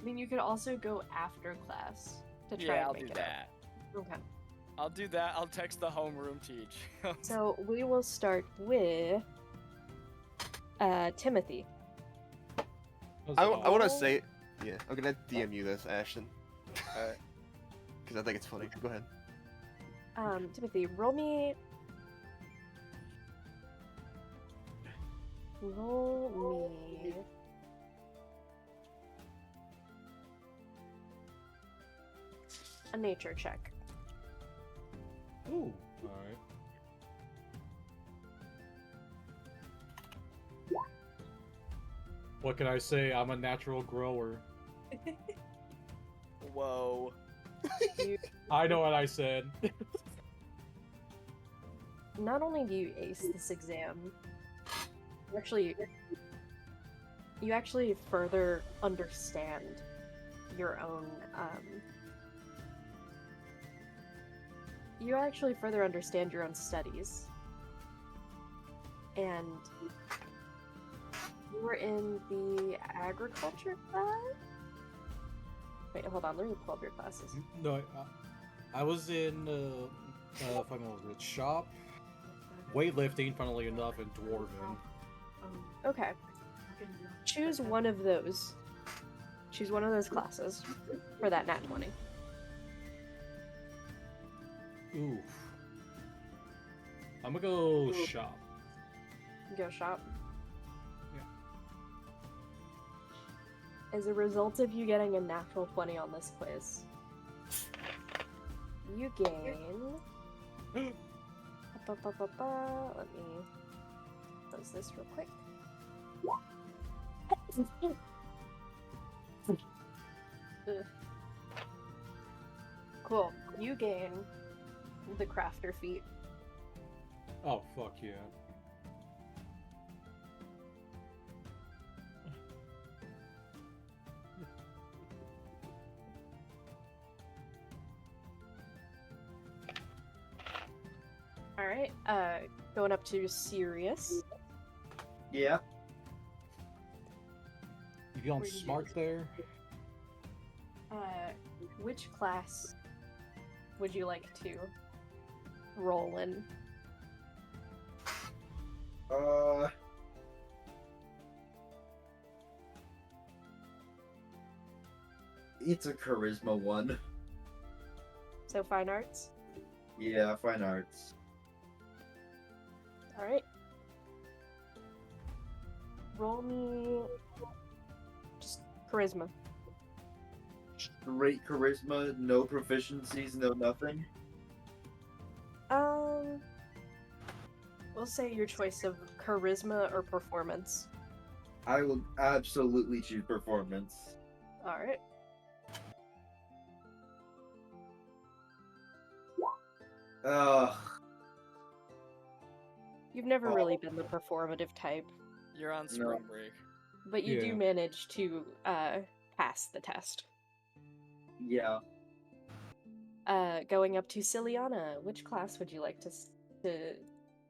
mean, you could also go after class to try Yeah, and I'll make do it that. up. Okay. I'll do that. I'll text the homeroom teach. So we will start with Timothy. I want to say, yeah, I'm gonna DM you this, Ashton. Alright. Because I think it's funny. Go ahead. Timothy, roll me a nature check. Ooh, alright. What can I say? I'm a natural grower. Whoa. I know what I said. Not only do you ace this exam, you actually further understand your own studies. And you were in the agriculture class? Wait, hold on, let me pull up your classes. No, I was in, fucking what was it, shop, weightlifting, funnily enough, and dwarven. Okay. Choose one of those. Choose one of those classes for that nat 20. Oof. I'm gonna go shop. Go shop. Yeah. As a result of you getting a natural 20 on this quiz, you gain... Let me close this real quick. Ugh. Cool. You gain the crafter feat. Oh, fuck yeah. Alright, going up to Sirius. Yeah. You feeling smart there? Which class would you like to roll in? It's a charisma one. So fine arts? Yeah, fine arts. Alright. Roll me just charisma. Straight charisma, no proficiencies, no nothing. We'll say your choice of charisma or performance. I will absolutely choose performance. Alright. You've never really been the performative type, You're on spring break. but you do Yeah. manage to pass the test. Yeah. Going up to Siliana, which class would you like to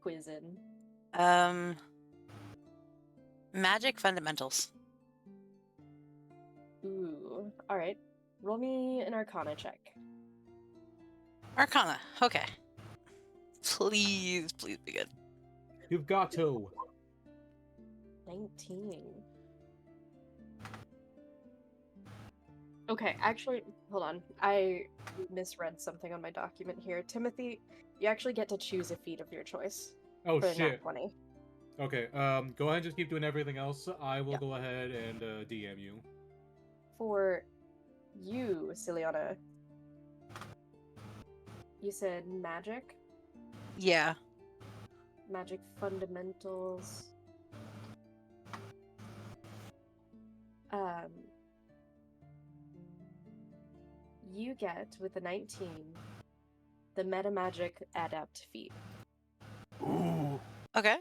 quiz in? Magic fundamentals. Ooh, alright. Roll me an Arcana check. Arcana. Okay. Please be good. You've got to. 19. Okay, actually, hold on. I misread something on my document here. Timothy, you actually get to choose a feat of your choice. Oh, for the nat shit. 20. Okay, go ahead and just keep doing everything else. I will go ahead and DM you. For you, Siliana, You said magic? Yeah. Magic fundamentals. You get, with a 19, the Meta Magic Adept feat. Ooh. Okay.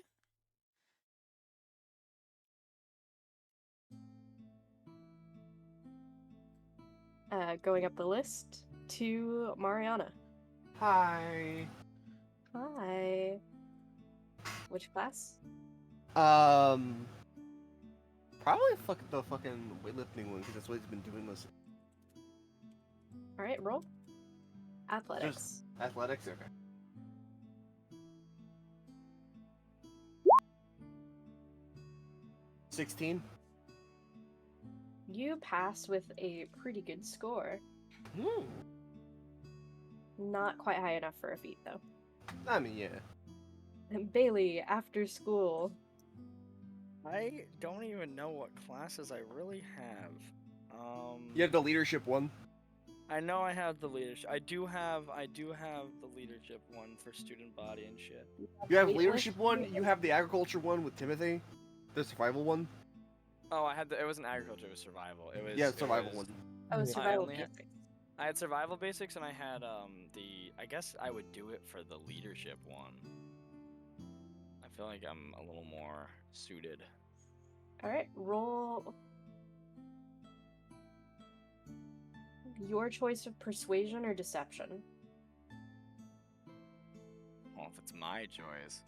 Going up the list to Mariana. Hi. Hi. Which class? Probably the fucking weightlifting one because that's what he's been doing most. All right, roll. Athletics. Just athletics, okay. $16. You pass with a pretty good score. Not quite high enough for a feat, though. I mean, yeah. And Bailey, after school. I don't even know what classes I really have. You have the leadership one. I know I have the leadership. I do have the leadership one for student body and shit. You have leadership one. You have the agriculture one with Timothy. The survival one. Oh, I had it wasn't agriculture. It was survival. It was survival one. Oh, survival I basics. I had survival basics, and I had I guess I would do it for the leadership one. I feel like I'm a little more suited. All right, roll your choice of persuasion or deception. Well, if it's my choice.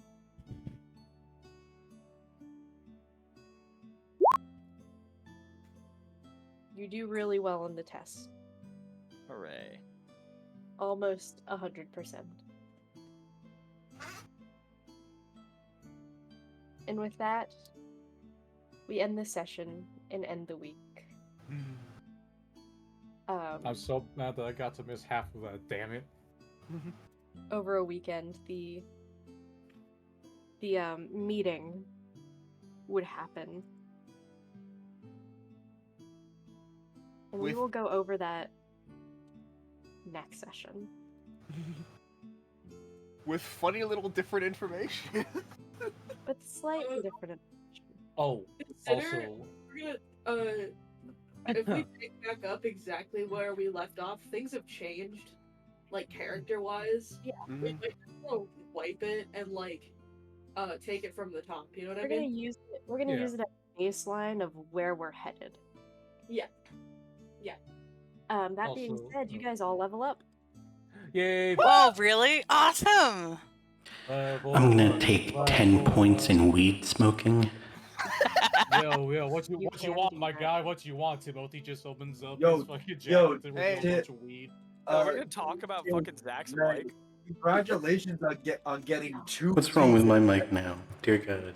You do really well on the test. Hooray. Almost 100%. And with that, we end the session and end the week. I'm so mad that I got to miss half of that, damn it. Over a weekend, the meeting would happen. And we will go over that next session. With funny little different information. But slightly different information. Oh, Consider also... we're gonna, if we pick back up exactly where we left off, things have changed, like character-wise. Yeah. We might just wanna wipe it and like take it from the top. You know what I We're mean? gonna use it. We're gonna use it as a baseline of where we're headed. Yeah. Yeah. That being Also, said, you guys all level up. Yay! Oh, really? Awesome! I'm gonna take 10 points in weed smoking. Yo, what you want, my guy? What you want? Timothy just opens up Yo, his fucking yo, jacket with a hey, bunch of weed. We're gonna talk about fucking Zach's Right. mic. Congratulations on getting 2. What's wrong with my mic now? Dear God.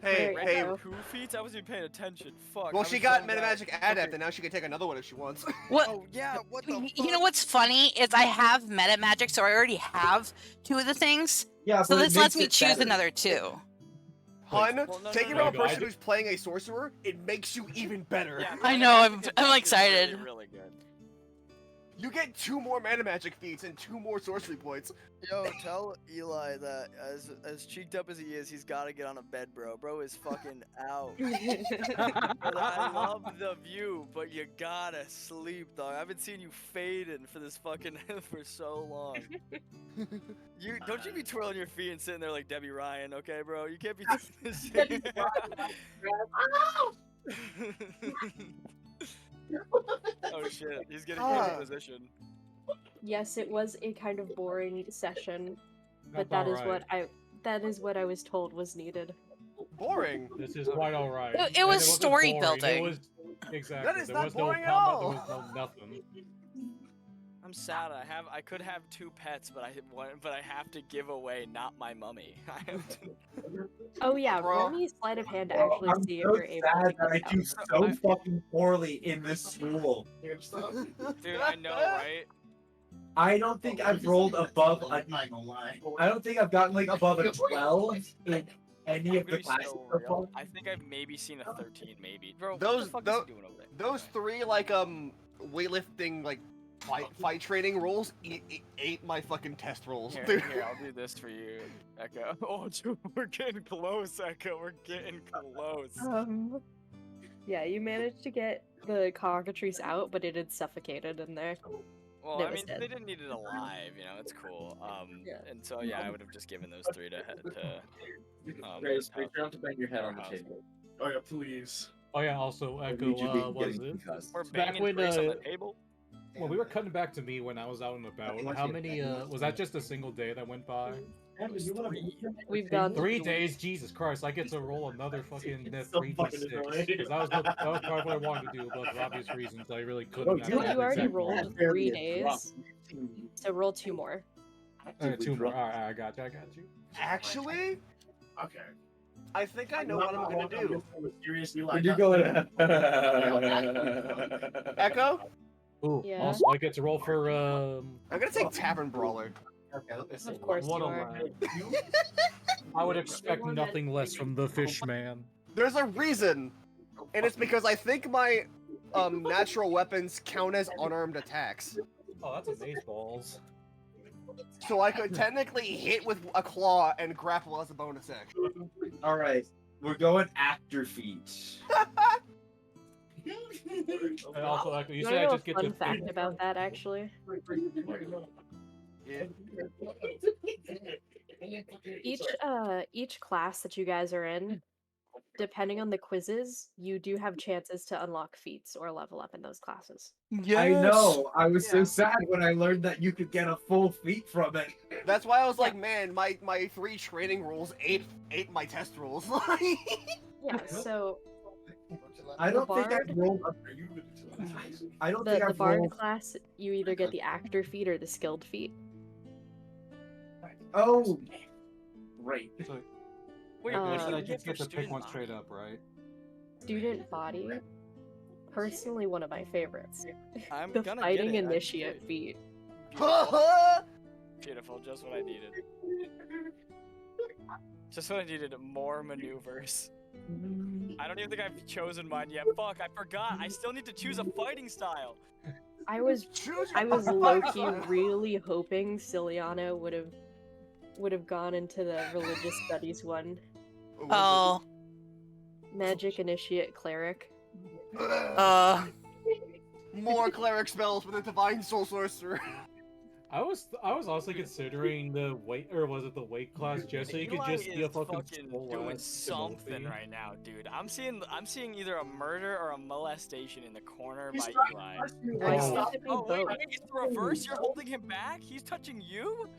Hey, There you hey. go. 2 feats? I wasn't even paying attention. Fuck. Well, I she was got zoned Meta out. Magic Adept, and now she can take another one if she wants. What? Oh yeah, what the fuck? You know what's funny is I have meta magic, so I already have 2 of the things. Yeah, So but it this lets makes me it choose better. another 2. Hun, Well, no, taking no, from no, a no. person who's playing a sorcerer, it makes you even better. Yeah, I Meta know, Magic I'm is excited. Really, really good. You get 2 more Mana Magic feats and 2 more sorcery points. Yo, tell Eli that as cheeked up as he is, he's got to get on a bed, bro. Bro is fucking out. Brother, I love the view, but you gotta sleep, dog. I haven't seen you fading for this fucking for so long. Don't you be twirling your feet and sitting there like Debbie Ryan, okay, bro? You can't be doing this shit. Oh shit, he's getting into position. Yes, it was a kind of boring session, but That's that is what I was told was needed. Boring. This is quite alright. It was story building. Exactly. That is there not was no boring at combat, all. there was no nothing. I'm sad. I could have 2 pets, but I have to give away not my mummy. I have to. Oh yeah, Bro. roll me a sleight of hand to actually I'm see if so you're able sad to that I get do it so fucking poorly in this school. Dude, I know, right? I don't think I've rolled above I don't think I've gotten like above a 12 in any of the classes so far. I think I've maybe seen a 13, maybe. Bro, what Those the fuck is he doing over there? those 3 like weightlifting like fight training rolls ate my fucking test rolls. Here, Dude. here, I'll do this for you, Echo. Oh, dude, we're getting close, Echo. We're getting close. Yeah, you managed to get the cockatrice out, but it had suffocated in there. Well, It I was mean, dead. they didn't need it alive, you know, it's cool. And so, yeah, I would have just given those 3 to Grace, reach around to bang your head on the Powerhouse. table. Oh yeah, please. Oh yeah, also Echo, what is it? We're Back banging when Grace on the table. when we were cutting back to me when I was out and about, how many was that just a single day that went by? It was 3. We've gone 3 days, Jesus Christ! I get to roll another fucking So 3d6 fucking annoying. because that was part of what I wanted to do, but for obvious reasons I really couldn't. You after the already exact rolled moment. 3 days, so roll 2 more. Alright, 2 more. Alright, I got you. Actually, Okay. I think I know what I'm gonna do. Seriously, When you go in. Echo, Ooh, Yeah. also I get to roll for I'm gonna take Tavern Brawler. Of course what you a are. lad. I would expect nothing less from the fish man. There's a reason, and it's because I think my natural weapons count as unarmed attacks. Oh, that's amazeballs. So I could technically hit with a claw and grapple as a bonus action. Alright, we're going actor feet. And also, Echo, you You say wanna I know a just get fun to fact about that, actually? Yeah. Each class that you guys are in, depending on the quizzes, you do have chances to unlock feats or level up in those classes. I know. I was so sad when I learned that you could get a full feat from it. That's why I was like, man, my 3 training rolls ate my test rolls. Yeah, so I don't think bard- I've rolled. I don't think the I've bard rolled. class, you either get the actor feat or the skilled feat. Oh, great. Wait, I Uh, said I you just your get to pick student one body. straight up, right? Student body, personally one of my favorites. I'm The gonna fighting get it. initiate feat. Beautiful, just what I needed. Just what I needed, more maneuvers. I don't even think I've chosen mine yet. Fuck, I forgot. I still need to choose a fighting style. I was low-key really hoping Siliana would have gone into the religious studies one. Oh. Magic initiate cleric. More cleric spells with a divine soul sorcerer. I was honestly considering the weight, or was it the weight class, just so you could Eli just be a is fucking doing swole-ass something Timothy. right now, dude. I'm seeing either a murder or a molestation in the corner He's by trying to Eli. touch me. Why Stop. can't it be Oh wait, both? it's the reverse. You're holding him back. He's touching you,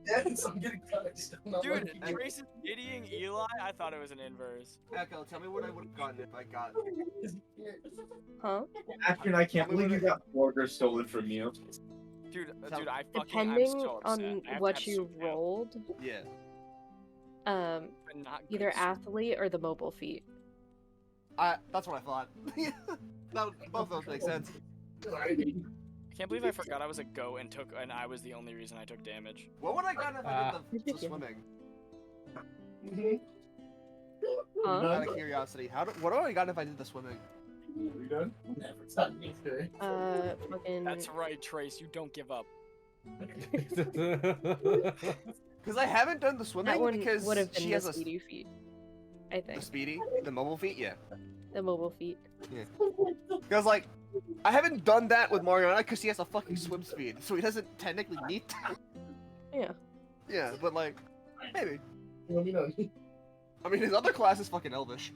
Yes, I'm getting touched. I'm not dude. letting you. Trace is pitying Eli. I thought it was an inverse. Echo, tell me what I would have gotten if I got. Huh? Ashton, I can't believe you got Borger stolen from you. Dude, I fucking. I'm Depending so upset. on I have to what have you soup now, rolled, Yeah. but not good either soup. athlete or the mobile feat. That's what I thought. Both of those make sense. I can't believe I forgot I was a goat and I was the only reason I took damage. What would I got if I did the swimming? Huh? Out of curiosity, what do I got if I did the swimming? Are you done? Never done anything. Fucking. That's right, Trace. You don't give up. Because I haven't done the swimming That one because would have been she the has a speedy feat, I the think. speedy, the mobile feat, yeah. The mobile feat. Yeah. Because like, I haven't done that with Mariana because he has a fucking swim speed, so he doesn't technically need that. Yeah. Yeah, but like, maybe. Let me know. I mean, his other class is fucking Elvish.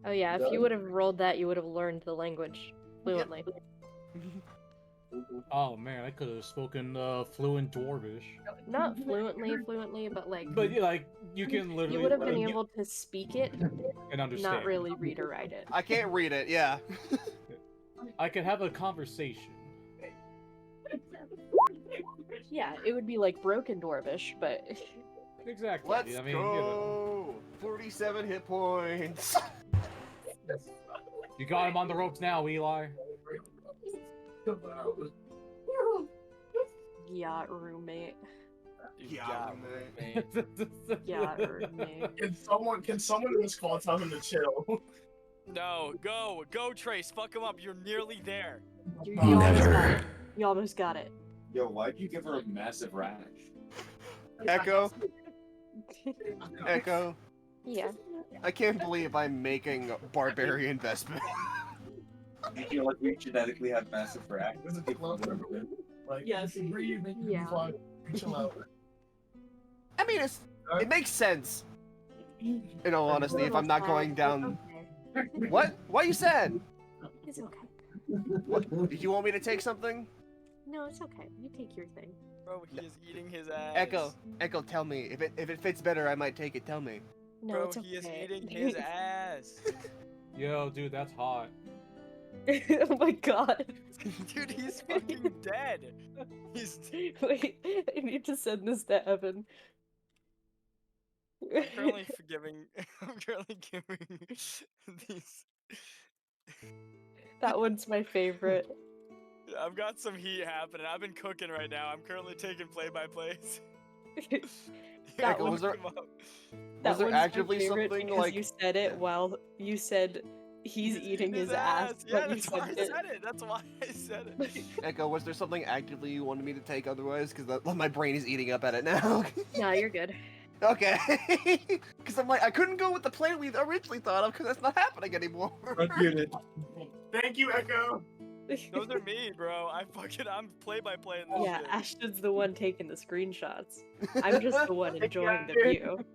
Oh yeah, if you would have rolled that, you would have learned the language fluently. Oh man, I could have spoken fluent Dwarvish. Not fluently, but like. But yeah, like you can literally. You would have been able to speak it, and understand. not really read or write it. I can't read it. Yeah. I could have a conversation. Yeah, it would be like broken Dwarvish, but. Exactly. Let's I mean, go. you know. 47 hit points. You got him on the ropes now, Eli. Yeah, roommate. Yeah, Yeah, roommate. Can someone in this call tell him to chill? No, go, Trace. Fuck him up. You're nearly there. You almost got Never. it. You almost got it. Yo, why'd you give her a massive rash? Echo. Echo. Yeah. I can't believe I'm making barbarian investment. You feel like we genetically have massive rash? Like, Yes. breathe, Yeah. fine, chill out. I mean, it makes sense. In all honesty, if I'm not going down. What? What you said? It's okay. What? Did you want me to take something? No, it's okay. You take your thing. Bro, he is eating his ass. Echo, tell me if it fits better. I might take it. Tell me. No, Bro, it's okay. he is eating his ass. Yo, dude, that's hot. Oh my god. Dude, he's fucking dead. He's. Wait, I need to send this to Evan. I'm currently forgiving. I'm currently giving these. That one's my favorite. I've got some heat happening. I've been cooking right now. I'm currently taking play-by-plays. That Echo, was there That there one's my actively favorite something because like? you said it while you said he's eating his ass. Yeah, but you that's why I said said it. That's why I said it. Echo, was there something actively you wanted me to take otherwise? Because my brain is eating up at it now. No, you're good. Okay. Because I'm like, I couldn't go with the plan we originally thought of because that's not happening anymore. Unmuted. Thank you, Echo. Those are me, bro. I'm play-by-play in this Yeah, shit. Ashton's the one taking the screenshots. I'm just the one enjoying the view.